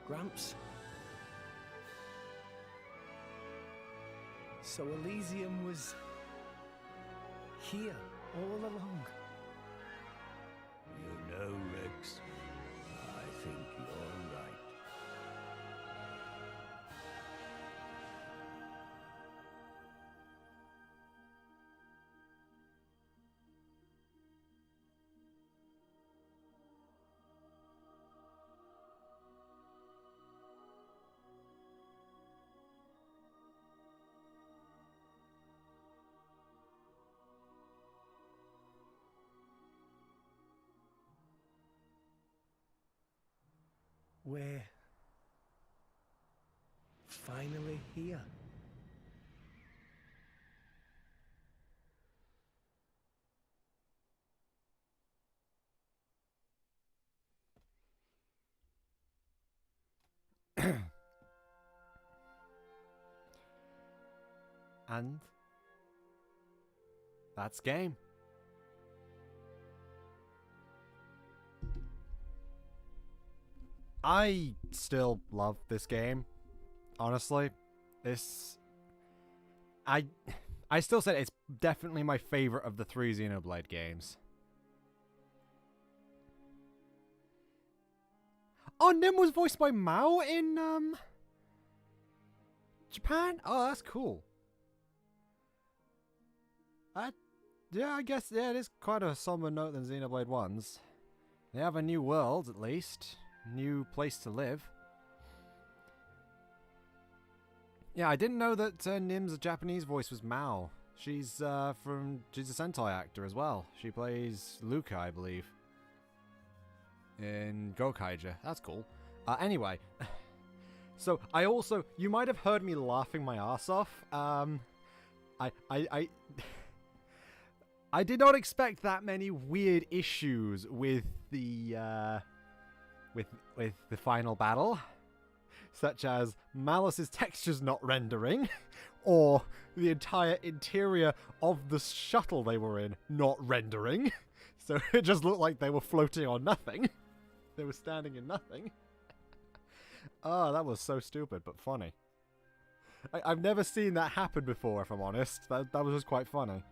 Gramps? So Elysium was... here, all along. You know, Rex, I think you're right. We're finally here. And that's game. I still love this game. Honestly, I still said it's definitely my favorite of the 3 Xenoblade games. Oh, Nim was voiced by Mao in Japan? Oh, that's cool. Yeah, I guess, yeah, it is quite a somber note than Xenoblade 1's. They have a new world, at least. New place to live. Yeah, I didn't know that Nim's Japanese voice was Mao. She's a Sentai actor as well. She plays Luca, I believe, in Gokaija. That's cool. Anyway, so you might have heard me laughing my ass off. I did not expect that many weird issues with the final battle, such as Malice's textures not rendering, or the entire interior of the shuttle they were in not rendering. So it just looked like they were floating on nothing. They were standing in nothing. Oh, that was so stupid, but funny. I've never seen that happen before, if I'm honest. That was just quite funny.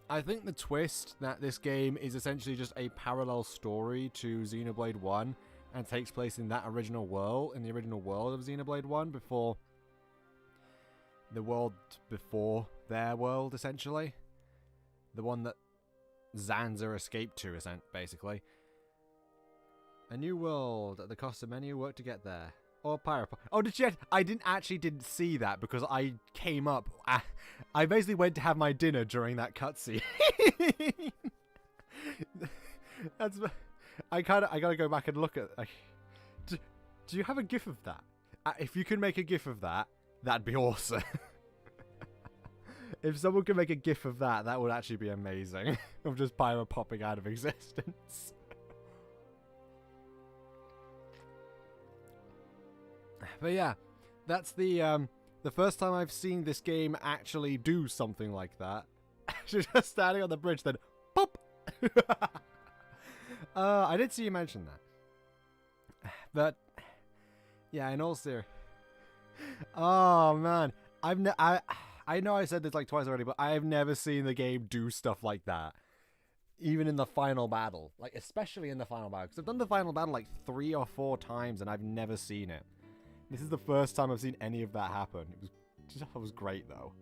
I think the twist that this game is essentially just a parallel story to Xenoblade 1 and takes place in that original world, in the original world of Xenoblade 1 before the world before their world, essentially. The one that Zanza escaped to, basically. A new world at the cost of many who work to get there. Or pirate. Oh, I didn't see that because I came up. I basically went to have my dinner during that cutscene. I gotta go back and look at. Do you have a GIF of that? If you can make a GIF of that, that'd be awesome. If someone could make a GIF of that, that would actually be amazing. Of just Pyro popping out of existence. But yeah, that's the first time I've seen this game actually do something like that. She's just standing on the bridge, then pop. I did see you mention that, but yeah, in all seriousness, oh man, I know I said this like twice already, but I've never seen the game do stuff like that. Even in the final battle, like especially in the final battle, because I've done the final battle like 3 or 4 times and I've never seen it. This is the first time I've seen any of that happen. It was great though.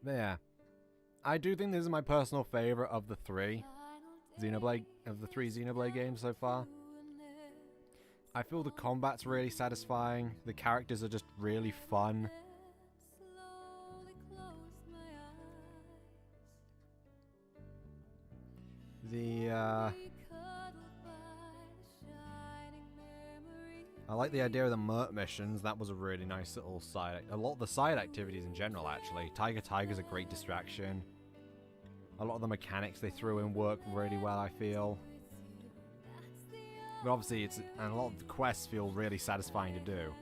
But yeah, I do think this is my personal favorite of the 3 Xenoblade games so far. I feel the combat's really satisfying. The characters are just really fun. I like the idea of the Merc missions. That was a really nice little side. A lot of the side activities in general, actually. Tiger's a great distraction. A lot of the mechanics they threw in work really well, I feel. But obviously, and a lot of the quests feel really satisfying to do.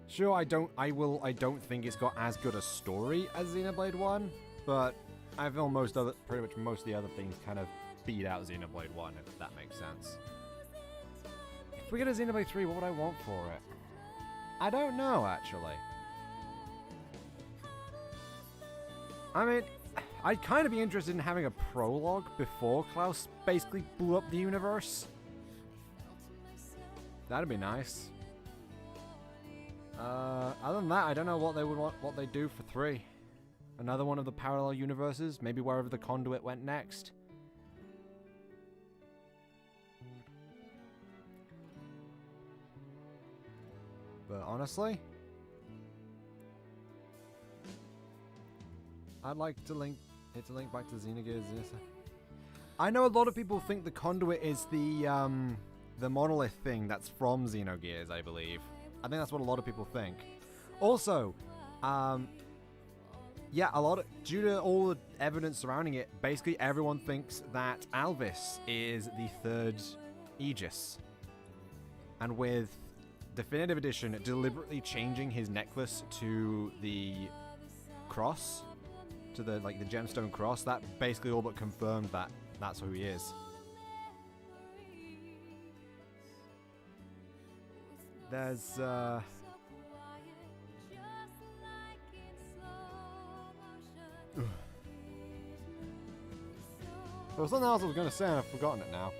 Sure, I don't think it's got as good a story as Xenoblade 1, but I feel pretty much most of the other things kind of beat out Xenoblade 1, if that makes sense. If we get a Xenoblade 3, what would I want for it? I don't know, actually. I mean, I'd kind of be interested in having a prologue before Klaus basically blew up the universe. That'd be nice. Other than that, I don't know what they do for 3. Another one of the parallel universes, maybe wherever the conduit went next. But honestly, I'd like to link back to Xenogears. I know a lot of people think the conduit is the monolith thing that's from Xenogears, I believe. I think that's what a lot of people think. Also, yeah, due to all the evidence surrounding it, basically everyone thinks that Alvis is the 3rd Aegis. And with Definitive Edition deliberately changing his necklace to the cross, to the gemstone cross, that basically all but confirmed that that's who he is. There's there was something else I was going to say and I've forgotten it now.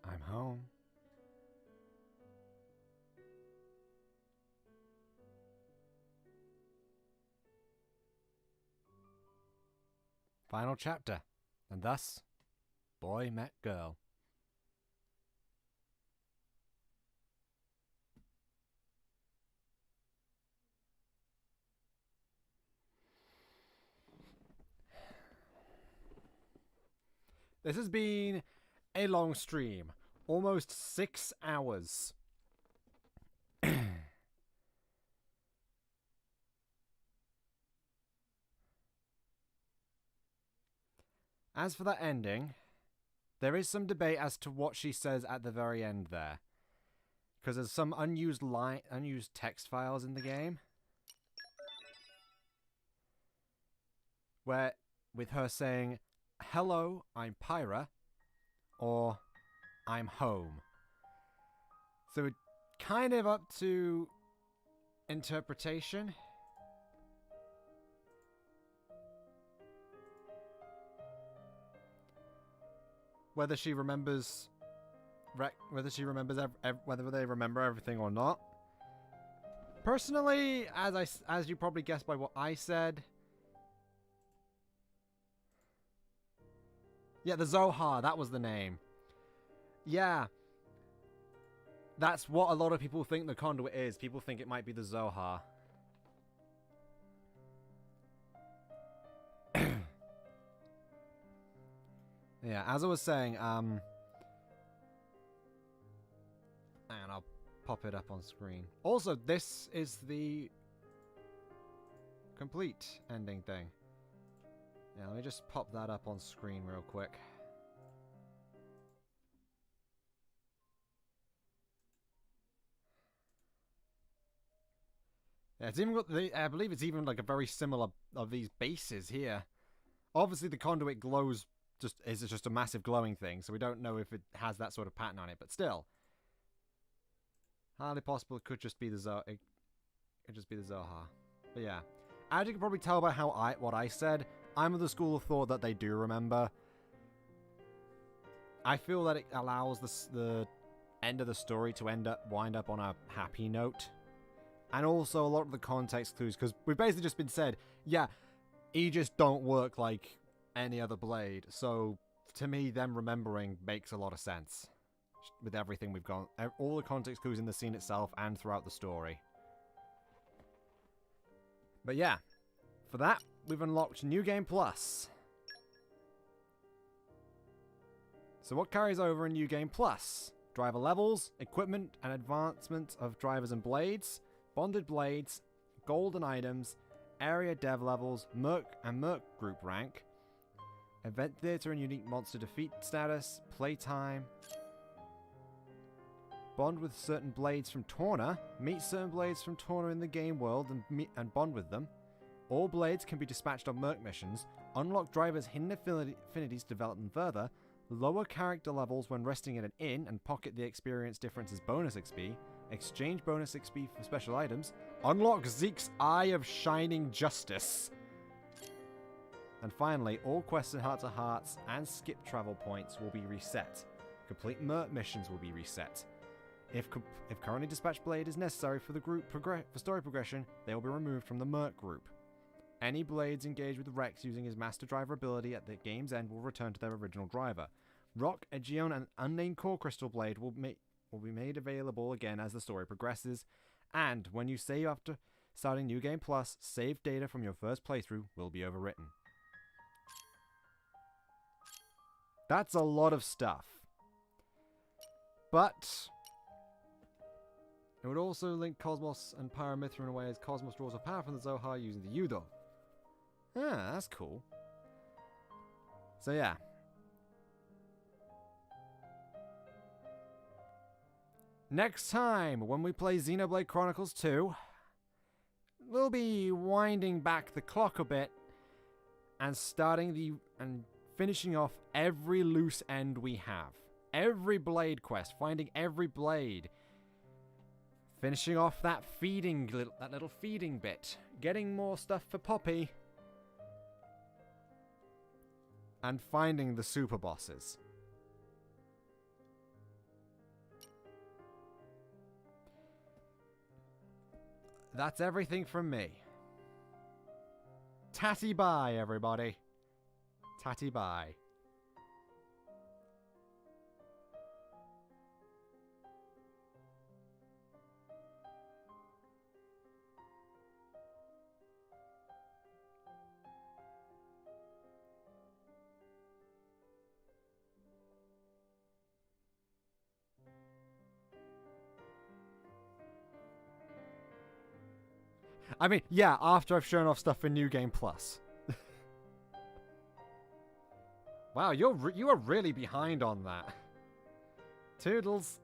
I'm home. Final chapter. And thus, boy met girl. This has been a long stream. Almost 6 hours. As for that ending, there is some debate as to what she says at the very end there. Because there's some unused text files in the game. Where, with her saying, "Hello, I'm Pyra," or "I'm home." So it's kind of up to interpretation. Whether she remembers, whether they remember everything or not. Personally, as you probably guessed by what I said, yeah, the Zohar, that was the name. Yeah, that's what a lot of people think the conduit is. People think it might be the Zohar. Yeah, as I was saying, and I'll pop it up on screen. Also, this is the complete ending thing. Yeah, let me just pop that up on screen real quick. Yeah, it's even got I believe it's even like a very similar of these bases here. Obviously, the conduit glows is just a massive glowing thing, so we don't know if it has that sort of pattern on it. But still, hardly possible. It could just be the Zohar. It could just be the Zohar. But yeah, as you can probably tell by what I said, I'm of the school of thought that they do remember. I feel that it allows the end of the story to wind up on a happy note. And also a lot of the context clues, because we've basically just been said, yeah, Aegis don't work like any other blade. So to me, them remembering makes a lot of sense with everything we've got, all the context clues in the scene itself and throughout the story. But yeah, for that, we've unlocked New Game Plus. So what carries over in New Game Plus? Driver levels, equipment and advancement of drivers and blades, bonded blades, golden items, area dev levels, Merc and Merc group rank, event theater and unique monster defeat status, playtime, bond with certain blades from Torna, meet certain blades from Torna in the game world and bond with them. All blades can be dispatched on Merc missions, unlock drivers' hidden affinities to develop them further, lower character levels when resting in an inn and pocket the experience difference as bonus XP, exchange bonus XP for special items, unlock Zeke's Eye of Shining Justice. And finally, all quests and Heart to Hearts and skip travel points will be reset. Complete Merc missions will be reset. If currently dispatched blade is necessary for the group for story progression, they will be removed from the Merc group. Any blades engaged with Rex using his Master Driver ability at the game's end will return to their original driver. Rock, Aegeon, and Unnamed Core Crystal Blade will be made available again as the story progresses, and when you save after starting New Game Plus, saved data from your first playthrough will be overwritten. That's a lot of stuff. But it would also link Cosmos and Paramithra in a way as Cosmos draws a power from the Zohar using the Yudo. Ah, that's cool. So yeah. Next time, when we play Xenoblade Chronicles 2, we'll be winding back the clock a bit and finishing off every loose end we have. Every blade quest, finding every blade. Finishing off that little feeding bit. Getting more stuff for Poppy. And finding the super bosses. That's everything from me. Tatty bye, everybody. Tatty bye. I mean, yeah, after I've shown off stuff for New Game Plus. Wow, you are really behind on that. Toodles.